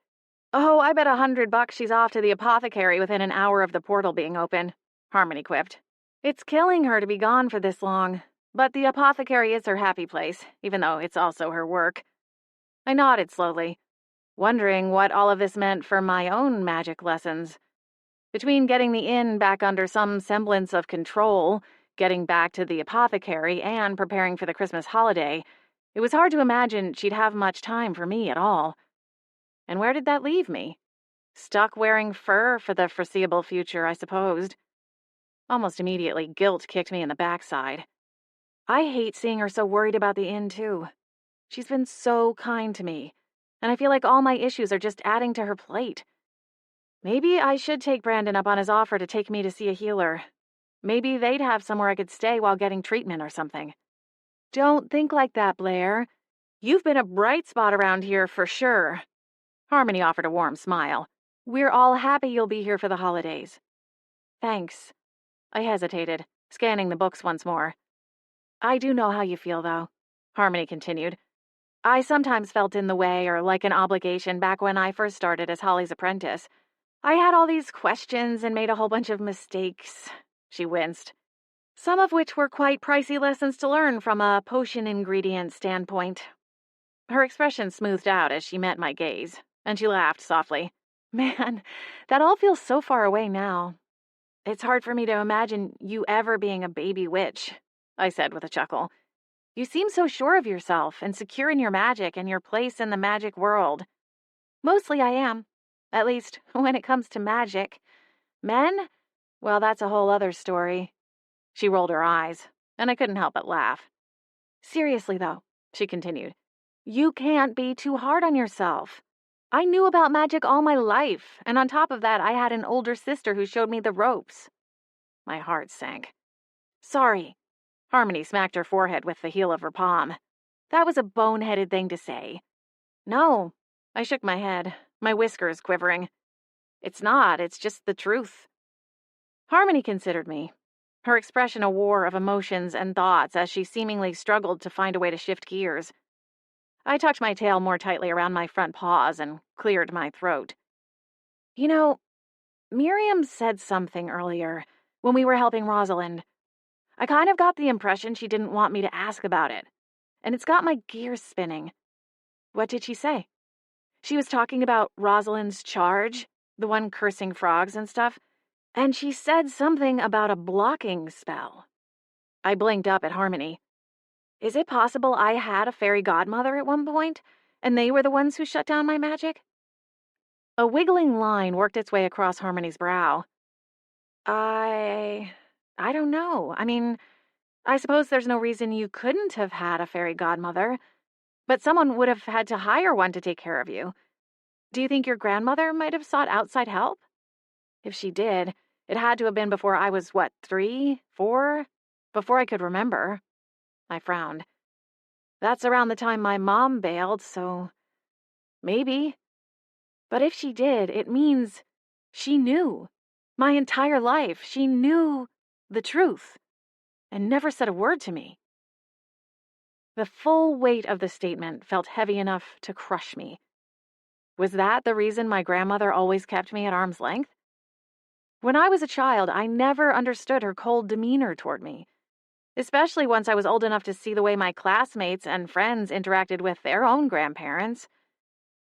Oh, I bet $100 she's off to the apothecary within an hour of the portal being open, Harmony quipped. It's killing her to be gone for this long, but the apothecary is her happy place, even though it's also her work. I nodded slowly, wondering what all of this meant for my own magic lessons. Between getting the inn back under some semblance of control, getting back to the apothecary, and preparing for the Christmas holiday, it was hard to imagine she'd have much time for me at all. And where did that leave me? Stuck wearing fur for the foreseeable future, I supposed. Almost immediately, guilt kicked me in the backside. I hate seeing her so worried about the inn, too. She's been so kind to me, and I feel like all my issues are just adding to her plate. Maybe I should take Brandon up on his offer to take me to see a healer. Maybe they'd have somewhere I could stay while getting treatment or something. Don't think like that, Blair. You've been a bright spot around here for sure. Harmony offered a warm smile. We're all happy you'll be here for the holidays. Thanks. I hesitated, scanning the books once more. I do know how you feel, though, Harmony continued. I sometimes felt in the way or like an obligation back when I first started as Holly's apprentice. I had all these questions and made a whole bunch of mistakes, she winced. Some of which were quite pricey lessons to learn from a potion ingredient standpoint. Her expression smoothed out as she met my gaze, and she laughed softly. Man, that all feels so far away now. It's hard for me to imagine you ever being a baby witch, I said with a chuckle. You seem so sure of yourself and secure in your magic and your place in the magic world. Mostly I am. At least, when it comes to magic. Men? Well, that's a whole other story. She rolled her eyes, and I couldn't help but laugh. Seriously, though, she continued, you can't be too hard on yourself. I knew about magic all my life, and on top of that, I had an older sister who showed me the ropes. My heart sank. Sorry. Harmony smacked her forehead with the heel of her palm. That was a boneheaded thing to say. No. I shook my head, my whiskers quivering. It's not, it's just the truth. Harmony considered me, her expression a war of emotions and thoughts as she seemingly struggled to find a way to shift gears. I tucked my tail more tightly around my front paws and cleared my throat. You know, Miriam said something earlier when we were helping Rosalind. I kind of got the impression she didn't want me to ask about it, and it's got my gears spinning. What did she say? She was talking about Rosalind's charge, the one cursing frogs and stuff, and she said something about a blocking spell. I blinked up at Harmony. Is it possible I had a fairy godmother at one point, and they were the ones who shut down my magic? A wiggling line worked its way across Harmony's brow. I don't know. I mean, I suppose there's no reason you couldn't have had a fairy godmother, but someone would have had to hire one to take care of you. Do you think your grandmother might have sought outside help? If she did, it had to have been before I was, 3, 4? Before I could remember. I frowned. That's around the time my mom bailed, so maybe. But if she did, it means she knew. My entire life, she knew the truth and never said a word to me. The full weight of the statement felt heavy enough to crush me. Was that the reason my grandmother always kept me at arm's length? When I was a child, I never understood her cold demeanor toward me, especially once I was old enough to see the way my classmates and friends interacted with their own grandparents.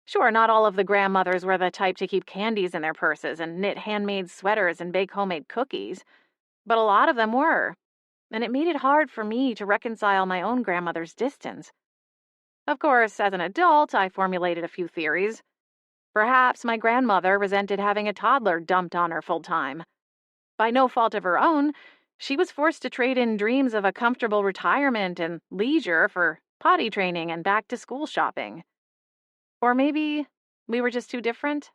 Sure, not all of the grandmothers were the type to keep candies in their purses and knit handmade sweaters and bake homemade cookies, but a lot of them were, and it made it hard for me to reconcile my own grandmother's distance. Of course, as an adult, I formulated a few theories. Perhaps my grandmother resented having a toddler dumped on her full-time. By no fault of her own, she was forced to trade in dreams of a comfortable retirement and leisure for potty training and back-to-school shopping. Or maybe we were just too different.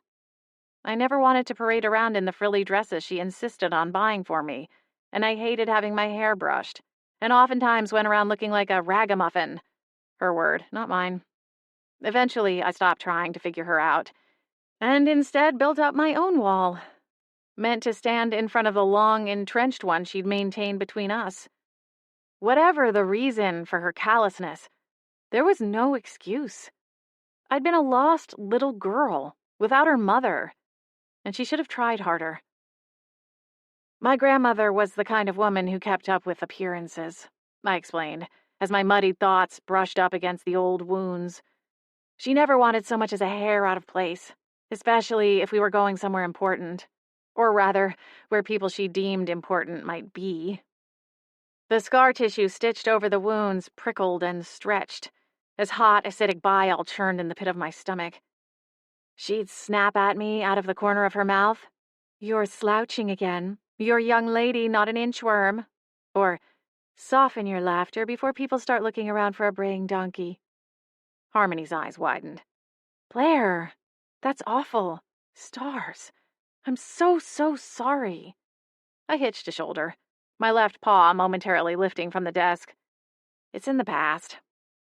I never wanted to parade around in the frilly dresses she insisted on buying for me, and I hated having my hair brushed, and oftentimes went around looking like a ragamuffin. Her word, not mine. Eventually, I stopped trying to figure her out, and instead built up my own wall, meant to stand in front of the long, entrenched one she'd maintained between us. Whatever the reason for her callousness, there was no excuse. I'd been a lost little girl, without her mother, and she should have tried harder. My grandmother was the kind of woman who kept up with appearances, I explained, as my muddied thoughts brushed up against the old wounds. She never wanted so much as a hair out of place, especially if we were going somewhere important. Or rather, where people she deemed important might be. The scar tissue stitched over the wounds prickled and stretched, as hot, acidic bile churned in the pit of my stomach. She'd snap at me out of the corner of her mouth. "You're slouching again. You're a young lady, not an inchworm." Or, "Soften your laughter before people start looking around for a braying donkey." Harmony's eyes widened. "Blair, that's awful. Stars. I'm so sorry." I hitched a shoulder, my left paw momentarily lifting from the desk. It's in the past.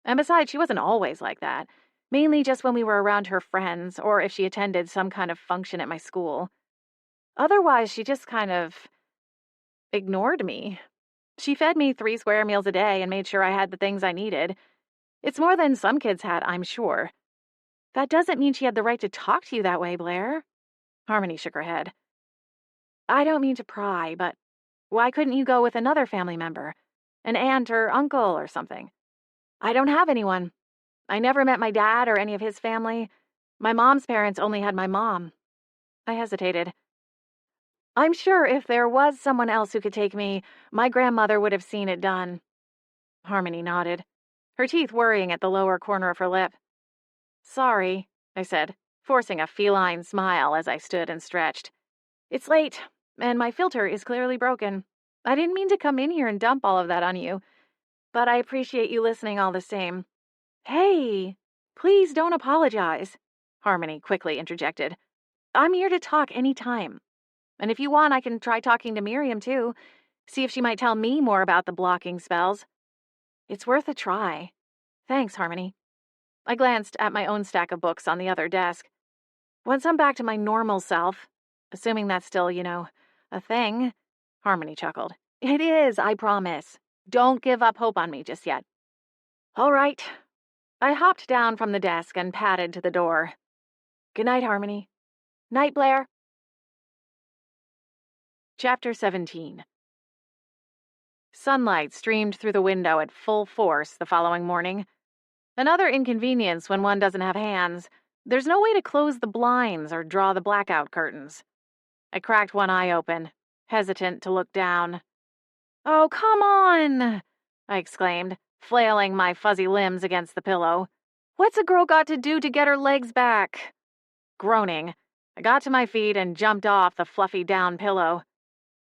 And besides, she wasn't always like that, mainly just when we were around her friends or if she attended some kind of function at my school. Otherwise, she just kind of ignored me. She fed me 3 square meals a day and made sure I had the things I needed. It's more than some kids had, I'm sure. That doesn't mean she had the right to talk to you that way, Blair. Harmony shook her head. I don't mean to pry, but why couldn't you go with another family member? An aunt or uncle or something? I don't have anyone. I never met my dad or any of his family. My mom's parents only had my mom. I hesitated. I'm sure if there was someone else who could take me, my grandmother would have seen it done. Harmony nodded, her teeth worrying at the lower corner of her lip. Sorry, I said, forcing a feline smile as I stood and stretched. It's late, and my filter is clearly broken. I didn't mean to come in here and dump all of that on you, but I appreciate you listening all the same. Hey, please don't apologize, Harmony quickly interjected. I'm here to talk any time. And if you want, I can try talking to Miriam, too. See if she might tell me more about the blocking spells. It's worth a try. Thanks, Harmony. I glanced at my own stack of books on the other desk. Once I'm back to my normal self, assuming that's still, a thing, Harmony chuckled. It is, I promise. Don't give up hope on me just yet. All right. I hopped down from the desk and padded to the door. Good night, Harmony. Night, Blair. Chapter 17. Sunlight streamed through the window at full force the following morning. Another inconvenience when one doesn't have hands. There's no way to close the blinds or draw the blackout curtains. I cracked one eye open, hesitant to look down. Oh, come on! I exclaimed, flailing my fuzzy limbs against the pillow. What's a girl got to do to get her legs back? Groaning, I got to my feet and jumped off the fluffy down pillow.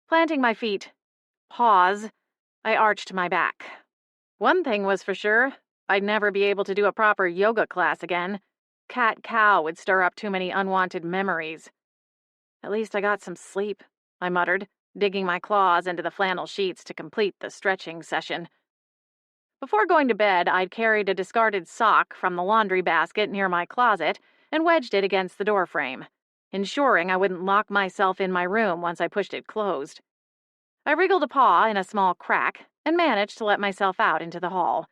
Planting my feet, I arched my back. One thing was for sure, I'd never be able to do a proper yoga class again. Cat-cow would stir up too many unwanted memories. At least I got some sleep, I muttered, digging my claws into the flannel sheets to complete the stretching session. Before going to bed, I'd carried a discarded sock from the laundry basket near my closet and wedged it against the doorframe, ensuring I wouldn't lock myself in my room once I pushed it closed. I wriggled a paw in a small crack and managed to let myself out into the hall.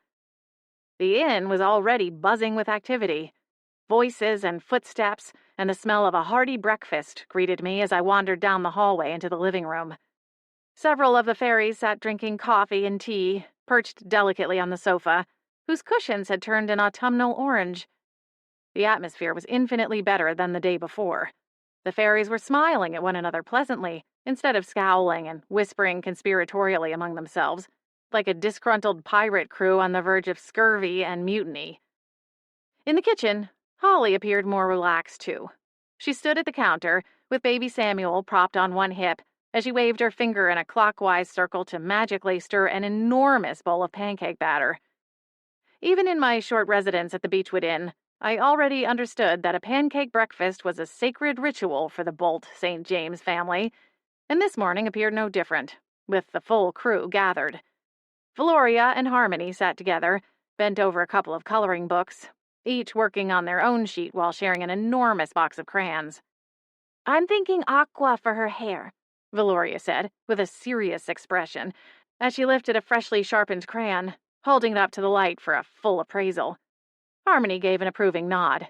The inn was already buzzing with activity. Voices and footsteps and the smell of a hearty breakfast greeted me as I wandered down the hallway into the living room. Several of the fairies sat drinking coffee and tea, perched delicately on the sofa, whose cushions had turned an autumnal orange. The atmosphere was infinitely better than the day before. The fairies were smiling at one another pleasantly, instead of scowling and whispering conspiratorially among themselves, like a disgruntled pirate crew on the verge of scurvy and mutiny. In the kitchen, Holly appeared more relaxed, too. She stood at the counter, with baby Samuel propped on one hip, as she waved her finger in a clockwise circle to magically stir an enormous bowl of pancake batter. Even in my short residence at the Beechwood Inn, I already understood that a pancake breakfast was a sacred ritual for the Bolt St. James family, and this morning appeared no different, with the full crew gathered. Valoria and Harmony sat together, bent over a couple of coloring books, each working on their own sheet while sharing an enormous box of crayons. I'm thinking aqua for her hair, Valoria said, with a serious expression, as she lifted a freshly sharpened crayon, holding it up to the light for a full appraisal. Harmony gave an approving nod.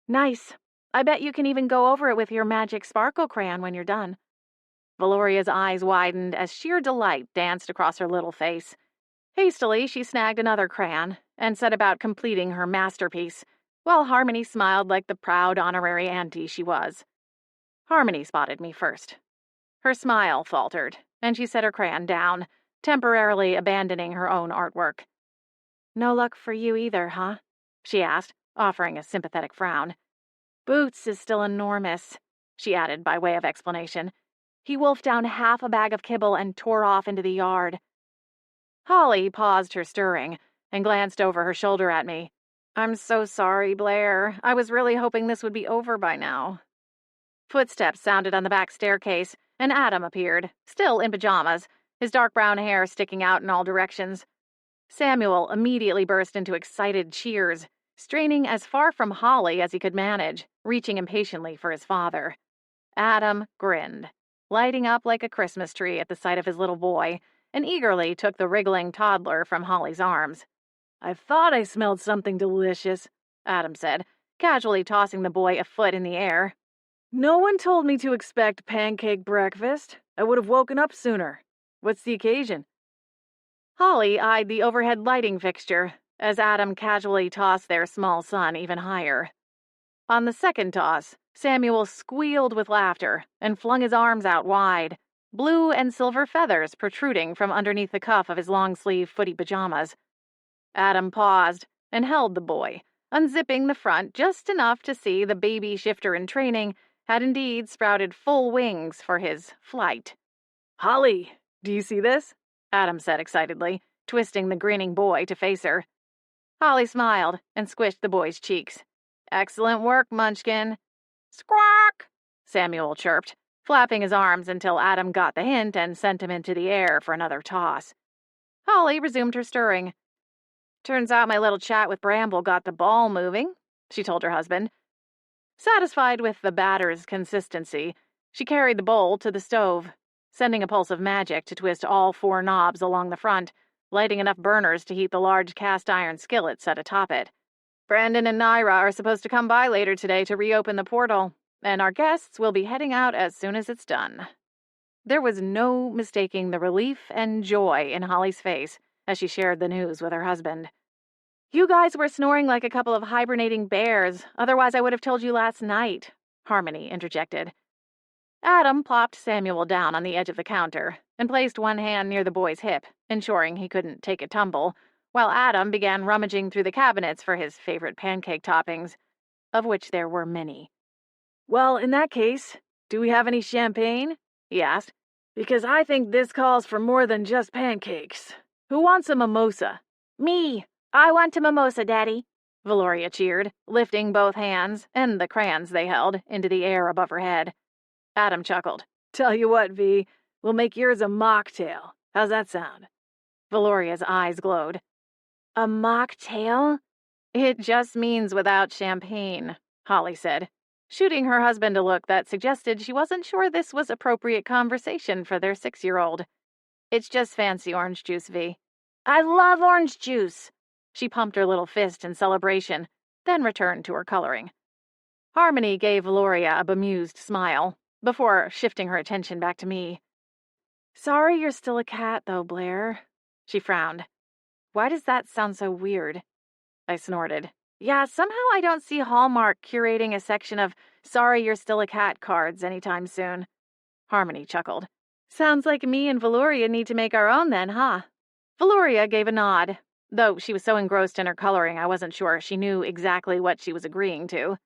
Nice. I bet you can even go over it with your magic sparkle crayon when you're done. Valoria's eyes widened as sheer delight danced across her little face. Hastily, she snagged another crayon and set about completing her masterpiece, while Harmony smiled like the proud honorary auntie she was. Harmony spotted me first. Her smile faltered, and she set her crayon down, temporarily abandoning her own artwork. No luck for you either, huh? She asked, offering a sympathetic frown. Boots is still enormous, she added by way of explanation. He wolfed down half a bag of kibble and tore off into the yard. Holly paused her stirring and glanced over her shoulder at me. I'm so sorry, Blair. I was really hoping this would be over by now. Footsteps sounded on the back staircase, and Adam appeared, still in pajamas, his dark brown hair sticking out in all directions. Samuel immediately burst into excited cheers, straining as far from Holly as he could manage, reaching impatiently for his father. Adam grinned, lighting up like a Christmas tree at the sight of his little boy, and eagerly took the wriggling toddler from Holly's arms. I thought I smelled something delicious, Adam said, casually tossing the boy a foot in the air. No one told me to expect pancake breakfast. I would have woken up sooner. What's the occasion? Holly eyed the overhead lighting fixture as Adam casually tossed their small son even higher. On the second toss, Samuel squealed with laughter and flung his arms out wide, blue and silver feathers protruding from underneath the cuff of his long-sleeve footy pajamas. Adam paused and held the boy, unzipping the front just enough to see the baby shifter in training had indeed sprouted full wings for his flight. "Holly, do you see this?" Adam said excitedly, twisting the grinning boy to face her. Holly smiled and squished the boy's cheeks. "Excellent work, Munchkin." "Squawk!" Samuel chirped, flapping his arms until Adam got the hint and sent him into the air for another toss. Holly resumed her stirring. "Turns out my little chat with Bramble got the ball moving," she told her husband. Satisfied with the batter's consistency, she carried the bowl to the stove, sending a pulse of magic to twist all 4 knobs along the front, lighting enough burners to heat the large cast-iron skillet set atop it. "Brandon and Naira are supposed to come by later today to reopen the portal, and our guests will be heading out as soon as it's done." There was no mistaking the relief and joy in Holly's face as she shared the news with her husband. "You guys were snoring like a couple of hibernating bears, otherwise I would have told you last night," Harmony interjected. Adam plopped Samuel down on the edge of the counter and placed one hand near the boy's hip, ensuring he couldn't take a tumble, while Adam began rummaging through the cabinets for his favorite pancake toppings, of which there were many. "Well, in that case, do we have any champagne?" he asked. "Because I think this calls for more than just pancakes. Who wants a mimosa?" "Me! I want a mimosa, Daddy," Valoria cheered, lifting both hands, and the crayons they held, into the air above her head. Adam chuckled. "Tell you what, V, we'll make yours a mocktail. How's that sound?" Valoria's eyes glowed. "A mocktail?" "It just means without champagne," Holly said, shooting her husband a look that suggested she wasn't sure this was appropriate conversation for their 6-year-old. "It's just fancy orange juice, V." "I love orange juice." She pumped her little fist in celebration, then returned to her coloring. Harmony gave Valoria a bemused smile, before shifting her attention back to me. "Sorry you're still a cat, though, Blair." She frowned. "Why does that sound so weird?" I snorted. "Yeah, somehow I don't see Hallmark curating a section of sorry you're still a cat cards anytime soon." Harmony chuckled. "Sounds like me and Valoria need to make our own then, huh?" Valoria gave a nod, though she was so engrossed in her coloring I wasn't sure she knew exactly what she was agreeing to.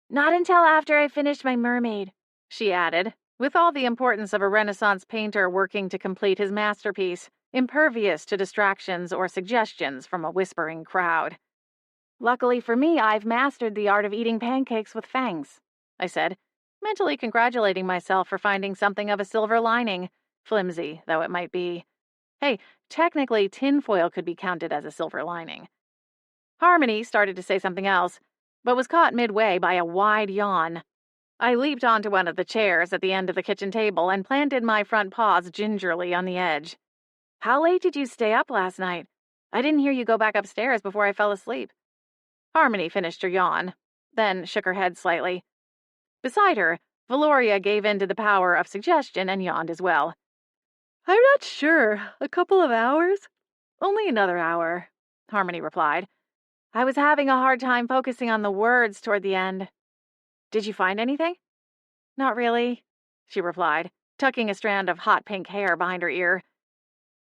"Not until after I finished my mermaid," she added, with all the importance of a Renaissance painter working to complete his masterpiece, impervious to distractions or suggestions from a whispering crowd. "Luckily for me, I've mastered the art of eating pancakes with fangs," I said, mentally congratulating myself for finding something of a silver lining, flimsy though it might be. Hey, technically tinfoil could be counted as a silver lining. Harmony started to say something else, but was caught midway by a wide yawn. I leaped onto one of the chairs at the end of the kitchen table and planted my front paws gingerly on the edge. "How late did you stay up last night? I didn't hear you go back upstairs before I fell asleep." Harmony finished her yawn, then shook her head slightly. Beside her, Valoria gave in to the power of suggestion and yawned as well. "I'm not sure. A couple of hours?" "Only another hour," Harmony replied. "I was having a hard time focusing on the words toward the end." "Did you find anything?" "Not really," she replied, tucking a strand of hot pink hair behind her ear.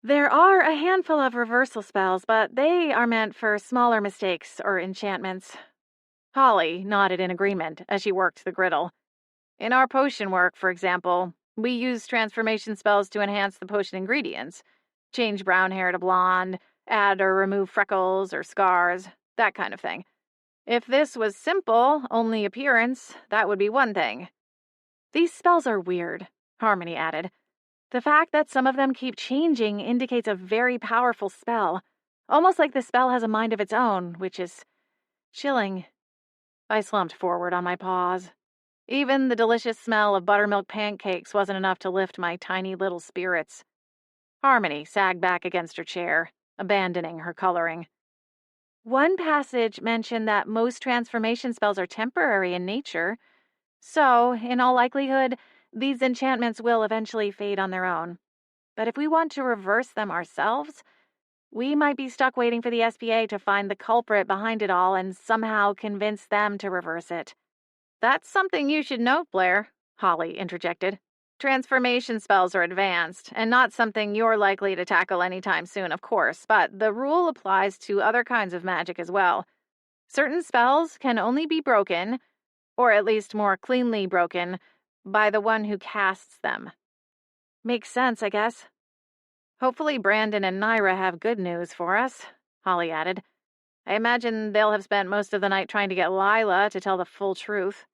"There are a handful of reversal spells, but they are meant for smaller mistakes or enchantments." Holly nodded in agreement as she worked the griddle. "In our potion work, for example, we use transformation spells to enhance the potion ingredients. Change brown hair to blonde, add or remove freckles or scars, that kind of thing. If this was simple, only appearance, that would be one thing." "These spells are weird," Harmony added. "The fact that some of them keep changing indicates a very powerful spell, almost like the spell has a mind of its own, which is chilling." I slumped forward on my paws. Even the delicious smell of buttermilk pancakes wasn't enough to lift my tiny little spirits. Harmony sagged back against her chair, abandoning her coloring. "One passage mentioned that most transformation spells are temporary in nature, so, in all likelihood, these enchantments will eventually fade on their own. But if we want to reverse them ourselves, we might be stuck waiting for the SPA to find the culprit behind it all and somehow convince them to reverse it." That's something you should note, Blair, Holly interjected. Transformation spells are advanced, and not something you're likely to tackle anytime soon, of course, but the rule applies to other kinds of magic as well. Certain spells can only be broken, or at least more cleanly broken, by the one who casts them. Makes sense, I guess. Hopefully Brandon and Naira have good news for us, Holly added. I imagine they'll have spent most of the night trying to get Lila to tell the full truth.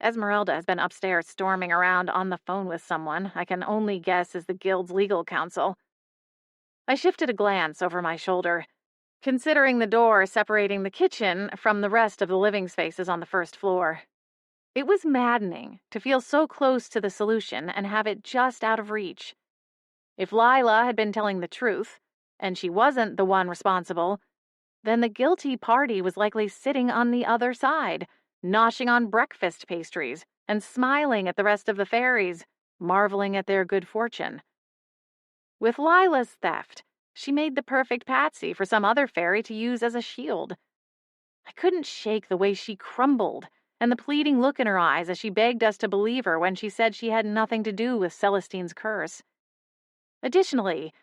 Esmeralda has been upstairs storming around on the phone with someone I can only guess is the guild's legal counsel. I shifted a glance over my shoulder, considering the door separating the kitchen from the rest of the living spaces on the first floor. It was maddening to feel so close to the solution and have it just out of reach. If Lila had been telling the truth, and she wasn't the one responsible, then the guilty party was likely sitting on the other side, noshing on breakfast pastries and smiling at the rest of the fairies, marveling at their good fortune. With Lila's theft, she made the perfect patsy for some other fairy to use as a shield. I couldn't shake the way she crumbled and the pleading look in her eyes as she begged us to believe her when she said she had nothing to do with Celestine's curse. Additionally,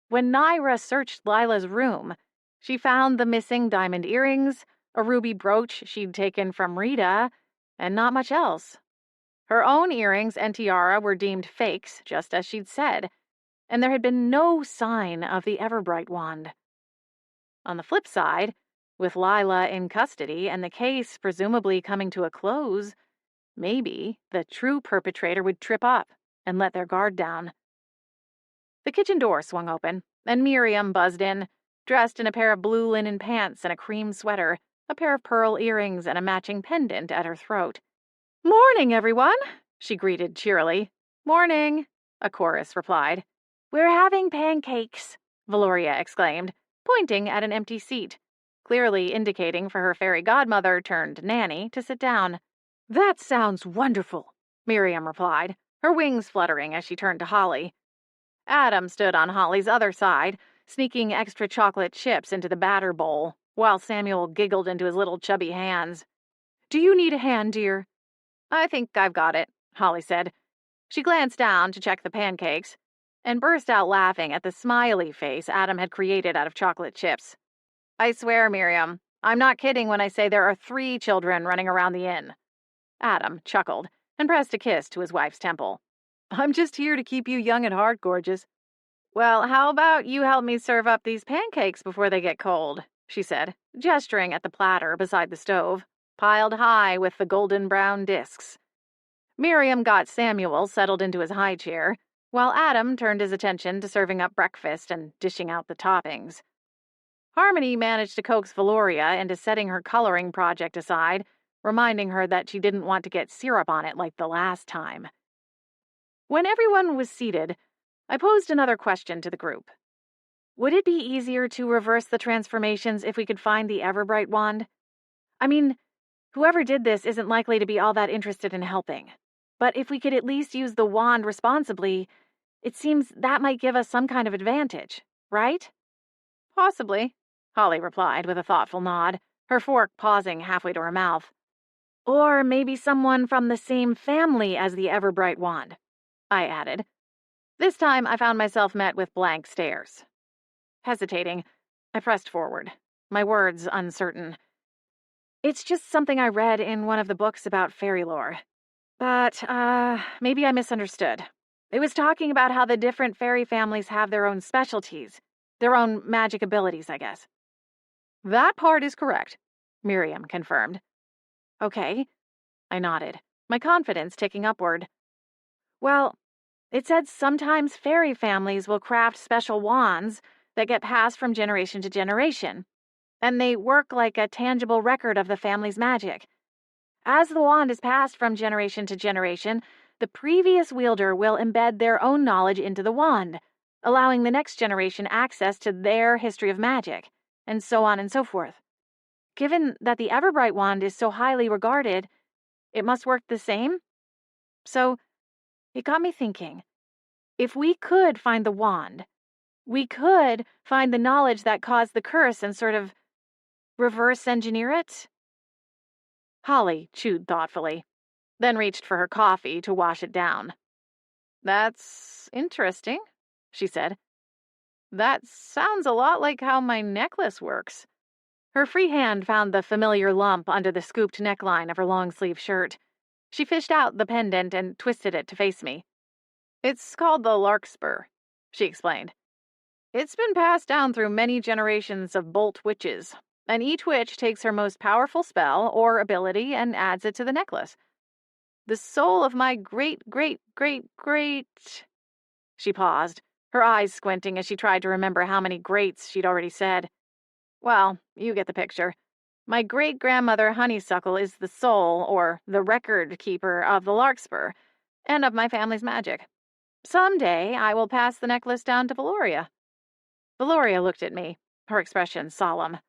when Naira searched Lila's room, she found the missing diamond earrings, a ruby brooch she'd taken from Rita, and not much else. Her own earrings and tiara were deemed fakes, just as she'd said, and there had been no sign of the Everbright wand. On the flip side, with Lila in custody and the case presumably coming to a close, maybe the true perpetrator would trip up and let their guard down. The kitchen door swung open, and Miriam buzzed in, dressed in a pair of blue linen pants and a cream sweater, a pair of pearl earrings and a matching pendant at her throat. "Morning, everyone," she greeted cheerily. "Morning," a chorus replied. "We're having pancakes," Valoria exclaimed, pointing at an empty seat, clearly indicating for her fairy godmother turned nanny to sit down. "That sounds wonderful," Miriam replied, her wings fluttering as she turned to Holly. Adam stood on Holly's other side, sneaking extra chocolate chips into the batter bowl, while Samuel giggled into his little chubby hands. "Do you need a hand, dear?" "I think I've got it," Holly said. She glanced down to check the pancakes, and burst out laughing at the smiley face Adam had created out of chocolate chips. "I swear, Miriam, I'm not kidding when I say there are 3 children running around the inn." Adam chuckled and pressed a kiss to his wife's temple. "I'm just here to keep you young at heart, gorgeous." "Well, how about you help me serve up these pancakes before they get cold?" she said, gesturing at the platter beside the stove, piled high with the golden brown discs. Miriam got Samuel settled into his high chair, while Adam turned his attention to serving up breakfast and dishing out the toppings. Harmony managed to coax Valoria into setting her coloring project aside, reminding her that she didn't want to get syrup on it like the last time. When everyone was seated, I posed another question to the group. Would it be easier to reverse the transformations if we could find the Everbright wand? I mean, whoever did this isn't likely to be all that interested in helping. But if we could at least use the wand responsibly, it seems that might give us some kind of advantage, right? "Possibly," Holly replied with a thoughtful nod, her fork pausing halfway to her mouth. "Or maybe someone from the same family as the Everbright wand," I added. This time I found myself met with blank stares. Hesitating, I pressed forward, my words uncertain. "It's just something I read in one of the books about fairy lore. But, maybe I misunderstood. It was talking about how the different fairy families have their own specialties, their own magic abilities, I guess." "That part is correct," Miriam confirmed. "Okay," I nodded, my confidence ticking upward. "Well, it said sometimes fairy families will craft special wands that get passed from generation to generation, and they work like a tangible record of the family's magic. As the wand is passed from generation to generation, the previous wielder will embed their own knowledge into the wand, allowing the next generation access to their history of magic, and so on and so forth. Given that the Everbright wand is so highly regarded, it must work the same? So, it got me thinking. If we could find the wand, we could find the knowledge that caused the curse and sort of reverse engineer it?" Holly chewed thoughtfully. then reached for her coffee to wash it down. "That's interesting," she said. "That sounds a lot like how my necklace works." Her free hand found the familiar lump under the scooped neckline of her long-sleeve shirt. She fished out the pendant and twisted it to face me. "It's called the larkspur," she explained. "It's been passed down through many generations of bolt witches, and each witch takes her most powerful spell or ability and adds it to the necklace. The soul of my great... She paused, her eyes squinting as she tried to remember how many greats she'd already said. Well, you get the picture. My great-grandmother Honeysuckle is the soul, or the record keeper, of the larkspur, and of my family's magic. Someday I will pass the necklace down to Valoria." Valoria looked at me, her expression solemn.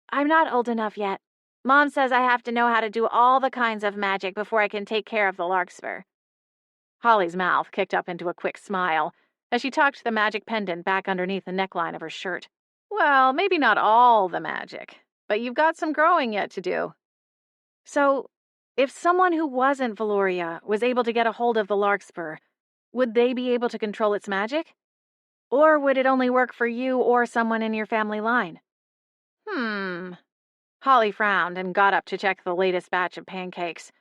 "I'm not old enough yet. Mom says I have to know how to do all the kinds of magic before I can take care of the larkspur." Holly's mouth kicked up into a quick smile as she tucked the magic pendant back underneath the neckline of her shirt. "Well, maybe not all the magic, but you've got some growing yet to do." "So, if someone who wasn't Valoria was able to get a hold of the larkspur, would they be able to control its magic? Or would it only work for you or someone in your family line?" Holly frowned and got up to check the latest batch of pancakes.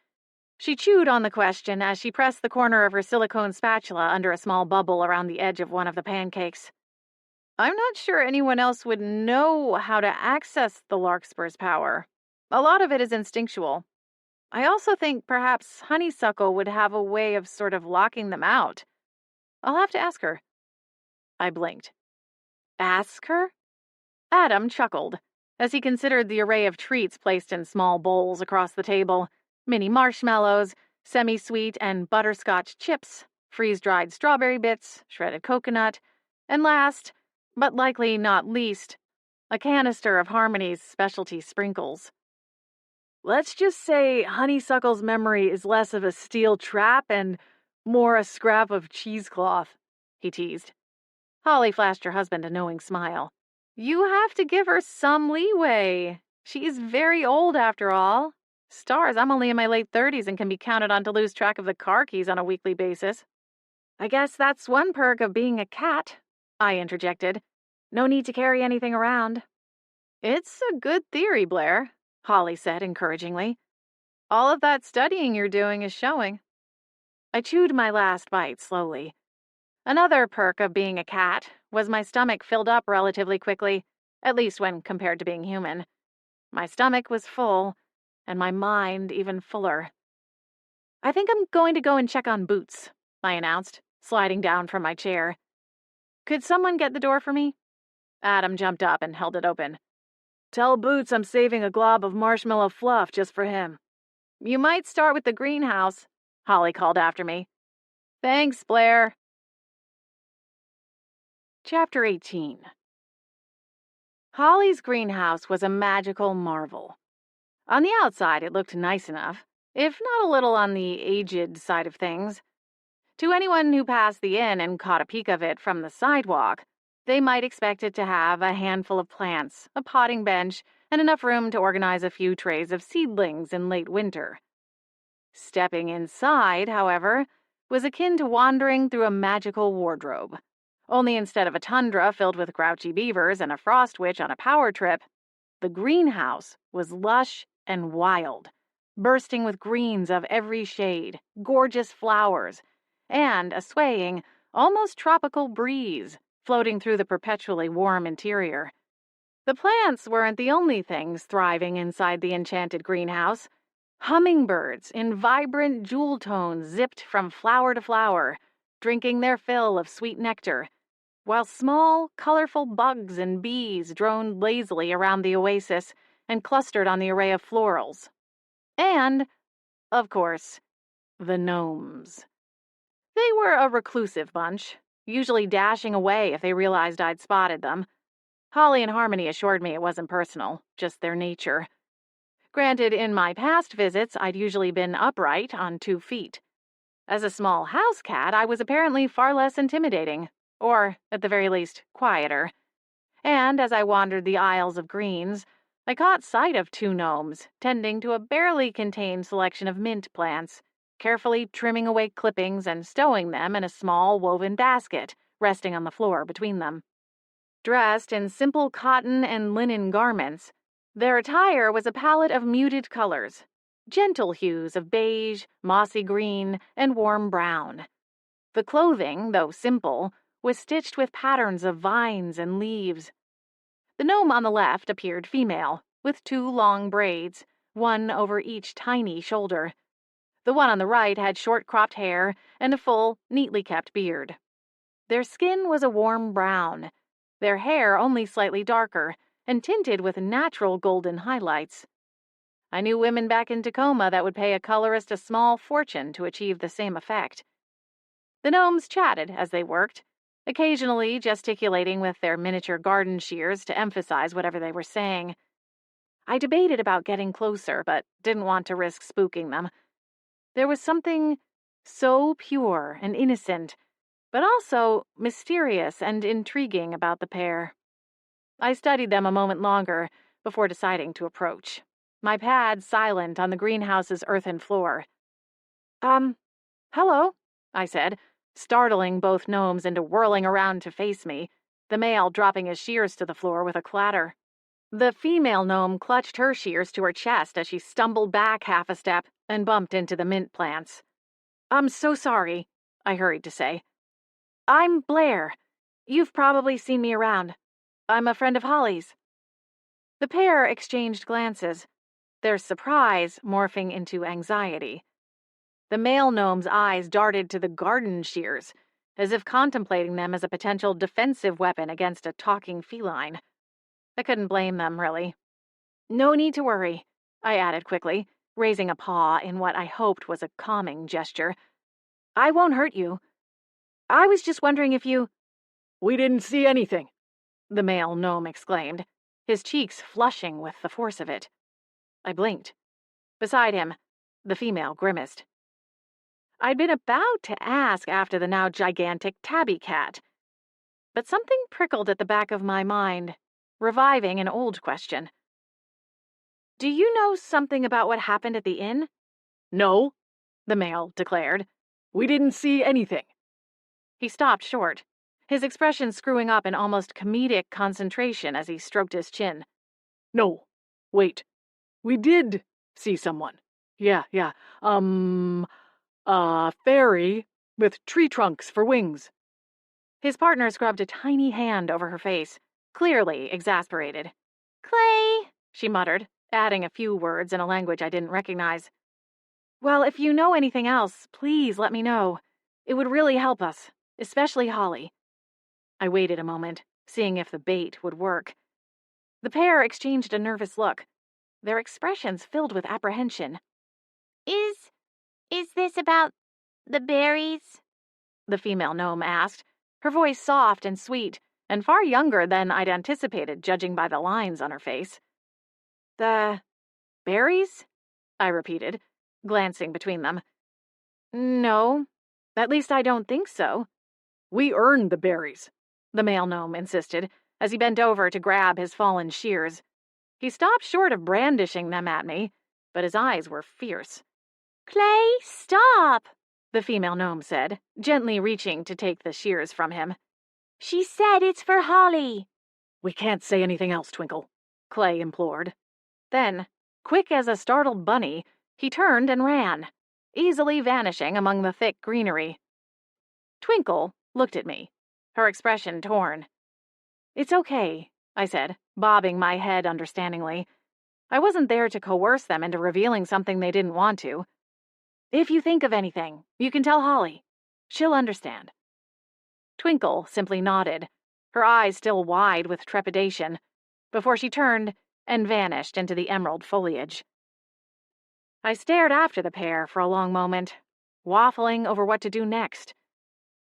She chewed on the question as she pressed the corner of her silicone spatula under a small bubble around the edge of one of the pancakes. "I'm not sure anyone else would know how to access the larkspur's power. A lot of it is instinctual. I also think perhaps Honeysuckle would have a way of sort of locking them out. I'll have to ask her." I blinked. "Ask her?" Adam chuckled as he considered the array of treats placed in small bowls across the table. Mini marshmallows, semi-sweet and butterscotch chips, freeze-dried strawberry bits, shredded coconut, and last, but likely not least, a canister of Harmony's specialty sprinkles. "Let's just say Honeysuckle's memory is less of a steel trap and more a scrap of cheesecloth," he teased. Holly flashed her husband a knowing smile. "You have to give her some leeway. She is very old after all. Stars, I'm only in my late 30s and can be counted on to lose track of the car keys on a weekly basis." "I guess that's one perk of being a cat," I interjected. "No need to carry anything around." "It's a good theory, Blair," Holly said encouragingly. "All of that studying you're doing is showing." I chewed my last bite slowly. Another perk of being a cat was my stomach filled up relatively quickly, at least when compared to being human. My stomach was full, and my mind even fuller. "I think I'm going to go and check on Boots," I announced, sliding down from my chair. "Could someone get the door for me?" Adam jumped up and held it open. "Tell Boots I'm saving a glob of marshmallow fluff just for him." "You might start with the greenhouse," Holly called after me. "Thanks, Blair." Chapter 18. Holly's greenhouse was a magical marvel. On the outside, it looked nice enough, if not a little on the aged side of things. To anyone who passed the inn and caught a peek of it from the sidewalk, they might expect it to have a handful of plants, a potting bench, and enough room to organize a few trays of seedlings in late winter. Stepping inside, however, was akin to wandering through a magical wardrobe. Only instead of a tundra filled with grouchy beavers and a frost witch on a power trip, the greenhouse was lush and wild, bursting with greens of every shade, gorgeous flowers, and a swaying, almost tropical breeze floating through the perpetually warm interior. The plants weren't the only things thriving inside the enchanted greenhouse. Hummingbirds in vibrant jewel tones zipped from flower to flower, drinking their fill of sweet nectar, while small, colorful bugs and bees droned lazily around the oasis and clustered on the array of florals. And, of course, the gnomes. They were a reclusive bunch, usually dashing away if they realized I'd spotted them. Holly and Harmony assured me it wasn't personal, just their nature. Granted, in my past visits, I'd usually been upright on 2 feet. As a small house cat, I was apparently far less intimidating, or, at the very least, quieter. And as I wandered the aisles of greens, I caught sight of 2 gnomes tending to a barely contained selection of mint plants, carefully trimming away clippings and stowing them in a small woven basket, resting on the floor between them. Dressed in simple cotton and linen garments, their attire was a palette of muted colors, gentle hues of beige, mossy green, and warm brown. The clothing, though simple, was stitched with patterns of vines and leaves. The gnome on the left appeared female, with 2 long braids, one over each tiny shoulder. The one on the right had short-cropped hair and a full, neatly kept beard. Their skin was a warm brown, their hair only slightly darker, and tinted with natural golden highlights. I knew women back in Tacoma that would pay a colorist a small fortune to achieve the same effect. The gnomes chatted as they worked, occasionally gesticulating with their miniature garden shears to emphasize whatever they were saying. I debated about getting closer, but didn't want to risk spooking them. There was something so pure and innocent, but also mysterious and intriguing about the pair. I studied them a moment longer before deciding to approach, my pad silent on the greenhouse's earthen floor. Hello, I said, startling both gnomes into whirling around to face me, the male dropping his shears to the floor with a clatter. The female gnome clutched her shears to her chest as she stumbled back half a step and bumped into the mint plants. I'm so sorry, I hurried to say. I'm Blair. You've probably seen me around. I'm a friend of Holly's. The pair exchanged glances, their surprise morphing into anxiety. The male gnome's eyes darted to the garden shears, as if contemplating them as a potential defensive weapon against a talking feline. I couldn't blame them, really. No need to worry, I added quickly, raising a paw in what I hoped was a calming gesture. I won't hurt you. I was just wondering if you— We didn't see anything, the male gnome exclaimed, his cheeks flushing with the force of it. I blinked. Beside him, the female grimaced. I'd been about to ask after the now gigantic tabby cat, but something prickled at the back of my mind, reviving an old question. Do you know something about what happened at the inn? No, the male declared. We didn't see anything. He stopped short, his expression screwing up in almost comedic concentration as he stroked his chin. No, wait. We did see someone. Yeah. Fairy with tree trunks for wings. His partner scrubbed a tiny hand over her face, clearly exasperated. Clay, she muttered, adding a few words in a language I didn't recognize. Well, if you know anything else, please let me know. It would really help us, especially Holly. I waited a moment, seeing if the bait would work. The pair exchanged a nervous look, their expressions filled with apprehension. Is this about the berries? The female gnome asked, her voice soft and sweet, and far younger than I'd anticipated, judging by the lines on her face. The berries? I repeated, glancing between them. No, at least I don't think so. We earned the berries, the male gnome insisted, as he bent over to grab his fallen shears. He stopped short of brandishing them at me, but his eyes were fierce. Clay, stop, the female gnome said, gently reaching to take the shears from him. She said it's for Holly. We can't say anything else, Twinkle, Clay implored. Then, quick as a startled bunny, he turned and ran, easily vanishing among the thick greenery. Twinkle looked at me, her expression torn. It's okay, I said, bobbing my head understandingly. I wasn't there to coerce them into revealing something they didn't want to. If you think of anything, you can tell Holly. She'll understand. Twinkle simply nodded, her eyes still wide with trepidation, before she turned and vanished into the emerald foliage. I stared after the pair for a long moment, waffling over what to do next.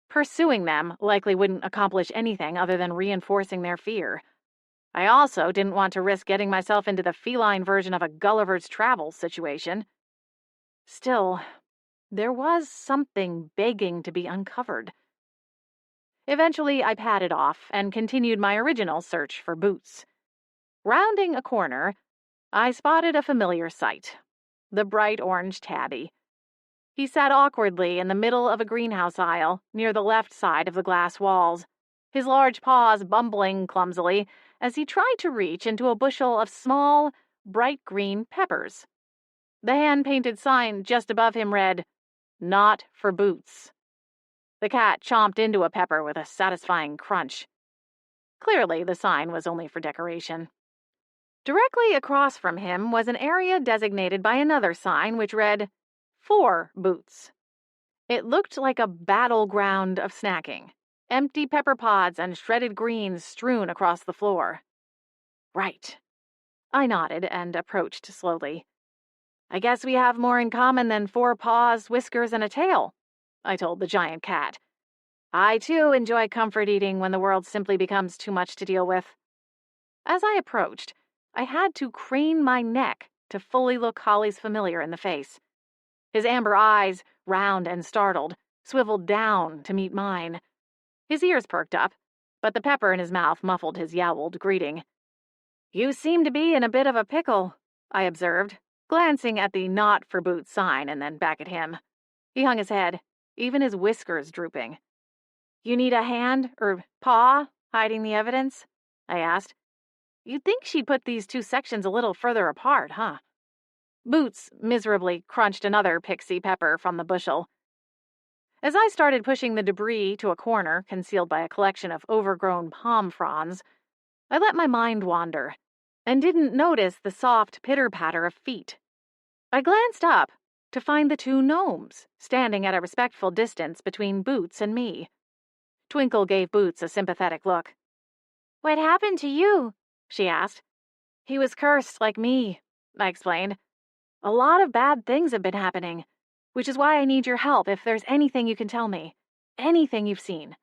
Pursuing them likely wouldn't accomplish anything other than reinforcing their fear. I also didn't want to risk getting myself into the feline version of a Gulliver's Travels situation. Still, there was something begging to be uncovered. Eventually, I padded off and continued my original search for boots. Rounding a corner, I spotted a familiar sight, the bright orange tabby. He sat awkwardly in the middle of a greenhouse aisle, near the left side of the glass walls, his large paws bumbling clumsily as he tried to reach into a bushel of small, bright green peppers. The hand-painted sign just above him read, "Not for boots." The cat chomped into a pepper with a satisfying crunch. Clearly, the sign was only for decoration. Directly across from him was an area designated by another sign which read, "For boots." It looked like a battleground of snacking, empty pepper pods and shredded greens strewn across the floor. Right. I nodded and approached slowly. "I guess we have more in common than 4 paws, whiskers, and a tail," I told the giant cat. "I, too, enjoy comfort eating when the world simply becomes too much to deal with." As I approached, I had to crane my neck to fully look Holly's familiar in the face. His amber eyes, round and startled, swiveled down to meet mine. His ears perked up, but the pepper in his mouth muffled his yowled greeting. "You seem to be in a bit of a pickle," I observed, glancing at the "Not for Boots" sign and then back at him. He hung his head, even his whiskers drooping. "You need a hand, or paw, hiding the evidence?" I asked. "You'd think she'd put these 2 sections a little further apart, huh?" Boots miserably crunched another pixie pepper from the bushel. As I started pushing the debris to a corner concealed by a collection of overgrown palm fronds, I let my mind wander and didn't notice the soft pitter-patter of feet. I glanced up to find the 2 gnomes standing at a respectful distance between Boots and me. Twinkle gave Boots a sympathetic look. "What happened to you?" she asked. "He was cursed like me," I explained. "A lot of bad things have been happening, which is why I need your help if there's anything you can tell me. Anything you've seen."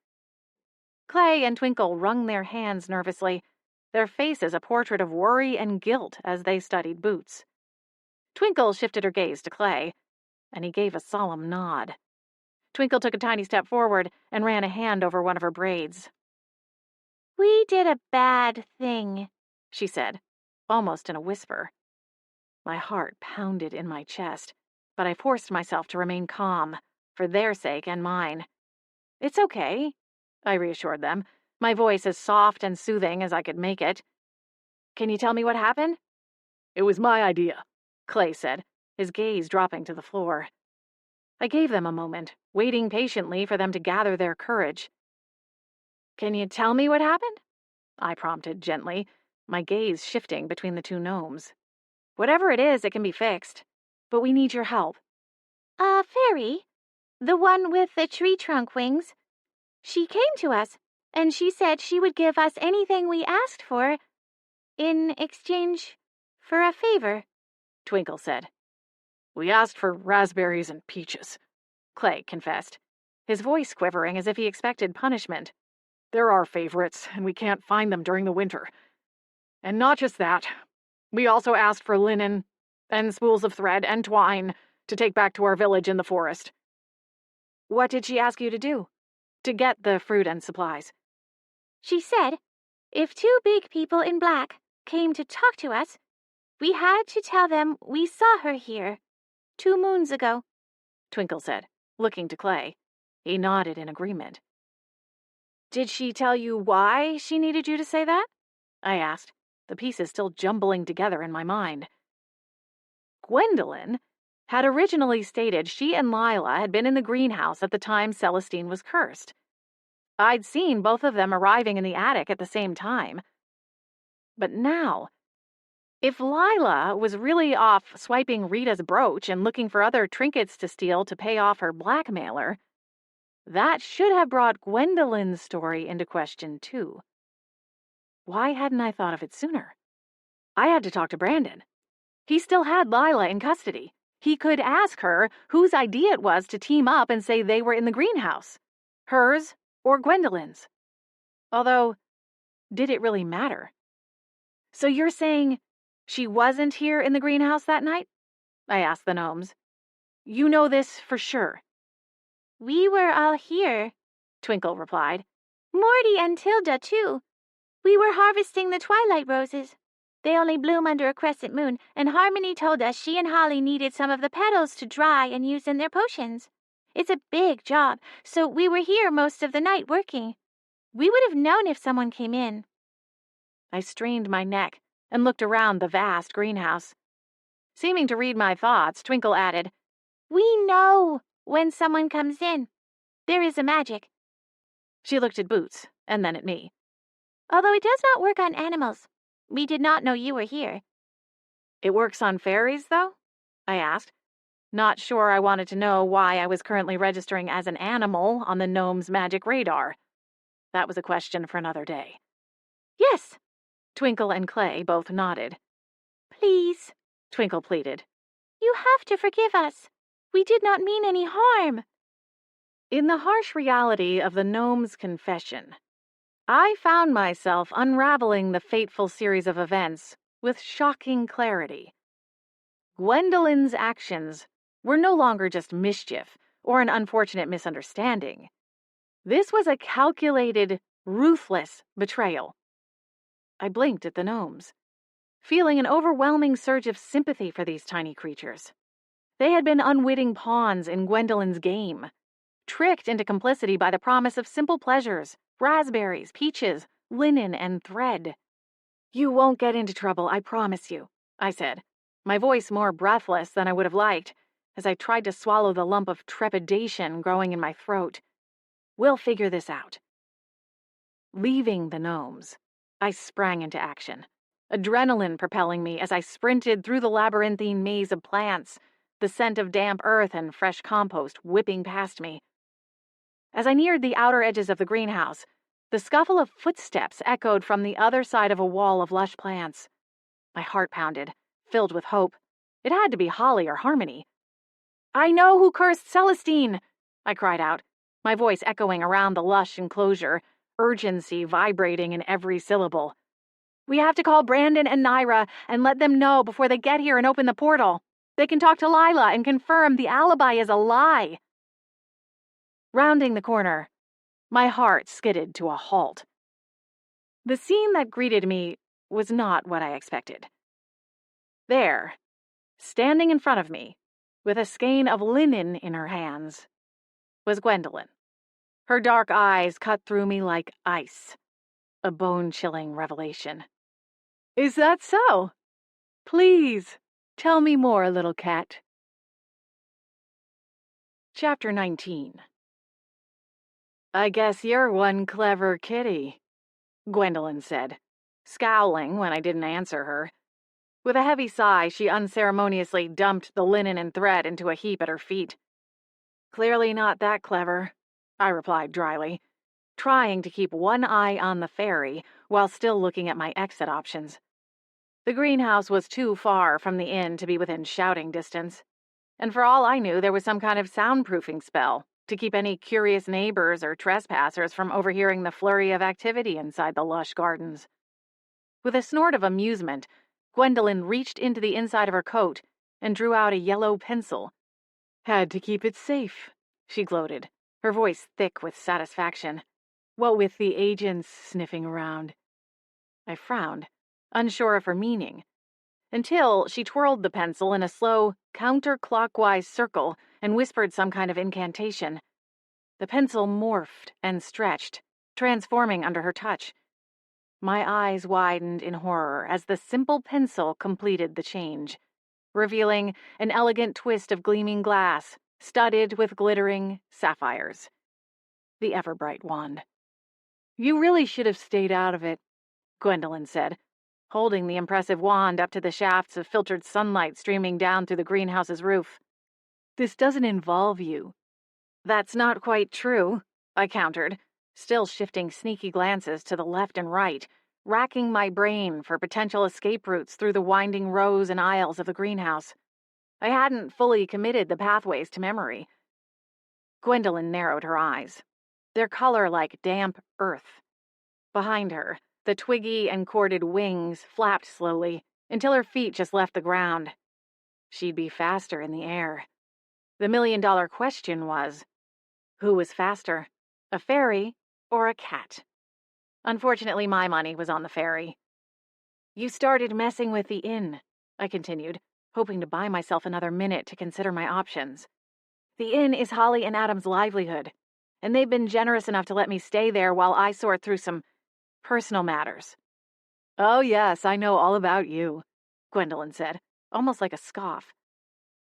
Clay and Twinkle wrung their hands nervously, their faces a portrait of worry and guilt as they studied Boots. Twinkle shifted her gaze to Clay, and he gave a solemn nod. Twinkle took a tiny step forward and ran a hand over one of her braids. "We did a bad thing," she said, almost in a whisper. My heart pounded in my chest, but I forced myself to remain calm, for their sake and mine. "It's okay," I reassured them, my voice as soft and soothing as I could make it. "Can you tell me what happened?" "It was my idea," Clay said, his gaze dropping to the floor. I gave them a moment, waiting patiently for them to gather their courage. "Can you tell me what happened?" I prompted gently, my gaze shifting between the 2 gnomes. "Whatever it is, it can be fixed, but we need your help." "A fairy, the one with the tree trunk wings. She came to us, and she said she would give us anything we asked for in exchange for a favor," Twinkle said. "We asked for raspberries and peaches," Clay confessed, his voice quivering as if he expected punishment. "They're our favorites, and we can't find them during the winter. And not just that. We also asked for linen and spools of thread and twine to take back to our village in the forest." "What did she ask you to do? To get the fruit and supplies?" "She said if 2 big people in black came to talk to us, we had to tell them we saw her here 2 moons ago," Twinkle said, looking to Clay. He nodded in agreement. "Did she tell you why she needed you to say that?" I asked, the pieces still jumbling together in my mind. Gwendolyn had originally stated she and Lila had been in the greenhouse at the time Celestine was cursed. I'd seen both of them arriving in the attic at the same time. But now, if Lila was really off swiping Rita's brooch and looking for other trinkets to steal to pay off her blackmailer, that should have brought Gwendolyn's story into question, too. Why hadn't I thought of it sooner? I had to talk to Brandon. He still had Lila in custody. He could ask her whose idea it was to team up and say they were in the greenhouse. Hers or Gwendolyn's. Although, did it really matter? "So you're saying she wasn't here in the greenhouse that night?" I asked the gnomes. "You know this for sure." "We were all here," Twinkle replied. "Morty and Tilda, too. We were harvesting the twilight roses. They only bloom under a crescent moon, and Harmony told us she and Holly needed some of the petals to dry and use in their potions. It's a big job, so we were here most of the night working. We would have known if someone came in." I strained my neck and looked around the vast greenhouse. Seeming to read my thoughts, Twinkle added, "We know when someone comes in. There is a magic." She looked at Boots and then at me. "Although it does not work on animals. We did not know you were here." "It works on fairies, though?" I asked, not sure I wanted to know why I was currently registering as an animal on the gnome's magic radar. That was a question for another day. "Yes." Twinkle and Clay both nodded. "Please," Twinkle pleaded. "you have to forgive us. We did not mean any harm." In the harsh reality of the gnome's confession, I found myself unraveling the fateful series of events with shocking clarity. Gwendolyn's actions were no longer just mischief or an unfortunate misunderstanding. This was a calculated, ruthless betrayal. I blinked at the gnomes, feeling an overwhelming surge of sympathy for these tiny creatures. They had been unwitting pawns in Gwendolyn's game, tricked into complicity by the promise of simple pleasures, raspberries, peaches, linen, and thread. "You won't get into trouble, I promise you," I said, my voice more breathless than I would have liked, as I tried to swallow the lump of trepidation growing in my throat. "We'll figure this out." Leaving the gnomes, I sprang into action, adrenaline propelling me as I sprinted through the labyrinthine maze of plants, the scent of damp earth and fresh compost whipping past me. As I neared the outer edges of the greenhouse, the scuffle of footsteps echoed from the other side of a wall of lush plants. My heart pounded, filled with hope. It had to be Holly or Harmony. "I know who cursed Celestine!" I cried out, my voice echoing around the lush enclosure, urgency vibrating in every syllable. "We have to call Brandon and Naira and let them know before they get here and open the portal. They can talk to Lila and confirm the alibi is a lie." Rounding the corner, my heart skidded to a halt. The scene that greeted me was not what I expected. There, standing in front of me, with a skein of linen in her hands, was Gwendolyn. Her dark eyes cut through me like ice. A bone-chilling revelation. "Is that so? Please, tell me more, little cat." Chapter 19. "I guess you're one clever kitty," Gwendolyn said, scowling when I didn't answer her. With a heavy sigh, she unceremoniously dumped the linen and thread into a heap at her feet. "Clearly not that clever," I replied dryly, trying to keep one eye on the fairy while still looking at my exit options. The greenhouse was too far from the inn to be within shouting distance, and for all I knew, there was some kind of soundproofing spell to keep any curious neighbors or trespassers from overhearing the flurry of activity inside the lush gardens. With a snort of amusement, Gwendolyn reached into the inside of her coat and drew out a yellow pencil. "Had to keep it safe," she gloated, her voice thick with satisfaction. "What with the agents sniffing around." I frowned, unsure of her meaning, until she twirled the pencil in a slow, counterclockwise circle and whispered some kind of incantation. The pencil morphed and stretched, transforming under her touch. My eyes widened in horror as the simple pencil completed the change, revealing an elegant twist of gleaming glass, studded with glittering sapphires. The ever-bright wand. "You really should have stayed out of it," Gwendolyn said, holding the impressive wand up to the shafts of filtered sunlight streaming down through the greenhouse's roof. "This doesn't involve you." "That's not quite true," I countered, still shifting sneaky glances to the left and right, racking my brain for potential escape routes through the winding rows and aisles of the greenhouse. I hadn't fully committed the pathways to memory. Gwendolyn narrowed her eyes, their color like damp earth. Behind her, the twiggy and corded wings flapped slowly until her feet just left the ground. She'd be faster in the air. The million-dollar question was, who was faster, a fairy or a cat? Unfortunately, my money was on the fairy. You started messing with the inn, I continued, hoping to buy myself another minute to consider my options. The inn is Holly and Adam's livelihood, and they've been generous enough to let me stay there while I sort through some personal matters. Oh yes, I know all about you, Gwendolyn said, almost like a scoff.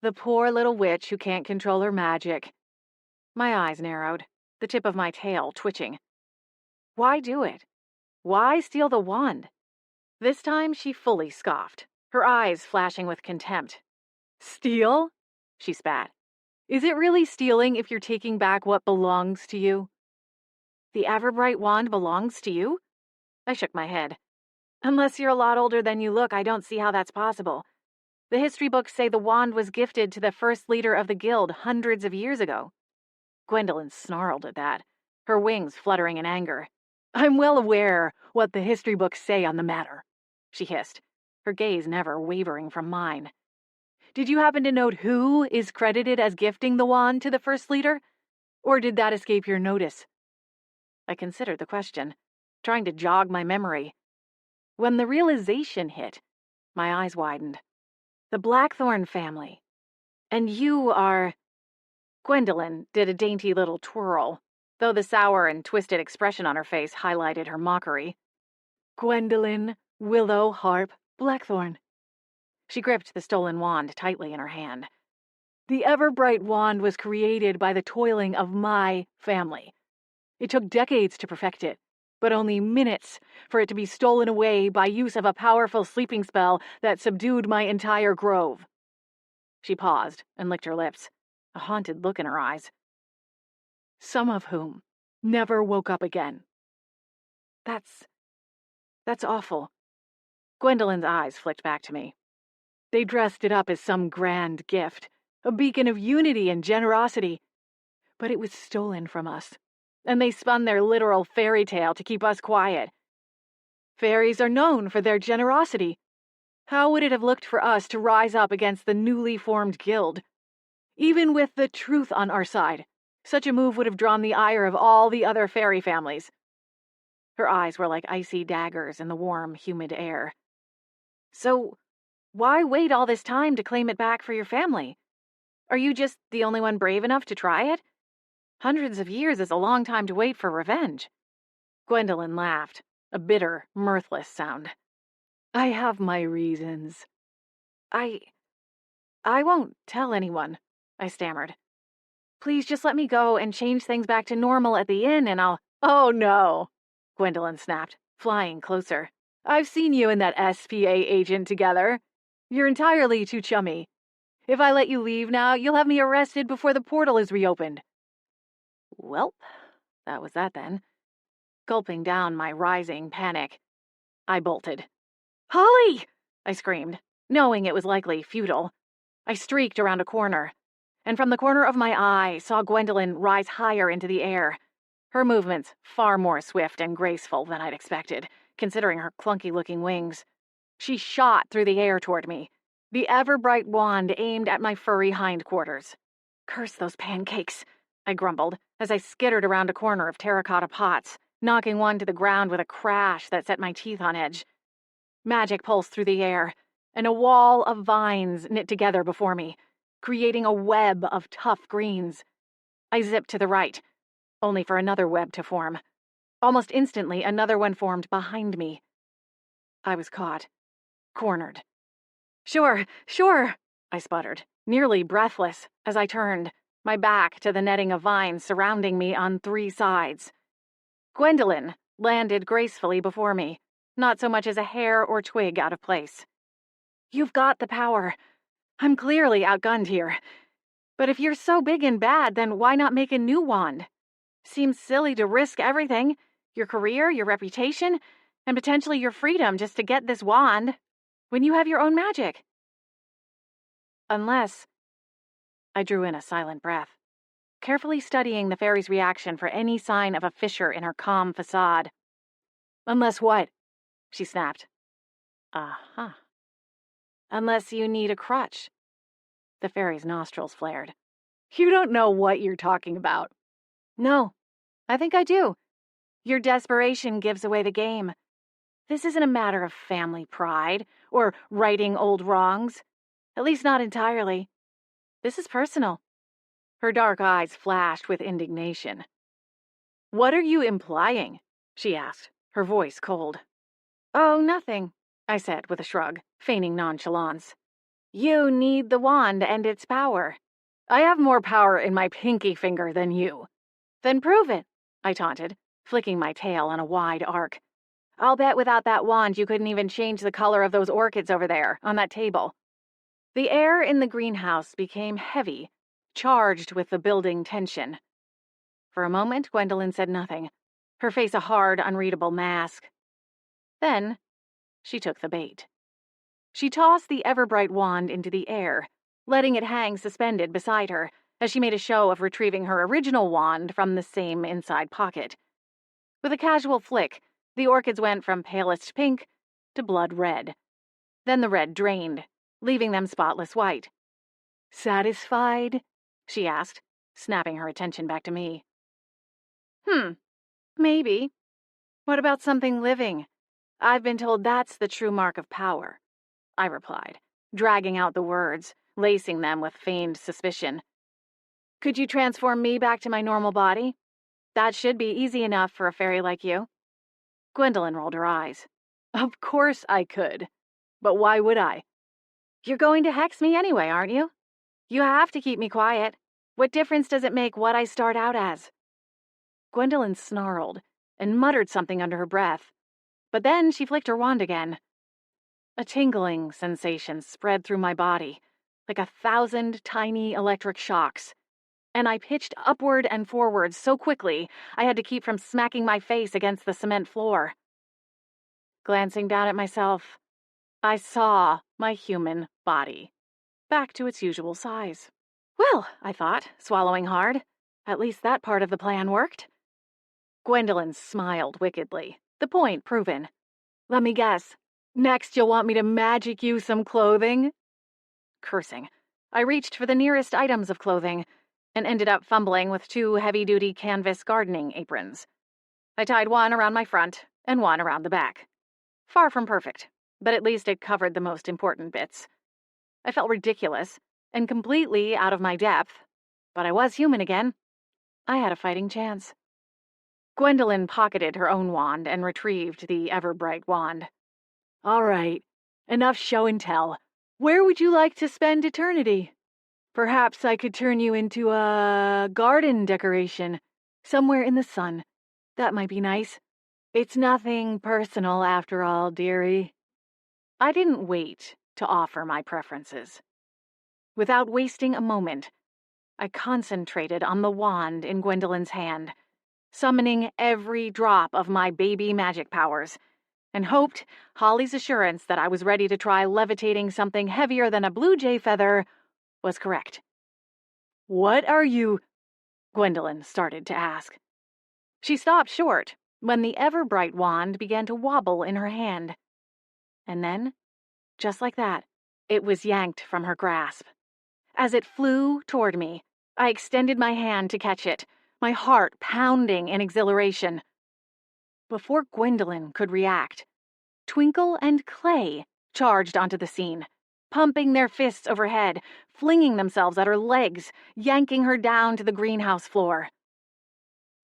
The poor little witch who can't control her magic. My eyes narrowed, the tip of my tail twitching. Why do it? Why steal the wand? This time she fully scoffed, her eyes flashing with contempt. Steal? She spat. Is it really stealing if you're taking back what belongs to you? The ever-bright wand belongs to you? I shook my head. Unless you're a lot older than you look, I don't see how that's possible. The history books say the wand was gifted to the first leader of the guild hundreds of years ago. Gwendolyn snarled at that, her wings fluttering in anger. I'm well aware what the history books say on the matter, she hissed, her gaze never wavering from mine. Did you happen to note who is credited as gifting the wand to the first leader? Or did that escape your notice? I considered the question, trying to jog my memory. When the realization hit, my eyes widened. The Blackthorn family. And you are... Gwendolyn did a dainty little twirl, though the sour and twisted expression on her face highlighted her mockery. Gwendolyn Willow Harp Blackthorn. She gripped the stolen wand tightly in her hand. The ever-bright wand was created by the toiling of my family. It took decades to perfect it, but only minutes for it to be stolen away by use of a powerful sleeping spell that subdued my entire grove. She paused and licked her lips, a haunted look in her eyes. Some of whom never woke up again. That's awful. Gwendolyn's eyes flicked back to me. They dressed it up as some grand gift, a beacon of unity and generosity. But it was stolen from us, and they spun their literal fairy tale to keep us quiet. Fairies are known for their generosity. How would it have looked for us to rise up against the newly formed guild? Even with the truth on our side, such a move would have drawn the ire of all the other fairy families. Her eyes were like icy daggers in the warm, humid air. So, why wait all this time to claim it back for your family? Are you just the only one brave enough to try it? Hundreds of years is a long time to wait for revenge. Gwendolyn laughed, a bitter, mirthless sound. I have my reasons. I won't tell anyone, I stammered. Please just let me go and change things back to normal at the inn and I'll... Oh no, Gwendolyn snapped, flying closer. I've seen you and that SPA agent together. You're entirely too chummy. If I let you leave now, you'll have me arrested before the portal is reopened. Welp, that was that then. Gulping down my rising panic, I bolted. Holly! I screamed, knowing it was likely futile. I streaked around a corner, and from the corner of my eye saw Gwendolyn rise higher into the air, her movements far more swift and graceful than I'd expected, considering her clunky-looking wings. She shot through the air toward me, the ever-bright wand aimed at my furry hindquarters. Curse those pancakes, I grumbled as I skittered around a corner of terracotta pots, knocking one to the ground with a crash that set my teeth on edge. Magic pulsed through the air, and a wall of vines knit together before me, creating a web of tough greens. I zipped to the right, only for another web to form. Almost instantly, another one formed behind me. I was caught, cornered. Sure, I sputtered, nearly breathless, as I turned, my back to the netting of vines surrounding me on 3 sides. Gwendolyn landed gracefully before me, not so much as a hair or twig out of place. You've got the power. I'm clearly outgunned here. But if you're so big and bad, then why not make a new wand? Seems silly to risk everything, your career, your reputation, and potentially your freedom just to get this wand, when you have your own magic. Unless... I drew in a silent breath, carefully studying the fairy's reaction for any sign of a fissure in her calm facade. Unless what? She snapped. Uh-huh. Unless you need a crutch. The fairy's nostrils flared. You don't know what you're talking about. No, I think I do. Your desperation gives away the game. This isn't a matter of family pride or righting old wrongs. At least not entirely. This is personal. Her dark eyes flashed with indignation. What are you implying? She asked, her voice cold. Oh, nothing, I said with a shrug, feigning nonchalance. You need the wand and its power. I have more power in my pinky finger than you. Then prove it, I taunted, flicking my tail on a wide arc. I'll bet without that wand you couldn't even change the color of those orchids over there, on that table. The air in the greenhouse became heavy, charged with the building tension. For a moment, Gwendolyn said nothing, her face a hard, unreadable mask. Then, she took the bait. She tossed the ever-bright wand into the air, letting it hang suspended beside her, as she made a show of retrieving her original wand from the same inside pocket. With a casual flick, the orchids went from palest pink to blood red. Then the red drained, leaving them spotless white. Satisfied? She asked, snapping her attention back to me. Maybe. What about something living? I've been told that's the true mark of power, I replied, dragging out the words, lacing them with feigned suspicion. Could you transform me back to my normal body? That should be easy enough for a fairy like you. Gwendolyn rolled her eyes. Of course I could. But why would I? You're going to hex me anyway, aren't you? You have to keep me quiet. What difference does it make what I start out as? Gwendolyn snarled and muttered something under her breath. But then she flicked her wand again. A tingling sensation spread through my body, like 1,000 tiny electric shocks. And I pitched upward and forward so quickly I had to keep from smacking my face against the cement floor. Glancing down at myself, I saw my human body, back to its usual size. Well, I thought, swallowing hard, at least that part of the plan worked. Gwendolyn smiled wickedly, the point proven. Let me guess. Next you'll want me to magic you some clothing? Cursing, I reached for the nearest items of clothing and ended up fumbling with 2 heavy-duty canvas gardening aprons. I tied one around my front and one around the back. Far from perfect, but at least it covered the most important bits. I felt ridiculous and completely out of my depth, but I was human again. I had a fighting chance. Gwendolyn pocketed her own wand and retrieved the ever-bright wand. All right, enough show and tell. Where would you like to spend eternity? Perhaps I could turn you into a garden decoration, somewhere in the sun. That might be nice. It's nothing personal after all, dearie. I didn't wait to offer my preferences. Without wasting a moment, I concentrated on the wand in Gwendolyn's hand, summoning every drop of my baby magic powers, and hoped Holly's assurance that I was ready to try levitating something heavier than a blue jay feather was correct. What are you? Gwendolyn started to ask. She stopped short when the ever-bright wand began to wobble in her hand. And then, just like that, it was yanked from her grasp. As it flew toward me, I extended my hand to catch it, my heart pounding in exhilaration. Before Gwendolyn could react, Twinkle and Clay charged onto the scene, pumping their fists overhead, flinging themselves at her legs, yanking her down to the greenhouse floor.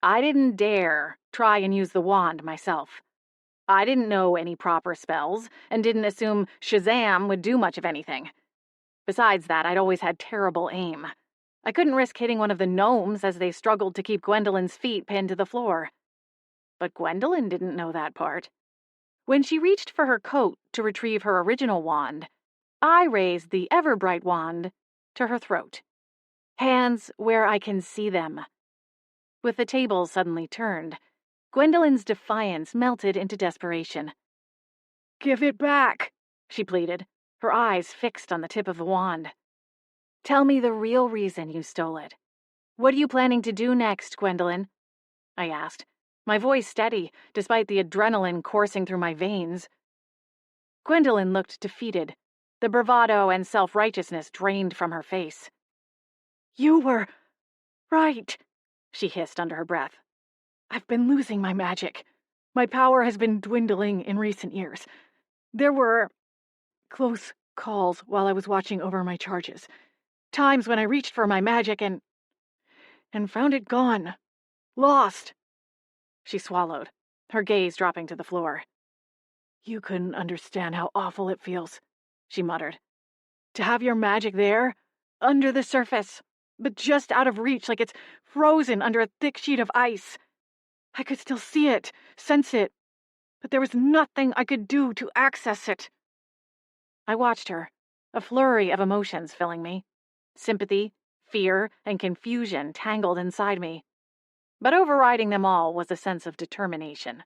I didn't dare try and use the wand myself. I didn't know any proper spells, and didn't assume Shazam would do much of anything. Besides that, I'd always had terrible aim. I couldn't risk hitting one of the gnomes as they struggled to keep Gwendolyn's feet pinned to the floor. But Gwendolyn didn't know that part. When she reached for her coat to retrieve her original wand, I raised the ever-bright wand to her throat. Hands where I can see them. With the tables suddenly turned, Gwendolyn's defiance melted into desperation. Give it back, she pleaded, her eyes fixed on the tip of the wand. Tell me the real reason you stole it. What are you planning to do next, Gwendolyn? I asked, my voice steady, despite the adrenaline coursing through my veins. Gwendolyn looked defeated, the bravado and self-righteousness drained from her face. You were right, she hissed under her breath. I've been losing my magic. My power has been dwindling in recent years. There were close calls while I was watching over my charges. Times when I reached for my magic and found it gone. Lost. She swallowed, her gaze dropping to the floor. You couldn't understand how awful it feels, she muttered. To have your magic there, under the surface, but just out of reach, like it's frozen under a thick sheet of ice. I could still see it, sense it, but there was nothing I could do to access it. I watched her, a flurry of emotions filling me. Sympathy, fear, and confusion tangled inside me. But overriding them all was a sense of determination.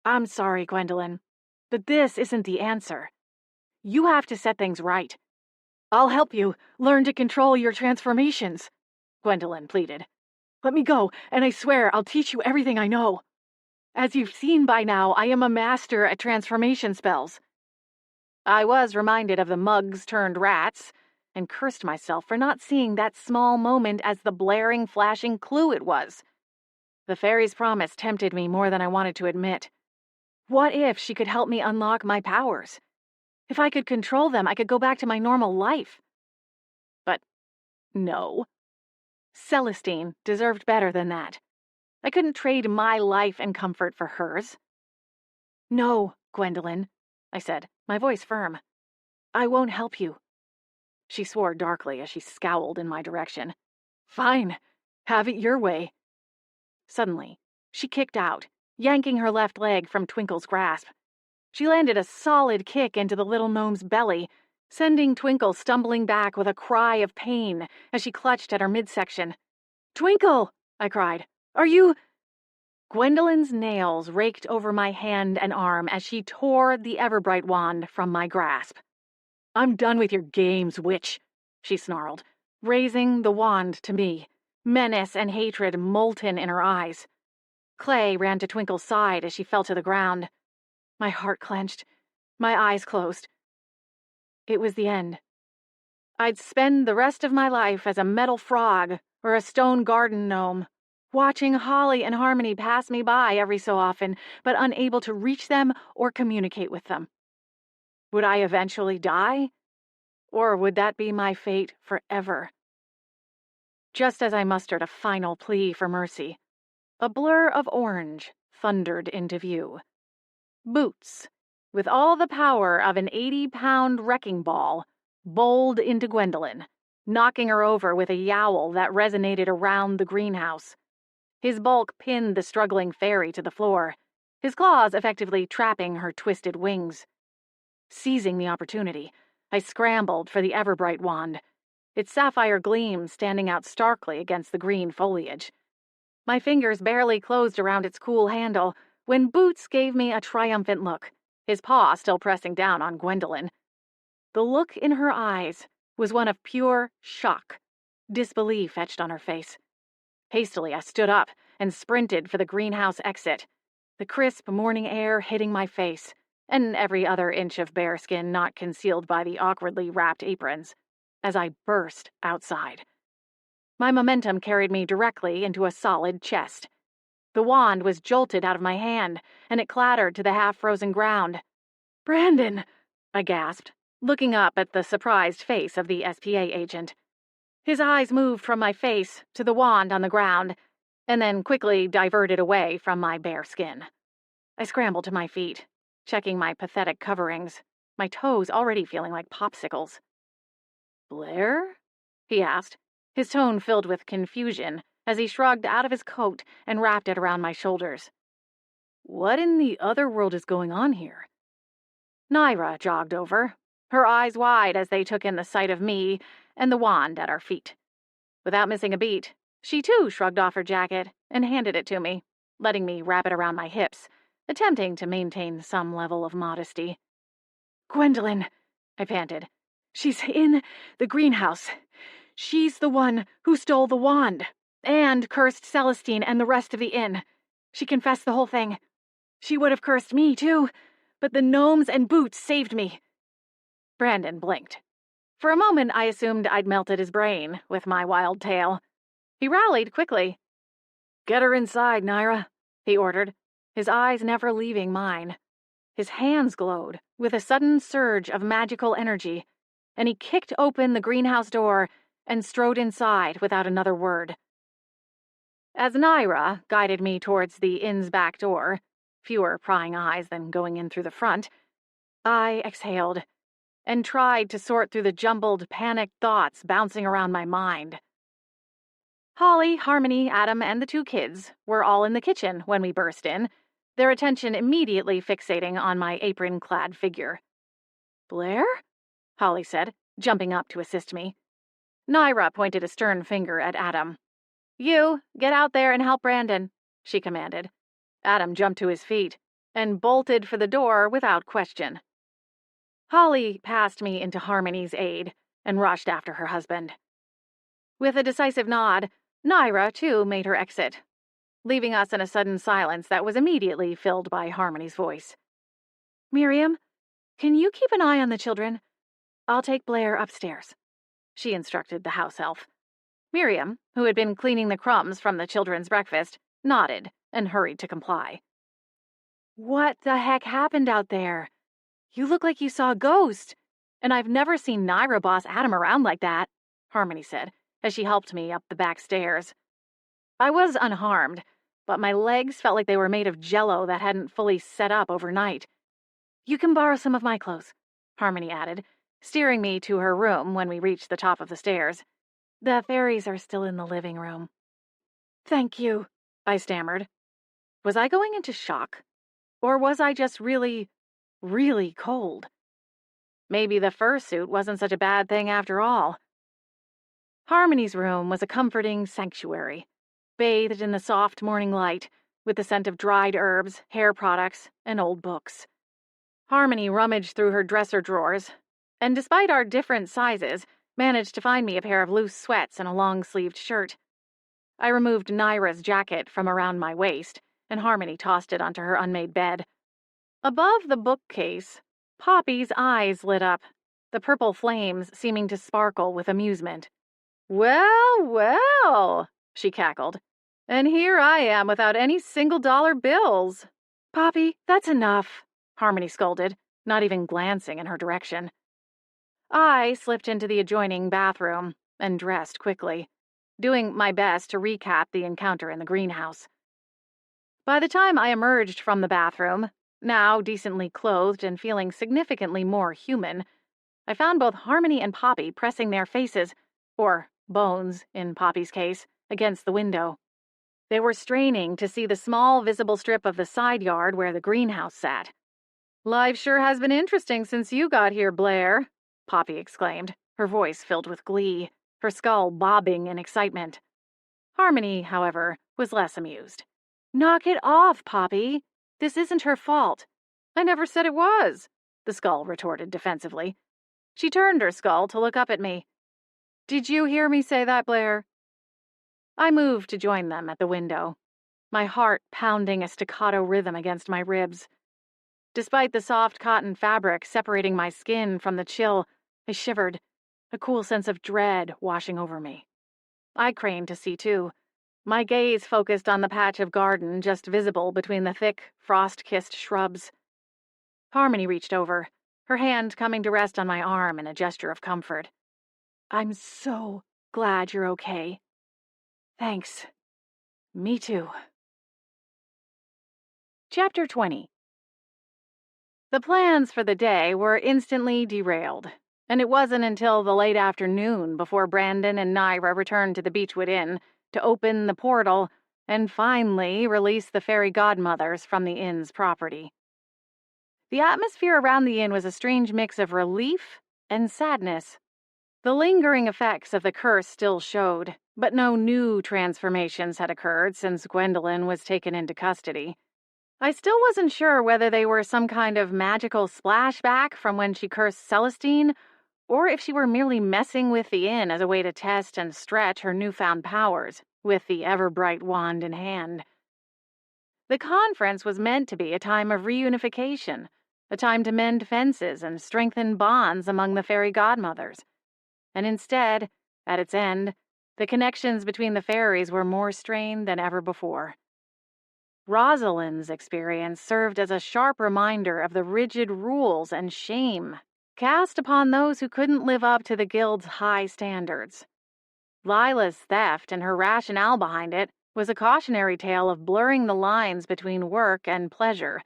I'm sorry, Gwendolyn, but this isn't the answer. You have to set things right. I'll help you learn to control your transformations, Gwendolyn pleaded. Let me go, and I swear I'll teach you everything I know. As you've seen by now, I am a master at transformation spells. I was reminded of the mugs turned rats, and cursed myself for not seeing that small moment as the blaring, flashing clue it was. The fairy's promise tempted me more than I wanted to admit. What if she could help me unlock my powers? If I could control them, I could go back to my normal life. But no. Celestine deserved better than that. I couldn't trade my life and comfort for hers. No, Gwendolyn, I said, my voice firm. I won't help you. She swore darkly as she scowled in my direction. Fine, have it your way. Suddenly, she kicked out, yanking her left leg from Twinkle's grasp. She landed a solid kick into the little gnome's belly, sending Twinkle stumbling back with a cry of pain as she clutched at her midsection. Twinkle, I cried. Are you... Gwendolyn's nails raked over my hand and arm as she tore the Everbright wand from my grasp. I'm done with your games, witch, she snarled, raising the wand to me, menace and hatred molten in her eyes. Clay ran to Twinkle's side as she fell to the ground. My heart clenched, my eyes closed. It was the end. I'd spend the rest of my life as a metal frog or a stone garden gnome, watching Holly and Harmony pass me by every so often, but unable to reach them or communicate with them. Would I eventually die? Or would that be my fate forever? Just as I mustered a final plea for mercy, a blur of orange thundered into view. Boots, with all the power of an 80-pound wrecking ball, bowled into Gwendolyn, knocking her over with a yowl that resonated around the greenhouse. His bulk pinned the struggling fairy to the floor, his claws effectively trapping her twisted wings. Seizing the opportunity, I scrambled for the Everbright wand, its sapphire gleam standing out starkly against the green foliage. My fingers barely closed around its cool handle when Boots gave me a triumphant look, his paw still pressing down on Gwendolyn. The look in her eyes was one of pure shock, disbelief etched on her face. Hastily, I stood up and sprinted for the greenhouse exit, the crisp morning air hitting my face, and every other inch of bearskin not concealed by the awkwardly wrapped aprons, as I burst outside. My momentum carried me directly into a solid chest. The wand was jolted out of my hand, and it clattered to the half-frozen ground. "Brandon!" I gasped, looking up at the surprised face of the SPA agent. His eyes moved from my face to the wand on the ground, and then quickly diverted away from my bare skin. I scrambled to my feet, checking my pathetic coverings, my toes already feeling like popsicles. "Blair?" he asked, his tone filled with confusion as he shrugged out of his coat and wrapped it around my shoulders. "What in the other world is going on here?" Naira jogged over, her eyes wide as they took in the sight of me and the wand at our feet. Without missing a beat, she too shrugged off her jacket and handed it to me, letting me wrap it around my hips, attempting to maintain some level of modesty. "Gwendolyn," I panted. "She's in the greenhouse. She's the one who stole the wand and cursed Celestine and the rest of the inn. She confessed the whole thing. She would have cursed me, too, but the gnomes and Boots saved me." Brandon blinked. For a moment, I assumed I'd melted his brain with my wild tale. He rallied quickly. "Get her inside, Naira," he ordered. his eyes never leaving mine. His hands glowed with a sudden surge of magical energy, and he kicked open the greenhouse door and strode inside without another word. As Naira guided me towards the inn's back door, fewer prying eyes than going in through the front, I exhaled and tried to sort through the jumbled, panicked thoughts bouncing around my mind. Holly, Harmony, Adam, and the 2 kids were all in the kitchen when we burst in, their attention immediately fixating on my apron-clad figure. "Blair?" Holly said, jumping up to assist me. Naira pointed a stern finger at Adam. "You, get out there and help Brandon," she commanded. Adam jumped to his feet and bolted for the door without question. Holly passed me into Harmony's aid and rushed after her husband. With a decisive nod, Naira, too, made her exit, leaving us in a sudden silence that was immediately filled by Harmony's voice. "Miriam, can you keep an eye on the children? I'll take Blair upstairs," she instructed the house elf. Miriam, who had been cleaning the crumbs from the children's breakfast, nodded and hurried to comply. "What the heck happened out there? You look like you saw a ghost, and I've never seen Naira boss Adam around like that," Harmony said, as she helped me up the back stairs. I was unharmed, but my legs felt like they were made of jello that hadn't fully set up overnight. "You can borrow some of my clothes," Harmony added, steering me to her room when we reached the top of the stairs. "The fairies are still in the living room." "Thank you," I stammered. Was I going into shock? Or was I just really, really cold? Maybe the fursuit wasn't such a bad thing after all. Harmony's room was a comforting sanctuary, bathed in the soft morning light, with the scent of dried herbs, hair products, and old books. Harmony rummaged through her dresser drawers, and despite our different sizes, managed to find me a pair of loose sweats and a long-sleeved shirt. I removed Naira's jacket from around my waist, and Harmony tossed it onto her unmade bed. Above the bookcase, Poppy's eyes lit up, the purple flames seeming to sparkle with amusement. "Well, well," she cackled, "and here I am without any single-dollar bills." "Poppy, that's enough," Harmony scolded, not even glancing in her direction. I slipped into the adjoining bathroom and dressed quickly, doing my best to recap the encounter in the greenhouse. By the time I emerged from the bathroom, now decently clothed and feeling significantly more human, I found both Harmony and Poppy pressing their faces, or bones in Poppy's case, against the window. They were straining to see the small visible strip of the side yard where the greenhouse sat. "Life sure has been interesting since you got here, Blair," Poppy exclaimed, her voice filled with glee, her skull bobbing in excitement. Harmony, however, was less amused. "Knock it off, Poppy. This isn't her fault." "I never said it was," the skull retorted defensively. She turned her skull to look up at me. "Did you hear me say that, Blair?" I moved to join them at the window, my heart pounding a staccato rhythm against my ribs. Despite the soft cotton fabric separating my skin from the chill, I shivered, a cool sense of dread washing over me. I craned to see, too, my gaze focused on the patch of garden just visible between the thick, frost-kissed shrubs. Harmony reached over, her hand coming to rest on my arm in a gesture of comfort. "I'm so glad you're okay." "Thanks. Me too." Chapter 20. The plans for the day were instantly derailed, and it wasn't until the late afternoon before Brandon and Naira returned to the Beechwood Inn to open the portal and finally release the fairy godmothers from the inn's property. The atmosphere around the inn was a strange mix of relief and sadness. The lingering effects of the curse still showed, but no new transformations had occurred since Gwendolyn was taken into custody. I still wasn't sure whether they were some kind of magical splashback from when she cursed Celestine, or if she were merely messing with the inn as a way to test and stretch her newfound powers, with the ever-bright wand in hand. The conference was meant to be a time of reunification, a time to mend fences and strengthen bonds among the fairy godmothers. And instead, at its end, the connections between the fairies were more strained than ever before. Rosalind's experience served as a sharp reminder of the rigid rules and shame cast upon those who couldn't live up to the guild's high standards. Lila's theft and her rationale behind it was a cautionary tale of blurring the lines between work and pleasure,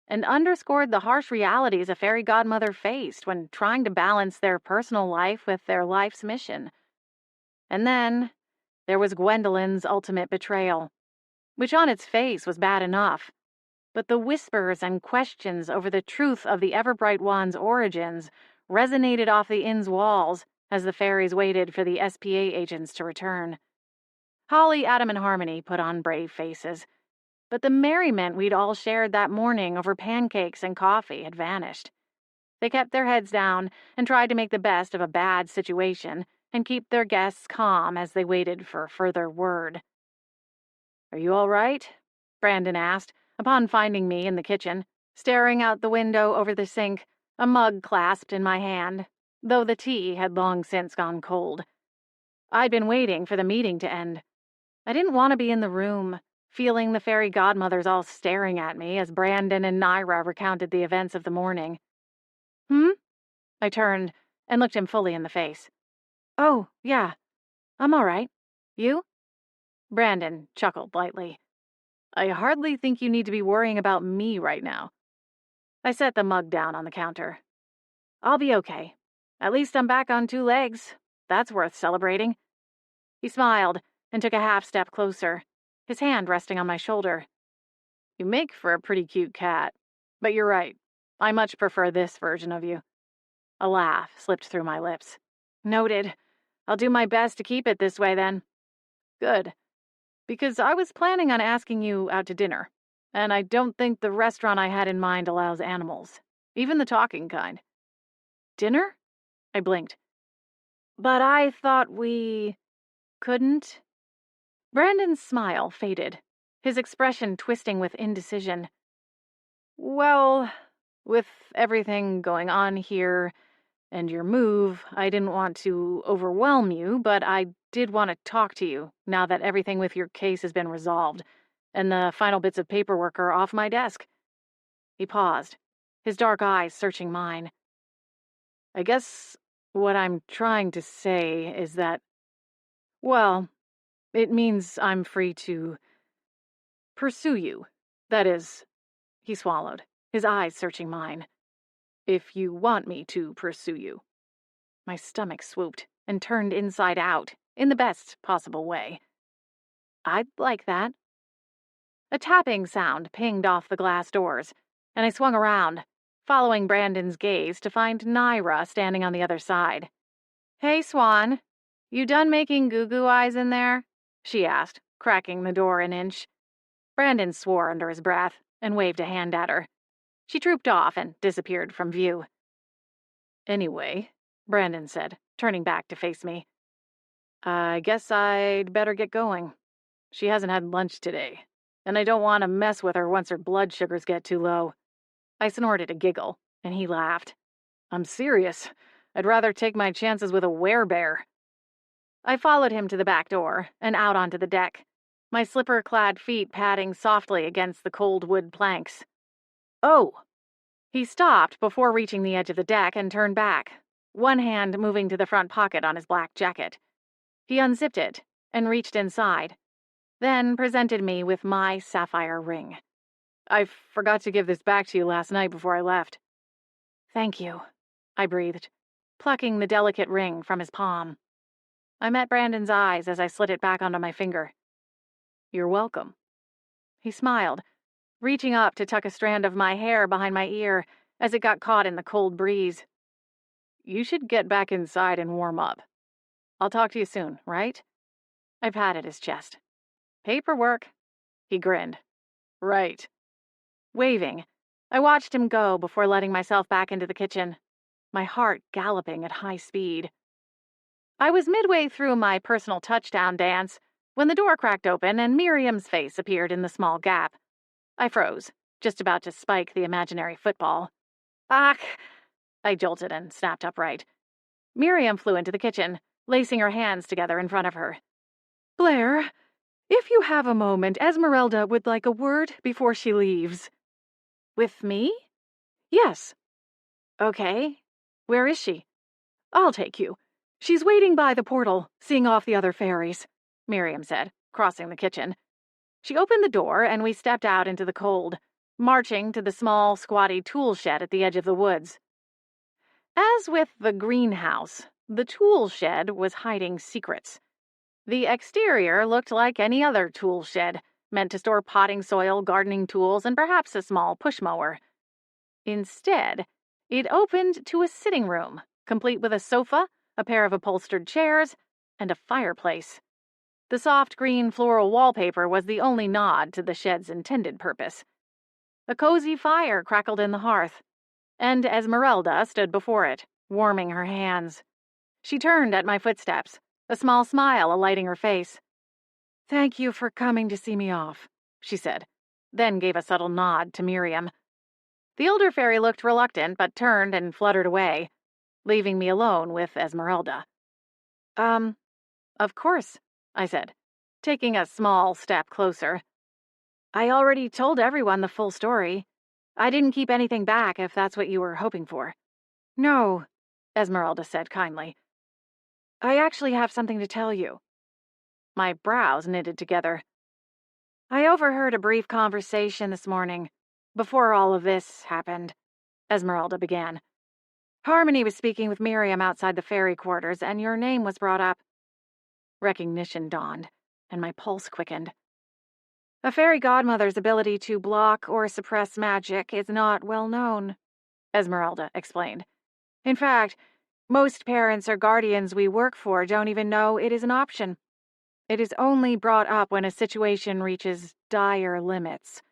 and underscored the harsh realities a fairy godmother faced when trying to balance their personal life with their life's mission. And then there was Gwendolyn's ultimate betrayal, which on its face was bad enough, but the whispers and questions over the truth of the Everbright Wand's origins resonated off the inn's walls as the fairies waited for the SPA agents to return. Holly, Adam, and Harmony put on brave faces, but the merriment we'd all shared that morning over pancakes and coffee had vanished. They kept their heads down and tried to make the best of a bad situation and keep their guests calm as they waited for further word. "Are you all right?" Brandon asked, upon finding me in the kitchen, staring out the window over the sink, a mug clasped in my hand, though the tea had long since gone cold. I'd been waiting for the meeting to end. I didn't want to be in the room, feeling the fairy godmothers all staring at me as Brandon and Naira recounted the events of the morning. I turned and looked him fully in the face. "Oh, yeah, I'm all right. You?" Brandon chuckled lightly. "I hardly think you need to be worrying about me right now." I set the mug down on the counter. "I'll be okay. At least I'm back on 2 legs. That's worth celebrating." He smiled and took a half step closer, his hand resting on my shoulder. "You make for a pretty cute cat, but you're right. I much prefer this version of you." A laugh slipped through my lips. "Noted. I'll do my best to keep it this way, then." "Good. Because I was planning on asking you out to dinner, and I don't think the restaurant I had in mind allows animals, even the talking kind." "Dinner?" I blinked. "But I thought we couldn't?" Brandon's smile faded, his expression twisting with indecision. "Well, with everything going on here and your move, I didn't want to overwhelm you, but I did want to talk to you now that everything with your case has been resolved and the final bits of paperwork are off my desk." He paused, his dark eyes searching mine. "I guess what I'm trying to say is that, well, it means I'm free to pursue you. That is," he swallowed, his eyes searching mine, "if you want me to pursue you." My stomach swooped and turned inside out, in the best possible way. "I'd like that." A tapping sound pinged off the glass doors, and I swung around, following Brandon's gaze to find Naira standing on the other side. "Hey, Swan, you done making goo-goo eyes in there?" she asked, cracking the door an inch. Brandon swore under his breath and waved a hand at her. She trooped off and disappeared from view. "Anyway," Brandon said, turning back to face me, "I guess I'd better get going. She hasn't had lunch today, and I don't want to mess with her once her blood sugars get too low." I snorted a giggle, and he laughed. "I'm serious. I'd rather take my chances with a werebear." I followed him to the back door and out onto the deck, my slipper-clad feet padding softly against the cold wood planks. "Oh!" He stopped before reaching the edge of the deck and turned back, one hand moving to the front pocket on his black jacket. He unzipped it and reached inside, then presented me with my sapphire ring. "I forgot to give this back to you last night before I left." "Thank you," I breathed, plucking the delicate ring from his palm. I met Brandon's eyes as I slid it back onto my finger. "You're welcome." He smiled, reaching up to tuck a strand of my hair behind my ear as it got caught in the cold breeze. "You should get back inside and warm up. I'll talk to you soon, right?" I patted his chest. "Paperwork." He grinned. "Right." Waving, I watched him go before letting myself back into the kitchen, my heart galloping at high speed. I was midway through my personal touchdown dance when the door cracked open and Miriam's face appeared in the small gap. I froze, just about to spike the imaginary football. "Ach!" I jolted and snapped upright. Miriam flew into the kitchen, lacing her hands together in front of her. "Blair, If you have a moment, Esmeralda would like a word before she leaves. With me? Yes. Okay. Where is she? I'll take you. She's waiting by the portal, seeing off the other fairies, Miriam said, crossing the kitchen. She opened the door, and we stepped out into the cold, marching to the small, squatty tool shed at the edge of the woods. As with the greenhouse, the tool shed was hiding secrets. The exterior looked like any other tool shed, meant to store potting soil, gardening tools, and perhaps a small push mower. Instead, it opened to a sitting room, complete with a sofa, a pair of upholstered chairs, and a fireplace. The soft green floral wallpaper was the only nod to the shed's intended purpose. A cozy fire crackled in the hearth, and Esmeralda stood before it, warming her hands. She turned at my footsteps, a small smile alighting her face. "Thank you for coming to see me off," she said, then gave a subtle nod to Miriam. The older fairy looked reluctant, but turned and fluttered away, leaving me alone with Esmeralda. Of course," I said, taking a small step closer. "I already told everyone the full story. I didn't keep anything back, if that's what you were hoping for." "No," Esmeralda said kindly. "I actually have something to tell you." My brows knitted together. "I overheard a brief conversation this morning, before all of this happened," Esmeralda began. "Harmony was speaking with Miriam outside the fairy quarters, and your name was brought up." Recognition dawned, and my pulse quickened. "A fairy godmother's ability to block or suppress magic is not well known," Esmeralda explained. "In fact, most parents or guardians we work for don't even know it is an option. It is only brought up when a situation reaches dire limits."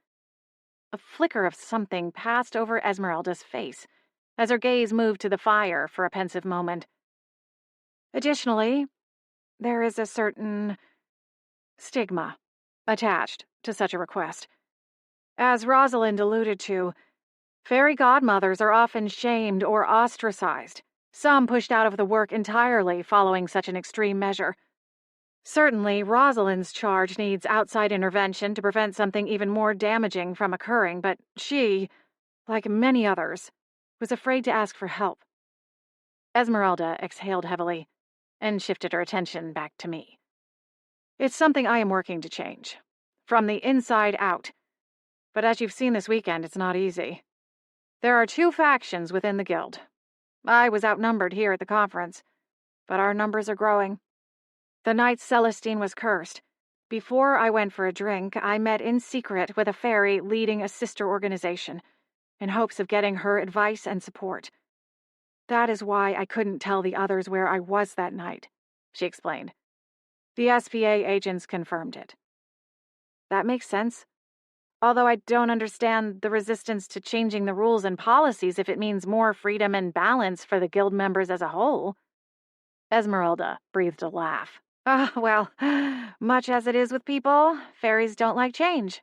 A flicker of something passed over Esmeralda's face as her gaze moved to the fire for a pensive moment. "Additionally, there is a certain stigma attached to such a request. As Rosalind alluded to, fairy godmothers are often shamed or ostracized, some pushed out of the work entirely following such an extreme measure. Certainly, Rosalind's charge needs outside intervention to prevent something even more damaging from occurring, but she, like many others, was afraid to ask for help." Esmeralda exhaled heavily and shifted her attention back to me. "It's something I am working to change, from the inside out. But as you've seen this weekend, it's not easy. There are two factions within the guild. I was outnumbered here at the conference, but our numbers are growing. The night Celestine was cursed, before I went for a drink, I met in secret with a fairy leading a sister organization, in hopes of getting her advice and support. That is why I couldn't tell the others where I was that night," she explained. "The SPA agents confirmed it." "That makes sense. Although I don't understand the resistance to changing the rules and policies if it means more freedom and balance for the guild members as a whole." Esmeralda breathed a laugh. Well, much as it is with people, fairies don't like change.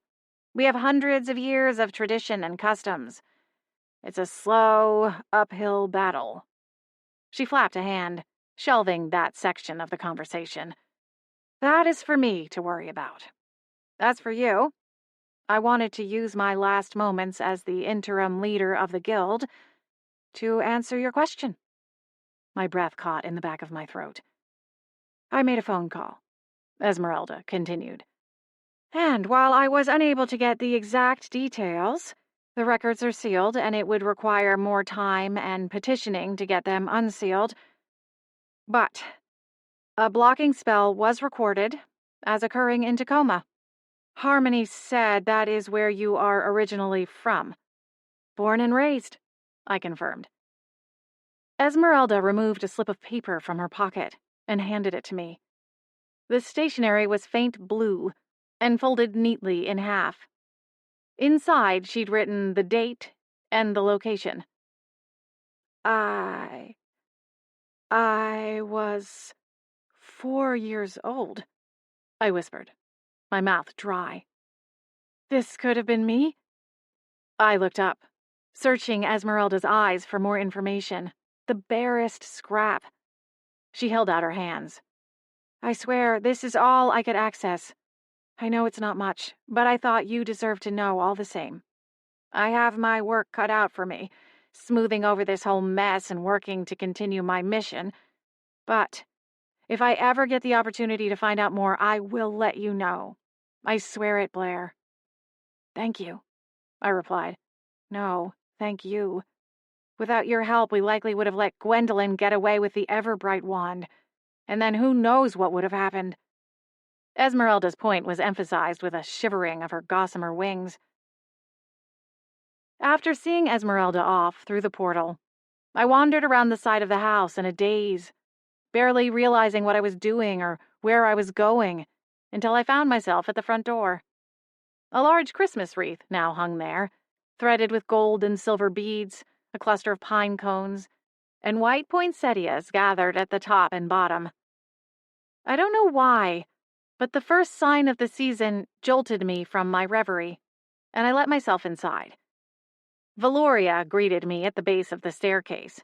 We have hundreds of years of tradition and customs. It's a slow, uphill battle." She flapped a hand, shelving that section of the conversation. "That is for me to worry about. As for you, I wanted to use my last moments as the interim leader of the guild to answer your question." My breath caught in the back of my throat. "I made a phone call," Esmeralda continued. "And while I was unable to get the exact details, the records are sealed and it would require more time and petitioning to get them unsealed. But a blocking spell was recorded as occurring in Tacoma. Harmony said that is where you are originally from." "Born and raised," I confirmed. Esmeralda removed a slip of paper from her pocket and handed it to me. The stationery was faint blue and folded neatly in half. Inside, she'd written the date and the location. I was 4 years old," I whispered, my mouth dry. "This could have been me?" I looked up, searching Esmeralda's eyes for more information, the barest scrap. She held out her hands. "I swear, this is all I could access. I know it's not much, but I thought you deserved to know all the same. I have my work cut out for me, smoothing over this whole mess and working to continue my mission. But if I ever get the opportunity to find out more, I will let you know. I swear it, Blair. Thank you, I replied. No, thank you. Without your help, we likely would have let Gwendolyn get away with the ever-bright wand, and then who knows what would have happened. Esmeralda's point was emphasized with a shivering of her gossamer wings. After seeing Esmeralda off through the portal, I wandered around the side of the house in a daze, barely realizing what I was doing or where I was going, until I found myself at the front door. A large Christmas wreath now hung there, threaded with gold and silver beads, a cluster of pine cones, and white poinsettias gathered at the top and bottom. I don't know why, but the first sign of the season jolted me from my reverie, and I let myself inside. Valoria greeted me at the base of the staircase.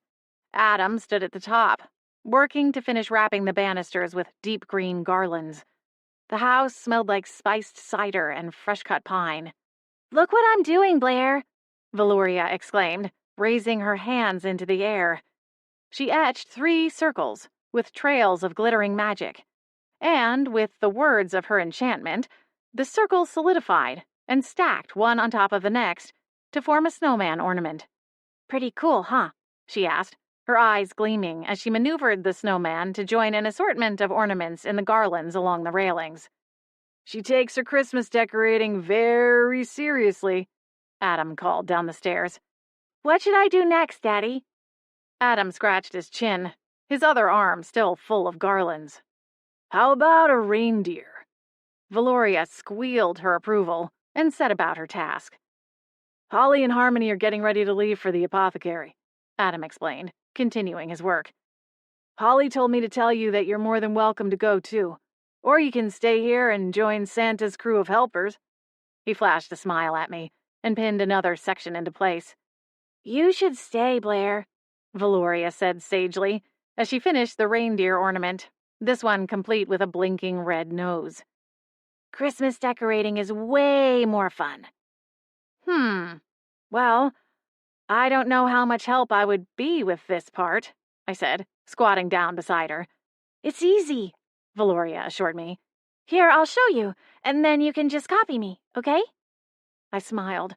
Adam stood at the top, working to finish wrapping the banisters with deep green garlands. The house smelled like spiced cider and fresh-cut pine. "Look what I'm doing, Blair," Valoria exclaimed, raising her hands into the air. She etched 3 circles with trails of glittering magic, and with the words of her enchantment, the circles solidified and stacked one on top of the next to form a snowman ornament. "Pretty cool, huh?" she asked, her eyes gleaming as she maneuvered the snowman to join an assortment of ornaments in the garlands along the railings. She takes her Christmas decorating very seriously, Adam called down the stairs. "What should I do next, Daddy?" Adam scratched his chin, his other arm still full of garlands. How about a reindeer? Valoria squealed her approval and set about her task. Holly and Harmony are getting ready to leave for the apothecary, Adam explained, continuing his work. Holly told me to tell you that you're more than welcome to go, too. Or you can stay here and join Santa's crew of helpers. He flashed a smile at me and pinned another section into place. "You should stay, Blair," Valoria said sagely as she finished the reindeer ornament, this one complete with a blinking red nose. "Christmas decorating is way more fun." Well, I don't know how much help I would be with this part, I said, squatting down beside her. "It's easy," Valoria assured me. "Here, I'll show you, and then you can just copy me, okay?" I smiled,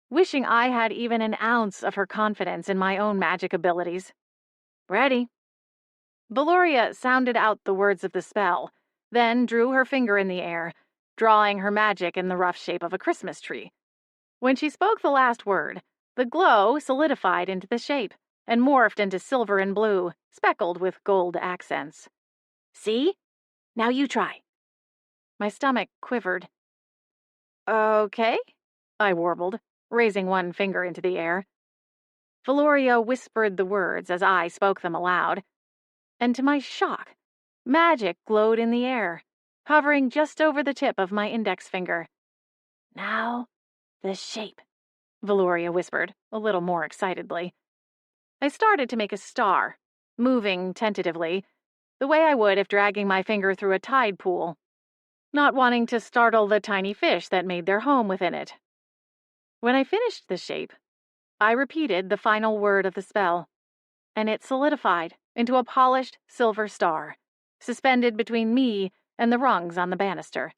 wishing I had even an ounce of her confidence in my own magic abilities. Ready. Valoria sounded out the words of the spell, then drew her finger in the air, drawing her magic in the rough shape of a Christmas tree. When she spoke the last word, the glow solidified into the shape and morphed into silver and blue, speckled with gold accents. "See? Now you try." My stomach quivered. Okay, I warbled, raising one finger into the air. Valoria whispered the words as I spoke them aloud, and to my shock, magic glowed in the air, hovering just over the tip of my index finger. "Now, the shape," Valoria whispered, a little more excitedly. I started to make a star, moving tentatively, the way I would if dragging my finger through a tide pool, not wanting to startle the tiny fish that made their home within it. When I finished the shape, I repeated the final word of the spell, and it solidified into a polished silver star, suspended between me and the rungs on the banister.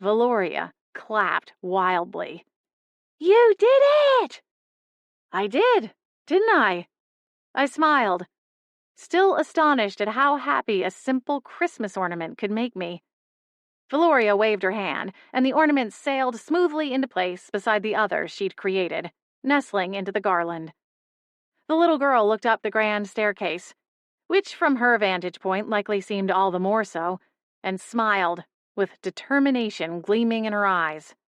Valoria clapped wildly. "You did it!" I did, didn't I? I smiled, still astonished at how happy a simple Christmas ornament could make me. Valoria waved her hand, and the ornament sailed smoothly into place beside the others she'd created, nestling into the garland. The little girl looked up the grand staircase, which from her vantage point likely seemed all the more so, and smiled, with determination gleaming in her eyes.